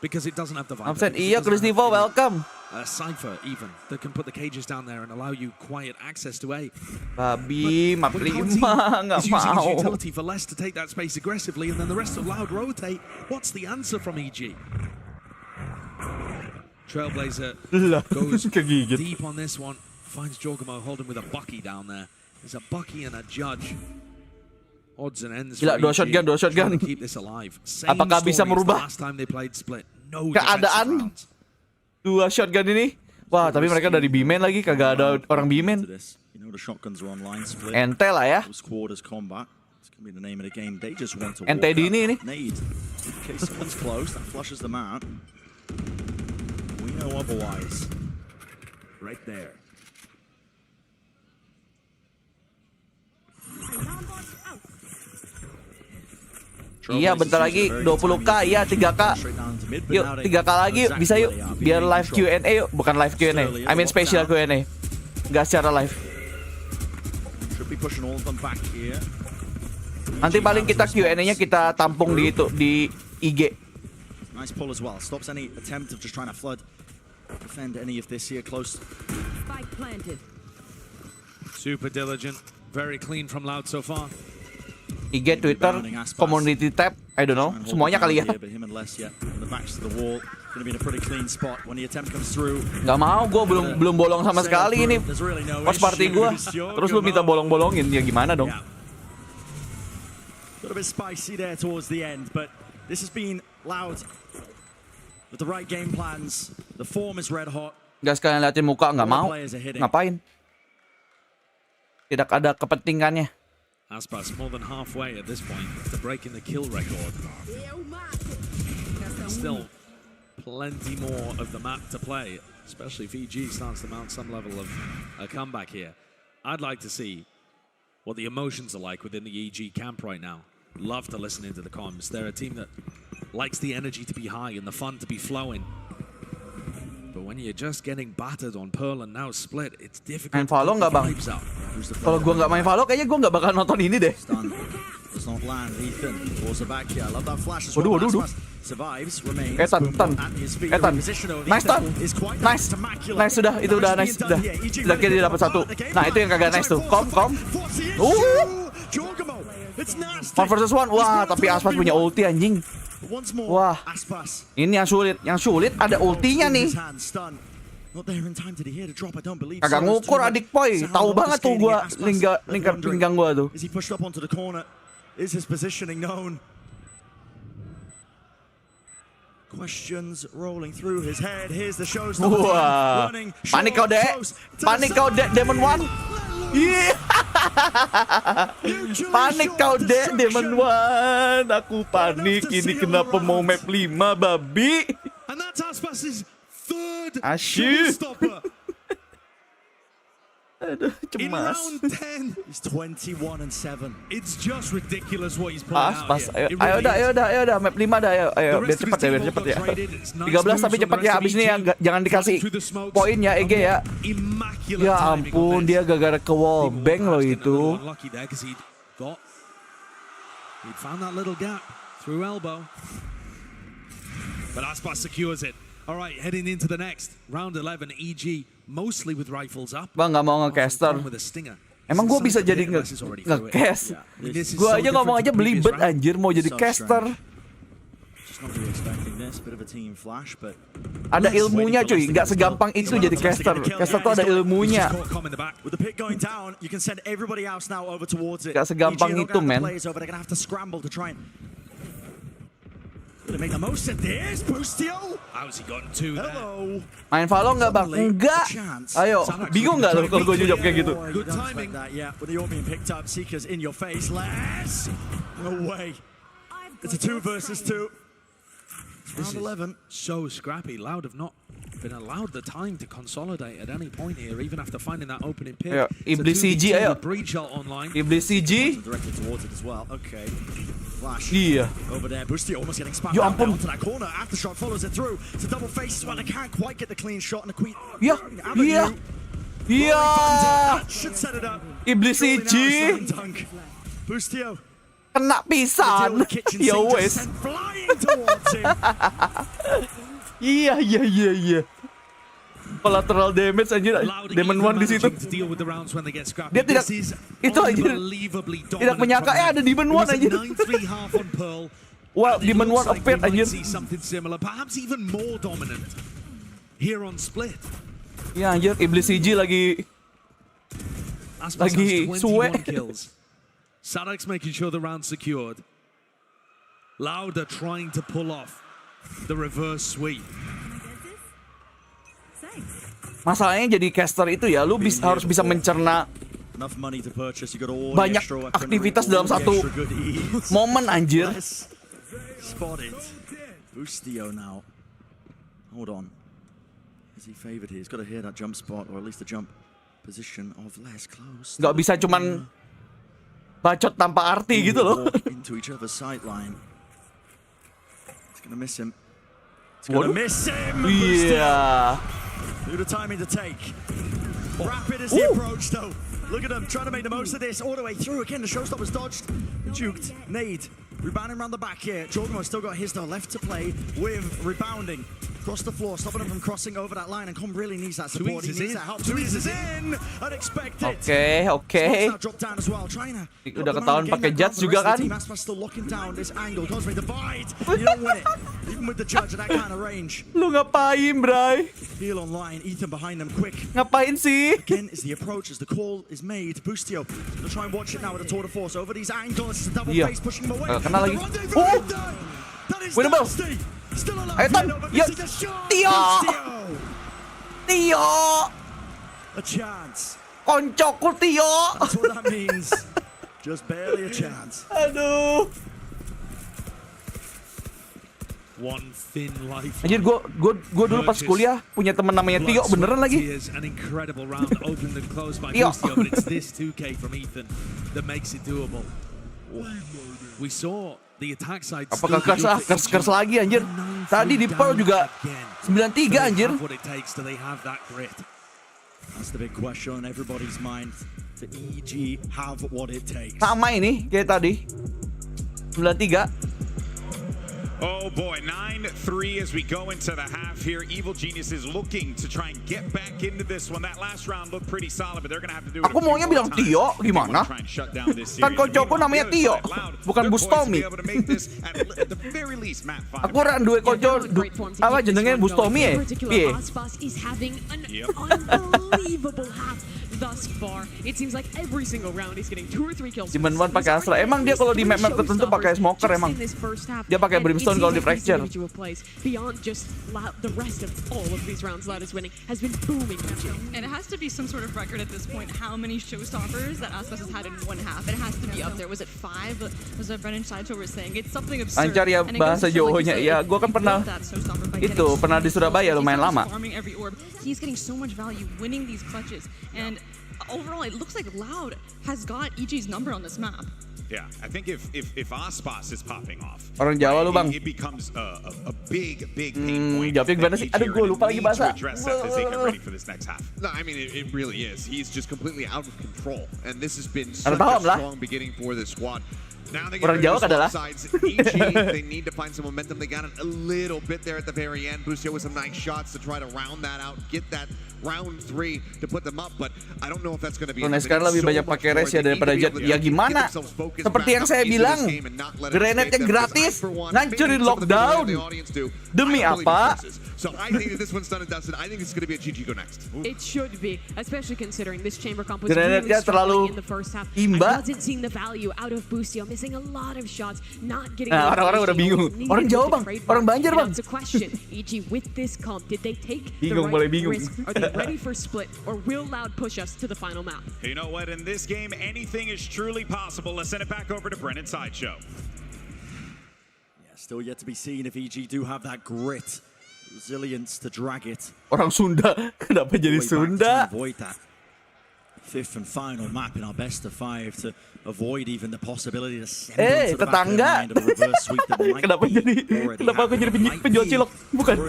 because it doesn't have the vibe. Absen iya Chris Nivo, welcome. Cypher even that can put the cages down there and allow you quiet access to A. Babi map 5 enggak Using mau. utility for less to take that space aggressively and then the rest of Loud rotate. What's the answer from EG? Trailblazer goes deep on this one. Finds Jogamo holding with a Bucky down there. There's a Bucky and a Judge. Odds and ends. Gila, dua shotgun. Keep this alive. Apakah bisa merubah last time they played split. No keadaan dua shotgun ini? Wah, tapi mereka dari B-main lagi, kagak ada orang B-main. Ente lah ya. Ente di ini. Right there. Iya, bentar lagi 20k, iya 3k. Yuk, 3k lagi bisa yuk. Biar live Q&A yuk, bukan live Q&A. I mean special Q&A. Enggak secara live. Nanti paling kita Q&A-nya kita tampung di itu di IG. Nice pull as well. Stops any attempt of just trying to flood. Defend any of this here close. Spike planted. Super diligent, very clean from Loud so far. IG, Twitter, community tab, I don't know, semuanya kali ya. Gak mau, gue belum bolong sama sekali ini. Pas party gue, terus lu minta bolong-bolongin, ya gimana dong? A bit spicy there towards the end, but this has been Loud with the right game plans. The form is red hot. Nggak sekalian liatin muka, nggak mau. Ngapain? Tidak ada kepentingannya. Aspas more than halfway at this point to breaking the kill record. Still plenty more of the map to play, especially if EG starts to mount some level of a comeback here. I'd like to see what the emotions are like within the EG camp right now. Love to listen into the comms. They're a team that likes the energy to be high and the fun to be flowing. But when you're just getting battered on Pearl and now Split, it's difficult. Main Valo nggak bang? Kalau gue nggak main Valo, kayaknya gue nggak bakal nonton ini deh. Waduh. Etan. Nice sudah, itu udah nice. Sudah kira dia dapat satu. Nah itu yang kagak nice tuh. Kom. 1 versus 1. Wah, tapi Aspas punya ulti anjing. Wah, ini yang sulit ada ultinya nih. Kagak ngukur adik Poi, tahu banget tuh gua lingkar pinggang gua tuh. Wah, panik kau dek Demon One. Panik kau dek Demon One. Aku panik, ini kenapa mau map 5 babi. Asyik. Aduh, cemas. He's 21-7. It's just ridiculous what he's playing out Pas, ayo dah, map 5 dah, ayo, biar cepet ya. 13 tapi cepet ya, abis ini ya, jangan dikasih poin ya, EG ya. Ya ampun, dia gara-gara ke wallbang loh itu. He found that little gap through elbow. But Aspas secures it. All right, heading into the next round 11, EG mostly with rifles up. Bang nggak mau nge-caster. Emang gue bisa jadi nge-cast? Gue aja ngomong aja belibet anjir mau jadi caster. Ada ilmunya cuy, nggak segampang itu jadi caster. Caster tuh ada ilmunya. Nggak segampang itu men. Make the most of this, Bustio. How's he gotten two there? Main Valo nggak bang? Enggak. Ayo, bingung nggak lo kalau gue jawab kayak gitu? Good timing. Yeah, with the orb being picked up, Seekers in your face. Les, no way. It's a 2 versus 2. Round 11. So scrappy. Loud have not been allowed the time to consolidate at any point here, even after finding that opening pick. Ayo, Iblis CG ayo. Iblis CG. Directly towards it as well. Okay. Flash. Iya. Over there, Bustio almost getting spun Ya out ampun. onto that corner. Aftershock follows it through. It's a double face as well. They can't quite get the clean shot and the queen. Iya. Should set it up. Iblis CG. Bustio. Kena pisan. Ya wes. Iya. Collateral damage anjir. Demon One di situ. Dia tidak itu anjir. Tidak menyangka ada Demon One anjir. Wow, Demon One appeared anjir. Iya anjir, Iblis CG lagi suwe. Sadak's making sure the round secured. Lauda trying to pull off the reverse sweep. Masalahnya jadi caster itu ya, lu harus bisa mencerna banyak aktivitas dalam satu momen anjir. Spotted. Bustio now. Hold on. Is he favored here? He's got to hear that jump spot, or at least the jump position of less close. Gak bisa cuman bacot tanpa arti gitu loh. Into each other's sideline. It's gonna miss him. It's gonna miss him. Iya. Who the timing to take? Rapid is the approach though. Look at him trying to make the most of this all the way through. Again, the showstopper's dodged. Juked. Nade. Rebounding around the back here. Jorgenmo's still got his though left to play with rebounding. Across the floor, stopping him from crossing over that line, and Com really needs that support. He needs that help. Tweez is in! Unexpected! Oke. Udah ketahuan pakai judge juga kan? Aspas still locking down this angle. Cosme divide! You don't win it. Even with the judge at that kind of range. Lu ngapain, Bray? Heal online, Ethan behind them, quick. Ngapain sih? Again is the approach as the call is made. Bustio, they'll try and watch it now with a tour de force over these angles. It's a double face pushing him away. Kena lagi. Winnable. Ayo Tan. Ya. Tio. Tio. A chance. Koncoku Tio. That's what that means. Just barely a chance. Aduh. One thin life. Anjir, gue dulu pas kuliah punya teman namanya Tio, beneran lagi. An incredible round opened and closed by Tio. Boostio, but it's this 2K from Ethan that makes it doable. We saw the attack side. Apakah kers lagi anjir? Tadi di Pearl juga 93 anjir. What it takes, do they have that grit? That's the big question on everybody's mind. To EG have what it takes. Sama ini kayak tadi. 93. Oh boy, 9-3 as we go into the half here. Evil Genius is looking to try and get back into this one. That last round looked pretty solid, but they're going to have to do it. Aku maunya bilang Tio, gimana? Kan koncoku namanya Tio, bukan Bustomi. Aku ran duwe konco apa jenenge Bustomi ya? Piye? Thus far, it seems like every single round he's getting 2 or 3 kills. Diamond One pakai Astra. Emang dia kalau di map tertentu pakai smoker emang. Dia pakai brimstone kalau di fracture. Beyond just the rest of all of these rounds, Loud is winning has been booming. And it has to be some sort of record at this point. How many showstoppers that Aspas has had in one half? It has to be up there. Was it 5? Was it Brennan Saito was saying? It's something absurd. Lancar ya bahasa Jawa-nya. Ya, gua kan pernah pernah di Surabaya lumayan lama. He's getting so much value winning these clutches, and overall it looks like Loud has got EG's number on this map. Yeah, I think if Aspas is popping off, Orang Jawa lu bang. it becomes a big pain point. Jawabnya gimana sih? Aduh, gue lupa lagi bahasa. As they get ready for this next half. No, I mean it really is. He's just completely out of control, and this has been such a strong beginning for this squad. Now they Orang Jawa adalah sides. EG, they need to find some momentum. They got it a little bit there at the very end. Boostio with some nice shots to try to round that out, get that round 3 to put them up. But I don't know if that's going to be. Sekarang lebih banyak pakai res ya daripada Jet. Ya gimana? Seperti yang saya bilang, grenade-nya gratis, ngancurin lockdown. Demi apa? So I think that this one's done and dusted. I think it's going to be a GG go next. It should be, especially considering this chamber comp was really struggling in the first half. Imba. I wasn't seeing the value out of Boostio, missing a lot of shots, not getting. Orang-orang udah bingung. Orang Jawa bang, orang Banjar bang. It's a question. EG with this comp, did they take bingung, the right risk? Are they ready for split, or will Loud push us to the final map? You know what? In this game, anything is truly possible. Let's send it back over to Brennan Sideshow. Yeah, still yet to be seen if EG do have that grit. Resilience to drag it. Orang Sunda, kenapa jadi Sunda? Avoid that 5th and final map in our best of 5 to avoid even the possibility to send them to the back of their mind of a reverse sweep that might Kenapa aku jadi penjual cilok? Bukan.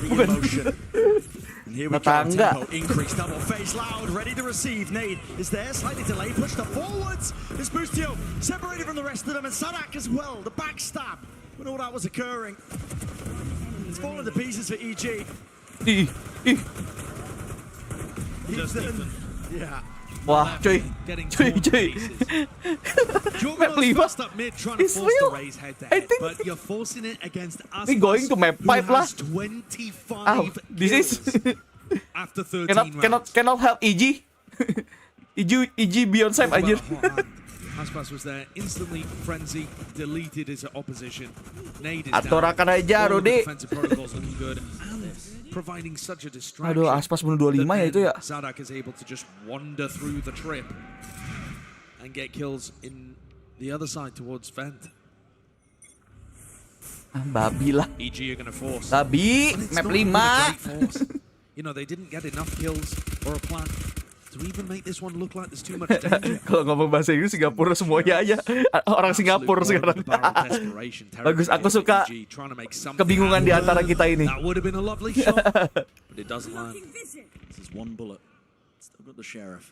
And here we go, tempo increase, double face, Loud, ready to receive. Nade is there, slightly delayed, pushed up forwards. This Boostio separated from the rest of them, and Sadak as well, the backstab. When all that was occurring. It's falling to pieces for EG. Yeah. Wah, cuy. Map 5 is real. I think we going to map 5 lah. This is cannot help EG. EG beyond safe anjir. Aspas was there, instantly frenzy, deleted his opposition. Nade is Atorakan aja, Rodi. Providing such a distraction. Aduh, Aspas bunuh 25 ya itu ya. Zadak is able to just wander through the trip and get kills in the other side towards Vent. Babi lah. EG are gonna force. Babi, map 5. You know, they didn't get enough kills or a plan to even make this one look like there's too much danger. Kalau ngomong bahasa Inggris Singapura semuanya aja orang Singapura sekarang. Bagus, aku suka kebingungan di antara kita ini. That would have been a lovely shot, but it doesn't land. This is one bullet. Still got the sheriff.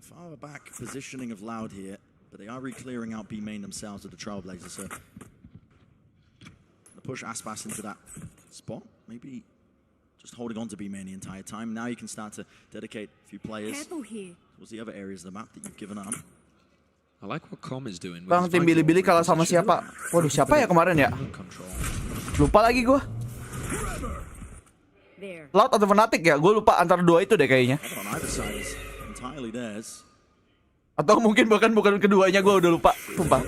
Far back positioning of Loud here, but they are re-clearing out B main themselves with the Trailblazers. So the push Aspas into that spot, maybe. Just holding on to B main the entire time. Now you can start to dedicate a few players towards the other areas of the map that you've given up. I like what Com is doing. Bang, tim Billy kalah sama siapa? Waduh, siapa ya kemarin ya? Lupa lagi gue. Loud atau Fnatic ya? Gue lupa antara dua itu deh kayaknya. Atau mungkin bukan keduanya, gue udah lupa. Lupa.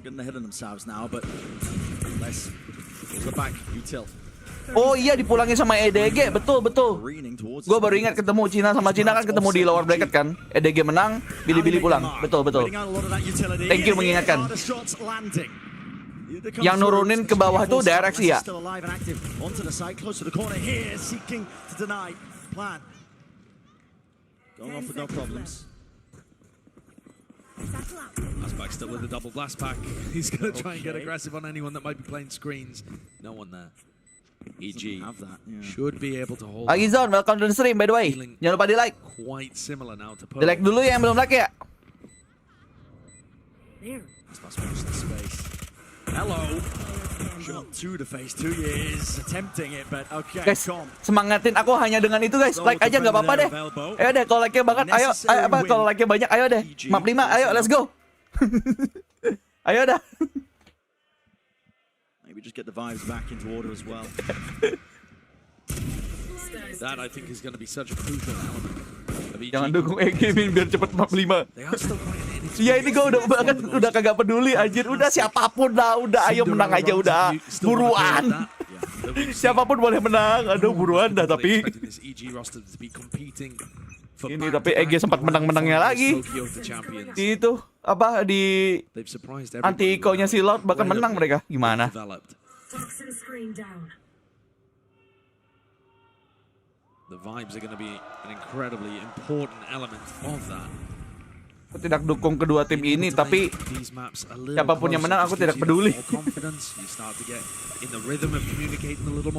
getting ahead of themselves now, but less the back util. Oh iya, dipulangin sama EDG, betul. Gue baru ingat ketemu Cina sama Cina kan ketemu di lower bracket kan. EDG menang, Billy pulang, betul. Thank you mengingatkan. Yang nurunin ke bawah itu DRX ya. Aspak still with a double blast pack. He's going to try and get aggressive on anyone that might be playing screens. No one there. EG should be able to hold. Agizon, welcome to the stream by the way. Jangan lupa di like. Quite similar now to Di like dulu ya yang belum like ya. Hello. Shot to the face, 2 years attempting it, but okay. Guys, semangatin aku hanya dengan itu guys. Like aja nggak apa-apa deh. Ayo deh, kalau like-nya banget, ayo kalau like-nya banyak, ayo deh. Map 5, ayo let's go. Ayo dah. Maybe just get the vibes back into order as well. That I think is going to be such a crucial element. Jangan dukung Egemin biar cepet map 5. Iya ini gue udah kagak peduli anjir. Udah siapapun lah, udah ayo menang aja udah. Buruan. Siapapun boleh menang. Aduh buruan dah tapi. Ini tapi EG sempat menang-menangnya lagi. Di itu apa di anti eco-nya si Lord bahkan menang mereka. Gimana? The vibes are going to be an incredibly important element of that. Aku tidak dukung kedua tim ini, tapi siapapun yang menang aku tidak peduli.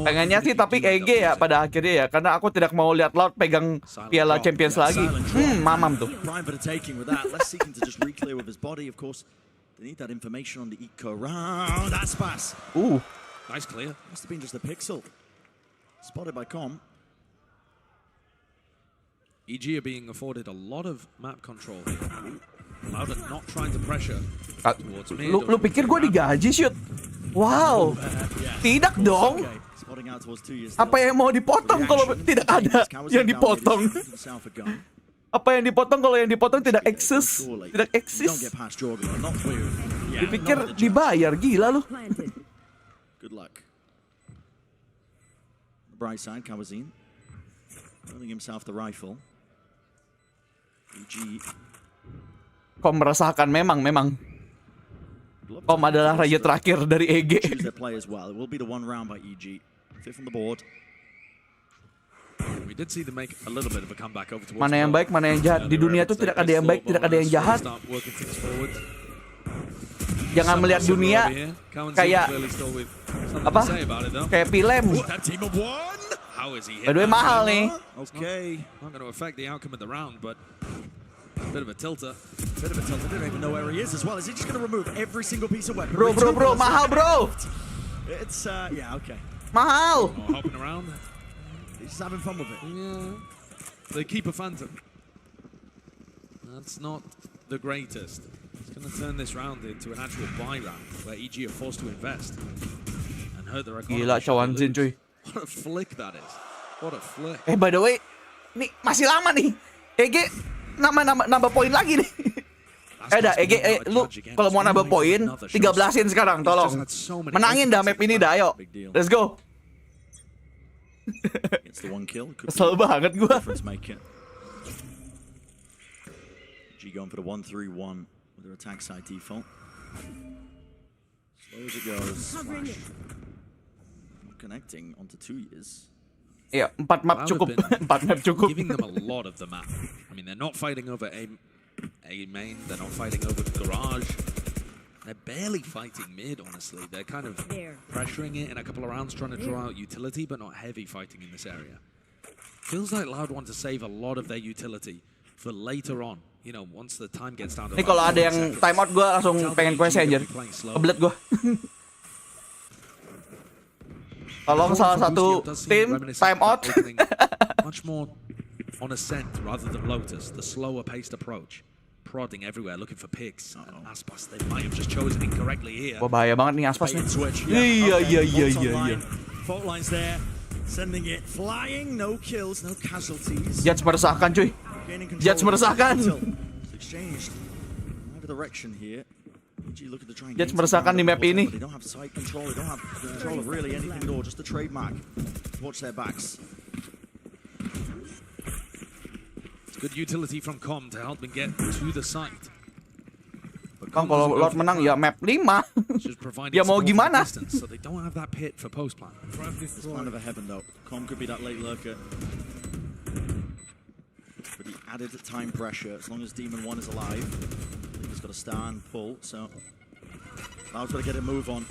Pengennya sih tapi EG ya pada akhirnya ya, karena aku tidak mau lihat Loud pegang Piala Champions lagi. Mamam tuh. Nice clear. Must have been just a pixel. Spotted by Com. EG are being afforded a lot of map control here. Loud and not trying to pressure towards mid. Lu pikir gue digaji shoot? Wow. Tidak dong. Apa yang mau dipotong kalau tidak ada yang dipotong? Apa yang dipotong kalau yang dipotong tidak eksis? Tidak eksis. Dipikir dibayar, gila lu. Good luck. The bright side, Kawazin. Earning himself the rifle. EG. Kom merasakan memang. Kom adalah raja terakhir dari EG. Mana yang baik, mana yang jahat. Di dunia itu tidak ada yang baik, tidak ada yang jahat. Jangan melihat dunia kayak apa? Kayak film. By the way, mahal nih. Okay. Not going to affect the outcome of the round, but a bit of a tilter. Didn't even know where he is as well. Is he just going to remove every single piece of weapon? Bro, mahal bro. It's yeah, okay. Mahal. Hopping around. He's just having fun with it. Yeah. They keep a phantom. That's not the greatest. It's going to turn this round into an actual buy round where EG are forced to invest and hurt their economy. Gila, Shawanzin cuy. What a flick that is. What a flick. By the way, nih masih lama nih. EG nambah poin lagi nih. Dah EG, lu kalau mau nambah poin 13-in sekarang, tolong. Menangin dah map ini dah, ayo. Let's go. Kesel banget gua. G going for the 1-3-1 with their attack side default. Slow as it goes. Connecting onto 2 years. Iya, 4 map cukup. 4 map cukup. Giving them a lot of the map. I mean, they're not fighting over a main. They're not fighting over the garage. They're barely fighting mid, honestly. They're kind of pressuring it in a couple of rounds, trying to draw out utility, but not heavy fighting in this area. Feels like Loud want to save a lot of their utility for later on. You know, once the time gets down to. Ini kalau ada yang timeout, gue langsung pengen quest anjir. Kebelet gue. Tolong salah satu tim timeout. Much more on ascent rather than Lotus, the slower paced approach. Prodding everywhere, looking for picks. And Aspas, they might have just chosen incorrectly here. Wah, bahaya banget nih Aspas nih. Iya. Fault lines there, sending it flying, no kills, no casualties. Judge meresahkan cuy. Judge meresahkan. Exchanged. Over direction here. Jets meresahkan di map ini. They don't have sight control. They don't have control of really anything at all. Just the trademark. Watch their backs. It's good utility from Com to help them get to the site. Kang, kalau Lord menang ya map 5. Ya mau gimana? So they don't have that pit for post plan. It's kind of a heaven though. Com could be that late lurker. But he added time pressure. As long as Demon 1 is alive, he's got to stand, pull. So Loud's got to get a move on.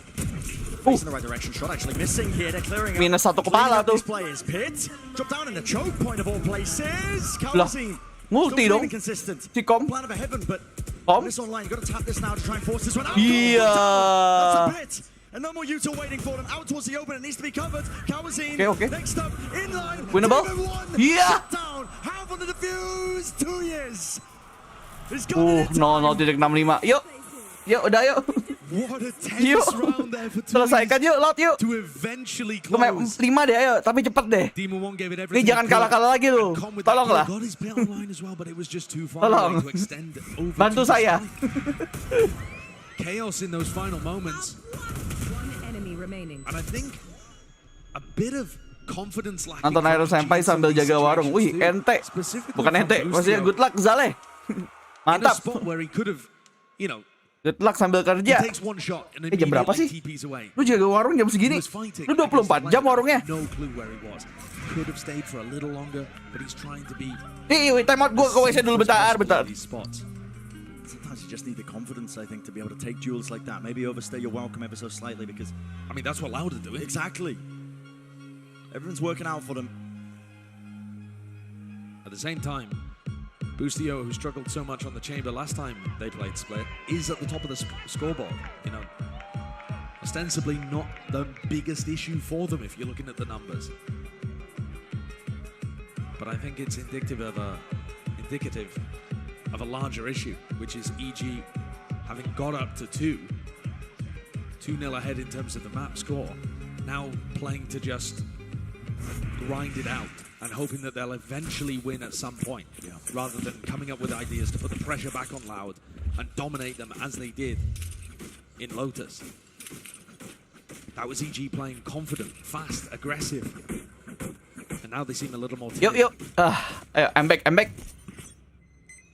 Facing the right direction. Shot actually missing here. They're clearing up. Minus 1 kepala tuh. These players pit. Drop down in the choke point of all places. Kalian. Multi dong. Si Kom. Plan of a heaven, but Kom. this online, you got to tap this now to try and force this one out. Iya. That's a pit. And no more Utah waiting for them. Out towards the open. It needs to be covered. Kawazine. Okay. Next up, in line. Winnable. Yeah. Down. Half on the defuse. 2 years. 0.65. Yuk. Yuk, udah yuk. What a yuk. round there for Selesaikan yuk, Lot yuk. To eventually Ke map 5 deh, ayo. Tapi cepet deh. Ini jangan kalah-kalah lagi lu. Tolonglah. Tolong. Bantu saya. Chaos in those final moments. And I think a bit of confidence lacking. Nonton ironsenpai sambil jaga warung. Wih, ente. Bukan ente, maksudnya good luck Zaleh. Mantap. Good luck sambil kerja. Jam berapa sih? Lu jaga warung jam segini? Lu 24 jam warungnya? Ih, time out, gua ke WC dulu bentar. Sometimes you just need the confidence, I think, to be able to take duels like that. Maybe overstay your welcome ever so slightly because... I mean, that's what Loud are doing. Exactly. Everyone's working out for them. At the same time, Boostio, who struggled so much on the chamber last time they played Split, is at the top of the scoreboard. You know, ostensibly not the biggest issue for them if you're looking at the numbers. But I think it's indicative of a larger issue, which is EG having got up to 2-0 ahead in terms of the map score, now playing to just grind it out and hoping that they'll eventually win at some point, rather than coming up with ideas to put the pressure back on Loud and dominate them as they did in Lotus. That was EG playing confident, fast, aggressive, and now they seem a little more timid. Yuk. I'm back.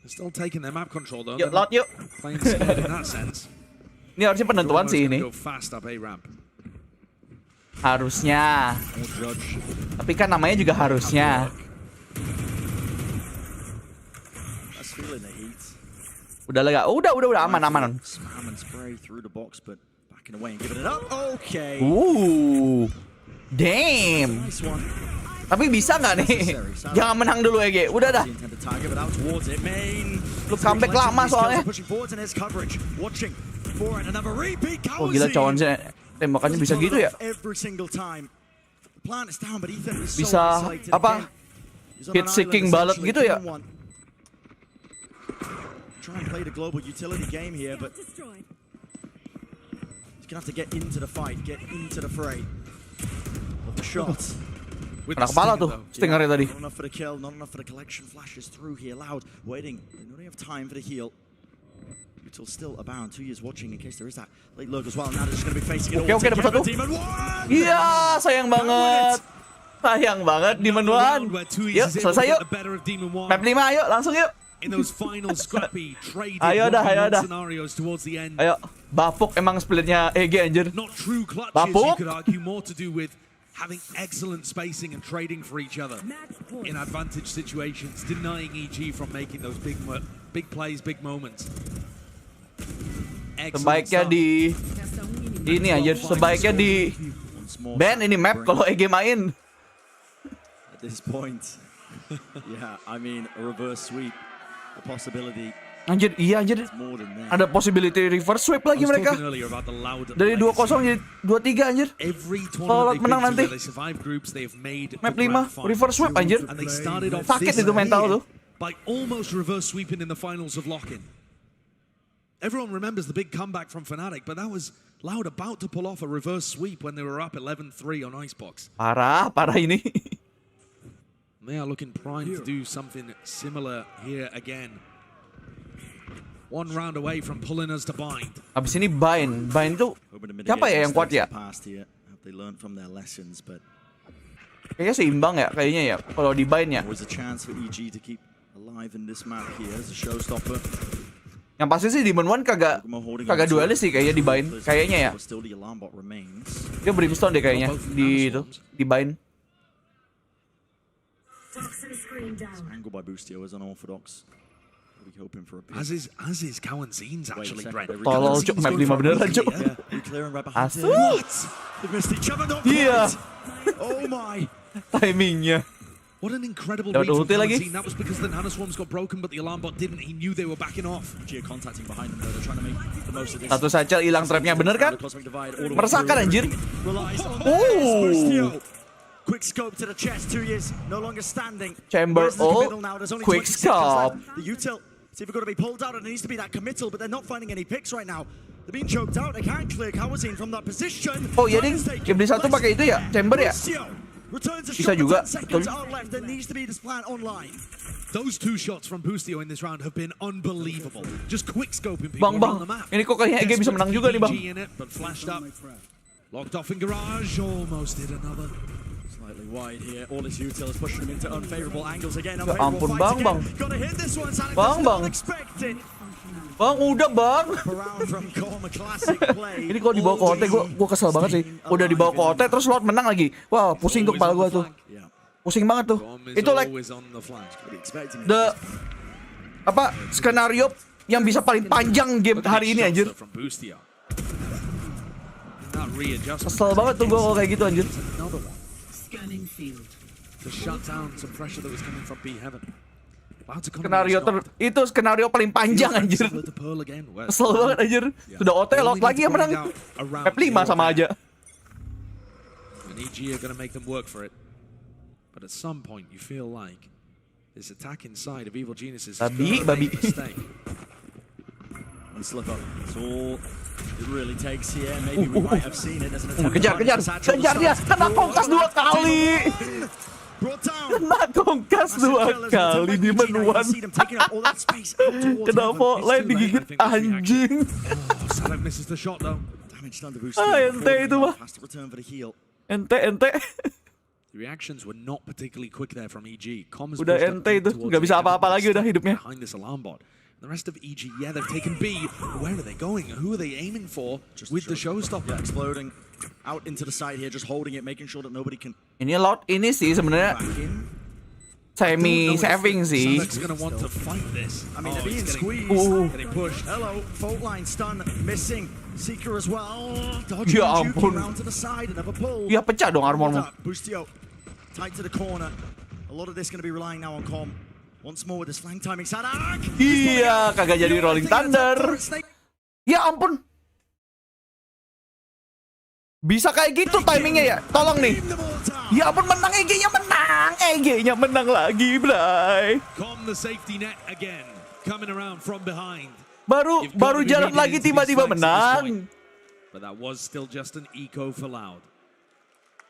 They're still taking their map control though. Yuk, Lot, yuk. Playing scared in that sense. Ini harusnya penentuan sih ini. Go fast up A ramp. Harusnya. Tapi kan namanya juga harusnya. Udah lega. Udah aman. Damn. Tapi bisa nggak nih? Jangan menang dulu EG. Udah dah. Lu comeback lama soalnya. Oh gila cawan sih. Tembakannya bisa gitu ya? Bisa apa? Hit seeking balet gitu ya? Try and play the global utility game here, but he's gonna have to get into the fight, get into the fray. Of the shots. Kena kepala tuh stingernya tadi. Not enough for the kill, not enough for the collection. Flashes through here, Loud waiting. They don't have time for the heal. Util still abound. 2 years watching in case there is that late lurk as well. Now they're just going to be facing it all. Oke, dapat satu. Iya, sayang banget. Sayang banget Demon 1. Yuk, selesai yuk. Map 5 ayo, langsung yuk. Ayo dah. Ayo, bapuk emang splitnya EG anjir. Bapuk. Having excellent spacing and trading for each other in advantage situations, denying EG from making those big plays, big moments. Sebaiknya di ini anjir, sebaiknya di ban ini map kalau EG main. At this point, yeah, I mean a reverse sweep, a possibility. Anjir, iya anjir. Ada possibility reverse sweep lagi mereka. Dari 2-0 jadi 2-3 anjir. Kalau menang nanti. Map 5 reverse sweep anjir. Sakit itu mental tuh. By almost reverse sweeping in the finals of Lock-in. Everyone remembers the big comeback from Fnatic, but that was Loud about to pull off a reverse sweep when they were up 11-3 on Icebox. Parah ini. They are looking primed to do something similar here again. One round away from pulling us to bind. Abis ini bind tuh siapa ya yang kuat ya? They learned from their lessons, but Kayaknya seimbang ya, kayaknya ya kalau di bind ya. always a chance for EG to keep alive in this map here as a showstopper. Yang pasti sih Demon One kagak duelis sih kayaknya di bind, kayaknya ya. Still the alarm bot remains. Dia brimstone deh kayaknya di itu, di bind. Angle by Boostio is unorthodox. Really hoping for a pick. As is Cowan's actually, Brent. Tolol cuk, map 5 beneran cuk. Asu. They missed each other, not Iya. Oh my. Timingnya. What an incredible Dapat read from ulti lagi. Cowan's. That was because the nanoswarms got broken, but the alarm bot didn't. He knew they were backing off. Geo contacting behind them, though. They're trying to make the most of this. Satu saja hilang trapnya, bener kan? Meresahkan anjir. Quick scope to the chest, 2 years, no longer standing. Chamber quick scope. The util, it's either got to be pulled out and it needs to be that committal, but they're not finding any picks right now. They're being choked out, they can't clear Kawazin from that position. Oh iya ding, game di satu pakai itu ya, chamber ya? Bisa juga, betul. Those two shots from Boostio in this round have been unbelievable. Just quick scoping people Bang, around the map. ini kok kayaknya EG bisa menang juga nih bang. But flashed up, locked off in garage, almost hit another. Slightly wide here. All his util is pushing him into unfavorable angles again. Ya ampun bang. Bang, udah bang. Ini kalau dibawa ke OT gue kesel banget sih. Udah dibawa ke OT terus Lord menang lagi. Wah, pusing tuh kepala gue tuh. Pusing banget tuh. Itu like skenario yang bisa paling panjang game hari ini anjir. Kesel banget tuh gue kalau kayak gitu anjir. Skenario paling panjang anjir. Kesel banget anjir. Sudah OT Lord lagi yang menang. Map 5 sama aja. But at some point you feel like this attack inside of Evil Geniuses babi. One slip up. It's all it really takes here. Maybe we might have seen it as an attempt. Kejar dia. Kena kongkas 2 kali. Kena kongkas 2 kali di menuan. Kena line digigit anjing. Ente itu mah. Ente. The reactions were not particularly quick there from EG. Udah ente itu, nggak bisa apa-apa lagi udah hidupnya. Behind this alarm bot. The rest of EG, yeah, they've taken B. Where are they going? Who are they aiming for with the showstopper? Yeah, exploding out into the side here, just holding it, making sure that nobody can. Ini Lord ini sih sebenarnya semi saving sih. Gonna want to fight this. I mean, they're being squeezed, getting pushed. Hello, fault line stun missing. Seeker as well. Ya ampun. Ya pecah dong armormu. Boostio tight to the corner. A lot of this going to be relying now on Com. Once more with his flank timing. Sadak. Iya, kagak jadi rolling thunder. Ya ampun. Bisa kayak gitu timingnya ya? Tolong nih. Ya ampun, menang EG-nya menang. EG-nya menang lagi, Bray. Com the safety net again. Coming around from behind. Baru jalan lagi tiba-tiba menang. But that was still just an eco for Loud.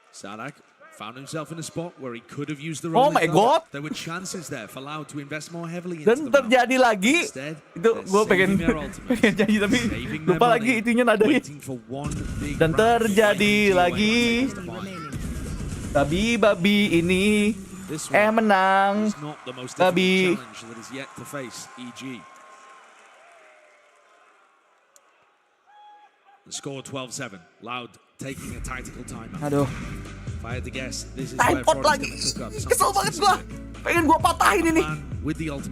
Sadak found himself in a spot where he could have used the Oh my god. There were chances there for Loud to invest more heavily into Dan terjadi lagi. Itu gue pengen nyanyi tapi lupa lagi itunya nadanya. Dan terjadi lagi. Babi ini menang. Babi. The score 12-7. Loud taking a tactical timeout. Aduh. If I had to guess, this is Nightbot lagi. Kesel banget gua. Pengen gua patahin ini.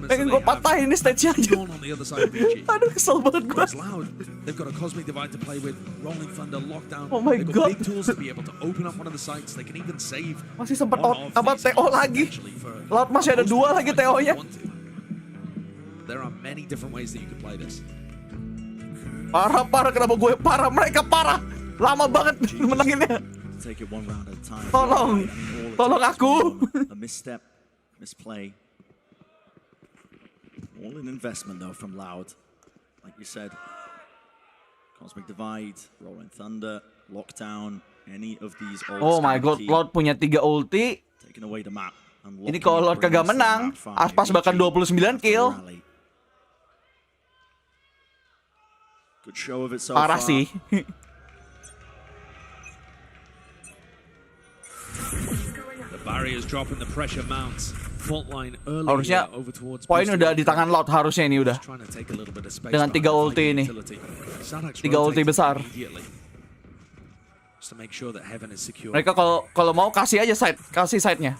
Pengen gua patahin ini stage-nya aja. Aduh, kesel banget gua. Loud, they've got a cosmic divide to play with, rolling thunder, lockdown. Oh my they've god. got big tools to be able to open up one of the sites. They can even save. Masih sempat TO lagi. Loud masih ada 2 lagi TO-nya. There are many different ways that you can play this. Parah, kenapa gue parah? Mereka parah. Lama banget menanginnya. Tolong aku. A misstep, misplay. All in investment though from Loud. Like you said, Cosmic Divide, Rolling Thunder, Lockdown, any of these old. Oh my god, Loud punya 3 ulti. Taking away the map. Ini kalau Loud kagak menang, Aspas bahkan 29 kill. Good show of it so Parah far. sih. The barriers drop and the pressure mounts. Fault line early Harusnya over towards poin udah di tangan Loud harusnya ini udah. trying to take a little bit of space Dengan 3 ulti ini. 3 ulti besar. Just to make sure that heaven is secure. Mereka kalau mau kasih aja side-nya.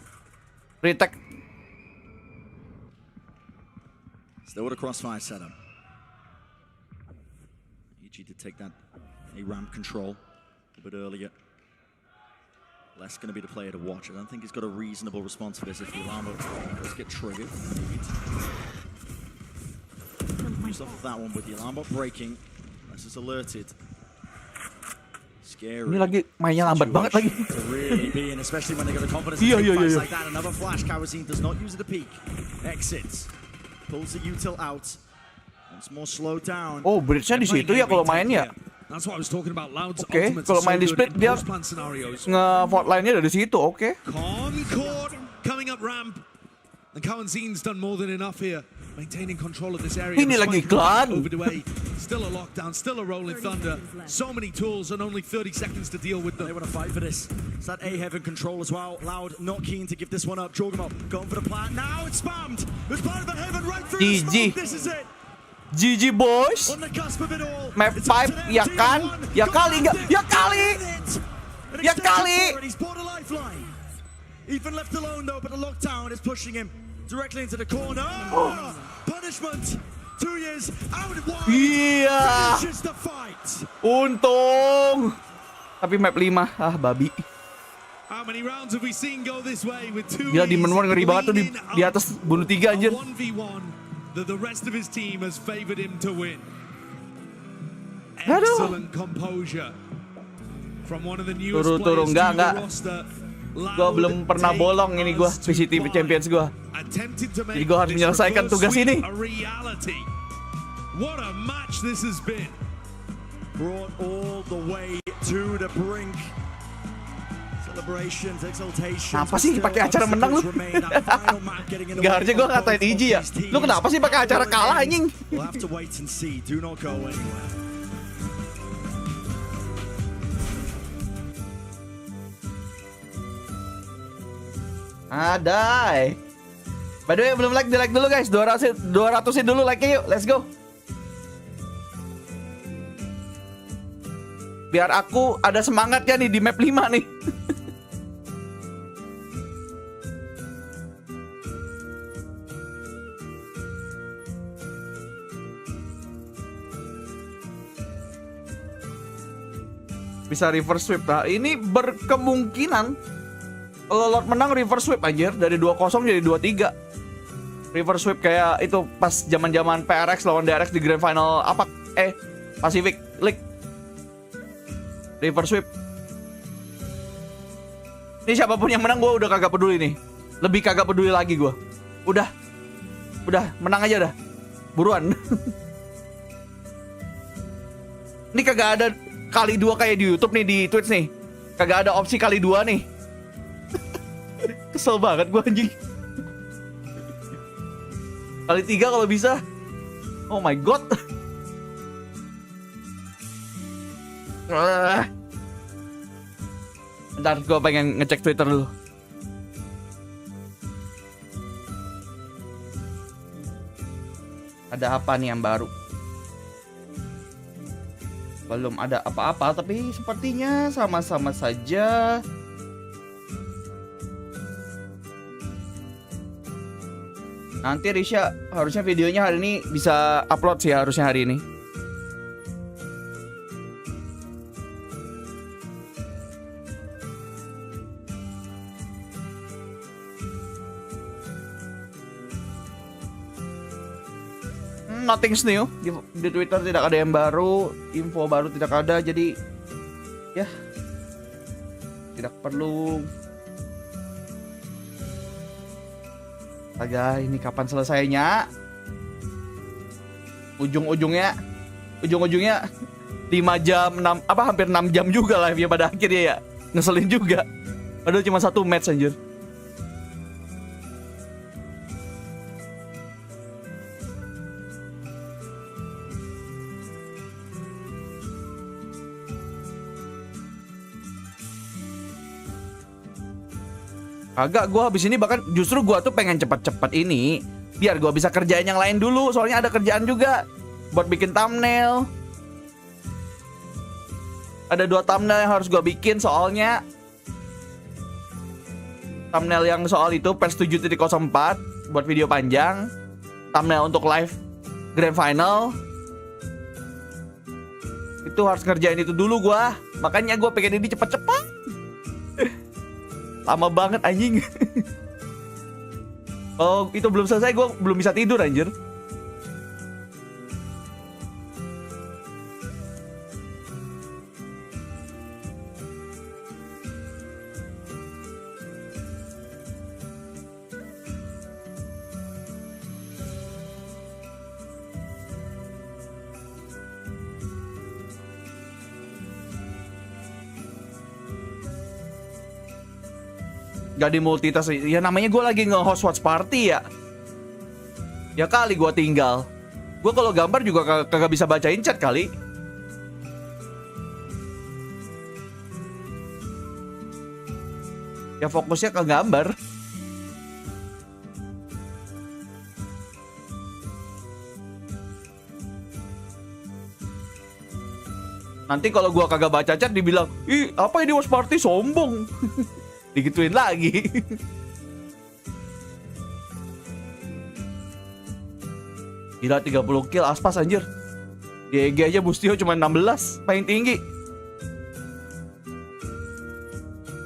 Retake. Still with a crossfire setup. EG to take that A ramp control a bit earlier. Les going to be the player to watch. I don't think he's got a reasonable response for this if the alarm does get triggered. Use off of that one with the alarm bot breaking. Les is alerted. Scary. Ini lagi mainnya lambat banget lagi. To really be in, especially when they got the confidence Iya, to take iya, fights iya. like that. Another flash. Kerosene does not use the peak. Exits. Pulls the util out. Once more slowed down. Oh, bridge-nya di situ ya kalau main ya. That's what I was talking about. Loud's Oke, ultimates kalau are so main di good split in dia post-plant scenarios. nge-fault line-nya dari situ, oke. Concord coming up ramp. And Kawanzin's done more than enough here. Maintaining control of this area. Ini lagi iklan. Over to A. Still a lockdown, still a rolling thunder. So many tools and only 30 seconds to deal with them. They want to fight for this. It's that A heaven control as well. Loud not keen to give this one up. Jorgamo going for the plant. Now it's spammed. It's part of the heaven right through the smoke. This is it. GG boys. On the cusp of it all. Map 5 ya kan? Ya kali enggak? Ya kali. Ya kali. He's bought a lifeline. Ethan left alone though, but the lockdown is pushing him directly into the corner. Oh, punishment. 2 years out wide. Iya. Finishes the fight. Untung. Tapi map 5, babi. How many rounds have we seen go this way with 2 Gila, Demon One ngeri banget tuh di atas bunuh 3 anjir. 1v1 that the rest of his team has favored him to win. Aduh. Excellent composure from one of the newest players Turu-turu to enggak. the roster. Gua belum pernah bolong ini gua PCTV Champions gua. Jadi gua harus menyelesaikan tugas ini. What a match this has been. Brought all the way to the brink. Celebrations, exaltations. Kenapa sih pakai acara menang lu? Gak harusnya gue ngatain Iji ya. Lu kenapa sih pakai acara kalah anjing? We'll have to wait and see. Do not go anywhere. Adai. By the way, belum like, di like dulu guys. 200-in dulu like-nya yuk. Let's go. Biar aku ada semangatnya nih di map 5 nih. Bisa reverse sweep. Nah, ini berkemungkinan kalau Lord menang reverse sweep anjir, dari 2-0 jadi 2-3. Reverse sweep kayak itu pas zaman-zaman PRX lawan DRX di Grand Final apa Pacific League. Reverse sweep. Ini siapapun yang menang gue udah kagak peduli nih. Lebih kagak peduli lagi gue. Udah menang aja dah. Buruan. Ini kagak ada kali 2 kayak di YouTube nih, di Twitch nih. Kagak ada opsi kali 2 nih. Kesel banget gue anjing. Kali 3 kalau bisa. Oh my god. Bentar, gue pengen ngecek Twitter dulu. Ada apa nih yang baru? Belum ada apa-apa, tapi sepertinya sama-sama saja. Nanti Risha harusnya videonya hari ini bisa upload sih harusnya hari ini. Nothing's new di Twitter, tidak ada yang baru, info baru tidak ada, jadi ya tidak perlu. Astaga, ini kapan selesainya? Ujung-ujungnya 5 jam, hampir 6 jam juga live-nya pada akhirnya ya. Ngeselin juga. Padahal cuma 1 match anjir. Agak gue habis ini bahkan justru gue tuh pengen cepet-cepet ini biar gue bisa kerjain yang lain dulu. Soalnya ada kerjaan juga buat bikin thumbnail. Ada 2 thumbnail yang harus gue bikin soalnya. Thumbnail yang soal itu patch 7.04 buat video panjang. Thumbnail untuk live Grand Final. Itu harus kerjain itu dulu gue. Makanya gue pengen ini cepet-cepet. Lama banget anjing. Oh itu belum selesai gue belum bisa tidur anjir. Gak di multitask ya, namanya gue lagi nge-host watch party ya. Ya kali gue tinggal. Gue kalau gambar juga kagak bisa bacain chat kali. Ya fokusnya ke gambar. Nanti kalau gue kagak baca chat dibilang, ih apa ini watch party sombong. Digituin lagi. Gila 30 kill aspas anjir. Di EG aja Bustio cuma 16 paling tinggi.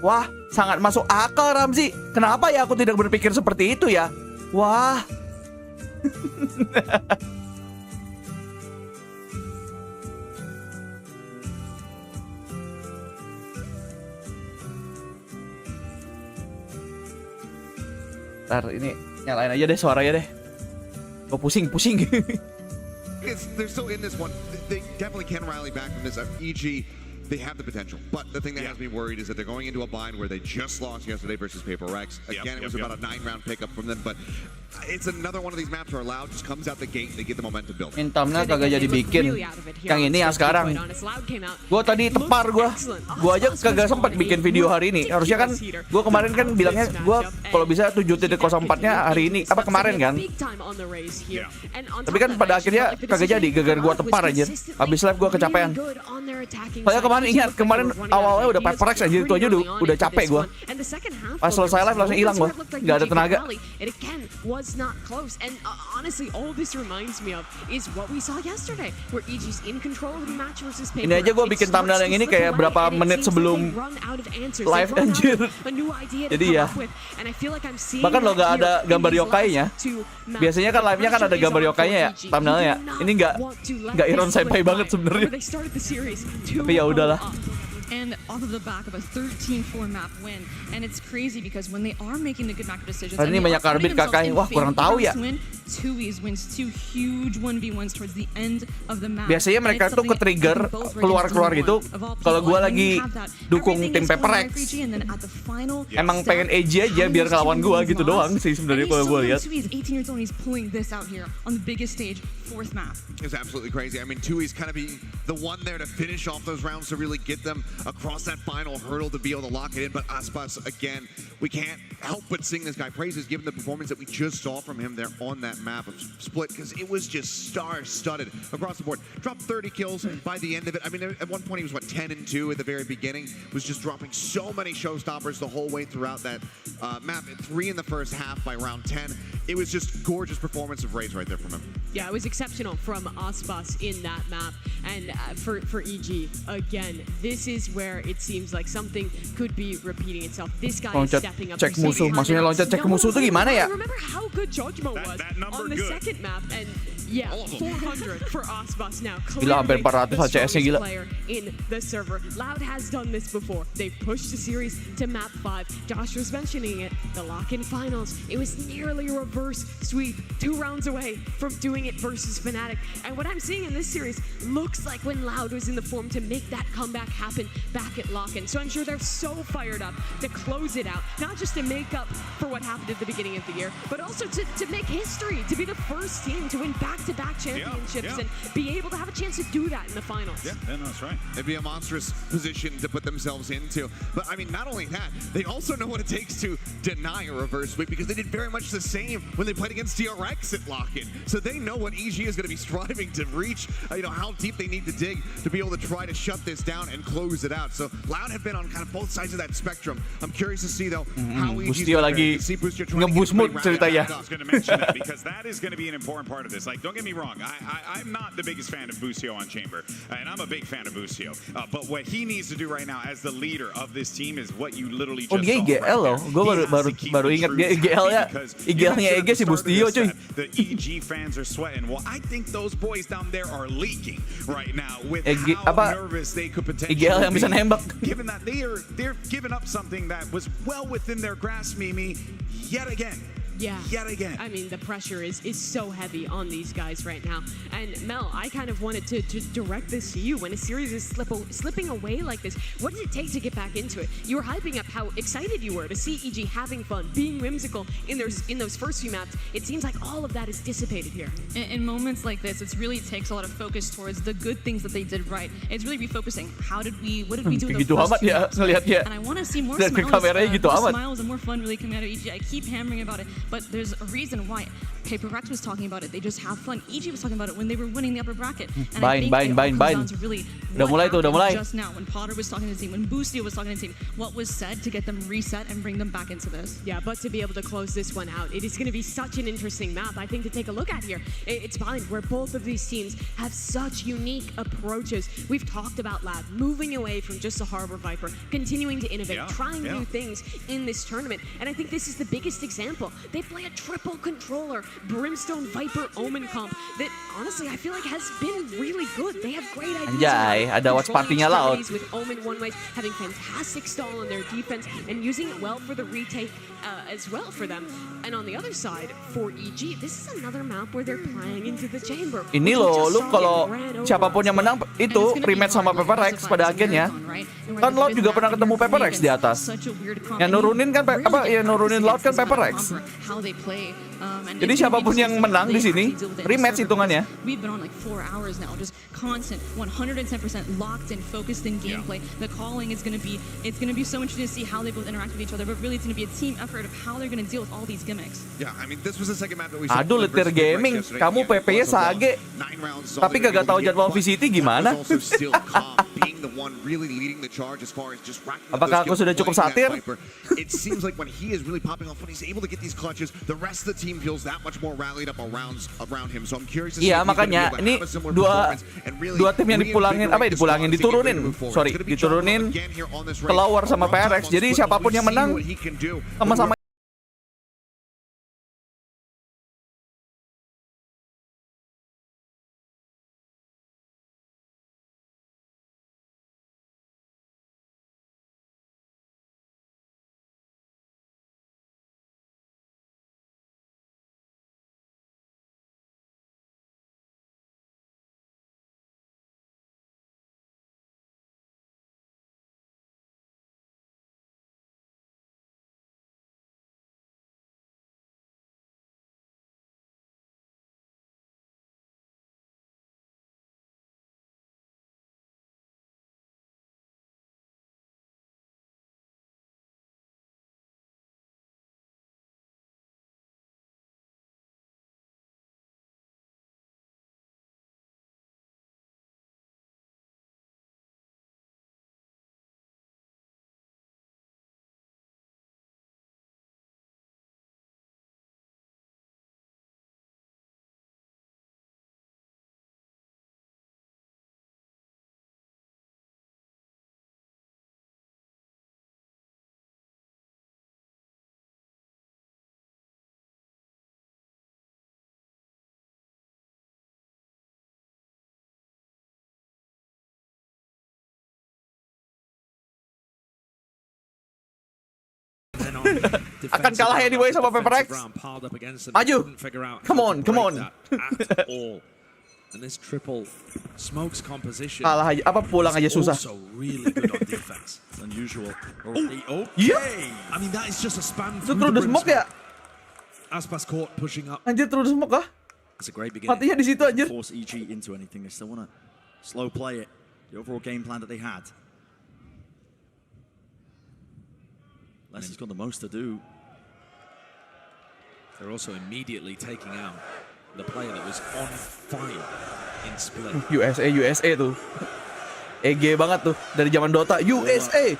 Wah, sangat masuk akal Ramzi. Kenapa ya aku tidak berpikir seperti itu ya? Wah. Ntar ini nyalain aja deh suaranya deh. Gue pusing. They're still in this one. They definitely can rally back from this. EG, they have the potential. But the thing that has me worried is that they're going into a bind where they just lost yesterday versus Paper Rex. Again, it was about a 9-round pickup from them, but it's another one of these maps where Loud just comes out the gate, they get the momentum built. Intamnya kagak jadi bikin. Yang ini yang sekarang. Gue tadi tepar gue aja kagak sempat bikin video hari ini. Harusnya kan gue kemarin kan bilangnya gue kalau bisa 7.04-nya hari ini apa kemarin kan. Tapi kan pada akhirnya kagak jadi gara-gara gue tepar aja. Habis live gue kecapean. Soalnya kemarin awalnya udah Paper Rex aja itu aja udah capek gue. Pas selesai live langsung hilang gue. Gak ada tenaga. Was not close, and honestly, all this reminds me of is what we saw yesterday, where EG's in control of the match versus Paper. Ini aja gue bikin thumbnail yang ini kayak berapa menit sebelum live anjir. Jadi ya, bahkan lo gak ada gambar yokainya. Biasanya kan live-nya kan ada gambar yokainya ya, thumbnailnya. Ini nggak ironsenpai banget sebenarnya. Tapi ya udahlah. And off of the back of a 13-4 map win, and it's crazy because when they are making the good macro decisions, ini banyak karbit kakak. Wah kurang tahu ya. Tui's wins 2 huge 1v1s towards the end of the map. Biasanya mereka tuh ke trigger keluar gitu. Kalau gue lagi dukung tim Paper Rex, emang pengen edgy aja biar ngelawan gue gitu doang sih sebenarnya kalau gue lihat. It's absolutely crazy. I mean, Tui's kind of be the one there to finish off those rounds to really get them across that final hurdle to be able to lock it in. But Aspas, again, we can't help but sing this guy praises given the performance that we just saw from him there on that map of Split, because it was just star-studded across the board. Dropped 30 kills by the end of it. I mean, at one point he was, 10-2 at the very beginning. Was just dropping so many showstoppers the whole way throughout that map. 3 in the first half by round 10. It was just gorgeous performance of Raze right there from him. Yeah, it was exceptional from Aspas in that map. And for EG, again, this is where it seems like something could be repeating itself. This guy is stepping up. Cek musuh, maksudnya loncat cek musuh itu gimana ya? Remember how good Jojimo was on the second map, and yeah, 400 for Aspas now. Gila, hampir 400 ACS-nya gila. In the server, Loud has done this before. They pushed the series to map 5. Josh was mentioning it, the lock-in finals. It was nearly a reverse sweep, 2 rounds away from doing doing it versus Fnatic. And what I'm seeing in this series looks like when Loud was in the form to make that comeback happen back at Lock-In. So I'm sure they're so fired up to close it out, not just to make up for what happened at the beginning of the year, but also to make history, to be the first team to win back-to-back championships and be able to have a chance to do that in the finals. Yeah, no, that's right. It'd be a monstrous position to put themselves into. But I mean, not only that, they also know what it takes to deny a reverse sweep because they did very much the same when they played against DRX at Lock-In. So they know what EG is going to be striving to reach, how deep they need to dig to be able to try to shut this down and close it out. So Loud have been on kind of both sides of that spectrum. I'm curious to see though how EG Bustio lagi nge-boost mood ceritanya. I was going to mention that because that is going to be an important part of this. Like, don't get me wrong, I'm not the biggest fan of Bustio on Chamber, and I'm a big fan of Bustio. But what he needs to do right now as the leader of this team is what you literally just dia IGL loh. Gue baru ingat dia IGL-nya EG si Bustio cuy. The EG fans are sweating. Well, I think those boys down there are leaking right now with how nervous they could potentially IGL yang bisa nembak. Given that they're giving up something that was well within their grasp, Mimi, yet again. Yeah. Yet again. I mean, the pressure is so heavy on these guys right now. And Mel, I kind of wanted to direct this to you. When a series is slipping away like this, what does it take to get back into it? You were hyping up how excited you were to see EG having fun, being whimsical in those first few maps. It seems like all of that is dissipated here. In moments like this, it really takes a lot of focus towards the good things that they did right. It's really refocusing. What did we do in the first few maps? And I want to see more smiles and more fun really coming out of EG. I keep hammering about it. But there's a reason why. Paper Rex was talking about it. They just have fun. EG was talking about it when they were winning the upper bracket. And I think it all comes down to really what happened just now. When Potter was talking to the team, when Bustio was talking to the team, what was said to get them reset and bring them back into this. Yeah, but to be able to close this one out, it is going to be such an interesting map, I think, to take a look at here. It's Bind, where both of these teams have such unique approaches. We've talked about Lab moving away from just the Harbor Viper, continuing to innovate, trying new things in this tournament. And I think this is the biggest example. They play a triple controller, Brimstone Viper Omen comp that honestly I feel like has been really good. They have great ideas. Anjay, ada watch party-nya Loud. With Omen one way having fantastic stall on their defense and using it well for the retake as well for them. And on the other side, for EG, this is another map where they're playing into the chamber. Ini loh, lu kalau siapapun yang menang itu rematch sama Paper Rex pada akhirnya. Kan Loud juga pernah ketemu Paper Rex di atas. Yang nurunin kan nurunin Loud kan Paper Rex. Jadi siapapun yang menang di sini rematch hitungannya. We've been on like 4 hours now, just constant, 110% locked in, focused in gameplay. The calling is going to be so interesting to see how they both interact with each other, but really it's going to be a team effort of how they're going to deal with all these gimmicks. Yeah, I mean this was the second map that we saw. Aduh, Letir Gaming, kamu PP-nya sage. Tapi kagak tahu jadwal VCT gimana? Apakah aku sudah cukup satir? It seems like when he is really popping off, when he's able to get these clutches, the rest of the team feels that much more rallied up around him. So I'm curious to see. Iya, makanya ini dua tim yang diturunin ke lower sama PRX. Jadi siapapun yang menang sama-sama Akan kalah anyway sama Paper X. Maju. Come on. And this triple smokes composition. Kalah aja, apa pulang aja susah. Also really good on defense. Unusual. Iya. I mean that is just a spam. Itu through the smoke ya? Aspas caught pushing up. Anjir through the smoke kah? It's a great beginning. Matinya di situ anjir. Force EG into anything. They still want to slow play it. The overall game plan that they had. Leslie's got the most to do. They're also immediately taking out the player that was on fire in split. USA tuh. EG banget tuh dari zaman Dota. USA.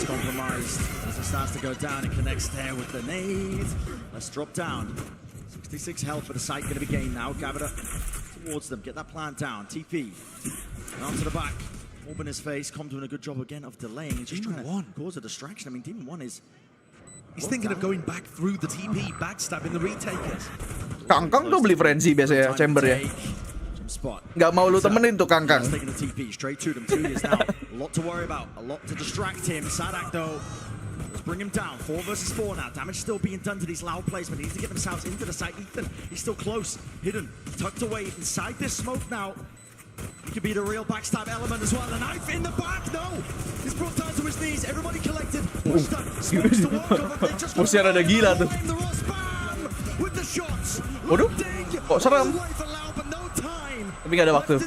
Compromised as it starts to go down and connects there with the nade. Let's drop down. 66 health for the site going to be gained now. Gavita towards them. Get that plant down. TP. Onto the back. Orb in his face. Com doing a good job again of delaying. He's just trying to cause a distraction. I mean, Demon 1 is... He's thinking of going back through the TP, backstabbing the retakers. Kangkang tuh beli frenzy biasanya chamber ya. Nggak mau lu temenin tuh Kangkang. Taking the TP straight to them. 2 years now. A lot to worry about. A lot to distract him. Sadak though. Let's bring him down. 4 versus 4 now. Damage still being done to these loud placement. They need to get themselves into the site. Ethan, he's still close. Hidden. Tucked away inside this smoke now. He could be the real backstab element as well. The knife in the back. No. He's brought down to his knees. Everybody collected. Pushed up. Smokes to walk over. They just Musuhnya rada gila tuh. With the shots. Waduh, kok serem. Tapi nggak ada waktu.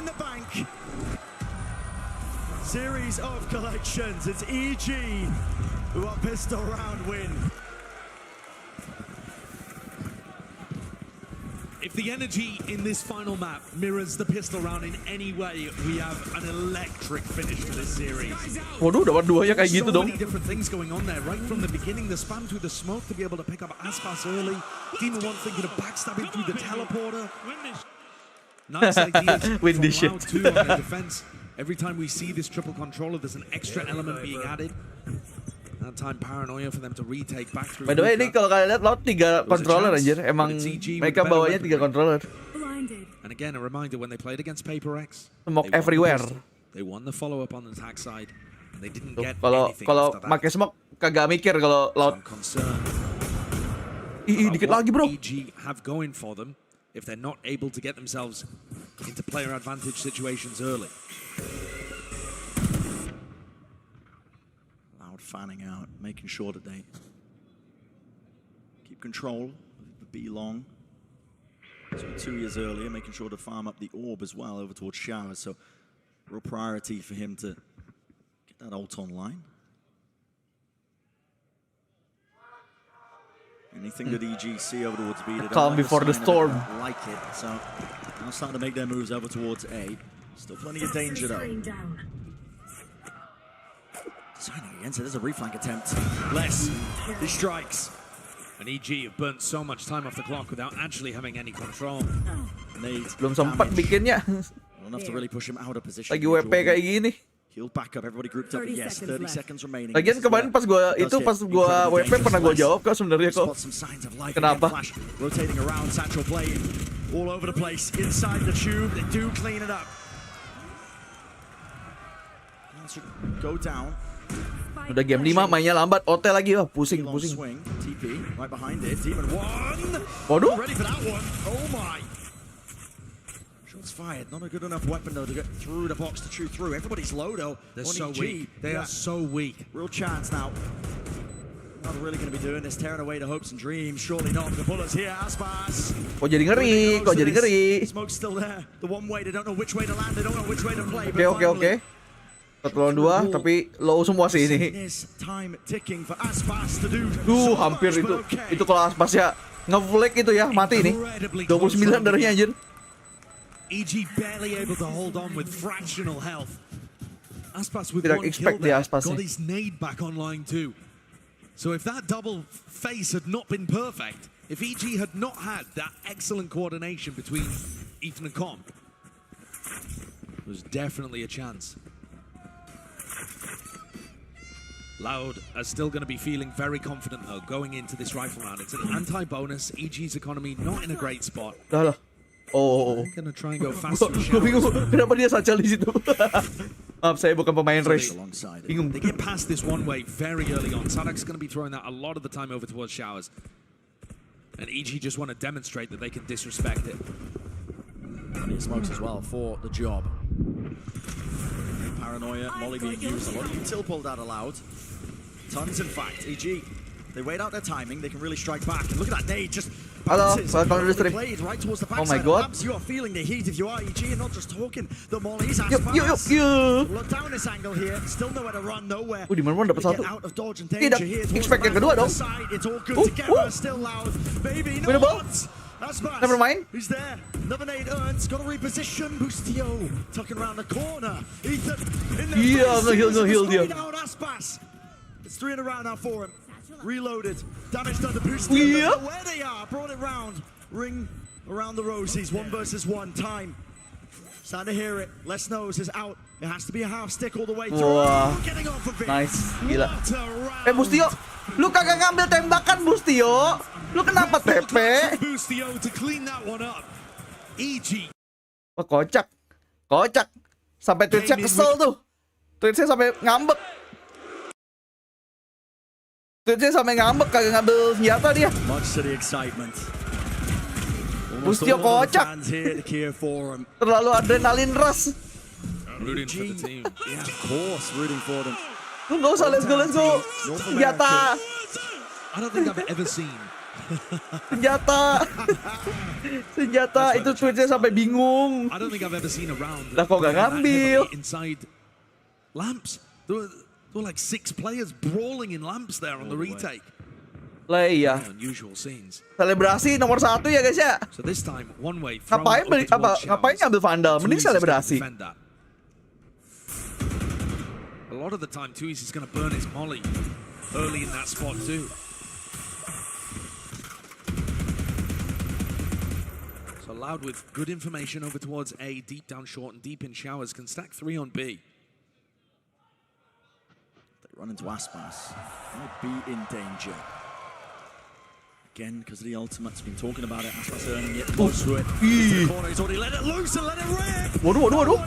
Series of collections. It's EG who are pistol round win. If the energy in this final map mirrors the pistol round in any way, we have an electric finish to this series. Waduh, dapat duanya kayak gitu dong. So many different things going on there. Right from the beginning, the spam through the smoke to be able to pick up Aspas early. Demon 1 thinking of backstabbing through the teleporter. Nice ideas Win this from shit. round 2 on the defense. Every time we see this triple controller, there's an extra element being added. That time paranoia for them to retake back through. By the way, ini kalau kalian lihat Loud 3 controller anjir. Emang mereka bawanya 3 controller. And again, a reminder when they played against Paper X, Smoke everywhere. They won the follow-up on the attack side. And they didn't get Kalau pakai smoke kagak mikir kalau Loud. Dikit lagi bro. EG have going for them if they're not able to get themselves into player advantage situations early. Fanning out, making sure that they keep control of the B long. So 2 years earlier, making sure to farm up the orb as well over towards Shower. So real priority for him to get that ult online. Anything that EG see over towards B, they don't Calm like before the sign of it, storm. they don't like it. So now starting to make their moves over towards A. Still plenty of danger though. Signing again, so there's a reflank attempt. Less. He strikes. And EG have burnt so much time off the clock without actually having any control. Belum sempat bikinnya. Enough to really push him out of position. Lagi WP kayak gini. He'll back up, everybody grouped up. Yes, 30 seconds remaining. Lagian kemarin pas gua WP pernah gua jawab kok sebenarnya kok. Kenapa? Rotating around, Satchel playing all over the place inside the tube. They do clean it up. Go down. Udah game 5 mainnya lambat, OT lagi. Pusing. TP right behind it. Demon 1. Waduh. Ready for that one. Oh my. Shots fired. Not a good enough weapon though to get through the box to chew through. Everybody's low though. They're so weak. They are so weak. Real chance now. Not really going to be doing this, tearing away the hopes and dreams. Surely not. The bullets here. Aspas. Kok jadi ngeri. Smoke's still there. The one way. They don't know which way to land. They don't know which way to play. Oke. 1 lawan 2, tapi low semua sih ini. Hampir itu. Itu kalau Aspas ya nge-flag itu ya, mati ini. 29 darahnya anjir. EG barely able to hold on with fractional health. Aspas with Tidak one expect kill dia there, Aspas got nih. his nade back online too. So if that double face had not been perfect, if EG had not had that excellent coordination between Ethan and Com, there's definitely a chance. Loud are still going to be feeling very confident though going into this rifle round. It's an anti-bonus. EG's economy not in a great spot. Dah lah. Oh. They're going to try and go faster. Gue bingung kenapa dia satchel di situ. Maaf, saya bukan pemain race. Bingung. They get past this one way very early on. Sadak's going to be throwing that a lot of the time over towards showers. And EG just want to demonstrate that they can disrespect it. Plenty of smokes as well for the job. Paranoia, Molly being used. A lot of util pulled out aloud. Tons, in fact. EG, they wait out their timing. They can really strike back. And look at that nade just bounces. Played right towards the backside. Oh my god. Labs, you are feeling the heat if you are EG and not just talking. The Molly's Look down this angle here. Still nowhere to run, nowhere. Di mana dapat satu. Out of dodge and danger here. Expect yang kedua dong. It's all good together. Still loud. Maybe not. Never mind. Who's there? Another nade earns. Got to reposition. Boostio tucking around the corner. Ethan in the heal dia. It's 3 in a round now for him. Reloaded. Damage done to Boostio. Where they are. Brought it round. Ring around the rosies. 1 versus 1. Time. Starting to hear it. Les knows is out. It has to be a half stick all the way through. Wah. Nice. Gila. Boostio. Lu kagak ngambil tembakan, Boostio. Lu kenapa TP? Oh, kocak. Kocak. Sampai Twitch-nya kesel tuh. Twitch-nya sampai ngambek. Twitch-nya sampai ngambek kagak ngambil senjata dia. Boostio kocak. Terlalu adrenalin rush. Rooting for the team. Yeah, of course, rooting for them. Lu nggak usah, let's go. Senjata. I don't think I've ever seen. Senjata itu Twitch-nya sampai bingung. I don't think I've ever seen a round. Lah kok gak ngambil? Inside lamps. There were like 6 players brawling in lamps there on the retake. Lah iya. Unusual scenes. Selebrasi nomor 1 ya guys ya. So this time one way. Ngapain ngambil vandal? Mending selebrasi. A lot of the time Tuis is going to burn his molly early in that spot too. So Loud with good information over towards A, deep down short and deep in showers, can stack 3 on B. They run into Aspas. Might be in danger. Again, because of the ultimate's been talking about it. Aspas earning it close to it. The corner, he's already let it loose and let it rip. Waduh.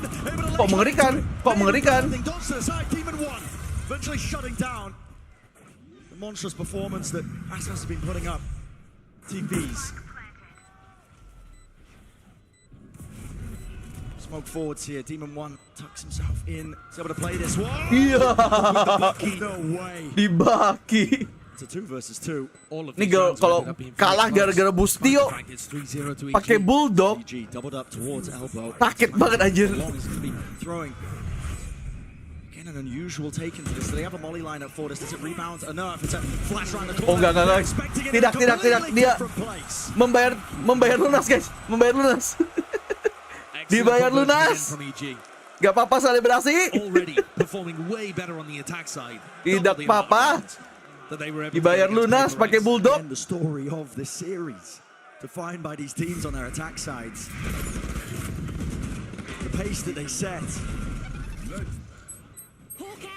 Kok mengerikan? Dodge to the side, Demon 1. Eventually shutting down the monstrous performance that Aspas has been putting up. TVs. Smoke forwards here. Demon 1 tucks himself in. He's able to play this one. No way. Dibaki. It's a 2 versus 2. Nih kalau kalah gara-gara Boostio pakai bulldog, sakit banget anjir. Again, an unusual take into this. They have a molly line up for this. Does it rebound enough? It's a flash around the Oh corner. enggak. Tidak. Dia membayar lunas guys. Membayar lunas. Dibayar lunas. Gak apa-apa selebrasi. Tidak apa-apa. Dibayar lunas pakai bulldog. The story of this series defined by these teams on their attack sides. The pace that they set.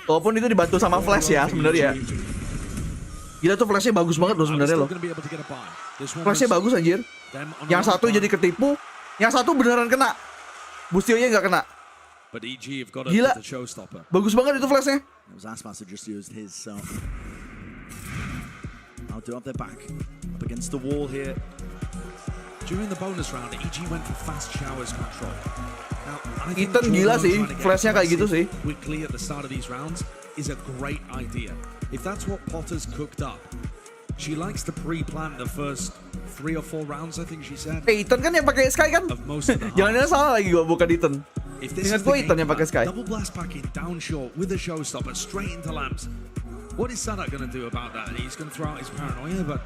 Walaupun itu dibantu sama flash ya sebenarnya. Gila tuh flashnya bagus banget loh sebenarnya loh. Flashnya bagus anjir. Yang satu jadi ketipu, yang satu beneran kena. Boostio-nya nggak kena. Gila, bagus banget itu flashnya. Now do up their back, up against the wall here. During the bonus round, EG went for fast showers control. Now, I think Ethan gila sih, flashnya kayak gitu sih. Quickly at the start of these rounds is a great idea. If that's what Potter's cooked up, she likes to pre-plan the first 3 or 4 rounds. I think she said. Ethan kan yang pakai Sky kan? Jangan salah lagi gua bukan Ethan. Ingat gua Ethan yang pakai Sky. Double blast back in down short with a showstopper straight into lamps. What is Sadak going to do about that? And he's going to throw out his paranoia, but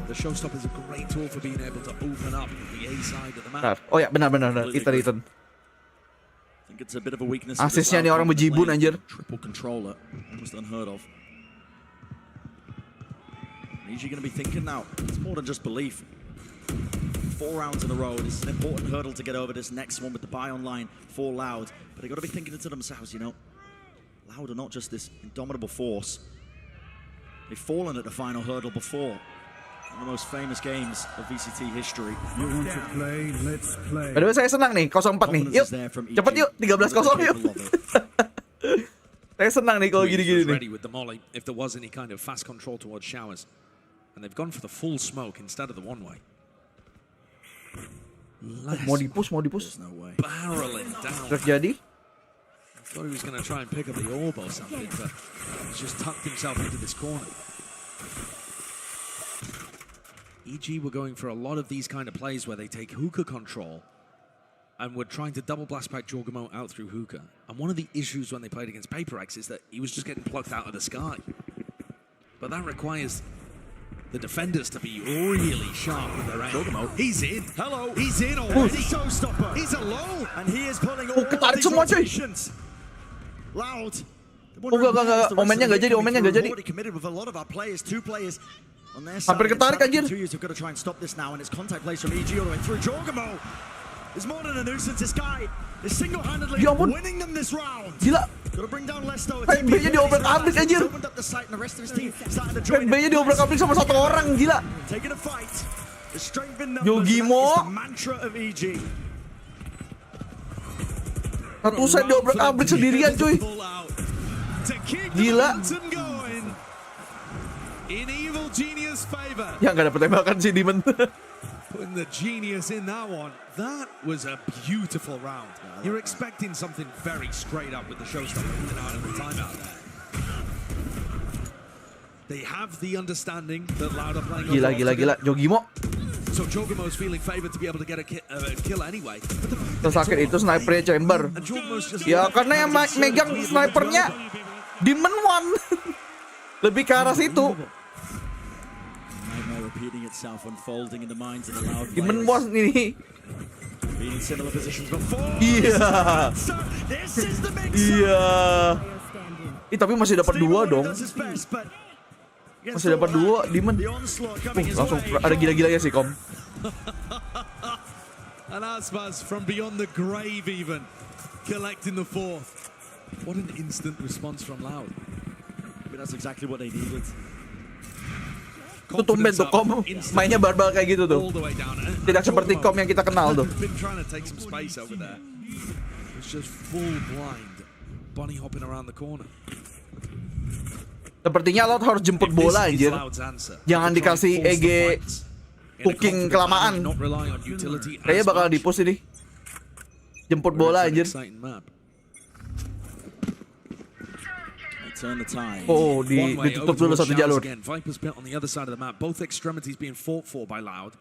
the showstopper is a great tool for being able to open up the A side of the map. Oh ya, benar. Ethan. I think it's a bit of a weakness. Asisnya nih orang bejibun anjir. Triple controller, almost unheard of. Is he going to be thinking now? It's more than just belief. 4 rounds in a row. This is an important hurdle to get over. This next one with the buy online for Loud, but they got to be thinking it to themselves, you know. Loud are not just this indomitable force. They've fallen at the final hurdle before. One of the most famous games of VCT history. You want to play? Let's play. By the way, saya senang nih 0-4 nih. Yuk, cepet yuk 13-0 yuk. Saya senang nih kalau gini-gini nih. Ready with the molly if there was any kind of fast control towards showers. And they've gone for the full smoke instead of the one way. Mau dipus. Barreling down. Terjadi. Thought he was going to try and pick up the orb or something, but he's just tucked himself into this corner. EG were going for a lot of these kind of plays where they take hookah control and were trying to double blast back Jorgamo out through hookah. And one of the issues when they played against Paper X is that he was just getting plucked out of the sky. But that requires the defenders to be really sharp with their aim. He's in. Hello. He's in already. Showstopper. He's alone. And he is pulling all ketarik these semua, cuy. rotations. Loud. Enggak. Omennya nggak jadi. Already committed with a lot of our players, two players on their side. Hampir ketarik, anjir. Two years have got to try and stop this now, and it's contact plays from EG all the way through. Jorgamo is more than a nuisance. This guy is single-handedly winning them this round. Gila. Gotta bring down Lesto. B-nya diobrak-abrik, anjir. B-nya diobrak-abrik sama satu orang, gila. Taking a fight. The strength in numbers. Yogimo. The mantra of EG. Ratusan diobrak-abrik sendirian, cuy. Gila. In Evil Genius favor. Ya nggak dapet tembakan sih Demon. Putting the genius in that one. That was a beautiful round. You're expecting something very straight up with the showstopper coming out of the timeout there. They have the understanding that Loud are playing. Gila. Jogimo. So Jogamo's feeling favored to be able to get a kill anyway. Tersakit itu snipernya Chamber. Ya karena yang megang snipernya Demon One. Lebih ke arah situ. Repeating itself, unfolding in the minds of the Loud players. Demon One ini. Been in similar positions before. Iya. Tapi masih dapat 2 dong. Masih dapat 2 Demon. Langsung ada gila-gilanya sih, Kom. And Aspas from beyond the grave even collecting the fourth. What an instant response from Loud. But that's exactly what they needed. Itu tumben tuh Kom mainnya barbal kayak gitu tuh. Tidak seperti Kom yang kita kenal tuh. Sepertinya Loud harus jemput bola anjir. Jangan dikasih EG cooking kelamaan. Kayaknya bakal di-push ini. Jemput bola anjir. Oh, ditutup dulu satu jalur. Viper's bit on the other side of the map. Both extremities being fought for by Loud,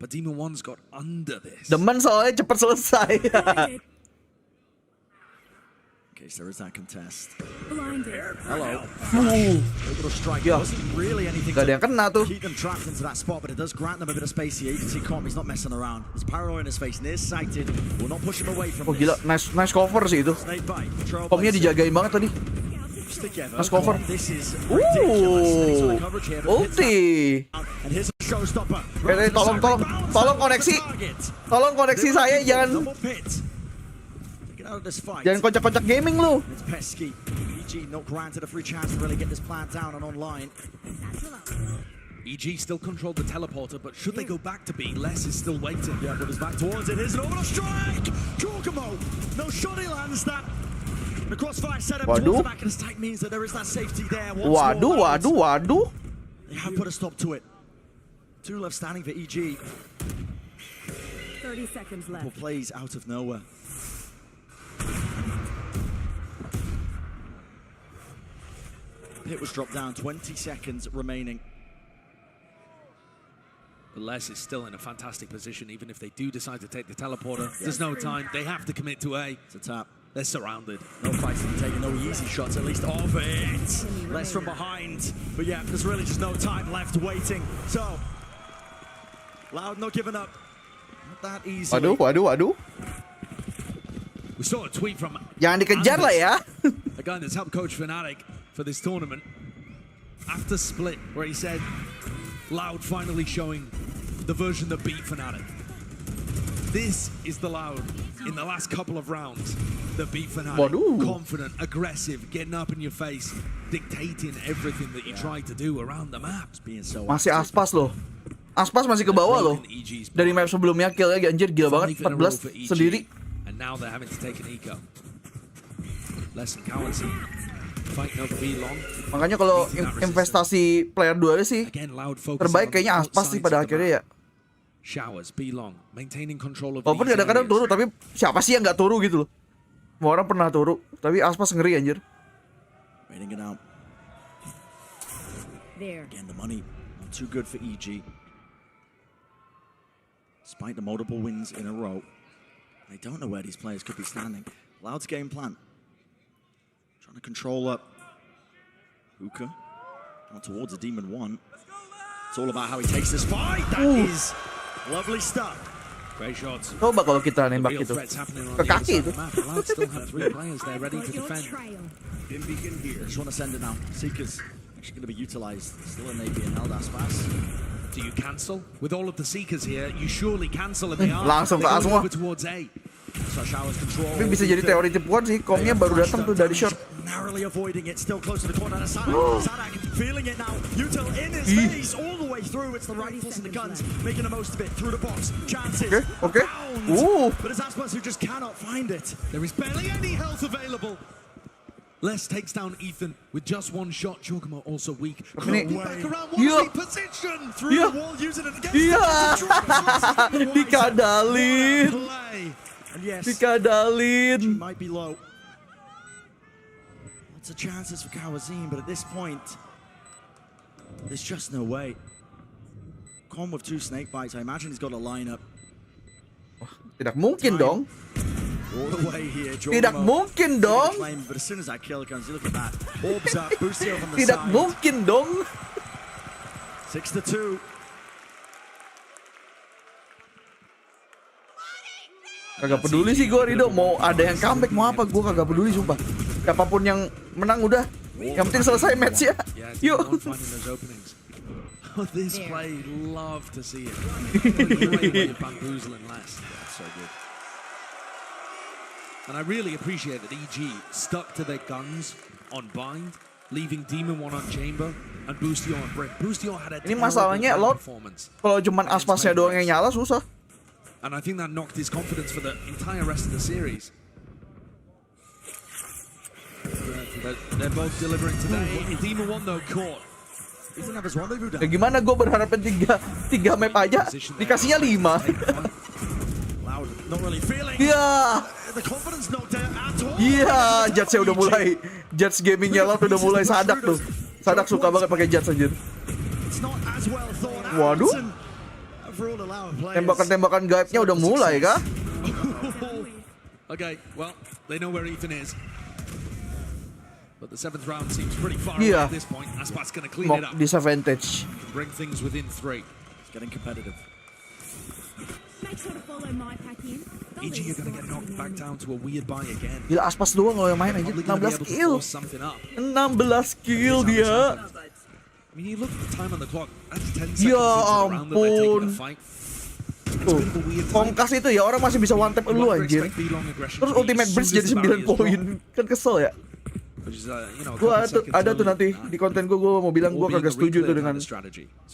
but Demon One's got under this. Demen soalnya cepat selesai. Okay, so there is that contest. Blinded. Hello. Little strike. Yeah. Wasn't really anything Gak ada yang kena tuh. Keep them trapped into that spot, but it does grant them a bit of space here. You can see Com, he's not messing around. There's paranoia in his face, nearsighted. Will not push him away from Oh gila, nice cover sih itu. Komnya dijagain banget tadi. Nice cover. Ulti. Tolong koneksi saya, jangan kocak-kocak gaming lu. EG still controlled the teleporter, but should they go back to B, Les is still waiting. Yeah, but it's back towards it. Here's an overall strike. Jorgamo, no shot, he lands that. The crossfire setup towards the back of the stack means that there is that safety there. Waduh. They have put a stop to it. 2 left standing for EG. 30 seconds left. Couple plays out of nowhere. Pit was dropped down, 20 seconds remaining. But Les is still in a fantastic position, even if they do decide to take the teleporter. There's no time, they have to commit to A. It's a tap. They're surrounded. No fights to be taken, no easy shots, at least off it. Less from behind. But yeah, there's really just no time left waiting. So, Loud not giving up. Not that easy. Waduh. We saw a tweet from Jangan dikejar lah ya. a guy that's helped coach Fnatic for this tournament after split, where he said, Loud finally showing the version that beat Fnatic. This is the Loud in the last couple of rounds that beat Fnatic. Confident, aggressive, getting up in your face, dictating everything that you try to do around the map. Masih Aspas loh. Aspas masih ke bawah loh. Dari map sebelumnya kill lagi anjir gila banget 14 sendiri. And now they're having to take an eco. Less than currency. Makanya kalau investasi player duelnya sih terbaik kayaknya Aspas sih pada akhirnya ya. Walaupun kadang-kadang turu, tapi siapa sih yang nggak turu gitu loh. Semua orang pernah turu, tapi Aspas ngeri anjir. Again, the money not too good for EG. Despite the multiple wins in a row, they don't know where these players could be standing. Loud's game plan. Trying to control up Hookah. On towards a Demon 1. It's all about how he takes this fight. That is lovely stuff. Great shots. Coba kalau kita nembak itu ke kaki itu. Loud still have 3 players there ready to defend. Just want to send it now. Seekers actually going to be utilized. Still an AP and held Aspas. Do you cancel? With all of the Seekers here, you surely cancel and they are. Langsung ke A semua. Towards A. Tapi bisa jadi teori tipuan sih, komnya baru datang tuh dari short. Narrowly avoiding it, still close to the corner. Sadak feeling it now. Util in his face all the way through. It's the rifles and the guns making the most of it through the box. Chances. Okay. But it's Aspas who just cannot find it. There is barely any health available. Les takes down Ethan with just 1 shot. Giacomo also weak. Ini, back around, what position through the wall, using it against dikadalin. Dikadalin. Might be low. Lots of chances for Kawazin, but at this point, there's just no way. Con with 2 snake bites. I imagine he's got a lineup. Tidak mungkin dong. All the way here, Tidak mungkin dong. But as soon as that kill comes, you look at that. Orbs up, Boostio from the Tidak side. mungkin dong. 6-2. Kagak peduli sih gue, Rido. Mau ada yang comeback, mau apa, gue kagak peduli sumpah. Siapapun yang menang udah. Yang penting selesai match ya. Yuk. Oh, this play, love to see it. Great way of bamboozling Les. That's so good. And I really appreciate that EG stuck to their guns on bind, leaving Demon 1 on chamber, and Boostio on brick. Boostio had a Ini masalahnya lo kalau cuman Aspasnya doang yang nyala susah. And I think that knocked his confidence for the entire rest of the series. They're both delivering today. Demon 1 though caught. Ya gimana gue berharapnya tiga map aja, dikasihnya 5. Iya. Iya, Judge-nya udah mulai. Judge gamingnya Loud udah mulai Sadak tuh. Sadak suka banget pakai Judge anjir. Waduh. Tembakan-tembakan gaibnya udah mulai kah? Okay, well, they know where Ethan is. But the 7th round seems pretty far away at this point. Aspas gonna clean it up. Disadvantage. Bring things within 3. It's getting competitive. Make sure to follow my pack in. EG are gonna get knocked back down to a weird buy again. Gila, Aspas doang loh yang main aja. 16 kill. 16 kill dia. I mean, you look at the time on the clock. That's 10 seconds Ya into the round that they're taking ampun. a fight. Tuh, Kongkas itu ya orang masih bisa one tap lu anjir. Terus ultimate bridge jadi 9 poin. Kan kesel ya. Gua ada tuh nanti di konten gua mau bilang gua kagak setuju tuh dengan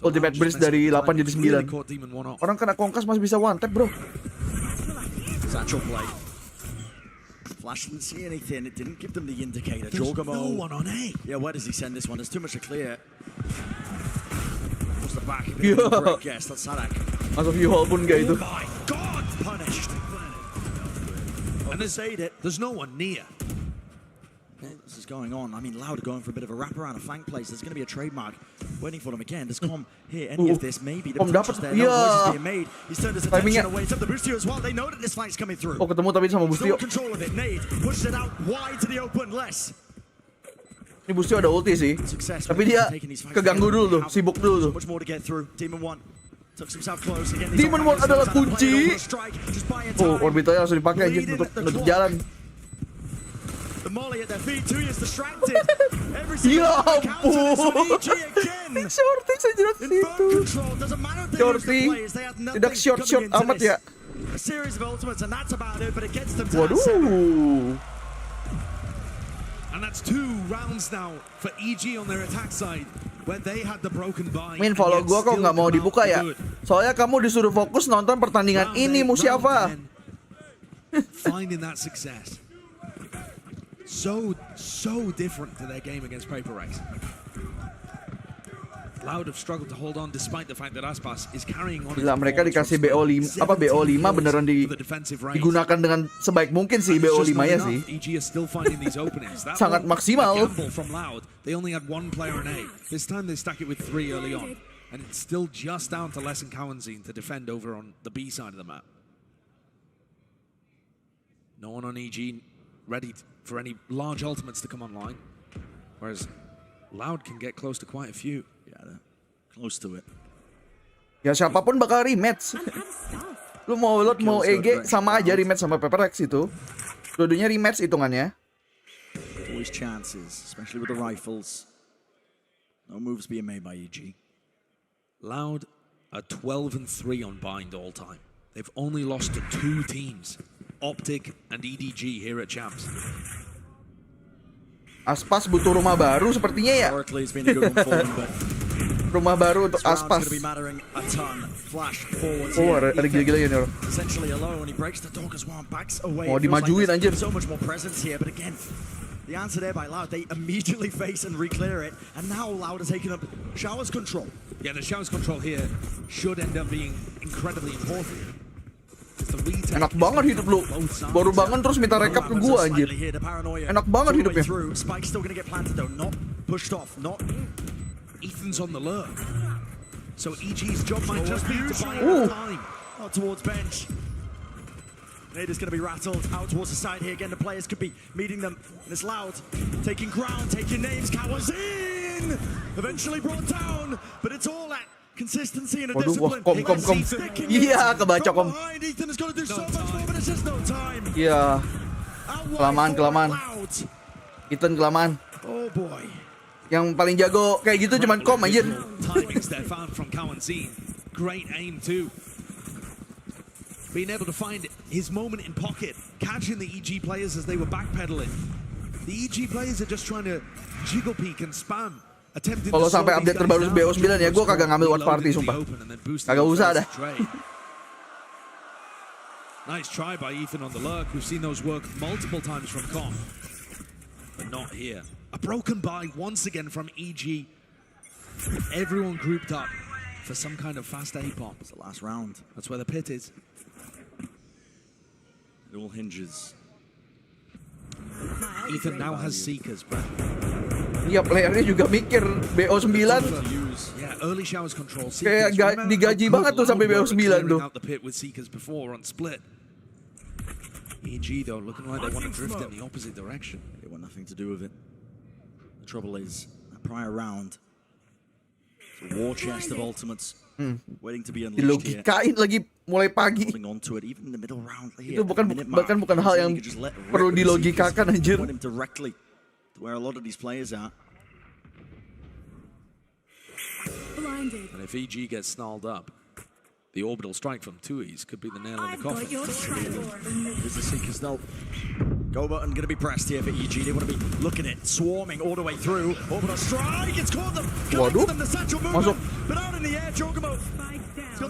ultimate bridge dari 8 jadi 9. Orang kena Kongkas masih bisa one tap, bro. Satchel play. Flash didn't see anything. It didn't give them the indicator. There's no one on A. Yeah, where does he send this one? There's too much to clear. What's the back? Yes, that's Sadak. Masuk view hall pun gak itu. Oh my God, punished. And there's no one near. This is going on. I mean, Loud are going for a bit of a wraparound, a flank place. There's going to be a trademark waiting for them again. Does Com hear any of this? Maybe the potential's there. No noise is being made. He's turned his attention away. It's up the Boostio as well. They know that this fight's coming through. Oh, ketemu tapi sama Still Boostio. control of it. Nade pushes it out wide to the open. Less. Ini Boostio ada ulti sih. Tapi dia keganggu dulu tuh, sibuk dulu tuh. Much more to get through. Demon 1 tucks himself close. Again, Demon 1 adalah kunci. Oh, orbitalnya langsung dipakai aja untuk jalan. The molly at their feet, 2 years distracted. Every Ya single ampun. Shorty sejenak situ. Shorty tidak short amat ya. A series of ultimates and that's about it, but it gets them to Waduh. And that's 2 rounds now for EG on their attack side, where they had the broken buy. Min, follow gua kok nggak mau dibuka ya? Soalnya kamu disuruh fokus nonton pertandingan ini Musiafa. Finding that success. So so different to their game against Paper Rex. Loud have struggled to hold on despite the fact that Aspas is carrying on. Gila, mereka dikasih BO5 beneran digunakan dengan sebaik mungkin sih BO5 ya sih. Sangat maksimal. From Loud, they only had one player in A. This time they stack it with 3 early on, and it's still just down to Les and Kawanzine to defend over on the B side of the map. No one on EG ready for any large ultimates to come online, whereas Loud can get close to quite a few. Yeah, close to it. Ya siapapun bakal rematch. Lu mau Lot mau EG sama aja rematch sama Peperex itu. Dua-duanya rematch hitungannya. Always chances, especially with the rifles. No moves being made by EG. Loud are 12-3 on bind all time. They've only lost to 2 teams, Optic and EDG here at Champs. Aspas butuh rumah baru sepertinya ya. Rumah baru untuk Aspas. Oh, ada gila-gila ini orang. Mau dimajuin anjir. The answer there by Loud, they immediately face and re-clear it, and now Loud has taken up Showers control. Yeah, the Showers control here should end up being incredibly important. Enak banget hidup lu. Baru bangun terus minta rekap ke gua anjir. Enak banget hidupnya. Ethan's on the lurk. So EG's job might just be to buy time. Out towards bench. Nade is going to be rattled out towards the side here. Again, the players could be meeting them. And it's Loud. Taking ground, taking names. Kawazin! Eventually brought down. But it's all at consistency and a discipline. Kom. Iya, kebaca kom. Iya. Kelamaan. Ethan kelamaan. Oh boy. Yang paling jago kayak gitu cuman kom anjir. Timings there found from Kawanzine. Great aim too. Being able to find his moment in pocket, catching the EG players as they were backpedaling. The EG players are just trying to jiggle peek and spam. Kalau sampai update terbaru BO9 ya, gue kagak ngambil watch party sumpah. Kagak usah dah. Nice try by Ethan on the lurk. We've seen those work multiple times from Com, but not here. A broken buy once again from EG. Everyone grouped up for some kind of fast A bomb. It's the last round. That's where the pit is. It all hinges. Ethan now has Seekers, bro. Iya, playernya juga mikir BO9. Yeah, early Showers control. Kayak digaji banget tuh sampai BO9 tuh. Out the pit with Seekers before on split. EG though looking like they want to drift in the opposite direction. They want nothing to do with it. The trouble is, that prior round, it's a war chest of ultimates waiting to be unleashed here. Dilogikain lagi mulai pagi. Onto it, even in the middle round here. Itu bukan hal yang perlu dilogikakan anjir. Point him directly to where a lot of these players are. And if EG gets snarled up, the orbital strike from Tui's could be the nail in the coffin. There's the Seekers though. Go button going to be pressed here for EG. They want to be looking at swarming all the way through. Orbital strike, it's caught them. Waduh, them the central movement. But out in the air, Jokomo.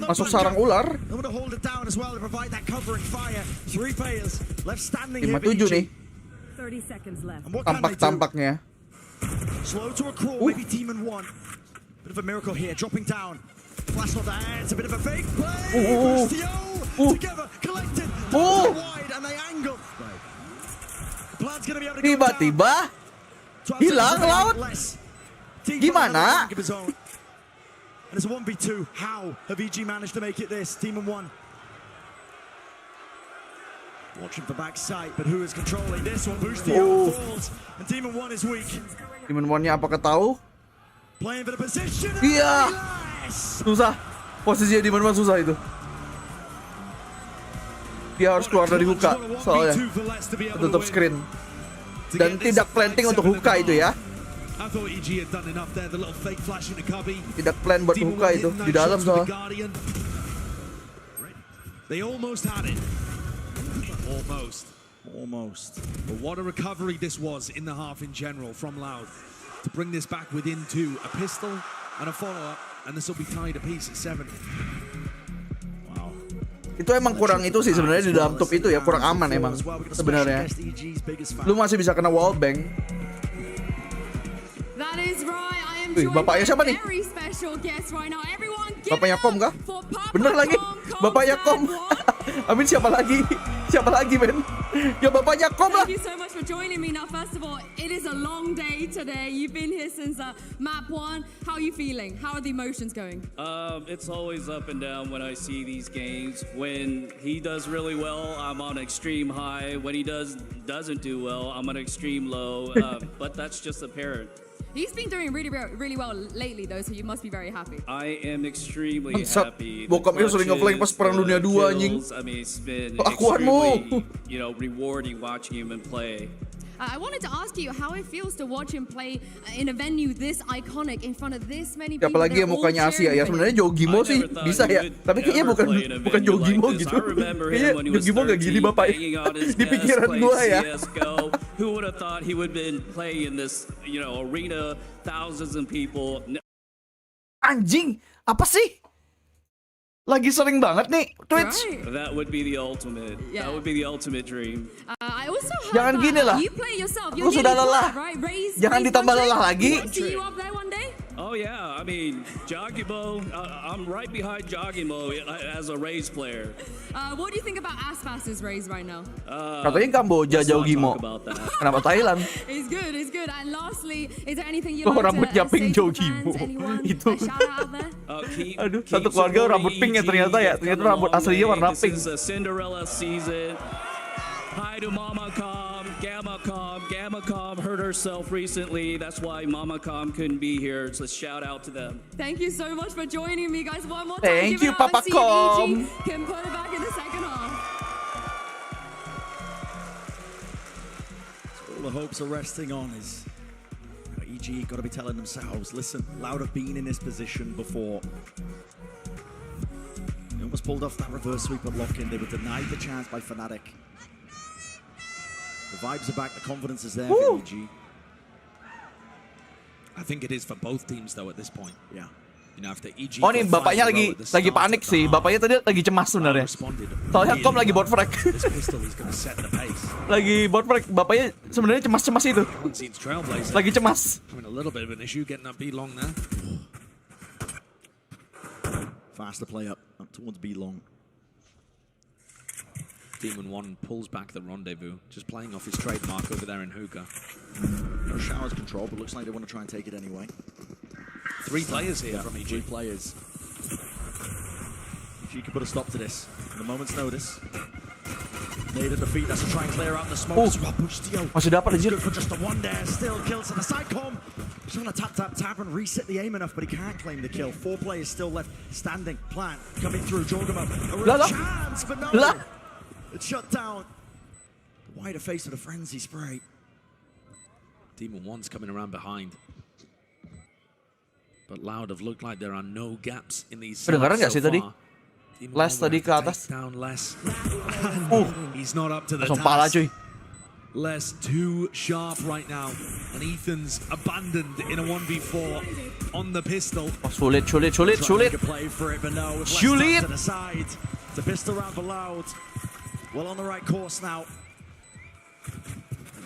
Masuk sarang ular. They want to hold it down as well to provide that covering fire. 3 players left standing here. 57 nih. 30 seconds left. Tampaknya. Slow to a crawl, maybe team in 1. Bit of a miracle here, dropping down. Flash not there, it's a bit of a fake play. Together, collected, wide, and they angle. Plan's gonna be able to go tiba-tiba hilang Laut. Gimana? And it's a 1v2. How have EG managed to make it this? Team in 1. Watching for backside, but who is controlling this one? Boostio falls, and Team in 1 is weak. Team in 1-nya apakah tahu? Playing for the position. Iya. Susah. Posisinya di mana susah itu. Dia harus keluar dari hookah soalnya tutup screen. Dan tidak planting untuk hookah itu ya. Tidak plan buat hookah itu di dalam soalnya. They almost had it. Almost. But what a recovery this was in the half in general from Loud to bring this back within 2, a pistol and a follow-up, and this will be tied a piece at 7. Wow. Itu emang kurang itu sih sebenarnya di dalam top itu ya, kurang aman emang sebenarnya. Lu masih bisa kena wallbang. That is right. I am Wih, bapaknya siapa nih? very special guest right now. Everyone give Bapaknya it Kom up kah? for Papa Bener lagi. Bapaknya Kom. Amin siapa lagi? Siapa lagi, men? Ya bapaknya Kom lah. Thank you so much for joining me. Now, first of all, it is a long day today. You've been here since map 1. How are you feeling? How are the emotions going? It's always up and down when I see these games. When he does really well, I'm on extreme high. When he doesn't do well, I'm on extreme low. But that's just apparent. He's been doing really well lately, though, so you must be very happy. I am extremely Bangsat, happy. bokapnya sering nge-flank pas perang dunia 2 anjing. I mean, it's been Kelakuanmu. extremely, rewarding watching him and play. I wanted to ask you how it feels to watch him play in a venue this iconic in front of this many people. Apalagi yang mukanya Asia ya. Sebenarnya Jogimo sih bisa ya. Tapi kayaknya bukan Jogimo gitu. Kayaknya Jogimo gak gini bapak. Di pikiran gua ya. Who would have thought he would have been playing in this, arena, thousands of people. Anjing, apa sih? Lagi sering banget nih Twitch. That would be the ultimate. Yeah. That would be the ultimate dream. I also heard Jangan gini lah. you play yourself. Aku sudah lelah. Jangan ditambah lelah lagi. See you up there one day? Oh yeah, I mean, Jogimo, I'm right behind Jogimo as a Raze player. What do you think about Aspas's Raze right now? Katanya Kamboja Jogimo. Kenapa Thailand? It's good. And lastly, is there anything you Oh, like rambutnya to pink say to Jogimo. fans? Anyone? Itu. A shout out there? Aduh, satu keluarga rambut pink ya ternyata ya. Ternyata rambut aslinya warna pink. This is a Cinderella season. Hi to Mama Com, Gamma Com hurt herself recently. That's why Mama Com couldn't be here. So shout out to them. Thank you so much for joining me, guys. One more time. Thank you, Give it up Papa and see if Com. EG can put it back in the second half. So all the hopes are resting on is EG got to be telling themselves, listen, Loud have been in this position before. They almost pulled off that reverse sweep at lock-in. They were denied the chance by Fnatic. The vibes are back, the confidence is there for EG. I think it is for both teams though at this point. Yeah. After EG. Oh nih bapaknya lagi panik sih. Bapaknya tadi lagi cemas sebenarnya. Soalnya Kom lagi bot frag. Lagi bot frag. Bapaknya sebenarnya cemas itu. Lagi cemas. A little bit of an issue getting that B long there. Faster play up towards B long. Demon 1 pulls back the rendezvous, just playing off his trademark over there in hookah. No showers control, but looks like they want to try and take it anyway. 3 players here from EG. 3 players. EG can put a stop to this in a moment's notice. Nade at the feet, that's to try and clear out the smoke. Masih dapat aja. Good for just the one there, still kills to the side com. Just want to tap and reset the aim enough, but he can't claim the kill. 4 players still left standing. Plant coming through, Jorgamo. A real chance, but no. It's shut down. The wider face of the frenzy spray. Demon 1's coming around behind. But Loud have looked like there are no gaps in these. Kedengaran nggak sih tadi? Les tadi ke atas. He's not up to the langsung pala cuy. Les too sharp right now, and Ethan's abandoned in a 1v4 on the pistol. Oh, sulit. Play for it, but no, with Sulit. to the side. The pistol round for Loud. Well on the right course now.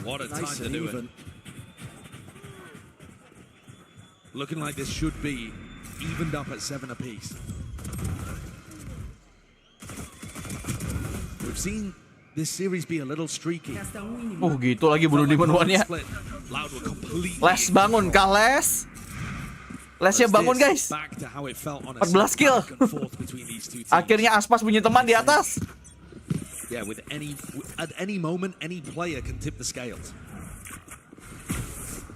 What a Nice time to and do even. it. Looking like this should be evened up at 7 apiece. We've seen this series be a little streaky. Oh gitu lagi bunuh Demon 1-nya. Les bangun kah Les? Lesnya bangun guys. 14 kill. Akhirnya Aspas punya teman di atas. Yeah, at any moment, any player can tip the scales.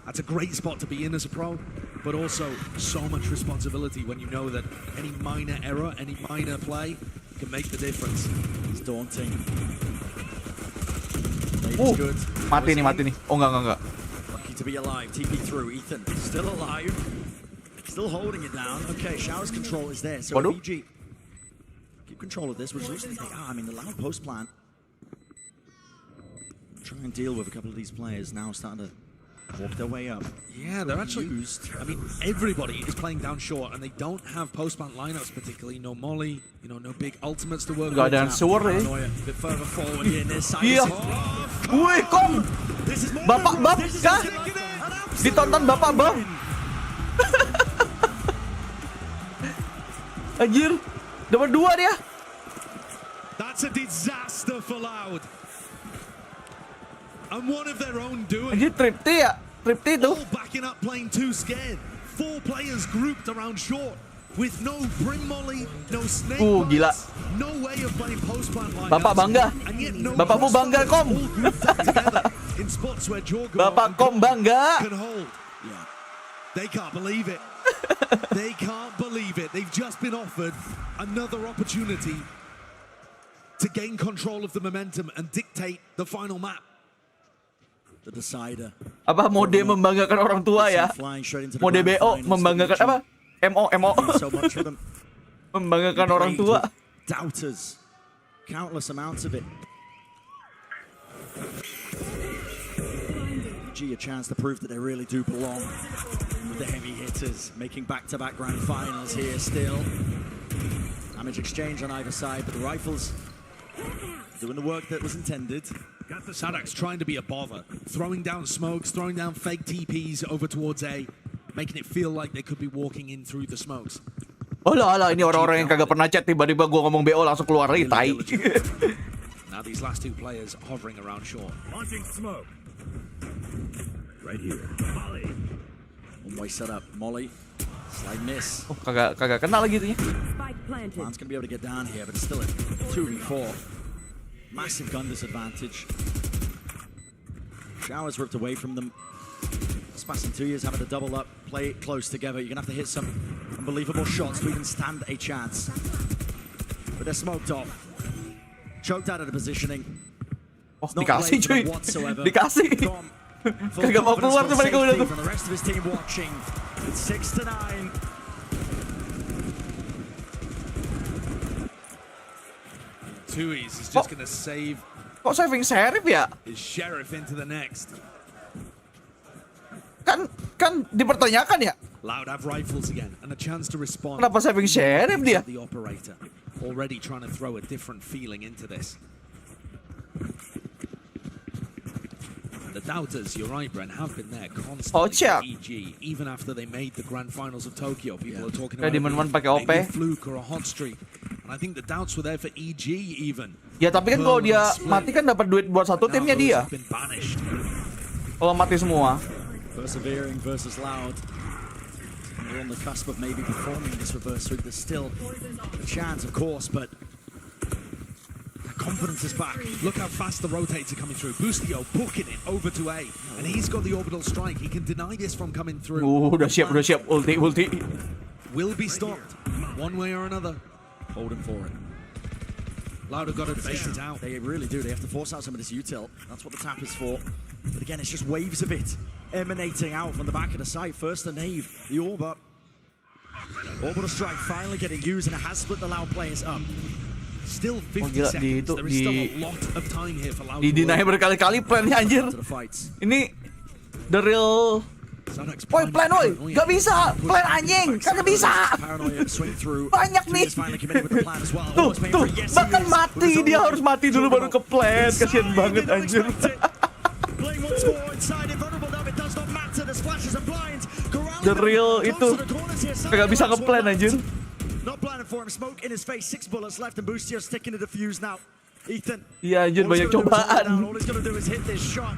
That's a great spot to be in as a pro, but also so much responsibility when you know that any minor error, any minor play can make the difference. It's daunting. Mati nih. Oh enggak. Lucky to be alive. TP through. Ethan still alive. Still holding it down. Okay, Showers control is there. So EG keep control of this, which looks like the Loud post plant. Try and deal with a couple of these players now starting to walk their way up. Yeah, they're actually used. I mean, everybody is playing down short, and they don't have post-plant lineups particularly. No molly, no big ultimates to work with. Gak ada answer A bit further forward here. This side Iya. Wih, Kom. Bapak Bab kah? Ditonton Bapak Bab. Anjir, dapat 2 dia. That's a disaster for Loud. And one of their own doing. Anjir, tripti ya? Tripti itu. All backing up playing too scared. 4 players grouped around short. With no brim molly, no snake gila. bites, no way of playing post plant like Bapak bangga. Bapakmu bangga, Kom. in spots where Bapak Kom bangga. can hold. Yeah. They can't believe it. They can't believe it. They've just been offered another opportunity to gain control of the momentum and dictate the final map. The decider. Apa mode membanggakan orang tua ya? Mode BO membanggakan apa? MO. Membanggakan orang tua. Doubters. Countless amounts of it. A chance to prove that they really do belong with the heavy hitters, making back-to-back grand finals here still. Damage exchange on either side, but the rifles doing the work that was intended. Sadak's trying to be a bother, throwing down smokes, throwing down fake TPs over towards A, making it feel like they could be walking in through the smokes. Alah, ini orang-orang yang kagak pernah chat tiba-tiba gua ngomong BO langsung keluar lagi, tai. Now these last 2 players hovering around short. Launching smoke. Right here. Molly. One-way setup. Molly. Slide miss. Oh, kagak kenal lagi itunya. Plan's gonna be able to get down here, but it's still a 2v4. Massive gun disadvantage. Showers ripped away from them. Spass and 2 years having to double up, play it close together. You're gonna have to hit some unbelievable shots to even stand a chance. But they're smoked off. Choked out of the positioning. Oh, dikasih cuy. Dikasih. Kagak mau keluar tuh mereka udah tuh. The rest of his team watching. It's 6-9. Tui's is just gonna save. Kok saving Sheriff ya? His sheriff into the next. Kan dipertanyakan ya? Loud have rifles again and a chance to respond. Kenapa saving Sheriff dia? The operator already trying to throw a different feeling into this. The doubters, you're right, Brent, have been there constantly for EG, even after they made the grand finals of Tokyo. People are talking about maybe a fluke or a hot streak. And I think the doubts were there for EG even. Ya tapi kan kalau dia mati kan dapat duit buat satu timnya dia. Kalau mati semua. Persevering versus Loud. We're on the cusp of maybe performing this reverse sweep. There's still a chance, of course, but confidence is back. Look how fast the rotates are coming through. Boostio booking it over to A, and he's got the orbital strike. He can deny this from coming through. Udah siap. Ulti. Will be stopped one way or another. Holding for it. Loud have got to bait it out. They really do. They have to force out some of this util. That's what the tap is for. But again, it's just waves of it emanating out from the back of the site. First the nave, the orb up. Orbital strike finally getting used, and it has split the Loud players up. Still 50 seconds. There is still a lot of time here for Loud. Di-deny berkali-kali plannya anjir. Ini the real Woi plan woi, gak bisa, plan anjing, kagak bisa. Banyak nih. Tuh, bahkan mati, dia harus mati dulu baru ke plan, kasian banget anjir. The real itu kagak bisa nge-plan anjir. Not planning for him. Smoke in his face. 6 bullets left, and Boostio sticking to the fuse now. Ethan. Iya anjir, banyak cobaan. All he's gonna do is hit this shot.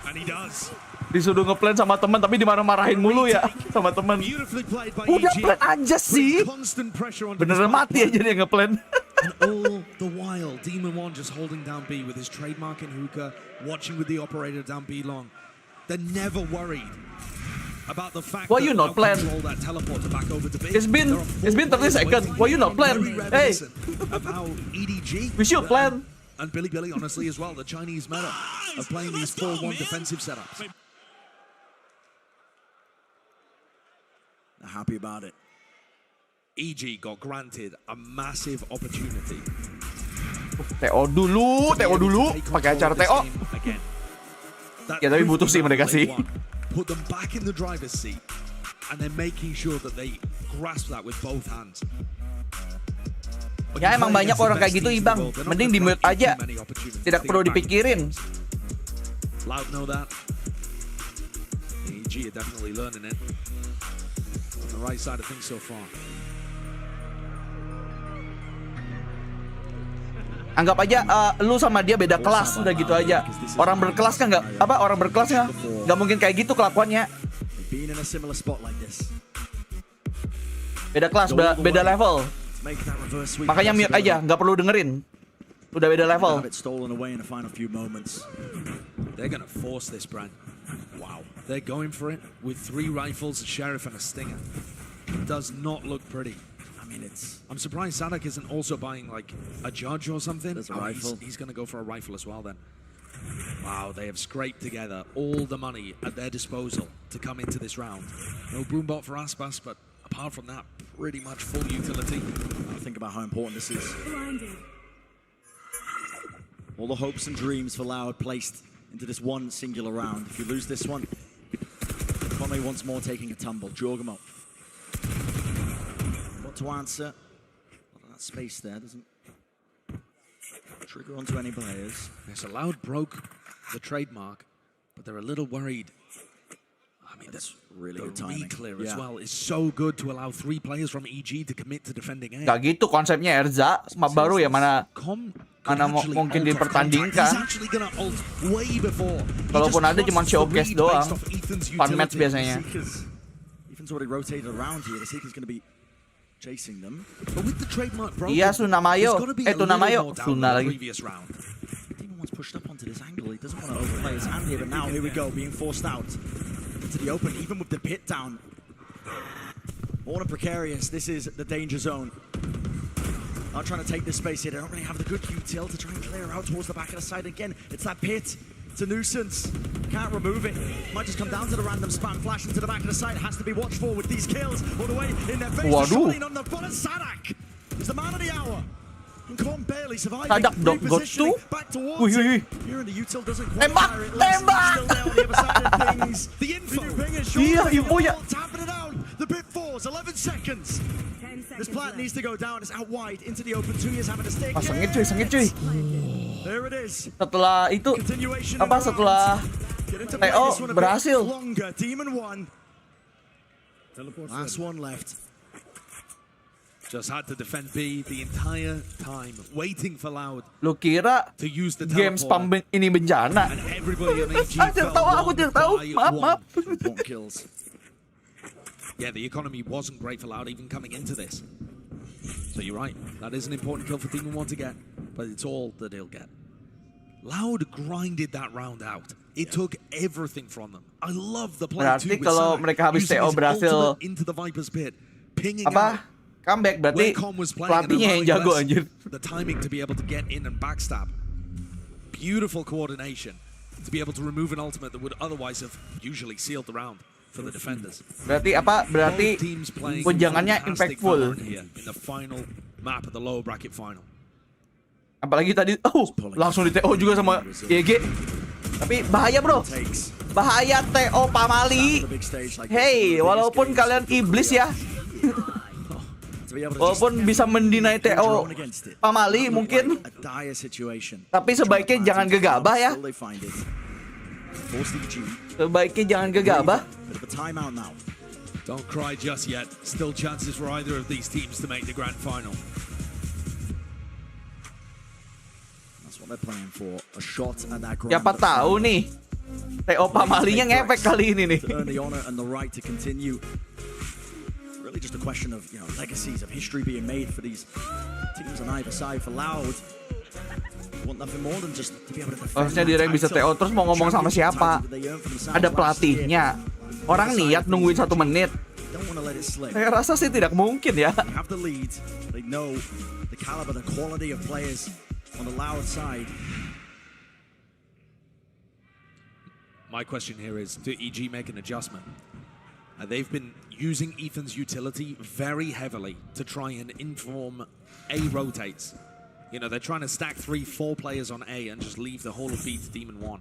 And he does. Disuruh ngeplan sama teman tapi dimarah-marahin mulu ya sama teman. Udah plan aja sih. Beneran mati aja dia ngeplan. And all the while, Demon One just holding down B with his trademark in hookah, watching with the operator down B long. They're never worried about the fact why you not plan? That teleporter back over to B. It's been 30 seconds. Why you not plan? Hey. Of how EDG we should plan. And Billy honestly as well, the Chinese meta of playing these 4-1 defensive setups. They're happy about it. EG got granted a massive opportunity. TO dulu, pakai acara TO. Ya tapi butuh sih mereka sih. Put them back in the driver's seat, and they're making sure that they grasp that with both hands. Ya emang banyak orang kayak gitu Ibang, mending di mute aja, tidak perlu dipikirin. Loud know that. EG are definitely learning it. on the right side of things so far. Anggap aja lu sama dia beda kelas, udah gitu aja. Orang berkelas kan orang berkelasnya nggak mungkin kayak gitu kelakuannya. Beda kelas, beda level. Makanya mute aja, nggak perlu dengerin. Udah beda level. They're gonna force this, Brand. Wow, they're going for it with 3 rifles, a sheriff, and a stinger. It does not look pretty. I mean, I'm surprised Sadak isn't also buying like a judge or something. There's a rifle. He's gonna go for a rifle as well then. Wow, they have scraped together all the money at their disposal to come into this round. No boombot for Aspas, but apart from that, pretty much full utility. Think about how important this is. All the hopes and dreams for Loud placed into this one singular round. If you lose this one, Conway once more taking a tumble. Jorgamo. What to answer? Well, that space there doesn't trigger onto any players. Yes, Loud broke the trademark, but they're a little worried. I mean, that's really good timing. Clear as well is so good to allow 3 players from EG to commit to defending A. Gak gitu konsepnya Erza, map baru ya mana mungkin dipertandingkan. Kalaupun ada cuma showcase doang, fun match biasanya. Ethan's already rotated around here. The Seeker's going to be chasing them. But with the trademark broken, Iya, Sunamayo. Tunamayo. Suna lagi. Demon wants pushed up onto this angle. He doesn't want to overplay his hand here, but now here we go, being forced out into the open, even with the pit down. More than precarious. This is the danger zone. Not trying to take this space here. They don't really have the good util to try and clear out towards the back of the side again. It's that pit. It's a nuisance. Can't remove it. Might just come down to the random spam flash into the back of the side. Has to be watched for with these kills all the way in their face. Shooting on the front of Sadak. Is the man of the hour. And Con barely surviving. Sadak repositioning back towards it. Here in the util doesn't quite fire it. Still there on the other side of things. The info. Tapping it out. The bit fours. 11 seconds. This plant needs to go down. It's out wide into the open. 2 years having to stay. Sengit cuy. There it is. Setelah itu setelah TO berhasil. Demon won. Last one left. Just had to defend B the entire time, waiting for Loud. Lu kira to use the game spam ini bencana? And everybody on EG aku tidak tahu. Maaf. Yeah, the economy wasn't great for Loud even coming into this. So you're right, that is an important kill for Demon 1 to get, but it's all that he'll get. Loud grinded that round out. It took everything from them. I love the play too. Berarti kalau mereka habis TO berhasil into the Viper's pit, pinging apa? Comeback berarti pelatihnya yang jago anjir. The timing to be able to get in and backstab. Beautiful coordination to be able to remove an ultimate that would otherwise have usually sealed the round for the defenders. Berarti apa? Berarti punjangannya impactful. In the final map of the lower bracket final. Apalagi tadi langsung di TO juga sama YG. Tapi bahaya bro. Bahaya TO Pamali. Hey, walaupun kalian iblis ya. Walaupun bisa mendinai TO Pamali mungkin, tapi sebaiknya jangan gegabah ya. Sebaiknya jangan gegabah. Don't cry just yet. Still chances for either of these teams to make the grand final. That's what they're playing for. A shot at that grand. Siapa tahu nih TO Pamalinya ngefek kali ini nih. Earn the honor and the right to continue. Really just a question of, you know, legacies of history being made for these teams on either side. For Loud, want nothing more than just to be able to defend. Harusnya dia bisa TO terus mau ngomong sama siapa? Ada pelatihnya. Orang niat nungguin 1 menit. Saya rasa sih tidak mungkin ya. Have the lead. They know the caliber, the quality of players on the Loud side. My question here is, do EG make an adjustment? They've been using Ethan's utility very heavily to try and inform A rotates. You know, they're trying to stack 3-4 players on A and just leave the whole of B to Demon 1.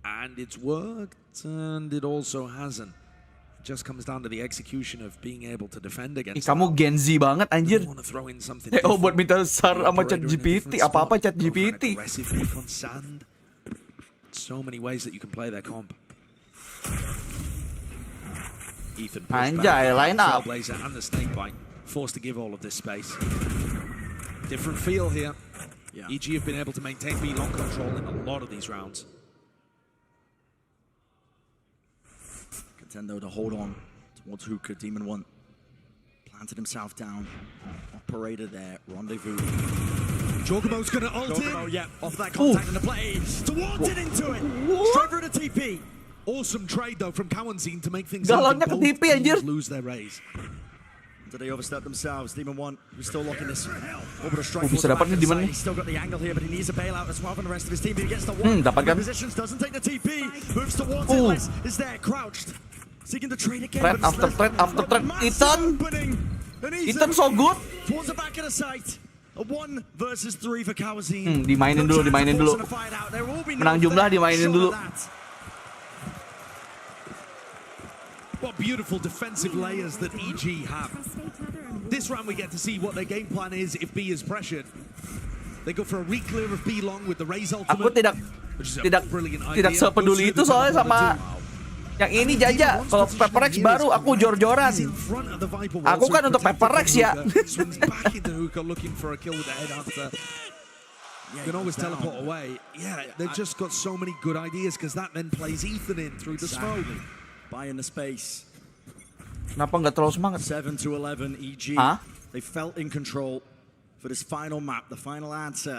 And it's worked, and it also hasn't. It just comes down to the execution of being able to defend against. Kamu Gen Z banget anjir. TO buat minta sar sama chat GPT, apa-apa chat GPT. So many ways that you can play their comp. Ethan Anjay, line up. Trailblazer and the Senpai forced to give all of this space. Different feel here. Yeah. EG have been able to maintain B-long control in a lot of these rounds. Contendo to hold on towards Hookah. Demon 1 planted himself down. Operator there. Rendezvous. Jorgamo's gonna ult Jorgamo, in. yeah, off that contact and the play. Towards it into it. Straight through the TP. Awesome trade though from Kalian to make things Galonnya ke both TP anjir. teams lose their raise. Did they overstep themselves? Demon 1, who's still locking this over a strike. Bisa dapat nih Demon nih. He's still got the angle here, but he needs a bailout as well from the rest of his team. He gets the one. Dapat kan? Positions, doesn't take the TP. Moves towards it. Les is there, crouched. Seeking to trade again. Threat after threat after threat. Ethan so good. Towards the back of the site. A 1 versus 3 for Kawazine. Dimainin dulu. Menang jumlah dimainin dulu. What beautiful defensive layers that EG have. This round we get to see what their game plan is if B is pressured. They go for a re-clear of B long with the Raze ultimate. Aku tidak sepeduli itu soalnya sama yang ini Jaja. Kalau Pepper X baru aku jor-joran. Aku kan untuk Pepper X ya. You can always teleport away. Yeah, they've just got so many good ideas because that then plays Ethan in through the smoke. Buying the space. Kenapa nggak terlalu semangat? 7-11 EG. They felt in control for this final map, the final answer.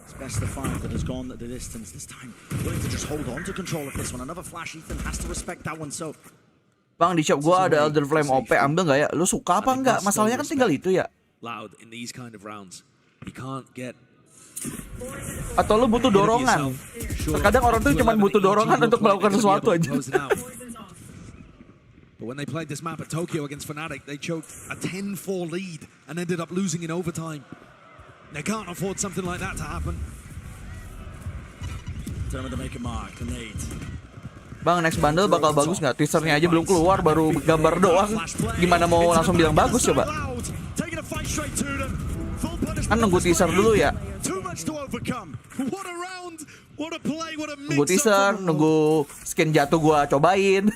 It's best of 5 that has gone the distance this time. Willing to just hold on to control of this one. Another flash, Ethan has to respect that one. So, Bang, di shop gua ada Elder Flame OP, ambil nggak ya? Lu suka apa nggak? Masalahnya kan tinggal itu ya. Loud in these kind of rounds. You can't get. Atau lu butuh dorongan. Terkadang orang tuh cuma butuh dorongan untuk melakukan sesuatu aja. But when they played this map at Tokyo against Fnatic, they choked a 10-4 lead and ended up losing in overtime. They can't afford something like that to happen. determined to make a mark. The nade. Bang, next bundle bakal bagus nggak? Teasernya aja belum keluar, baru gambar doang. Gimana mau langsung bilang bagus coba? Kan nunggu teaser dulu ya. Nunggu teaser, nunggu skin jatuh gua cobain.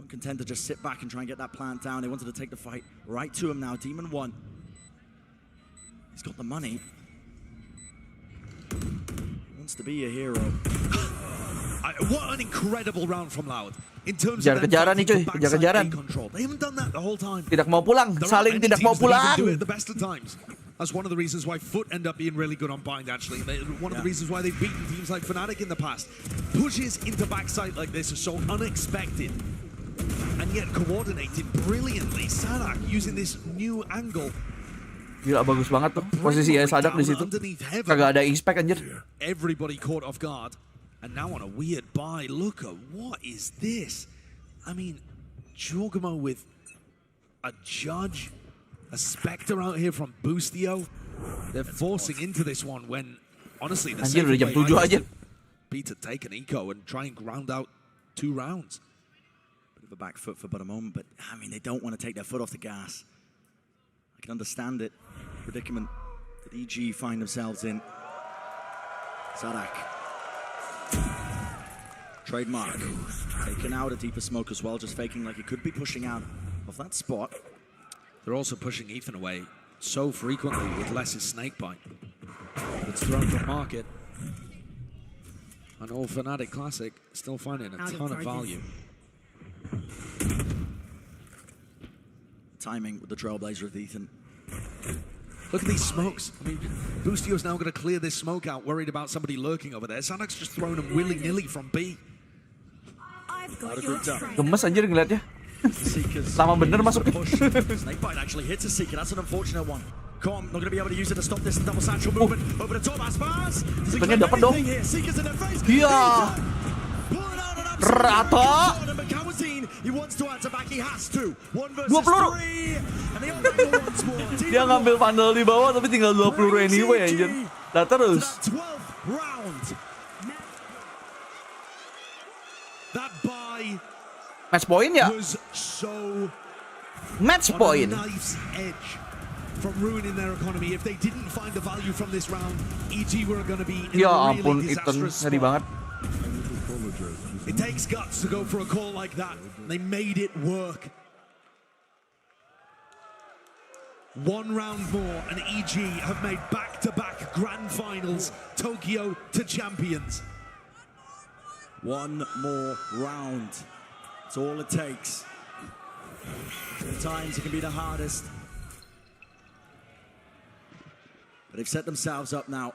Content to just sit back and try and get that plant down. They wanted to take the fight right to him now. Demon 1. He's got the money. He wants to be a hero. What an incredible round from Loud. In terms of Kejar-kejaran nih cuy, kejar-kejaran. They haven't done that the whole time. Tidak mau pulang, saling tidak mau pulang. Do it the best of times. That's one of the reasons why Foot end up being really good on bind, actually. One of the reasons why they've beaten teams like Fnatic in the past. Pushes into backside like this are so unexpected. And yet coordinated brilliantly. Sadak using this new angle. Gila, bagus banget tuh posisi Sadak di situ. Kagak ada expect anjir. Everybody caught off guard. And now on a weird buy. Look at what is this? I mean, Jorgamo with a Judge, a Spectre out here from Boostio. They're forcing into this one when, honestly, the anjir udah jam 7 aja. Be to take an eco and try and ground out 2 rounds. Bit of a back foot for but a moment, but I mean, they don't want to take their foot off the gas. I can understand it. Predicament that EG find themselves in. Sadak. Trademark. Taken out a deeper smoke as well, just faking like he could be pushing out of that spot. They're also pushing Ethan away so frequently with Less's snakebite. It's thrown from market. An old Fnatic classic, still finding a ton of value. Timing with the Trailblazer with Ethan. Look at these smokes. I mean, Boostio's now going to clear this smoke out, worried about somebody lurking over there. Sadak's just thrown him willy-nilly from B. Gemes anjir ngeliatnya. Lama bener masuknya. Snakebite actually hits a Seeker. That's an unfortunate one. Com not going to be able to use it to stop this double satchel movement. Over the top, Aspars. Sebenarnya dapat dong. Iya. Rata. He wants to answer back. He has to. 2 peluru. Dia ngambil funnel di bawah tapi tinggal 2 peluru anyway anjir. Dah terus. That buy match point ya? was so match point. knife's edge. from ruining their economy. If they didn't find the value from this round, EG were going to be in Ya a ampun, really Ethan disastrous ngeri spot. banget. It takes guts to go for a call like that. They made it work. One round more, and EG have made back-to-back grand finals, Tokyo to champions. One more round. That's all it takes. At times it can be the hardest. But they've set themselves up now.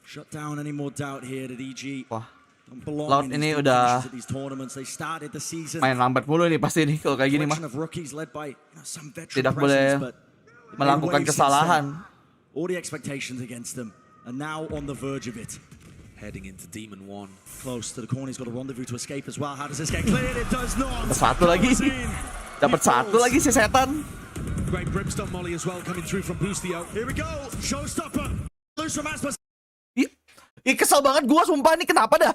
Shut down any more doubt here that EG don't belong Loud in ini these udah competitions, these tournaments. They started the season. main lambat mulu nih pasti nih kalau kayak gini mah. Collection of rookies led by, some veteran Tidak presence, boleh but they melakukan made waves kesalahan. since then. All the expectations against them are now on the verge of it. Heading into Demon 1. Close to the corner, he's got a rendezvous to escape as well. How does this get cleared? It does not. Dapat satu lagi si setan. Great Brimstone Molly as well coming through from Boostio. Here we go. Showstopper. Loose from Aspas. Ih, kesel banget gua sumpah nih, kenapa dah?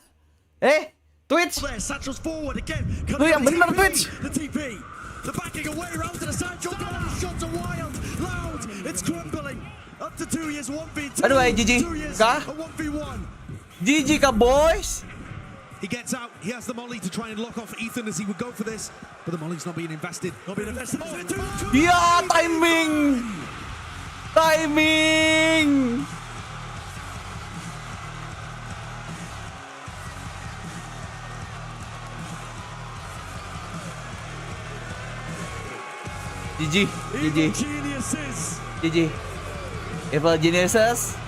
Twitch. Satchel's forward again. Lu yang bener, Twitch. The TP. The backing away around to the side. Shots are wild. Loud. It's crumbling. Up to 2 years, 1v2. Aduh, GG. 2 years, Kah? a 1v1. GG kah, boys? He gets out. He has the molly to try and lock off Ethan as he would go for this, but the molly's not being invested. Not being invested. Ya, timing. Timing. GG, GG, GG. Evil Geniuses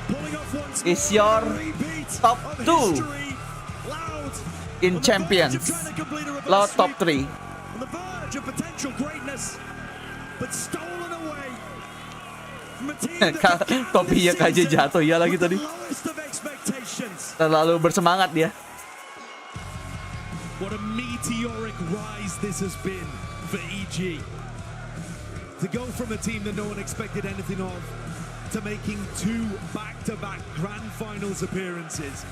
is your top 2 in champions. Loud top 3. On the verge of potential greatness, but stolen away from a team that Topinya KJ jatuh ya lagi tadi. lowest of expectations. Terlalu bersemangat dia. What a meteoric rise this has been for EG. To go from a team that no one expected anything of to making 2 back-to-back grand finals appearances.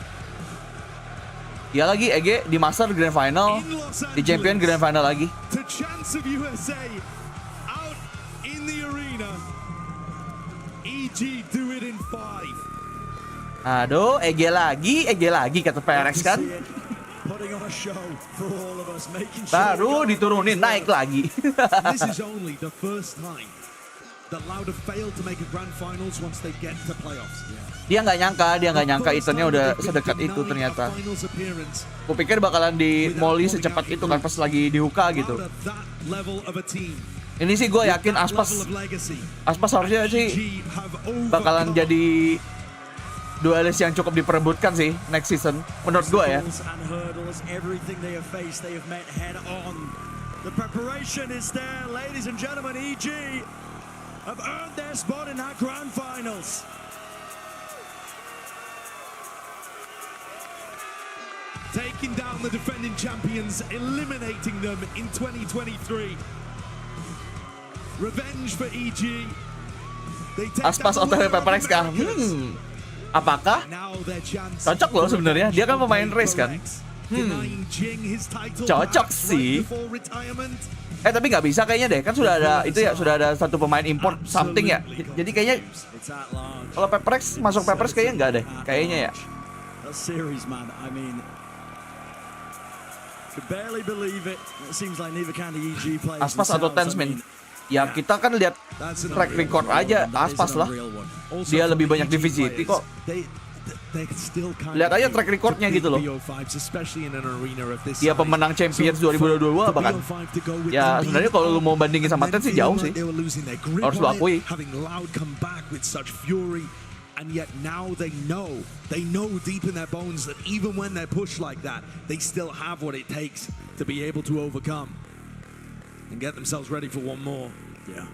Ya lagi EG di Master Grand Final, di Champion Grand Final lagi. To chance of USA out in the arena. EG do it in 5. Aduh, EG lagi kata PRX kan. Putting on a show for all of us, making sure Baru diturunin naik lagi. This is only the first time that Loud have failed to make a grand finals once they get to playoffs. Dia nggak nyangka Ethannya udah sedekat itu ternyata. Kupikir bakalan di molly secepat itu kan pas lagi di Huka gitu. Ini sih gue yakin Aspas harusnya sih bakalan jadi duelis yang cukup diperebutkan sih next season menurut gue ya. The preparation is there, ladies and gentlemen. EG have earned their spot in that grand finals. Taking down the defending champions, eliminating them in 2023. Revenge for EG. Aspas OTW PPRX kah? Apakah? Cocok loh sebenarnya. Dia kan pemain race kan. Cocok sih. Tapi nggak bisa kayaknya deh. Kan sudah ada itu ya, sudah ada satu pemain import something ya. Jadi kayaknya kalau PPRX masuk PPRX kayaknya nggak deh. Kayaknya ya. Series, man. I mean, could barely believe it. It seems like neither can the EG players. Aspas atau Tensmin. Ya kita kan lihat track record aja Aspas lah. Dia lebih banyak di VCT kok. Lihat aja track recordnya gitu loh. Dia pemenang Champions 2022 bahkan. Ya sebenarnya kalau lu mau bandingin sama Ten sih jauh sih. Harus lu akui. And yet now they know deep in their bones that even when they're pushed like that, they still have what it takes to be able to overcome and get themselves ready for one more. Yeah.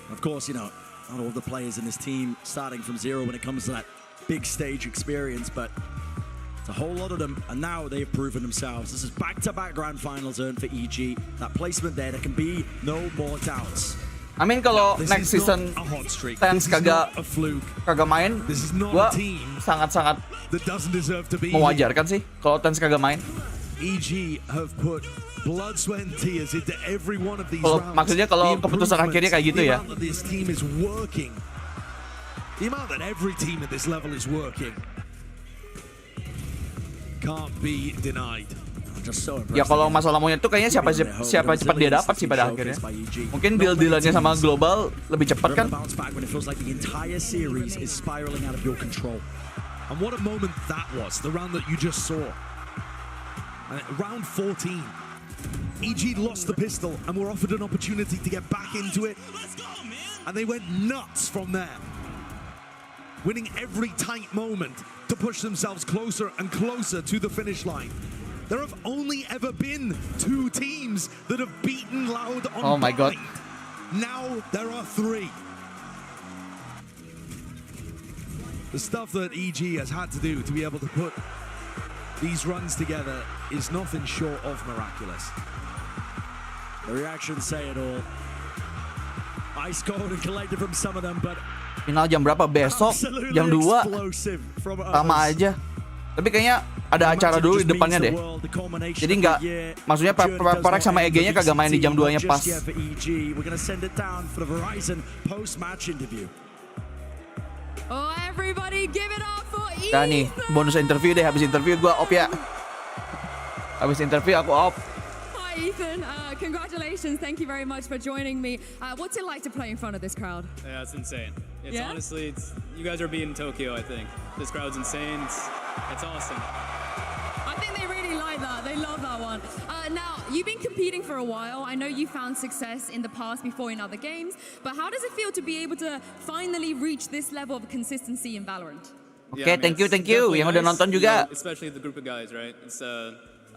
Of course, you know, not all the players in this team starting from zero when it comes to that big stage experience, but it's a whole lot of them, and now they've proven themselves. This is back-to-back grand finals earned for EG. That placement there can be no more doubts. I mean kalau next season Tens kagak main, gua sangat-sangat mewajarkan sih kalau Tens kagak main. EG have put blood, sweat, and tears into every one of these rounds. Maksudnya kalau keputusan akhirnya kayak gitu ya. The amount that this team is working. The amount that every team at this level is working can't be denied. Ya kalau masalah monyet tuh kayaknya siapa cepat dia dapat sih pada akhirnya. Mungkin deal-dealannya sama global lebih cepat kan. And what a moment that was, the round that you just saw. Round 14. EG lost the pistol and were offered an opportunity to get back into it. And they went nuts from there. Winning every tight moment to push themselves closer and closer to the finish line. There have only ever been 2 teams that have beaten Loud on Oh my god. Now there are 3. The stuff that EG has had to do to be able to put these runs together is nothing short of miraculous. The reactions say it all. Ice cold and collected from some of them, but final jam berapa besok? Jam 2 sama aja. Tapi kayaknya ada acara dulu di depannya deh. Jadi nggak, maksudnya Parek sama EG-nya kagak main di jam 2-nya pas. Oh, everybody give it up for Ethan. Nah nih, bonus interview deh. Habis interview gue op ya. Habis interview aku op. Hi Ethan, congratulations. Thank you very much for joining me. What's it like to play in front of this crowd? Yeah, it's insane. It's Yeah? honestly, you guys are beating Tokyo, I think. This crowd's insane. It's awesome. I think they really like that. They love that one. Now, you've been competing for a while. I know you found success in the past before in other games, but how does it feel to be able to finally reach this level of consistency in Valorant? Oke, thank you yang udah nonton juga. Especially the group of guys, right? It's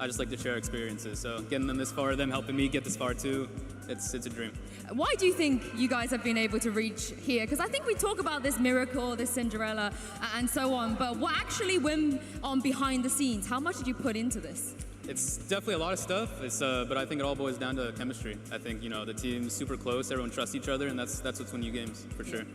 I just like to share experiences. So getting them this far, them helping me get this far too, it's a dream. Why do you think you guys have been able to reach here? Because I think we talk about this miracle, this Cinderella, and so on, but what actually went on behind the scenes? How much did you put into this? It's definitely a lot of stuff. But I think it all boils down to chemistry. I think the team's super close. Everyone trusts each other, and that's what's win you games for sure.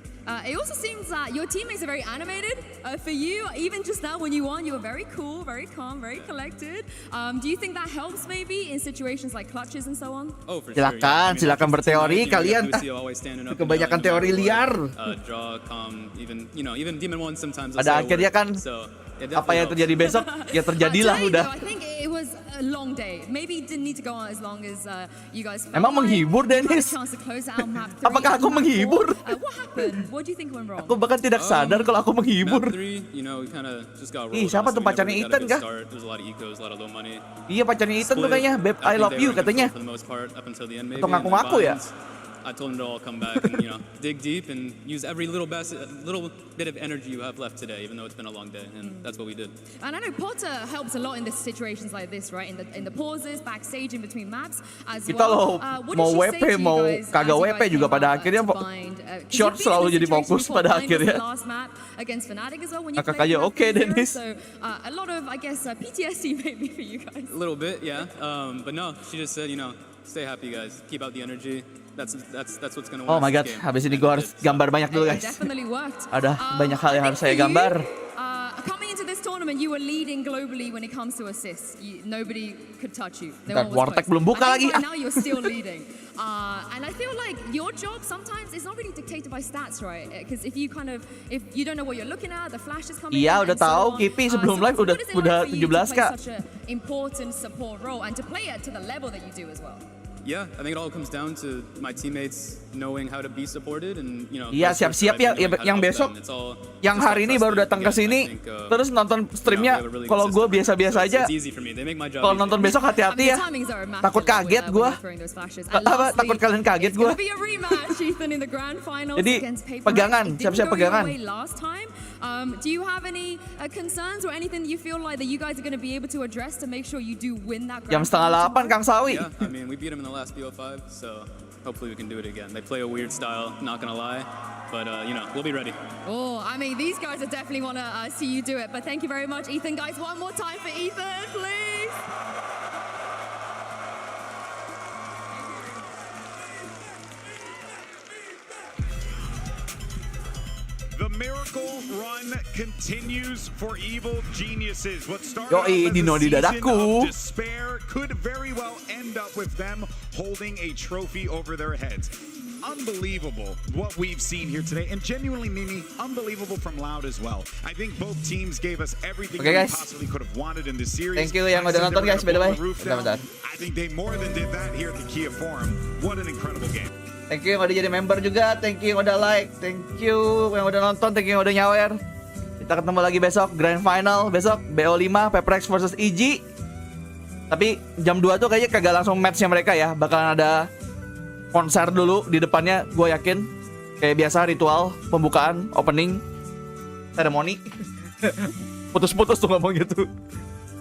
It also seems that your teammates are very animated. For you, even just now when you won, you were very cool, very calm, very collected. Do you think that helps maybe in situations like clutches and so on? Oh, for sure. Silakan berteori kalian. Kebanyakan teori liar. Draw, calm, even Demon 1 sometimes. Pada akhirnya kan apa yang terjadi besok ya terjadilah udah. I think it was a long day. Maybe it didn't need to go on as long as you guys felt. Emang menghibur, Dennis? Apakah aku menghibur? What happened? What do you think went wrong? Aku bahkan tidak sadar kalau aku menghibur. Ih, siapa tuh pacarnya Ethan kah? Iya, pacarnya Ethan tuh kayaknya Babe I love you katanya. Atau ngaku-ngaku ya? I told him to all come back and dig deep and use every little bit of energy you have left today, even though it's been a long day, and that's what we did. And I know Potter helps a lot in the situations like this, right? In the pauses, backstage, in between maps, as kita well. Mau WP mau kagak WP juga pada akhirnya short selalu jadi fokus pada akhirnya. Kakak kayak oke, Dennis. So a lot of, I guess, PTSD maybe for you guys. A little bit, yeah. But no, she just said, stay happy, guys. Keep out the energy. That's what's gonna win. Oh my god, habis ini gue harus gambar banyak dulu guys. Ada banyak hal yang harus saya gambar. Coming into this tournament, you were leading globally when it comes to assists. Nobody could touch you. Dan Warteg belum buka lagi. Now you're still leading. And I feel like your job sometimes is not really dictated by stats, right? Because if you don't know what you're looking at, the flash is coming. Iya, udah tahu. Kipi sebelum live udah 17 Kak. Such an important support role and to play it to the level that you do as well. Yeah, I think it all comes down to my teammates knowing how to be supported and Iya, siap-siap ya yang besok. Yang hari ini baru datang ke sini terus nonton streamnya. Kalau gue biasa-biasa aja. Kalau nonton besok hati-hati ya. Takut kaget gue. Apa? Takut kalian kaget gue. Jadi pegangan, siap-siap pegangan. Do you have any concerns or anything you feel like that you guys are going to be able to address to make sure you do win that Jam grand final? 7:30 Kang Sawi. Yeah, I mean, we beat him in the last BO5, so hopefully we can do it again. They play a weird style, not gonna lie, but we'll be ready. Oh, I mean, these guys are definitely want to see you do it, but thank you very much, Ethan. Guys, one more time for Ethan, please. The miracle run continues for evil geniuses. What started Yoi, off as Dino a di season dadaku. of despair could very well end up with them holding a trophy over their heads. Unbelievable what we've seen here today, and genuinely, Mimi, unbelievable from Loud as well. I think both teams gave us everything Okay, that we guys. possibly could have wanted in this series. Thank you yang I udah said nonton they were guys, by the gonna way. pull the roof down. Bentar. I think they more than did that here at the Kia Forum. What an incredible game. Thank you yang udah jadi member juga, thank you yang udah like, thank you yang udah nonton, thank you yang udah nyawer. Kita ketemu lagi besok, Grand Final besok, BO5, Peprex versus EG. Tapi jam 2 tuh kayaknya kagak langsung matchnya mereka ya, bakalan ada konser dulu di depannya, gue yakin. Kayak biasa ritual, pembukaan, opening, seremoni. Putus-putus tuh ngomong gitu.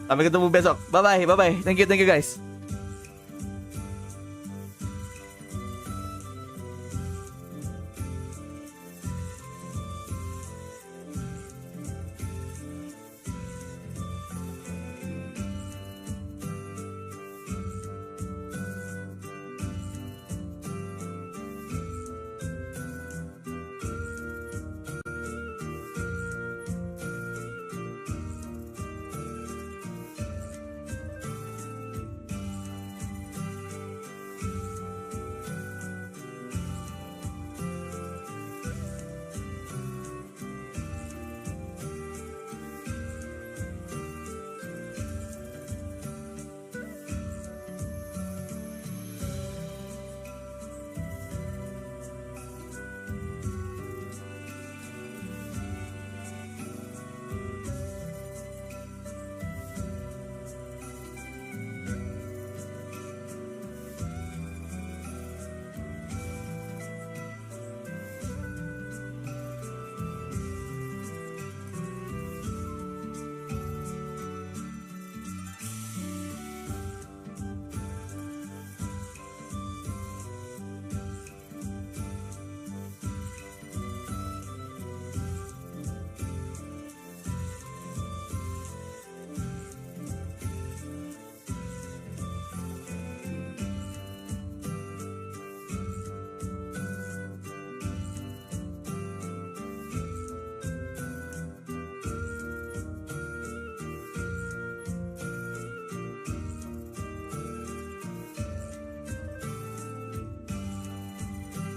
Sampai ketemu besok, bye-bye, thank you guys.